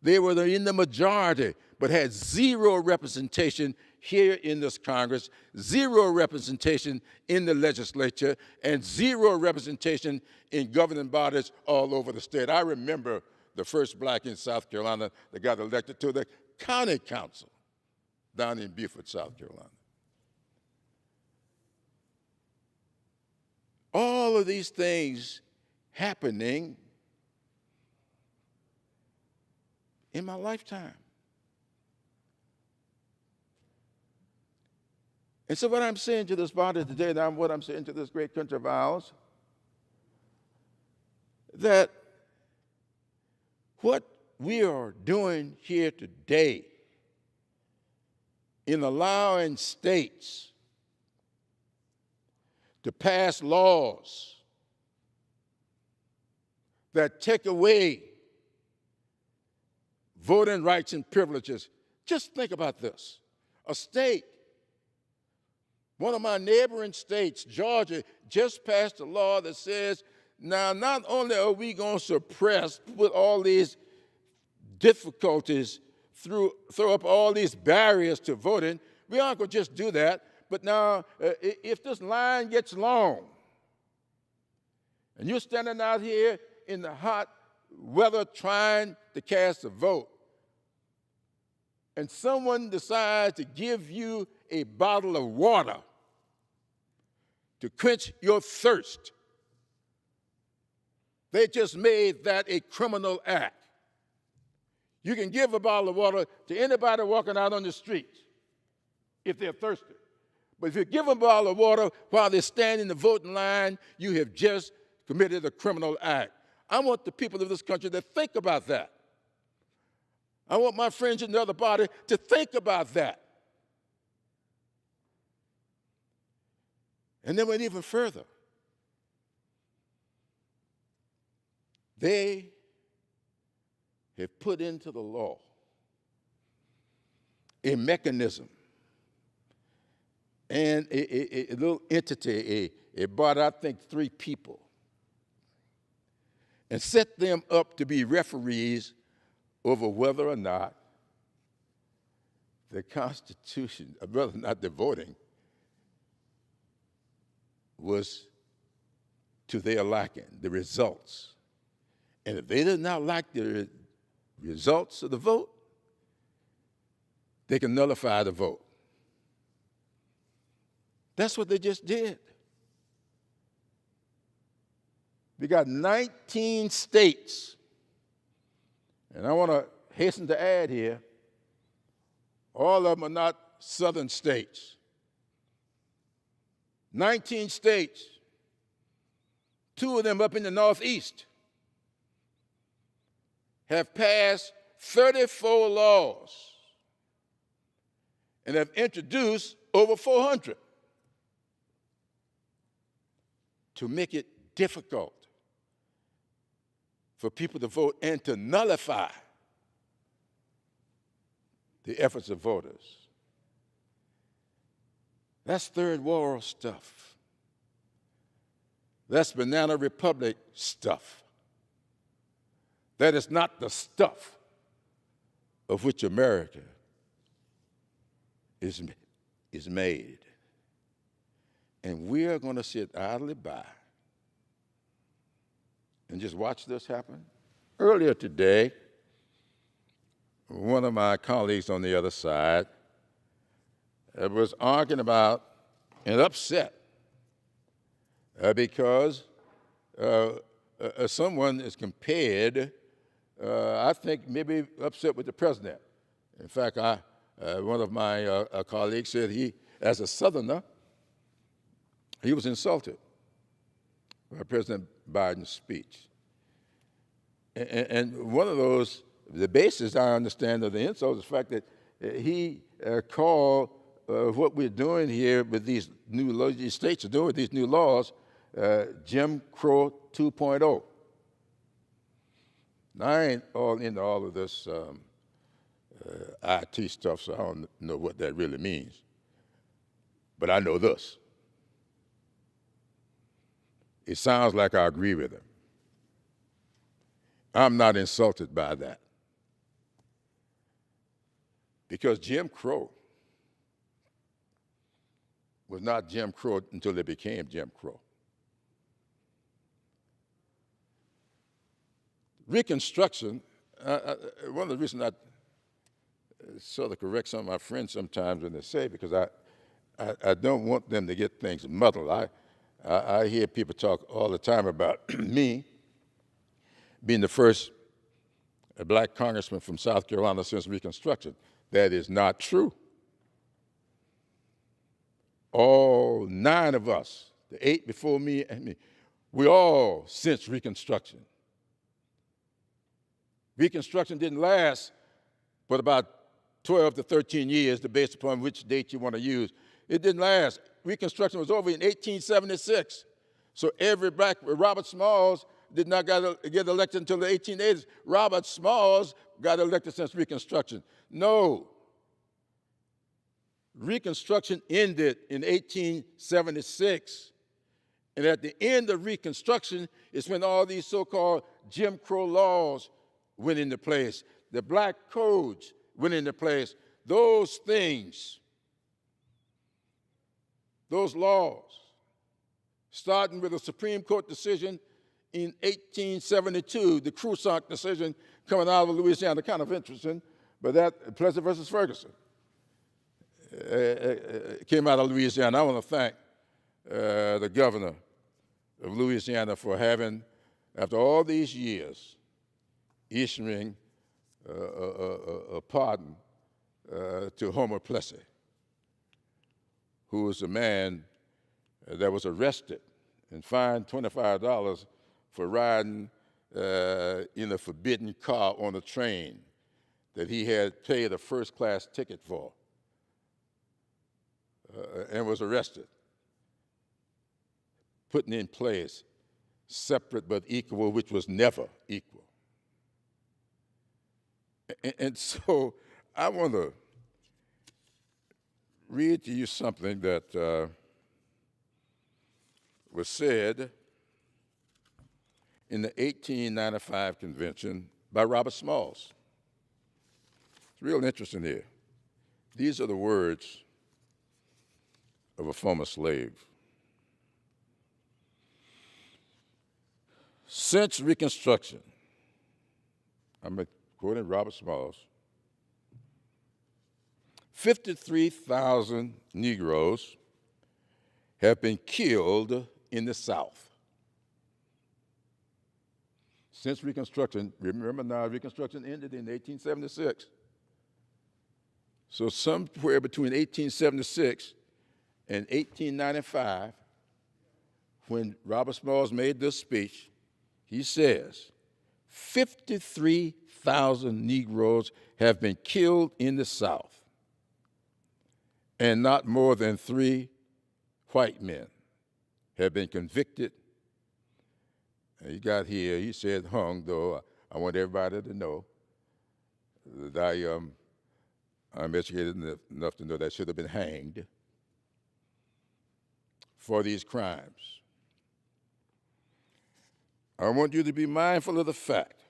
They were in the majority, but had zero representation here in this Congress, zero representation in the legislature, and zero representation in governing bodies all over the state. I remember the first black in South Carolina that got elected to the county council down in Beaufort, South Carolina. All of these things happening in my lifetime. And so what I'm saying to this body today, now what I'm saying to this great country of ours, that what we are doing here today in allowing states to pass laws that take away voting rights and privileges. Just think about this. A state, one of my neighboring states, Georgia, just passed a law that says, now not only are we going to suppress, put all these difficulties, throw up all these barriers to voting, we aren't going to just do that, but now if this line gets long, and you're standing out here in the hot weather trying to cast a vote, and someone decides to give you a bottle of water to quench your thirst, they just made that a criminal act. You can give a bottle of water to anybody walking out on the street if they're thirsty. But if you give them a bottle of water while they're standing in the voting line, you have just committed a criminal act. I want the people of this country to think about that. I want my friends in the other body to think about that. And then went even further. They have put into the law a mechanism and a little entity, about, I think, 3 people, and set them up to be referees over whether or not the Constitution, whether or not the voting was to their liking, the results. And if they did not like the results of the vote, they can nullify the vote. That's what they just did. We got 19 states And I want to hasten to add here, all of them are not southern states. 19 states, 2 of them up in the Northeast, have passed 34 laws and have introduced over 400 to make it difficult for people to vote and to nullify the efforts of voters. That's third world stuff. That's Banana Republic stuff. That is not the stuff of which America is made. And we are going to sit idly by and just watch this happen. Earlier today, one of my colleagues on the other side was arguing about and upset because someone is compared, I think maybe upset with the president. In fact, one of my colleagues said he, as a Southerner, he was insulted by President Biden's speech. And one of those, the basis I understand of the insult is the fact that he called what we're doing here with these new laws, these states are doing with these new laws, Jim Crow 2.0. Now, I ain't all into all of this IT stuff, so I don't know what that really means. But I know this. It sounds like I agree with him. I'm not insulted by that. Because Jim Crow was not Jim Crow until it became Jim Crow. Reconstruction, one of the reasons I sort of correct some of my friends sometimes when they say, because I don't want them to get things muddled. I hear people talk all the time about me being the first black congressman from South Carolina since Reconstruction. That is not true. All 9 of us, the 8 before me and me, we all since Reconstruction. Reconstruction didn't last but about 12 to 13 years, based upon which date you want to use. It didn't last. Reconstruction was over in 1876. So every black, Robert Smalls did not get elected until the 1880s. Robert Smalls got elected since Reconstruction. No. Reconstruction ended in 1876. And at the end of Reconstruction is when all these so-called Jim Crow laws went into place. The black codes went into place. Those things, those laws, starting with a Supreme Court decision in 1872, the Crusac decision coming out of Louisiana, kind of interesting, but that, Plessy versus Ferguson, came out of Louisiana. I want to thank the governor of Louisiana for having, after all these years, issuing a pardon to Homer Plessy, who was a man that was arrested and fined $25 for riding in a forbidden car on a train that he had paid a first-class ticket for and was arrested, putting in place separate but equal, which was never equal. And so I want to read to you something that was said in the 1895 convention by Robert Smalls. It's real interesting here. These are the words of a former slave. Since Reconstruction, I'm quoting Robert Smalls, 53,000 Negroes have been killed in the South. since Reconstruction. Remember now, Reconstruction ended in 1876. So somewhere between 1876 and 1895, when Robert Smalls made this speech, he says, 53,000 Negroes have been killed in the South, and not more than 3 white men have been convicted. And he got here, he said hung, though I want everybody to know that I'm educated enough to know that should have been hanged for these crimes. I want you to be mindful of the fact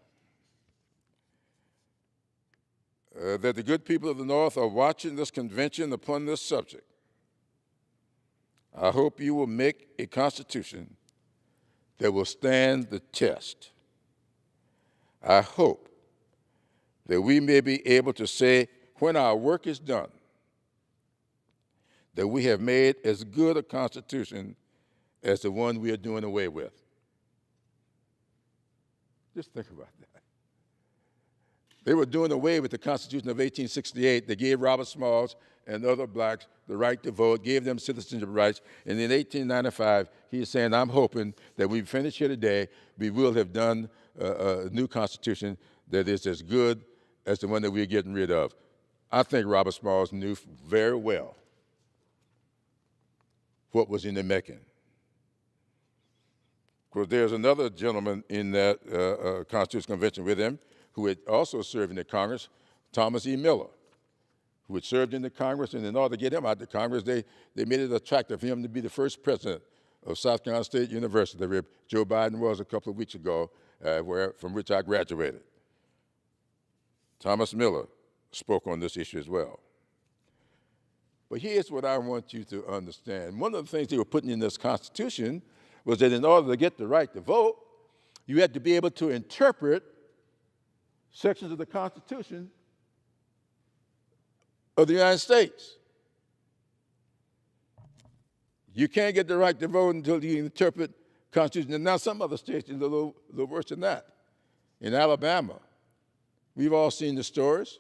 that the good people of the North are watching this convention upon this subject. I hope you will make a constitution that will stand the test. I hope that we may be able to say, when our work is done, that we have made as good a constitution as the one we are doing away with. Just think about that. They were doing away with the Constitution of 1868 that gave Robert Smalls and other blacks the right to vote, gave them citizenship rights. And in 1895, he's saying, I'm hoping that we finish here today, we will have done a new Constitution that is as good as the one that we're getting rid of. I think Robert Smalls knew very well what was in the making. Of course, there's another gentleman in that Constitutional Convention with him who had also served in the Congress, Thomas E. Miller, who had served in the Congress, and in order to get him out of the Congress, they made it attractive for him to be the first president of South Carolina State University, where Joe Biden was a couple of weeks ago, from which I graduated. Thomas Miller spoke on this issue as well. But here's what I want you to understand. One of the things they were putting in this Constitution was that in order to get the right to vote, you had to be able to interpret sections of the Constitution of the United States. You can't get the right to vote until you interpret the Constitution. And now some other states are a little worse than that. In Alabama, we've all seen the stories.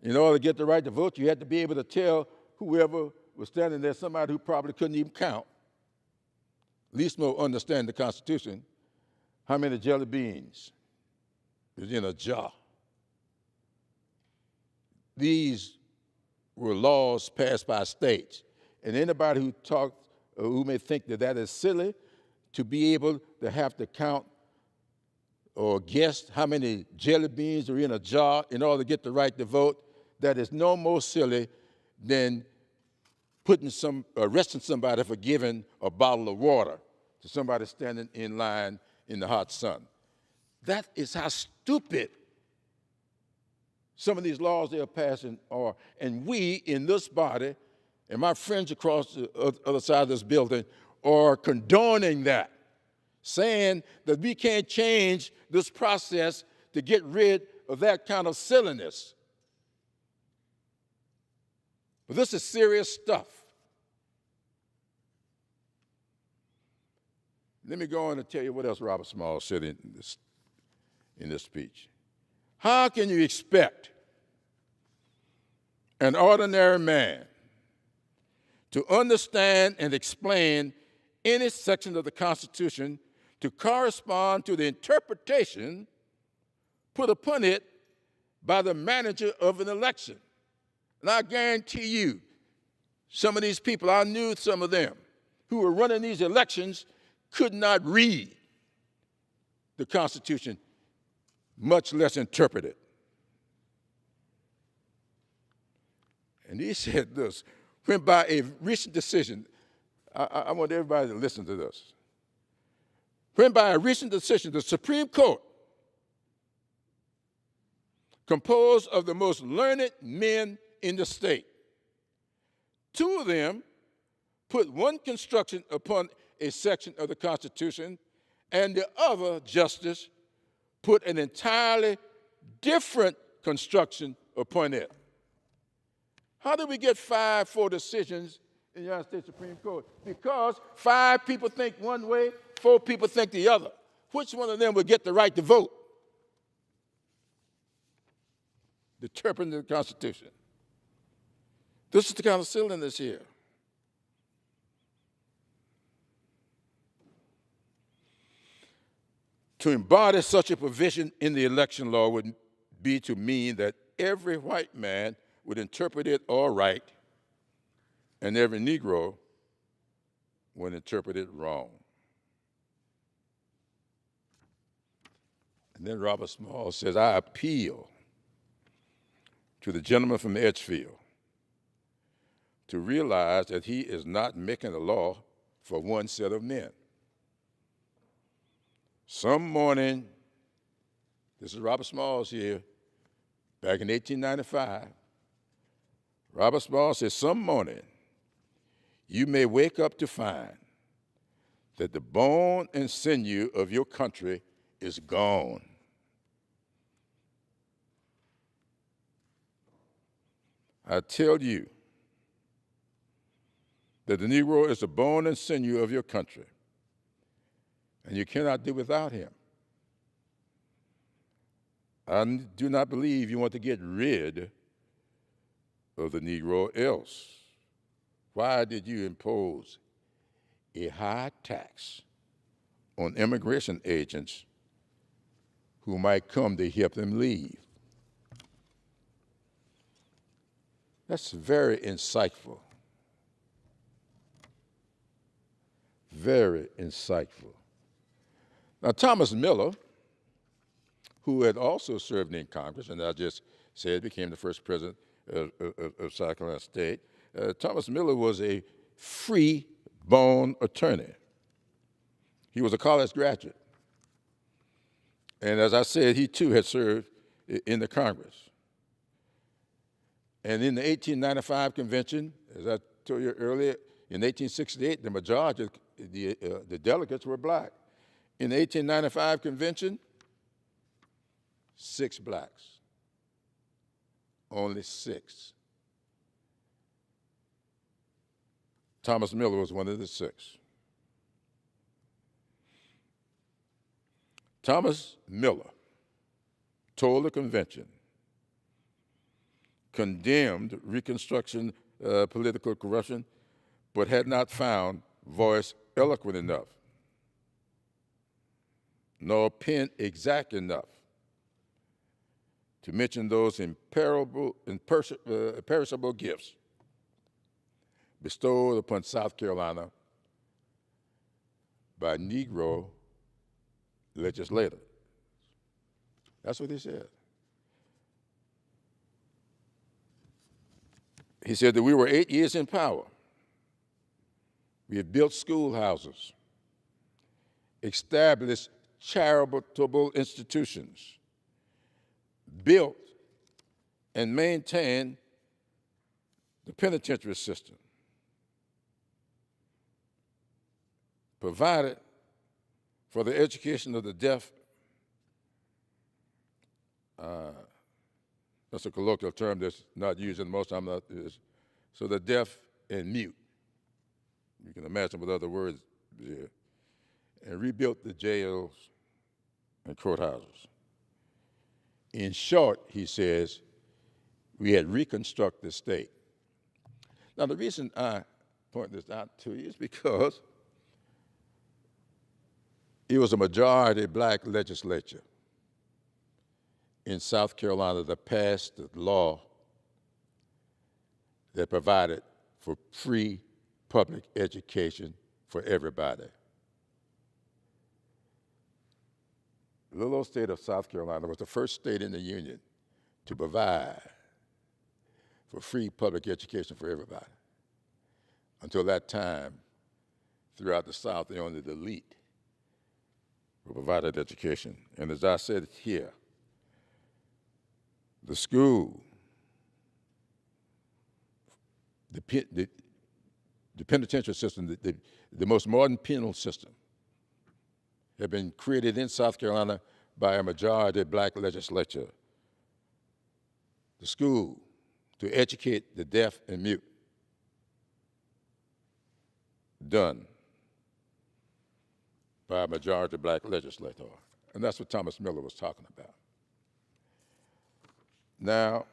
In order to get the right to vote, you had to be able to tell whoever was standing there, somebody who probably couldn't even count, at least know, understand the Constitution, how many jelly beans is in a jar. These were laws passed by states. And anybody who may think that that is silly, to be able to have to count or guess how many jelly beans are in a jar in order to get the right to vote, that is no more silly than arresting somebody for giving a bottle of water to somebody standing in line in the hot sun. That is how stupid some of these laws they are passing are. And we in this body, and my friends across the other side of this building, are condoning that, saying that we can't change this process to get rid of that kind of silliness. But this is serious stuff. Let me go on and tell you what else Robert Smalls said in this speech. How can you expect an ordinary man to understand and explain any section of the Constitution to correspond to the interpretation put upon it by the manager of an election? And I guarantee you, some of these people, I knew some of them, who were running these elections could not read the Constitution, much less interpret it. And he said this, when by a recent decision, I want everybody to listen to this. When by a recent decision, the Supreme Court, composed of the most learned men in the state, 2 of them put one construction upon a section of the Constitution, and the other justice put an entirely different construction upon it. How did we get 5-4 decisions in the United States Supreme Court? Because 5 people think one way, 4 people think the other. which one of them would get the right to vote? Interpreting the Constitution. This is the kind of silliness here. To embody such a provision in the election law would be to mean that every white man would interpret it all right and every Negro would interpret it wrong. And then Robert Small says, I appeal to the gentleman from Edgefield to realize that he is not making a law for one set of men. Some morning, this is Robert Smalls here, back in 1895, Robert Smalls says, some morning you may wake up to find that the bone and sinew of your country is gone. I tell you that the Negro is the bone and sinew of your country, and you cannot do without him. I do not believe you want to get rid of the Negro, else why did you impose a high tax on immigration agents who might come to help them leave? That's very insightful. Very insightful. Now, Thomas Miller, who had also served in Congress, and I just said became the first president of South Carolina State, Thomas Miller was a free-born attorney. He was a college graduate. And as I said, he too had served in the Congress. And in the 1895 convention, as I told you earlier, in 1868, the majority of the delegates were black. In the 1895 convention, 6 blacks. Only 6. Thomas Miller was one of the 6. Thomas Miller told the convention, condemned Reconstruction political corruption, but had not found voice eloquent enough, nor pen exact enough to mention those imperishable gifts bestowed upon South Carolina by Negro legislators. That's what he said. He said that we were 8 years in power. We had built schoolhouses, established charitable institutions, built and maintained the penitentiary system, provided for the education of the deaf. That's a colloquial term that's not used in most times. So the deaf and mute. You can imagine what other words here. And rebuilt the jails and courthouses. In short, he says, we had reconstructed the state. Now, the reason I point this out to you is because it was a majority black legislature in South Carolina that passed the law that provided for free public education for everybody. The little old state of South Carolina was the first state in the Union to provide for free public education for everybody. Until that time, throughout the South, only the elite were provided education. And as I said here, the school, the penitentiary system, the most modern penal system, had been created in South Carolina by a majority black legislature. The school to educate the deaf and mute, done by a majority black legislator. And that's what Thomas Miller was talking about. Now,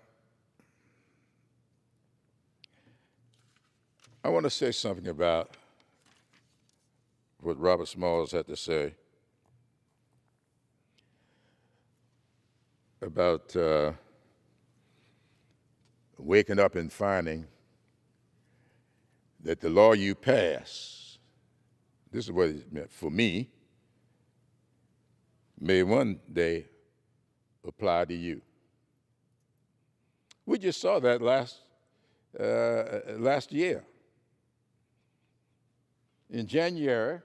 I want to say something about what Robert Smalls had to say about waking up and finding that the law you pass, this is what it meant for me, may one day apply to you. We just saw that last year. In January,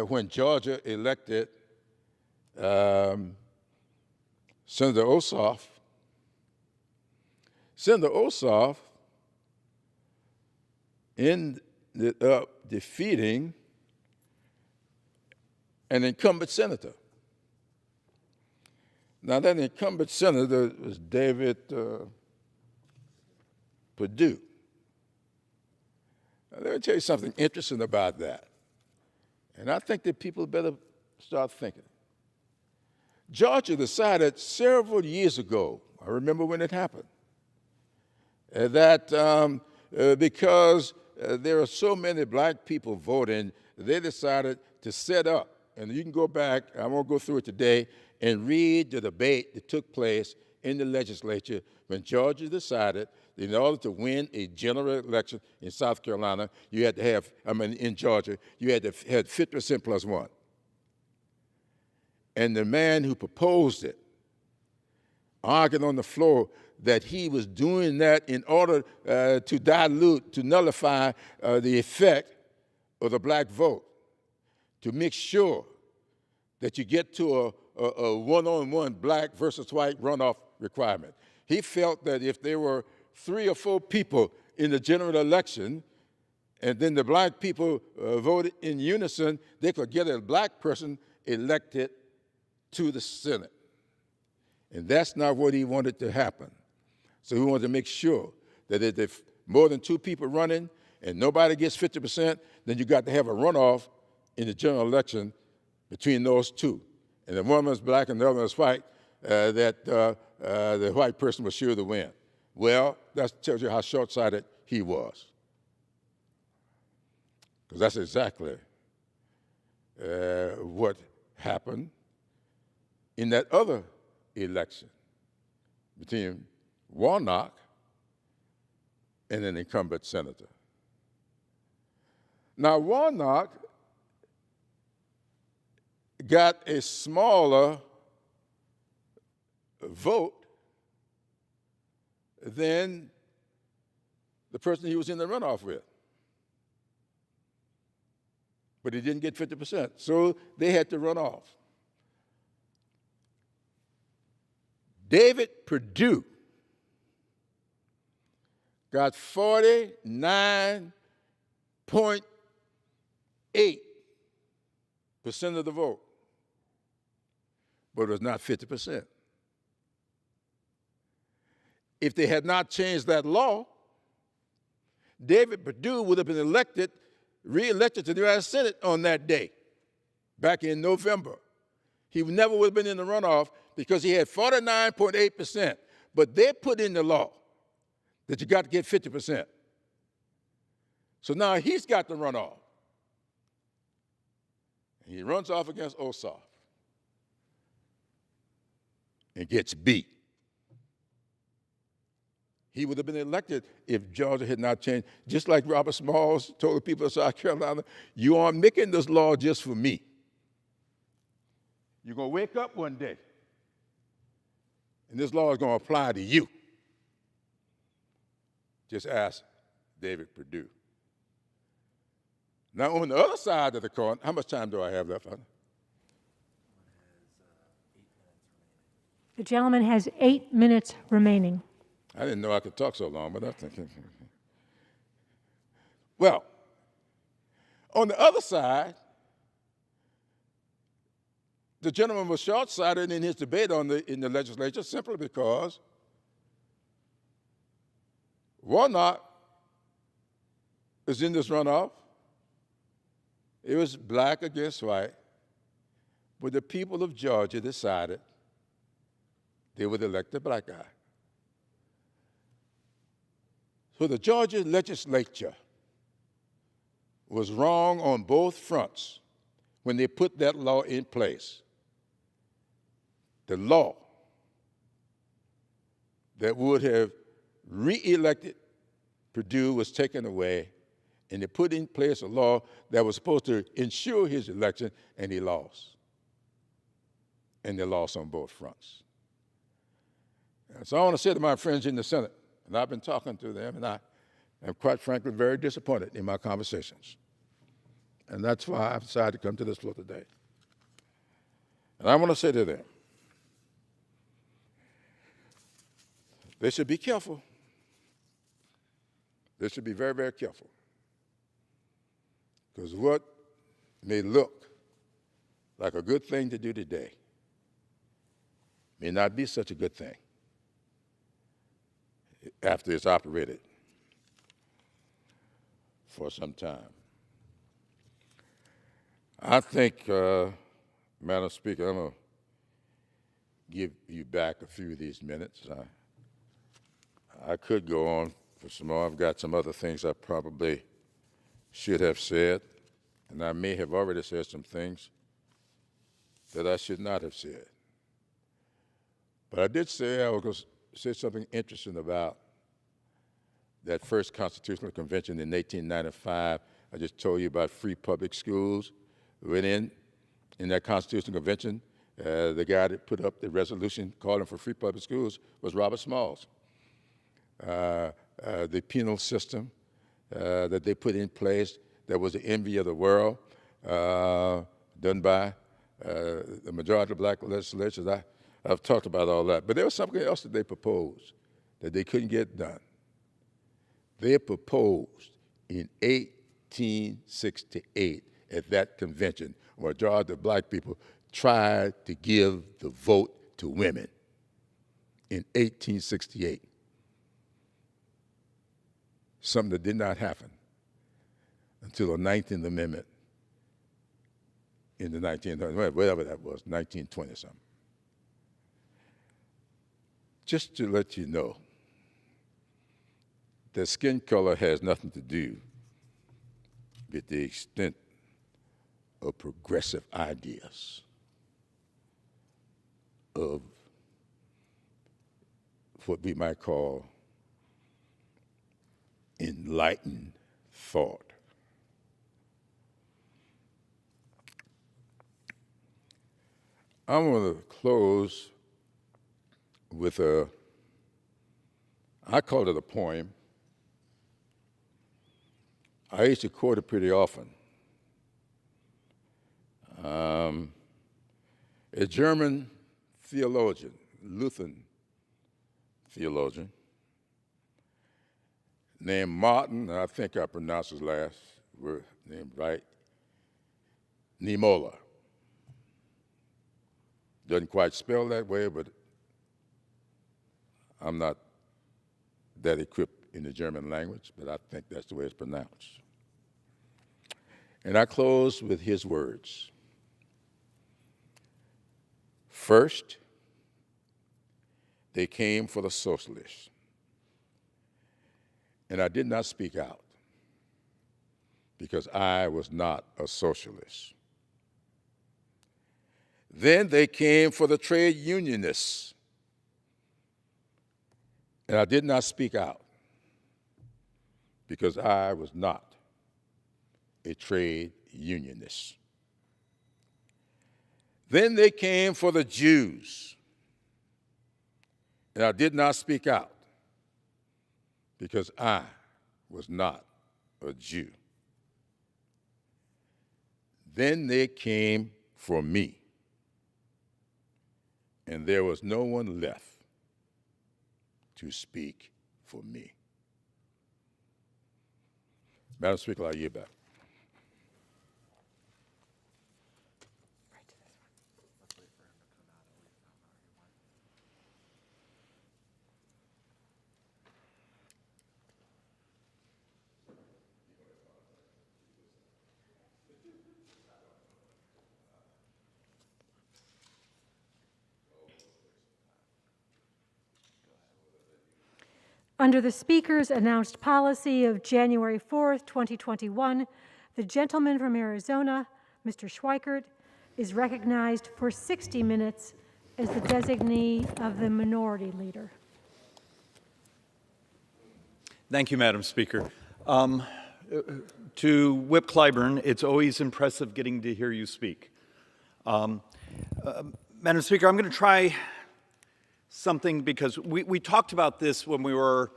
when Georgia elected Senator Ossoff, Senator Ossoff ended up defeating an incumbent senator. Now, that incumbent senator was David Perdue. Now, let me tell you something interesting about that. And I think that people better start thinking. Georgia decided several years ago, I remember when it happened, that because there are so many black people voting, they decided to set up, and you can go back, I won't go through it today, and read the debate that took place in the legislature when Georgia decided that in order to win a general election in South Carolina, you had to have, in Georgia, you had to have 50% plus one. And the man who proposed it argued on the floor that he was doing that in order to dilute, to nullify the effect of the black vote, to make sure that you get to a one-on-one black versus white runoff requirement. He felt that if there were 3 or 4 people in the general election, and then the black people voted in unison, they could get a black person elected to the Senate. And that's not what he wanted to happen. So he wanted to make sure that if more than 2 people running and nobody gets 50%, then you got to have a runoff in the general election between those 2. And if one was black and the other was white, that the white person was sure to win. Well, that tells you how short-sighted he was. Because that's exactly what happened in that other election between Warnock and an incumbent senator. Now, Warnock got a smaller vote than the person he was in the runoff with. But he didn't get 50%, so they had to run off. David Perdue got 49.8% of the vote, but it was not 50%. If they had not changed that law, David Perdue would have been re-elected to the United Senate on that day, back in November. He never would have been in the runoff because he had 49.8%. But they put in the law that you got to get 50%. So now he's got the runoff. And he runs off against Ossoff and gets beat. He would have been elected if Georgia had not changed. Just like Robert Smalls told the people of South Carolina, you aren't making this law just for me. You're going to wake up one day, and this law is going to apply to you. Just ask David Perdue. Now, on the other side of the coin, how much time do I have left? The gentleman has 8 minutes remaining. I didn't know I could talk so long, but I think. Well, on the other side, the gentleman was short-sighted in his debate in the legislature simply because Warnock is in this runoff, It was black against white, but the people of Georgia decided they would elect the black guy. So the Georgia legislature was wrong on both fronts when they put that law in place. The law that would have re-elected Perdue was taken away, and they put in place a law that was supposed to ensure his election, and he lost. And they lost on both fronts. And so I want to say to my friends in the Senate, and I've been talking to them, and I am quite frankly very disappointed in my conversations. And that's why I've decided to come to this floor today. And I want to say to them, they should be careful. They should be very, very careful. Because what may look like a good thing to do today may not be such a good thing after it's operated for some time. I think, Madam Speaker, I'm going to give you back a few of these minutes. I could go on for some more. I've got some other things I probably should have said, and I may have already said some things that I should not have said. But I did say I was going to say something interesting about that first Constitutional Convention in 1895. I just told you about free public schools. Went in that Constitutional Convention, the guy that put up the resolution calling for free public schools was Robert Smalls. The penal system that they put in place that was the envy of the world, done by the majority of black legislatures. I've talked about all that. But there was something else that they proposed that they couldn't get done. They proposed in 1868 at that convention, a majority of black people tried to give the vote to women in 1868. Something that did not happen until the 19th Amendment in the 1900s, whatever that was, 1920-something. Just to let you know that skin color has nothing to do with the extent of progressive ideas, of what we might call enlightened thought. I'm going to close with I call it a poem. I used to quote it pretty often. A German theologian, Lutheran theologian, named Martin, I think I pronounced his last name right, Niemöller. Doesn't quite spell that way, but I'm not that equipped in the German language, but I think that's the way it's pronounced. And I close with his words. First, they came for the socialists, and I did not speak out because I was not a socialist. Then they came for the trade unionists, and I did not speak out because I was not a trade unionist. Then they came for the Jews, and I did not speak out because I was not a Jew. Then they came for me, and there was no one left to speak for me. Madam Speaker, I yield back. Under the Speaker's announced policy of January 4th, 2021, the gentleman from Arizona, Mr. Schweikert, is recognized for 60 minutes as the designee of the Minority Leader. Thank you, Madam Speaker. To Whip Clyburn, it's always impressive getting to hear you speak. Madam Speaker, I'm going to try something because we talked about this when we were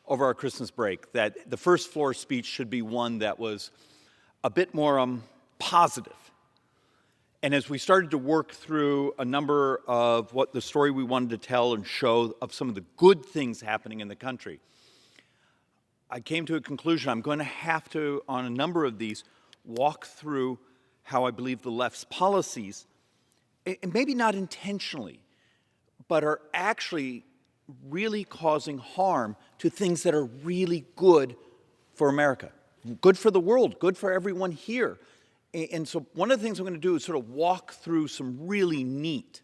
over our Christmas break, that the first floor speech should be one that was a bit more positive. And as we started to work through a number of what the story we wanted to tell and show of some of the good things happening in the country, I came to a conclusion. I'm going to have to, on a number of these, walk through how I believe the left's policies, and maybe not intentionally, but are actually really causing harm to things that are really good for America, good for the world, good for everyone here. And so one of the things I'm going to do is sort of walk through some really neat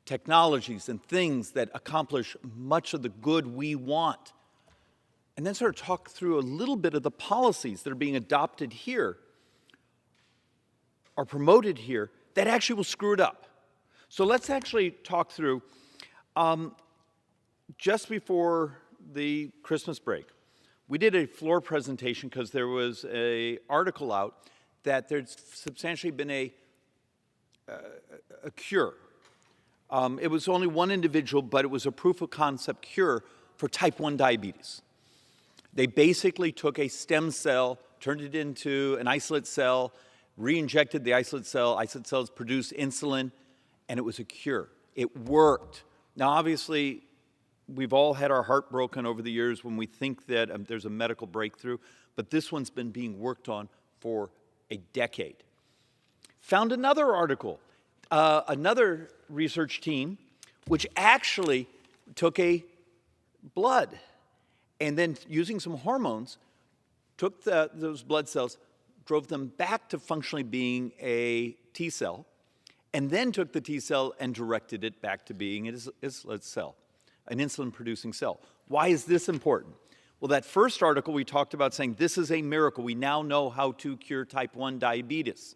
technologies and things that accomplish much of the good we want. And then sort of talk through a little bit of the policies that are being adopted here or promoted here that actually will screw it up. So let's actually talk through, just before the Christmas break, we did a floor presentation because there was an article out that there's substantially been a cure. It was only one individual, but it was a proof of concept cure for type 1 diabetes. They basically took a stem cell, turned it into an isolate cell, re-injected the isolate cells produced insulin, and it was a cure. It worked. Now, obviously, we've all had our heart broken over the years when we think that there's a medical breakthrough, but this one's been being worked on for a decade. Found another article, another research team, which actually took a blood and then using some hormones, took those blood cells, drove them back to functionally being a T cell, and then took the T cell and directed it back to being an islet cell, an insulin-producing cell. Why is this important? Well, that first article we talked about saying this is a miracle. We now know how to cure type 1 diabetes.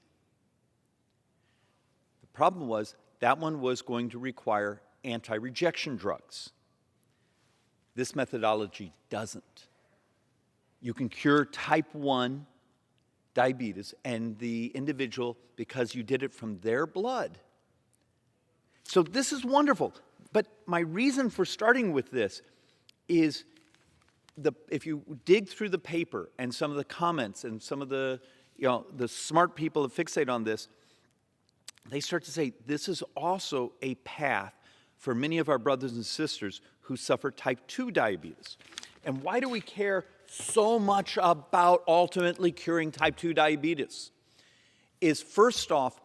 The problem was that one was going to require anti-rejection drugs. This methodology doesn't. You can cure type 1 diabetes and the individual because you did it from their blood. So this is wonderful. But my reason for starting with this is if you dig through the paper and some of the comments and some of the smart people that fixate on this, they start to say this is also a path for many of our brothers and sisters who suffer type 2 diabetes. And why do we care so much about ultimately curing type 2 diabetes? Is first off,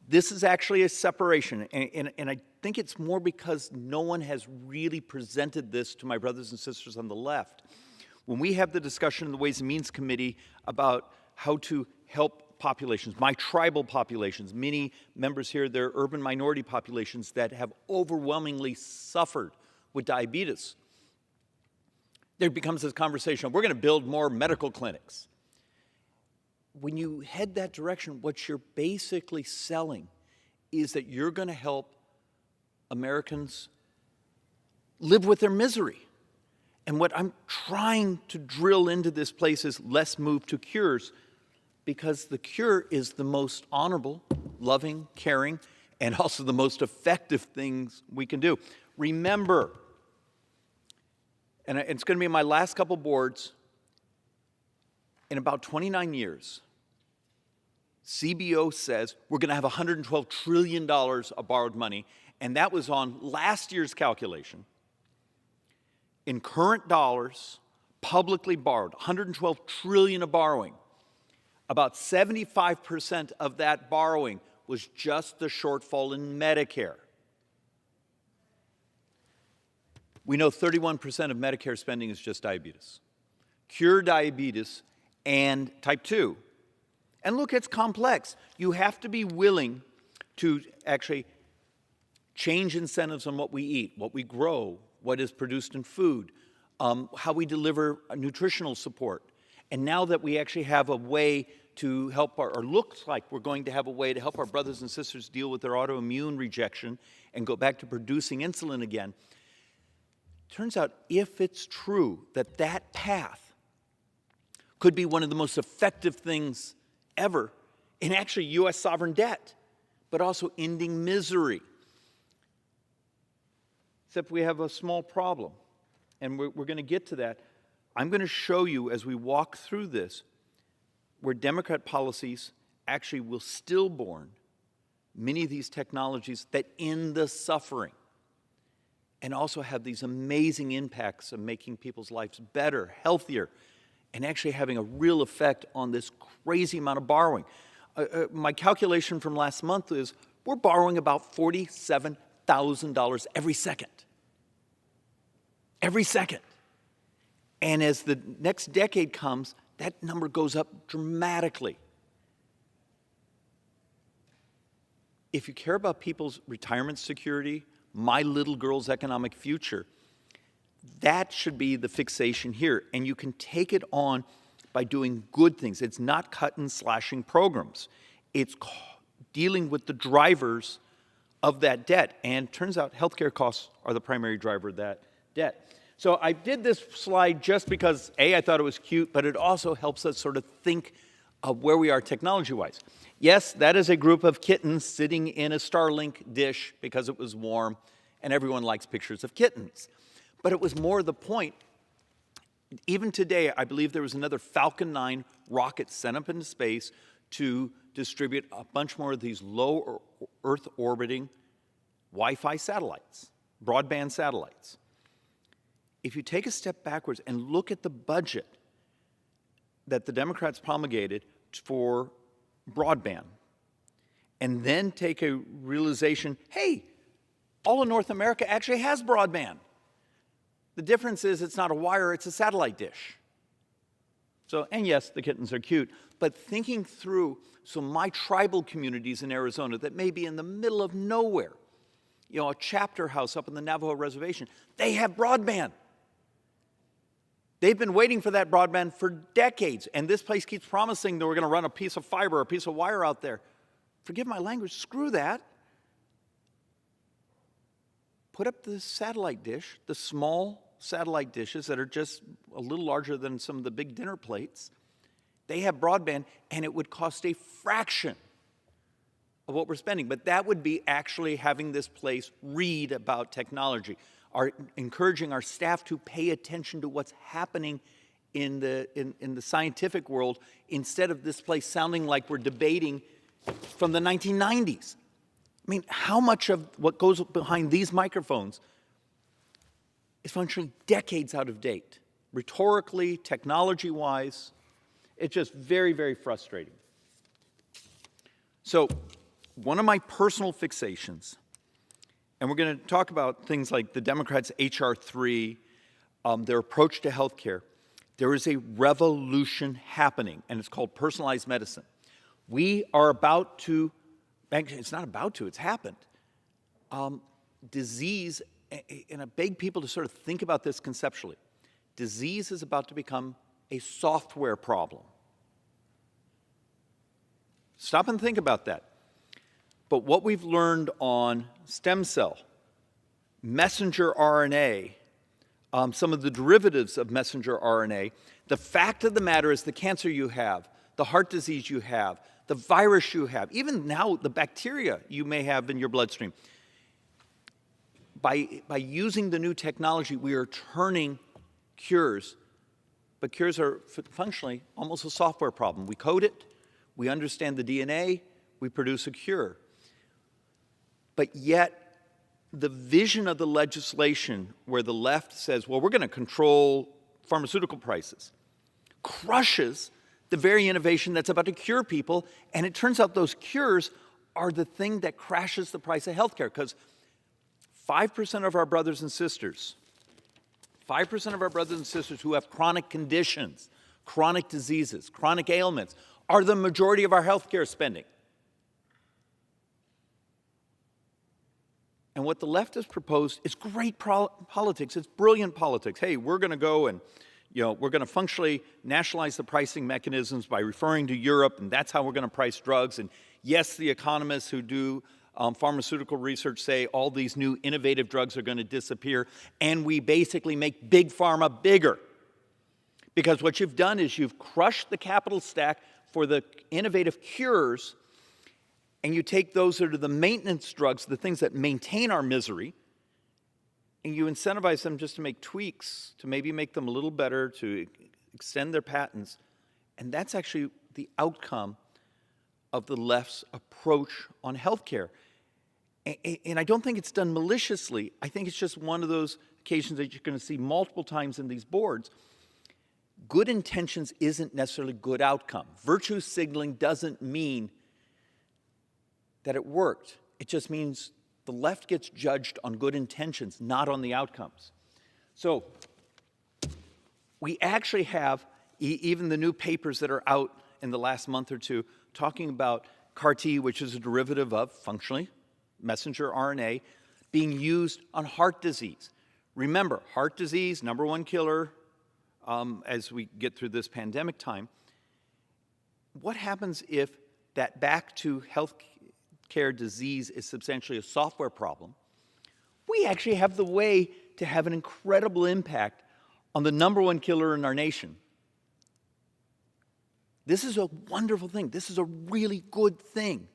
this is actually a separation, and I think it's more because no one has really presented this to my brothers and sisters on the left. When we have the discussion in the Ways and Means Committee about how to help populations, my tribal populations, many members here, they're urban minority populations that have overwhelmingly suffered with diabetes, there becomes this conversation of we're going to build more medical clinics. When you head that direction, what you're basically selling is that you're going to help Americans live with their misery. And what I'm trying to drill into this place is let's move to cures, because the cure is the most honorable, loving, caring, and also the most effective things we can do. Remember, and it's going to be my last couple boards, in about 29 years, CBO says we're going to have $112 trillion of borrowed money, and that was on last year's calculation. In current dollars, publicly borrowed, $112 trillion of borrowing. About 75% of that borrowing was just the shortfall in Medicare. We know 31% of Medicare spending is just diabetes. Cure diabetes and type 2. And look, it's complex. You have to be willing to actually change incentives on what we eat, what we grow, what is produced in food, how we deliver nutritional support. And now that we actually have a way to help or looks like we're going to have a way to help our brothers and sisters deal with their autoimmune rejection and go back to producing insulin again, turns out if it's true that that path could be one of the most effective things ever in actually U.S. sovereign debt, but also ending misery. Except we have a small problem, and we're going to get to that. I'm going to show you as we walk through this where Democrat policies actually will stillborn many of these technologies that end the suffering and also have these amazing impacts of making people's lives better, healthier, and actually having a real effect on this crazy amount of borrowing. My calculation from last month is we're borrowing about $47,000 every second. Every second. And as the next decade comes, that number goes up dramatically. If you care about people's retirement security, my little girl's economic future, that should be the fixation here. And you can take it on by doing good things. It's not cut and slashing programs. It's dealing with the drivers of that debt. And it turns out healthcare costs are the primary driver of that debt. So I did this slide just because, A, I thought it was cute, but it also helps us sort of think of where we are technology-wise. Yes, that is a group of kittens sitting in a Starlink dish because it was warm, and everyone likes pictures of kittens. But it was more the point. Even today, I believe there was another Falcon 9 rocket sent up into space to distribute a bunch more of these low Earth orbiting Wi-Fi satellites, broadband satellites. If you take a step backwards and look at the budget that the Democrats promulgated for broadband, and then take a realization, hey, all of North America actually has broadband. The difference is it's not a wire, it's a satellite dish. So, and yes, the kittens are cute, but thinking through, so my tribal communities in Arizona that may be in the middle of nowhere, you know, a chapter house up in the Navajo reservation, they have broadband. They've been waiting for that broadband for decades, and this place keeps promising that we're going to run a piece of fiber or a piece of wire out there. Forgive my language, screw that. Put up the satellite dish, the small satellite dishes that are just a little larger than some of the big dinner plates. They have broadband, and it would cost a fraction of what we're spending. But that would be actually having this place read about technology, encouraging our staff to pay attention to what's happening in the scientific world instead of this place sounding like we're debating from the 1990s. I mean, how much of what goes behind these microphones is functionally decades out of date? Rhetorically, technology-wise, it's just very, very frustrating. So one of my personal fixations, and we're going to talk about things like the Democrats' H.R. 3, their approach to health care. There is a revolution happening, and it's called personalized medicine. We are about to, actually, it's not about to, it's happened. Disease, and I beg people to sort of think about this conceptually. Disease is about to become a software problem. Stop and think about that. But what we've learned on stem cell, messenger RNA, some of the derivatives of messenger RNA, the fact of the matter is the cancer you have, the heart disease you have, the virus you have, even now the bacteria you may have in your bloodstream. By using the new technology, we are turning cures, but cures are functionally almost a software problem. We code it, we understand the DNA, we produce a cure. But yet, the vision of the legislation where the left says, well, we're going to control pharmaceutical prices, crushes the very innovation that's about to cure people, and it turns out those cures are the thing that crashes the price of healthcare, because 5% of our brothers and sisters, 5% of our brothers and sisters who have chronic conditions, chronic diseases, chronic ailments, are the majority of our healthcare spending. And what the left has proposed is great politics. It's brilliant politics. Hey, we're going to go and, we're going to functionally nationalize the pricing mechanisms by referring to Europe, and that's how we're going to price drugs. And yes, the economists who do pharmaceutical research say all these new innovative drugs are going to disappear, and we basically make big pharma bigger. Because what you've done is you've crushed the capital stack for the innovative cures, and you take those that are the maintenance drugs, the things that maintain our misery, and you incentivize them just to make tweaks, to maybe make them a little better, to extend their patents. And that's actually the outcome of the left's approach on healthcare. And I don't think it's done maliciously. I think it's just one of those occasions that you're going to see multiple times in these boards. Good intentions isn't necessarily good outcome. Virtue signaling doesn't mean that it worked. It just means the left gets judged on good intentions, not on the outcomes. So we actually have even the new papers that are out in the last month or two talking about CAR-T, which is a derivative of, functionally, messenger RNA, being used on heart disease. Remember, heart disease, #1 killer as we get through this pandemic time. What happens if that back to health care disease is substantially a software problem? We actually have the way to have an incredible impact on the #1 killer in our nation. This is a wonderful thing. This is a really good thing.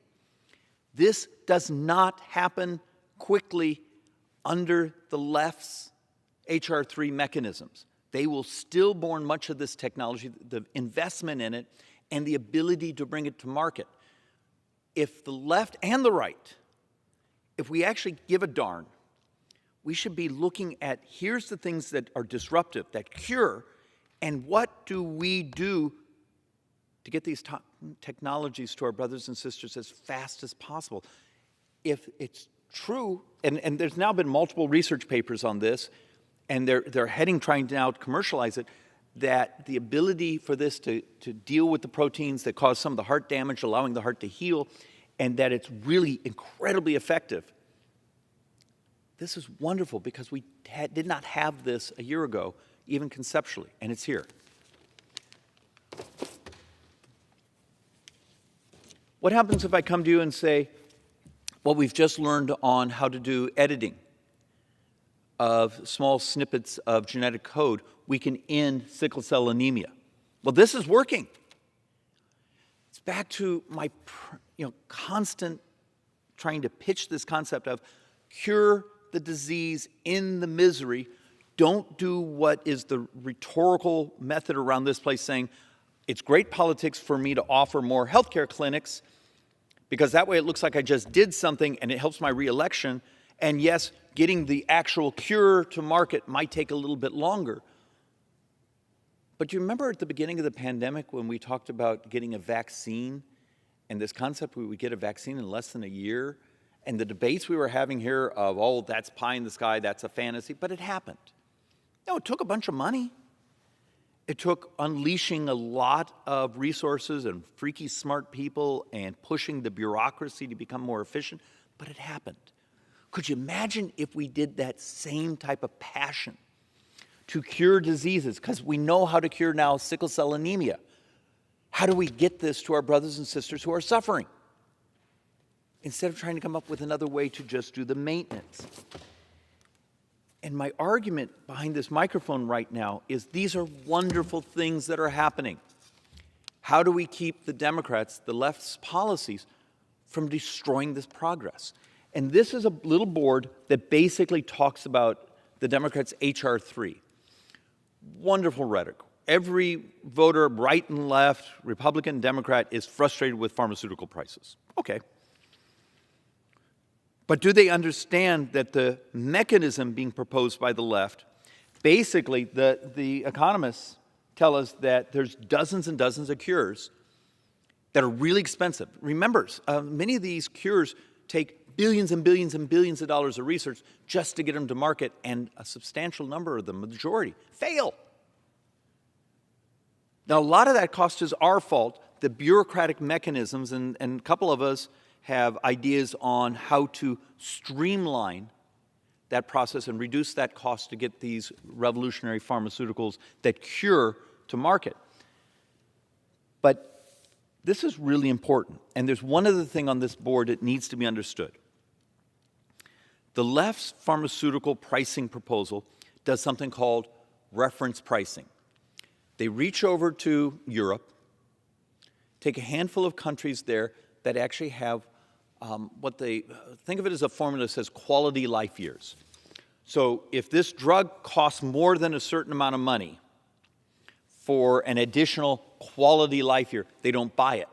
This does not happen quickly under the left's HR3 mechanisms. They will still born much of this technology, the investment in it, and the ability to bring it to market. If the left and the right, if we actually give a darn, we should be looking at here's the things that are disruptive, that cure, and what do we do to get these technologies to our brothers and sisters as fast as possible. If it's true, and there's now been multiple research papers on this, and they're heading trying to now commercialize it, that the ability for this to deal with the proteins that cause some of the heart damage, allowing the heart to heal, and that it's really incredibly effective. This is wonderful because we did not have this a year ago, even conceptually, and it's here. What happens if I come to you and say, well, we've just learned on how to do editing of small snippets of genetic code, we can end sickle cell anemia. Well, this is working. It's back to my constant trying to pitch this concept of cure the disease in the misery. Don't do what is the rhetorical method around this place saying, it's great politics for me to offer more healthcare clinics because that way it looks like I just did something and it helps my reelection. And yes, getting the actual cure to market might take a little bit longer. But do you remember at the beginning of the pandemic when we talked about getting a vaccine and this concept we would get a vaccine in less than a year? And the debates we were having here of, oh, that's pie in the sky, that's a fantasy, but it happened. No, it took a bunch of money. It took unleashing a lot of resources and freaky smart people and pushing the bureaucracy to become more efficient, but it happened. Could you imagine if we did that same type of passion to cure diseases? Because we know how to cure now sickle cell anemia. How do we get this to our brothers and sisters who are suffering? Instead of trying to come up with another way to just do the maintenance. And my argument behind this microphone right now is these are wonderful things that are happening. How do we keep the Democrats, the left's policies, from destroying this progress? And this is a little board that basically talks about the Democrats' H.R. 3. Wonderful rhetoric. Every voter, right and left, Republican, Democrat, is frustrated with pharmaceutical prices. Okay. But do they understand that the mechanism being proposed by the left, basically the economists tell us that there's dozens and dozens of cures that are really expensive. Remember, many of these cures take billions and billions and billions of dollars of research just to get them to market, and a substantial number of them, the majority, fail. Now, a lot of that cost is our fault, the bureaucratic mechanisms, and a couple of us have ideas on how to streamline that process and reduce that cost to get these revolutionary pharmaceuticals that cure to market. But this is really important, and there's one other thing on this board that needs to be understood. The left's pharmaceutical pricing proposal does something called reference pricing. They reach over to Europe, take a handful of countries there that actually have what they think of it as a formula that says quality life years. So if this drug costs more than a certain amount of money for an additional quality life year, they don't buy it.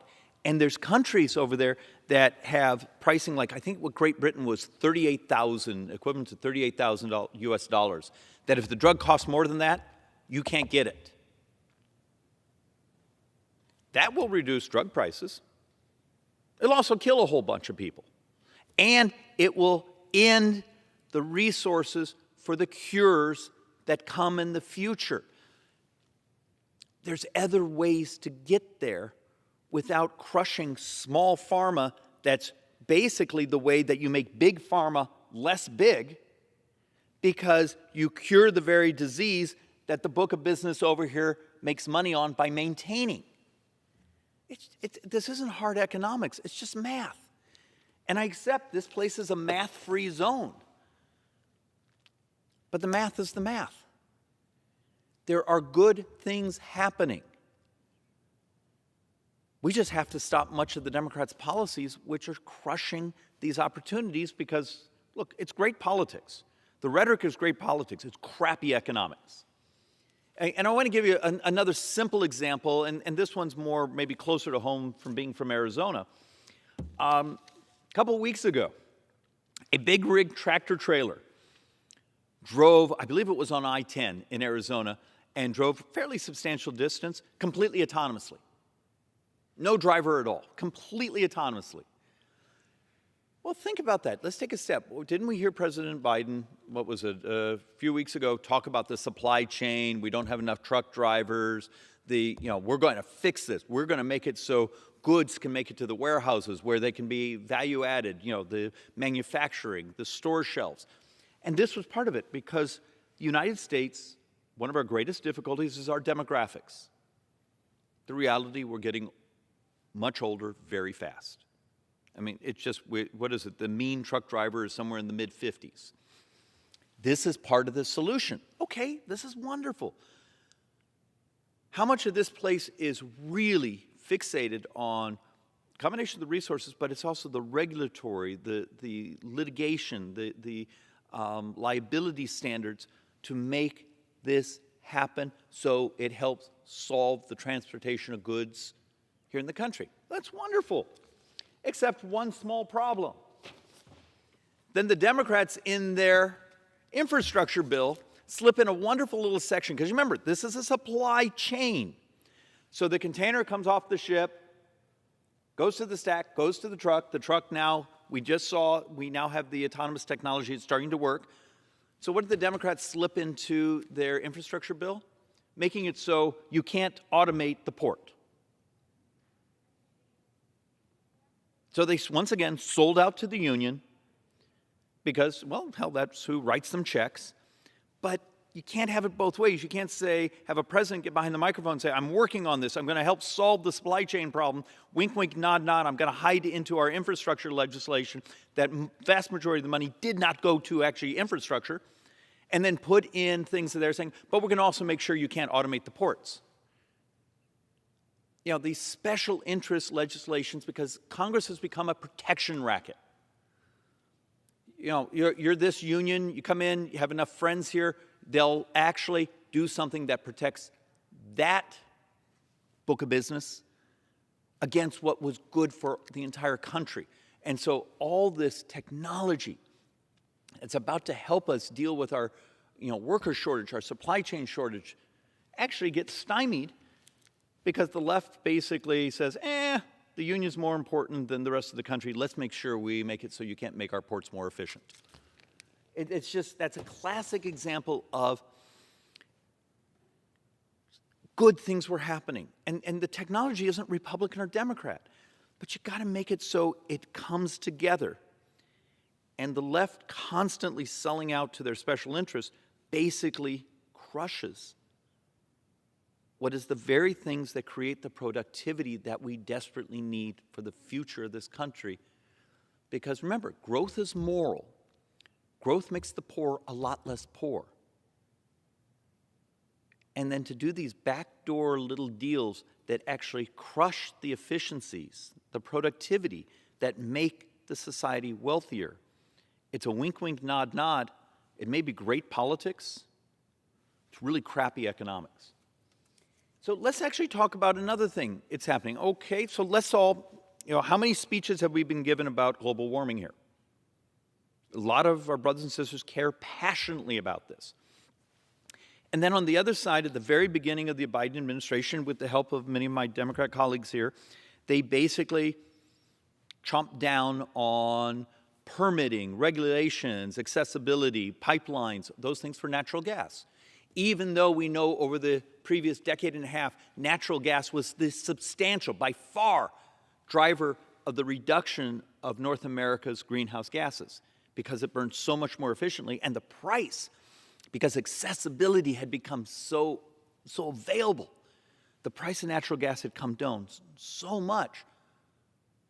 And there's countries over there that have pricing like, I think what Great Britain was 38,000, equivalent to $38,000 US dollars, that if the drug costs more than that, you can't get it. That will reduce drug prices. It'll also kill a whole bunch of people. And it will end the resources for the cures that come in the future. There's other ways to get there without crushing small pharma. That's basically the way that you make big pharma less big, because you cure the very disease that the book of business over here makes money on by maintaining. This isn't hard economics, it's just math. And I accept this place is a math-free zone. But the math is the math. There are good things happening. We just have to stop much of the Democrats' policies, which are crushing these opportunities because, look, it's great politics. The rhetoric is great politics. It's crappy economics. And I want to give you another simple example, and this one's more maybe closer to home from being from Arizona. A couple of weeks ago, a big rig tractor trailer drove, I believe it was on I-10 in Arizona, and drove a fairly substantial distance completely autonomously. No driver at all, completely autonomously. Well, think about that. Let's take a step. Didn't we hear President Biden, what was it, a few weeks ago, talk about the supply chain? We don't have enough truck drivers. We're going to fix this. We're going to make it so goods can make it to the warehouses where they can be value added, the manufacturing, the store shelves. And this was part of it because the United States, one of our greatest difficulties is our demographics. The reality, we're getting much older very fast. I mean, it's just, what is it? The mean truck driver is somewhere in the mid-50s. This is part of the solution. Okay, this is wonderful. How much of this place is really fixated on a combination of the resources, but it's also the regulatory, the litigation, the liability standards to make this happen so it helps solve the transportation of goods here in the country? That's wonderful. Except one small problem. Then the Democrats in their infrastructure bill slip in a wonderful little section, because remember, this is a supply chain. So the container comes off the ship, goes to the stack, goes to the truck now, we just saw, we now have the autonomous technology, it's starting to work. So what did the Democrats slip into their infrastructure bill? Making it so you can't automate the port. So they, once again, sold out to the union because, well, hell, that's who writes them checks. But you can't have it both ways. You can't say, have a president get behind the microphone and say, I'm working on this. I'm going to help solve the supply chain problem. Wink, wink, nod, nod. I'm going to hide into our infrastructure legislation that vast majority of the money did not go to actually infrastructure. And then put in things that they're saying, but we're going to also make sure you can't automate the ports. These special interest legislations, because Congress has become a protection racket. You're this union, you come in, you have enough friends here, they'll actually do something that protects that book of business against what was good for the entire country. And so all this technology, it's about to help us deal with our worker shortage, our supply chain shortage, actually gets stymied because the left basically says, the union's more important than the rest of the country. Let's make sure we make it so you can't make our ports more efficient. It's just, that's a classic example of good things were happening. And the technology isn't Republican or Democrat. But you got to make it so it comes together. And the left constantly selling out to their special interests basically crushes what is the very things that create the productivity that we desperately need for the future of this country. Because remember, growth is moral. Growth makes the poor a lot less poor. And then to do these backdoor little deals that actually crush the efficiencies, the productivity that make the society wealthier. It's a wink, wink, nod, nod. It may be great politics. It's really crappy economics. So let's actually talk about another thing it's happening. Okay, so let's all, how many speeches have we been given about global warming here? A lot of our brothers and sisters care passionately about this. And then on the other side, at the very beginning of the Biden administration, with the help of many of my Democrat colleagues here, they basically chomped down on permitting, regulations, accessibility, pipelines, those things for natural gas. Even though we know over the previous decade and a half, natural gas was the substantial, by far, driver of the reduction of North America's greenhouse gases because it burns so much more efficiently, and the price, because accessibility had become so available, the price of natural gas had come down so much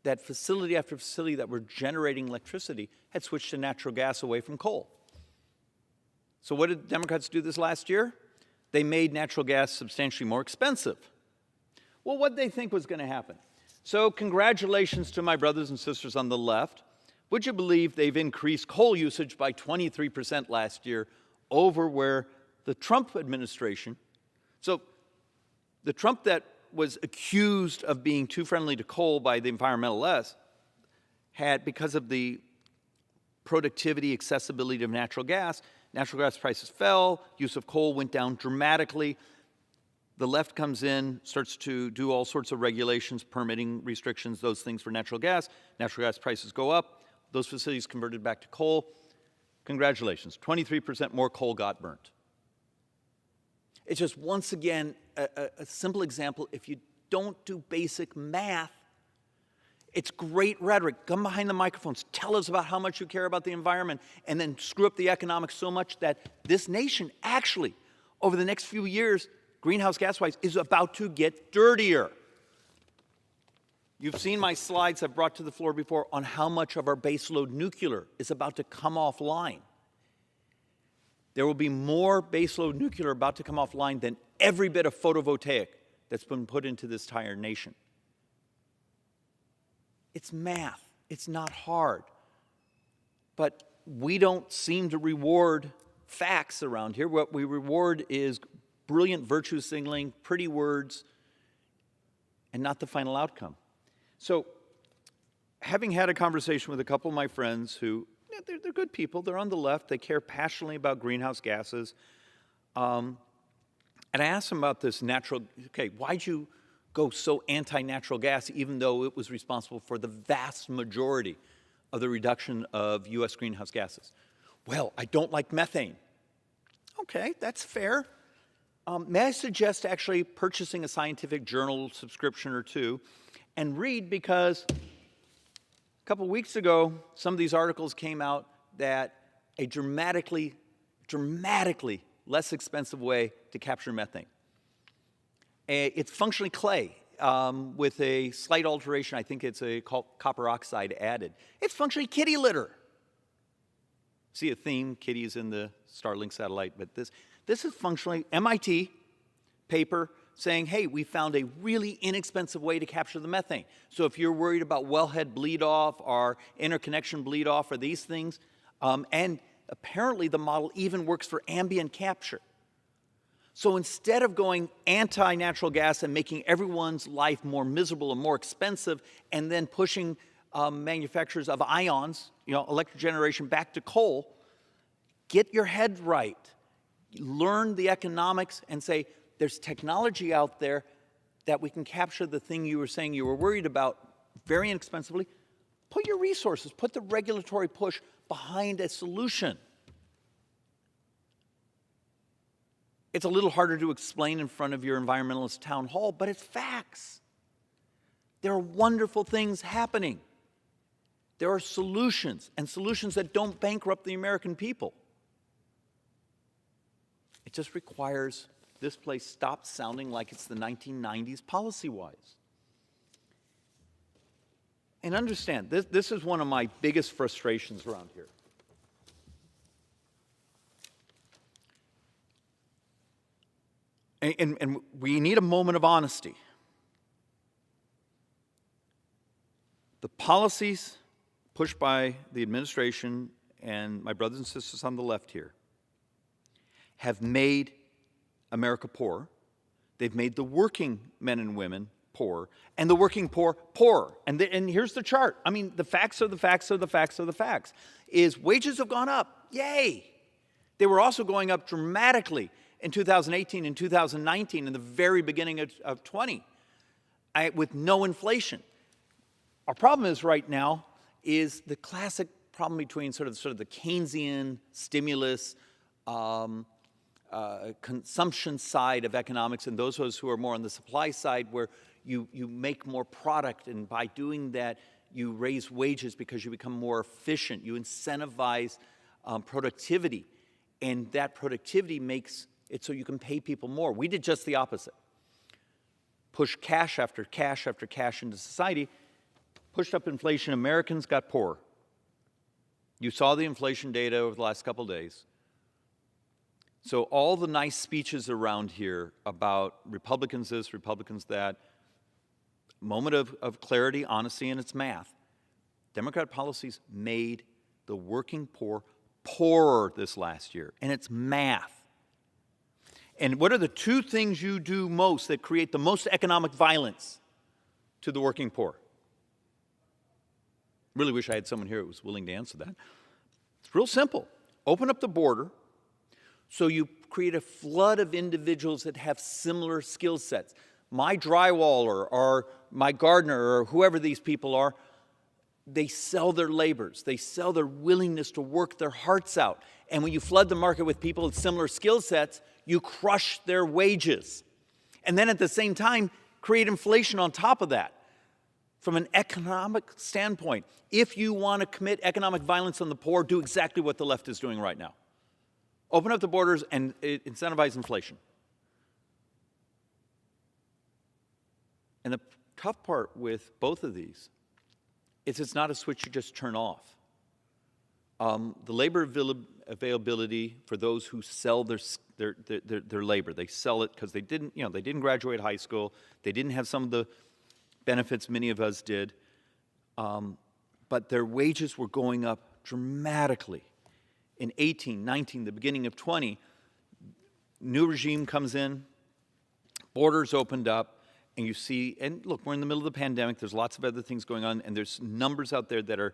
that facility after facility that were generating electricity had switched to natural gas away from coal. So what did Democrats do this last year? They made natural gas substantially more expensive. Well, what did they think was going to happen? So congratulations to my brothers and sisters on the left. Would you believe they've increased coal usage by 23% last year over where the Trump administration, so the Trump that was accused of being too friendly to coal by the environmentalists had, because of the productivity, accessibility of natural gas prices fell, use of coal went down dramatically. The left comes in, starts to do all sorts of regulations, permitting restrictions, those things for natural gas prices go up, those facilities converted back to coal. Congratulations, 23% more coal got burnt. It's just, once again, a simple example. If you don't do basic math, it's great rhetoric. Come behind the microphones. Tell us about how much you care about the environment, and then screw up the economics so much that this nation actually, over the next few years, greenhouse gas-wise, is about to get dirtier. You've seen my slides I've brought to the floor before on how much of our baseload nuclear is about to come offline. There will be more baseload nuclear about to come offline than every bit of photovoltaic that's been put into this entire nation. It's math. It's not hard. But we don't seem to reward facts around here. What we reward is brilliant virtue signaling, pretty words, and not the final outcome. So, having had a conversation with a couple of my friends who, they're good people, they're on the left, they care passionately about greenhouse gases, and I asked them about this why'd you go so anti-natural gas even though it was responsible for the vast majority of the reduction of U.S. greenhouse gases? Well, I don't like methane. Okay, that's fair. May I suggest actually purchasing a scientific journal subscription or two and read, because a couple weeks ago, some of these articles came out that a dramatically less expensive way to capture methane. It's functionally clay with a slight alteration. I think it's called copper oxide added. It's functionally kitty litter. See a theme, kitties in the Starlink satellite, but this is functionally MIT paper saying, hey, we found a really inexpensive way to capture the methane. So if you're worried about wellhead bleed off or interconnection bleed off or these things, and apparently the model even works for ambient capture. So instead of going anti-natural gas and making everyone's life more miserable and more expensive, and then pushing manufacturers of ions, electric generation, back to coal, get your head right. Learn the economics and say, there's technology out there that we can capture the thing you were saying you were worried about very inexpensively. Put your resources, put the regulatory push behind a solution. It's a little harder to explain in front of your environmentalist town hall, but it's facts. There are wonderful things happening. There are solutions, and solutions that don't bankrupt the American people. It just requires this place stop sounding like it's the 1990s policy-wise. And understand, this is one of my biggest frustrations around here. And we need a moment of honesty. The policies pushed by the administration and my brothers and sisters on the left here have made America poor. They've made the working men and women poor, and the working poor poorer. And here's the chart. I mean, the facts are the facts are the facts are the facts. Is wages have gone up. Yay! They were also going up dramatically in 2018 and 2019, in the very beginning of 20, with no inflation. Our problem is right now is the classic problem between sort of the Keynesian stimulus, consumption side of economics and those of us who are more on the supply side, where you make more product, and by doing that, you raise wages because you become more efficient. You incentivize productivity, and that productivity makes it so you can pay people more. We did just the opposite. Push cash after cash after cash into society, pushed up inflation. Americans got poorer. You saw the inflation data over the last couple days. So all the nice speeches around here about Republicans this, Republicans that, moment of clarity, honesty, and it's math. Democrat policies made the working poor poorer this last year, and it's math. And what are the two things you do most that create the most economic violence to the working poor? Really wish I had someone here who was willing to answer that. It's real simple. Open up the border so you create a flood of individuals that have similar skill sets. My drywaller or my gardener or whoever these people are, they sell their labors. They sell their willingness to work their hearts out. And when you flood the market with people with similar skill sets, you crush their wages. And then at the same time, create inflation on top of that. From an economic standpoint, if you want to commit economic violence on the poor, do exactly what the left is doing right now. Open up the borders and incentivize inflation. And the tough part with both of these is it's not a switch you just turn off. The labor availability for those who sell their labor, they sell it because they didn't graduate high school, they didn't have some of the benefits many of us did, but their wages were going up dramatically. In 18, 19, the beginning of 20, new regime comes in, borders opened up, and you see, and look, we're in the middle of the pandemic, there's lots of other things going on, and there's numbers out there that are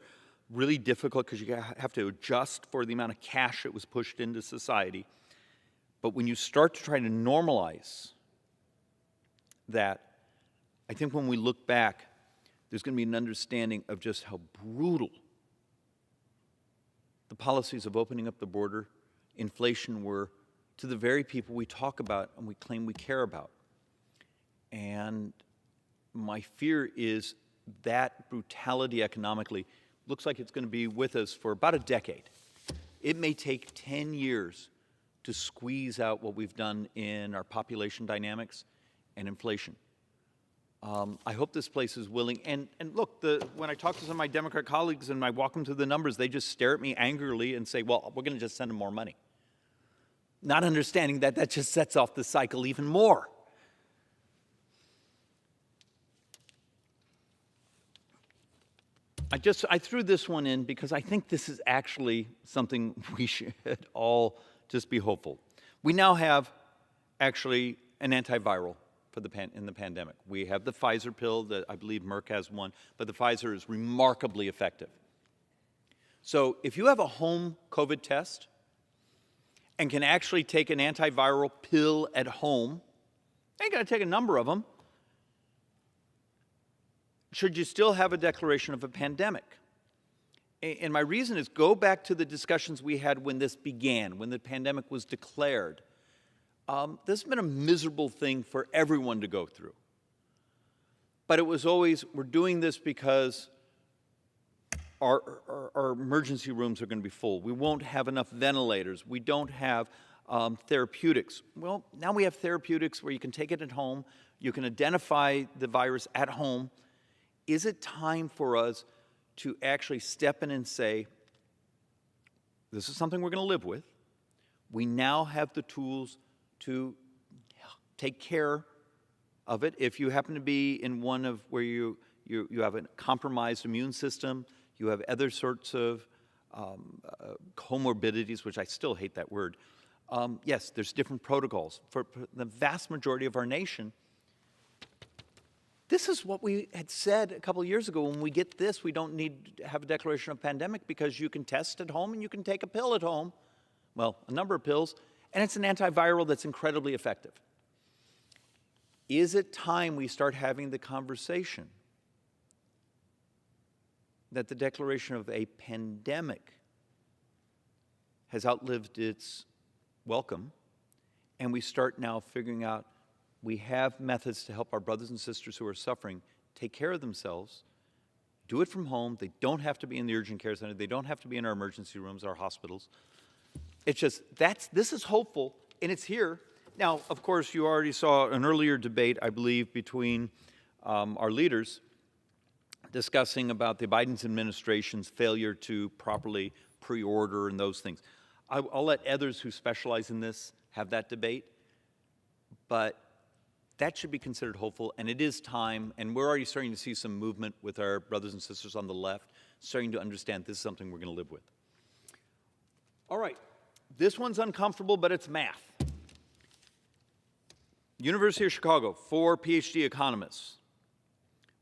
really difficult because you have to adjust for the amount of cash that was pushed into society. But when you start to try to normalize that, I think when we look back, there's going to be an understanding of just how brutal the policies of opening up the border, inflation were to the very people we talk about and we claim we care about. And my fear is that brutality economically looks like it's going to be with us for about a decade. It may take 10 years to squeeze out what we've done in our population dynamics and inflation. I hope this place is willing. And look, when I talk to some of my Democrat colleagues and I walk them through the numbers, they just stare at me angrily and say, well, we're going to just send them more money. Not understanding that that just sets off the cycle even more. I threw this one in because I think this is actually something we should all just be hopeful. We now have actually an antiviral in the pandemic. We have the Pfizer pill that I believe Merck has one, but the Pfizer is remarkably effective. So if you have a home COVID test and can actually take an antiviral pill at home, you got to take a number of them, should you still have a declaration of a pandemic? And my reason is go back to the discussions we had when this began, when the pandemic was declared. This has been a miserable thing for everyone to go through. But it was always, we're doing this because our emergency rooms are going to be full. We won't have enough ventilators. We don't have therapeutics. Well, now we have therapeutics where you can take it at home. You can identify the virus at home. Is it time for us to actually step in and say, this is something we're going to live with. We now have the tools to take care of it. If you happen to be in one of where you have a compromised immune system, you have other sorts of comorbidities, which I still hate that word. Yes, there's different protocols. For the vast majority of our nation, this is what we had said a couple of years ago. When we get this, we don't need to have a declaration of pandemic because you can test at home and you can take a pill at home. Well, a number of pills, and it's an antiviral that's incredibly effective. Is it time we start having the conversation that the declaration of a pandemic has outlived its welcome, and we start now figuring out we have methods to help our brothers and sisters who are suffering take care of themselves, do it from home. They don't have to be in the urgent care center. They don't have to be in our emergency rooms, our hospitals. It's just, this is hopeful, and it's here. Now, of course, you already saw an earlier debate, I believe, between our leaders discussing about the Biden administration's failure to properly pre-order and those things. I'll let others who specialize in this have that debate, but that should be considered hopeful, and it is time, and we're already starting to see some movement with our brothers and sisters on the left, starting to understand this is something we're going to live with. All right, this one's uncomfortable, but it's math. University of Chicago, 4 PhD economists.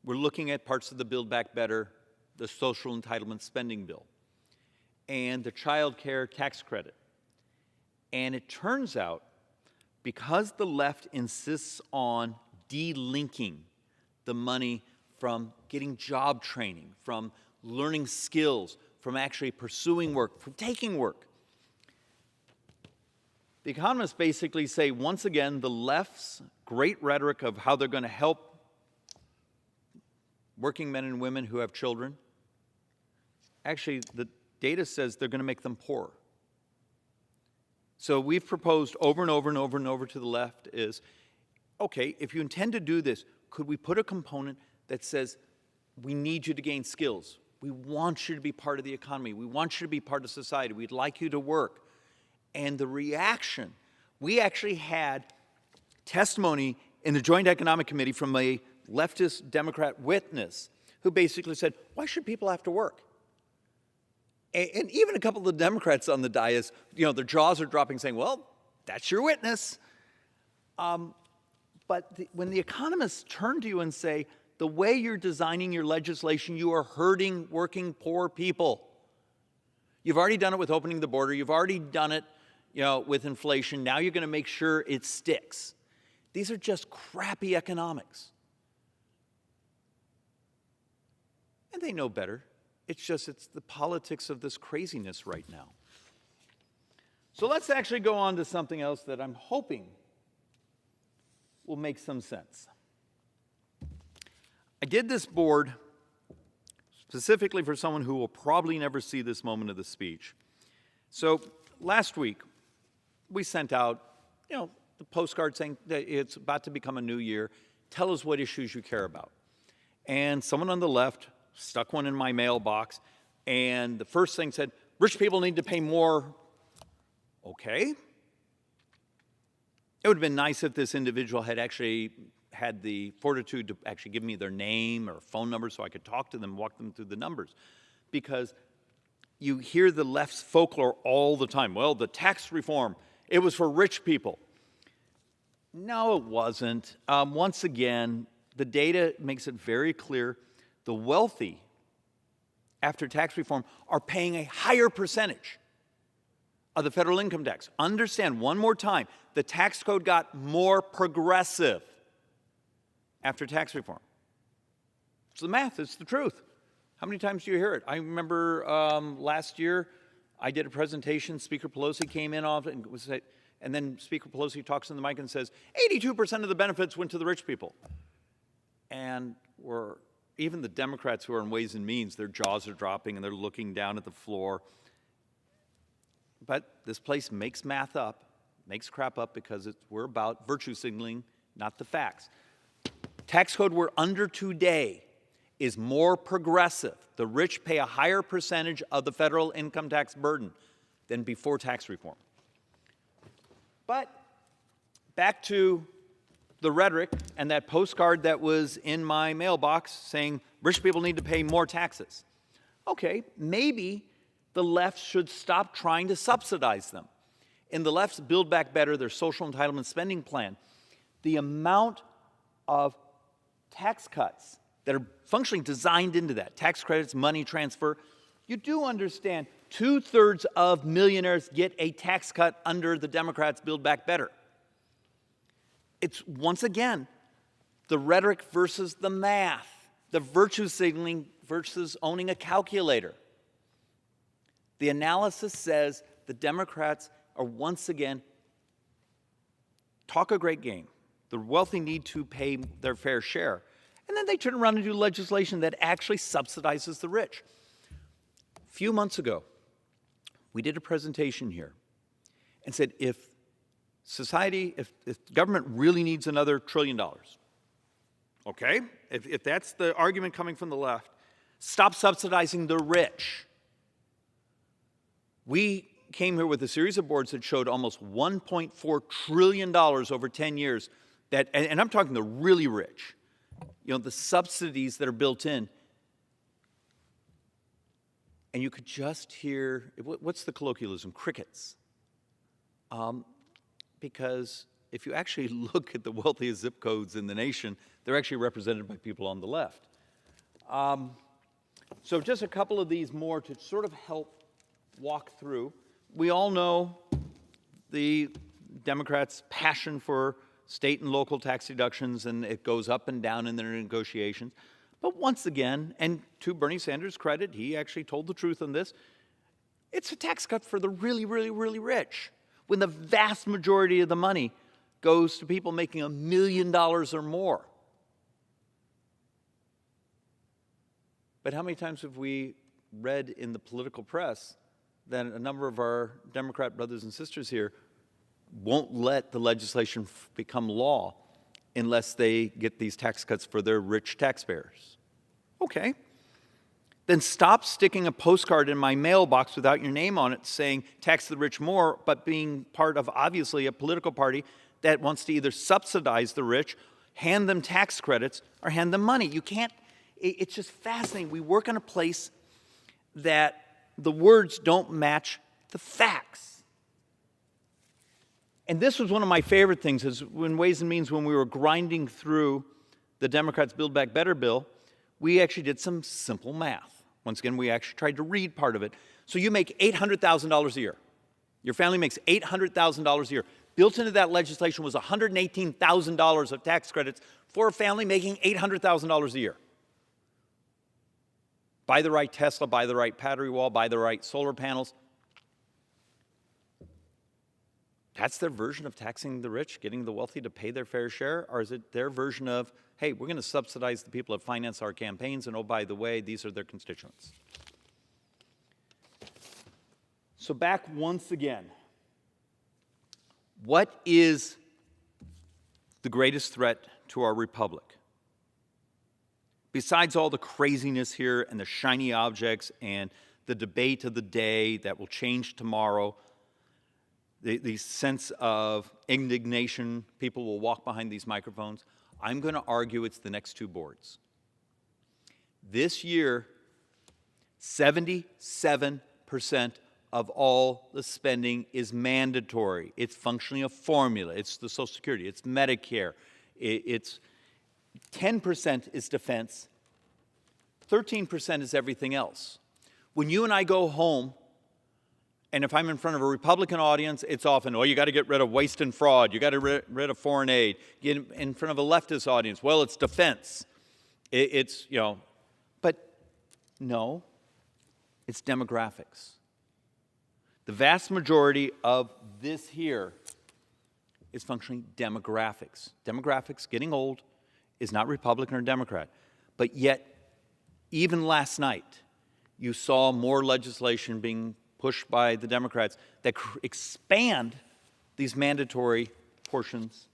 We're looking at parts of the Build Back Better, the social entitlement spending bill, and the child care tax credit. And it turns out, because the left insists on delinking the money from getting job training, from learning skills, from actually pursuing work, from taking work, the economists basically say, once again, the left's great rhetoric of how they're going to help working men and women who have children, actually, the data says they're going to make them poorer. So we've proposed over and over and over and over to the left is, okay, if you intend to do this, could we put a component that says, we need you to gain skills. We want you to be part of the economy. We want you to be part of society. We'd like you to work. And the reaction, we actually had testimony in the Joint Economic Committee from a leftist Democrat witness who basically said, why should people have to work? And even a couple of the Democrats on the dais, you know, their jaws are dropping saying, well, that's your witness. But when the economists turn to you and say, the way you're designing your legislation, you are hurting working poor people. You've already done it with opening the border. You've already done it, you know, with inflation. Now you're going to make sure it sticks. These are just crappy economics. And they know better. It's the politics of this craziness right now. So let's actually go on to something else that I'm hoping will make some sense. I did this board specifically for someone who will probably never see this moment of the speech. So last week, we sent out, you know, the postcard saying that it's about to become a new year. Tell us what issues you care about. And someone on the left stuck one in my mailbox, and the first thing said, rich people need to pay more. Okay. It would have been nice if this individual had actually had the fortitude to actually give me their name or phone number so I could talk to them, walk them through the numbers. Because you hear the left's folklore all the time. Well, the tax reform, it was for rich people. No, it wasn't. Once again, the data makes it very clear the wealthy, after tax reform, are paying a higher percentage of the federal income tax. Understand, one more time, the tax code got more progressive after tax reform. It's the math, it's the truth. How many times do you hear it? I remember last year, I did a presentation, Speaker Pelosi came in off and then Speaker Pelosi talks in the mic and says, 82% of the benefits went to the rich people. And or even the Democrats who are in Ways and Means, their jaws are dropping and they're looking down at the floor. But this place makes math up, makes crap up, because we're about virtue signaling, not the facts. Tax code we're under today is more progressive. The rich pay a higher percentage of the federal income tax burden than before tax reform. But back to the rhetoric and that postcard that was in my mailbox saying rich people need to pay more taxes. Okay, maybe the left should stop trying to subsidize them. In the left's Build Back Better, their social entitlement spending plan, the amount of tax cuts that are functionally designed into that, tax credits, money transfer, you do understand 2/3 of millionaires get a tax cut under the Democrats' Build Back Better. It's, once again, the rhetoric versus the math, the virtue signaling versus owning a calculator. The analysis says the Democrats are once again talk a great game. The wealthy need to pay their fair share. And then they turn around and do legislation that actually subsidizes the rich. A few months ago, we did a presentation here and said if society, if government really needs another $1 trillion, okay, if that's the argument coming from the left, stop subsidizing the rich. We came here with a series of boards that showed almost $1.4 trillion over 10 years, that, and I'm talking the really rich, you know, the subsidies that are built in. And you could just hear, what's the colloquialism? Crickets. Because if you actually look at the wealthiest zip codes in the nation, they're actually represented by people on the left. So just a couple of these more to sort of help walk through. We all know the Democrats' passion for state and local tax deductions, and it goes up and down in their negotiations. But once again, and to Bernie Sanders' credit, he actually told the truth on this, it's a tax cut for the really, really, really rich, when the vast majority of the money goes to people making $1 million or more. But how many times have we read in the political press that a number of our Democrat brothers and sisters here won't let the legislation become law unless they get these tax cuts for their rich taxpayers? Okay. Then stop sticking a postcard in my mailbox without your name on it saying tax the rich more, but being part of, obviously, a political party that wants to either subsidize the rich, hand them tax credits, or hand them money. You can't, it's just fascinating. We work in a place that the words don't match the facts. And this was one of my favorite things, is when Ways and Means, when we were grinding through the Democrats' Build Back Better bill, we actually did some simple math. Once again, we actually tried to read part of it. So you make $800,000 a year. Your family makes $800,000 a year. Built into that legislation was $118,000 of tax credits for a family making $800,000 a year. Buy the right Tesla, buy the right battery wall, buy the right solar panels. That's their version of taxing the rich, getting the wealthy to pay their fair share? Or is it their version of, hey, we're going to subsidize the people that finance our campaigns, and oh, by the way, these are their constituents? So back once again, what is the greatest threat to our republic? Besides all the craziness here and the shiny objects and the debate of the day that will change tomorrow, the sense of indignation, people will walk behind these microphones, I'm going to argue it's the next two boards. This year, 77% of all the spending is mandatory. It's functionally a formula. It's the Social Security. It's Medicare. It's 10% is defense. 13% is everything else. When you and I go home, and if I'm in front of a Republican audience, it's often, oh, you got to get rid of waste and fraud. You got to get rid of foreign aid. Get in front of a leftist audience, well, it's defense. It's, you know, but no, it's demographics. The vast majority of this here is functionally demographics. Demographics, getting old, is not Republican or Democrat. But yet, even last night, you saw more legislation being pushed by the Democrats that expand these mandatory portions.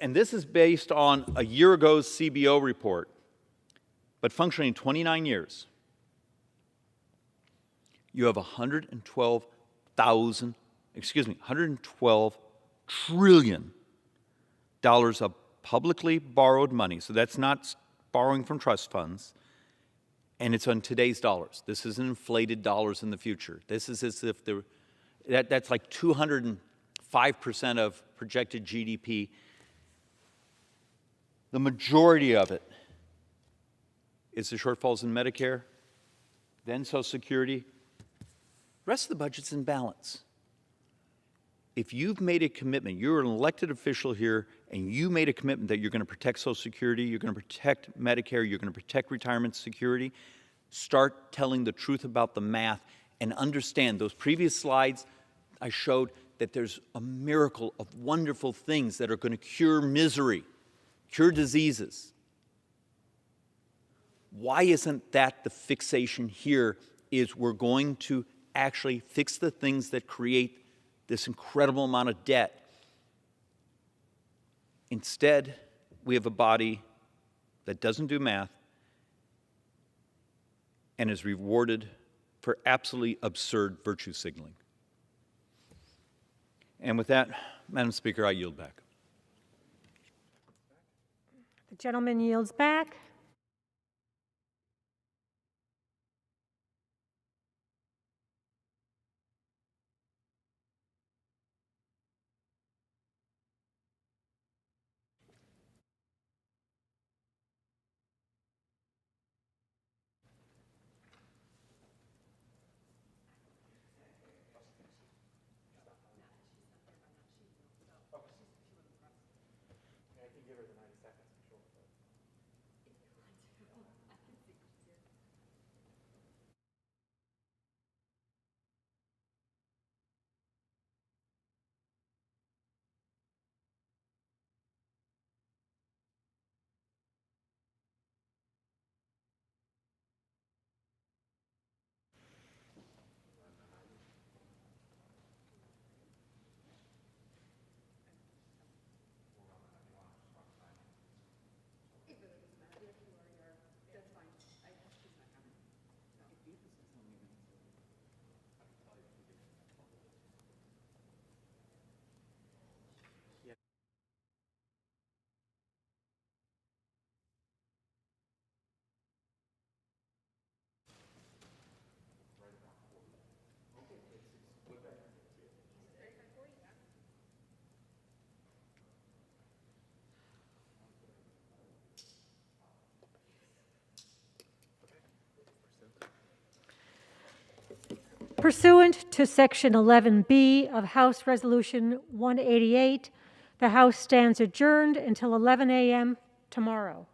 And this is based on a year ago's CBO report, but functioning in 29 years, you have $112 trillion of publicly borrowed money. So that's not borrowing from trust funds. And it's on today's dollars. This isn't inflated dollars in the future. This is as if that's like 205% of projected GDP. The majority of it is the shortfalls in Medicare, then Social Security. The rest of the budget's in balance. If you've made a commitment, you're an elected official here, and you made a commitment that you're going to protect Social Security, you're going to protect Medicare, you're going to protect retirement security, start telling the truth about the math and understand those previous slides I showed that there's a miracle of wonderful things that are going to cure misery, cure diseases. Why isn't that the fixation here? Is we're going to actually fix the things that create this incredible amount of debt. Instead, we have a body that doesn't do math and is rewarded for absolutely absurd virtue signaling. And with that, Madam Speaker, I yield back. The gentleman yields back. Pursuant to Section 11B of House Resolution 188, the House stands adjourned until 11 a.m. tomorrow.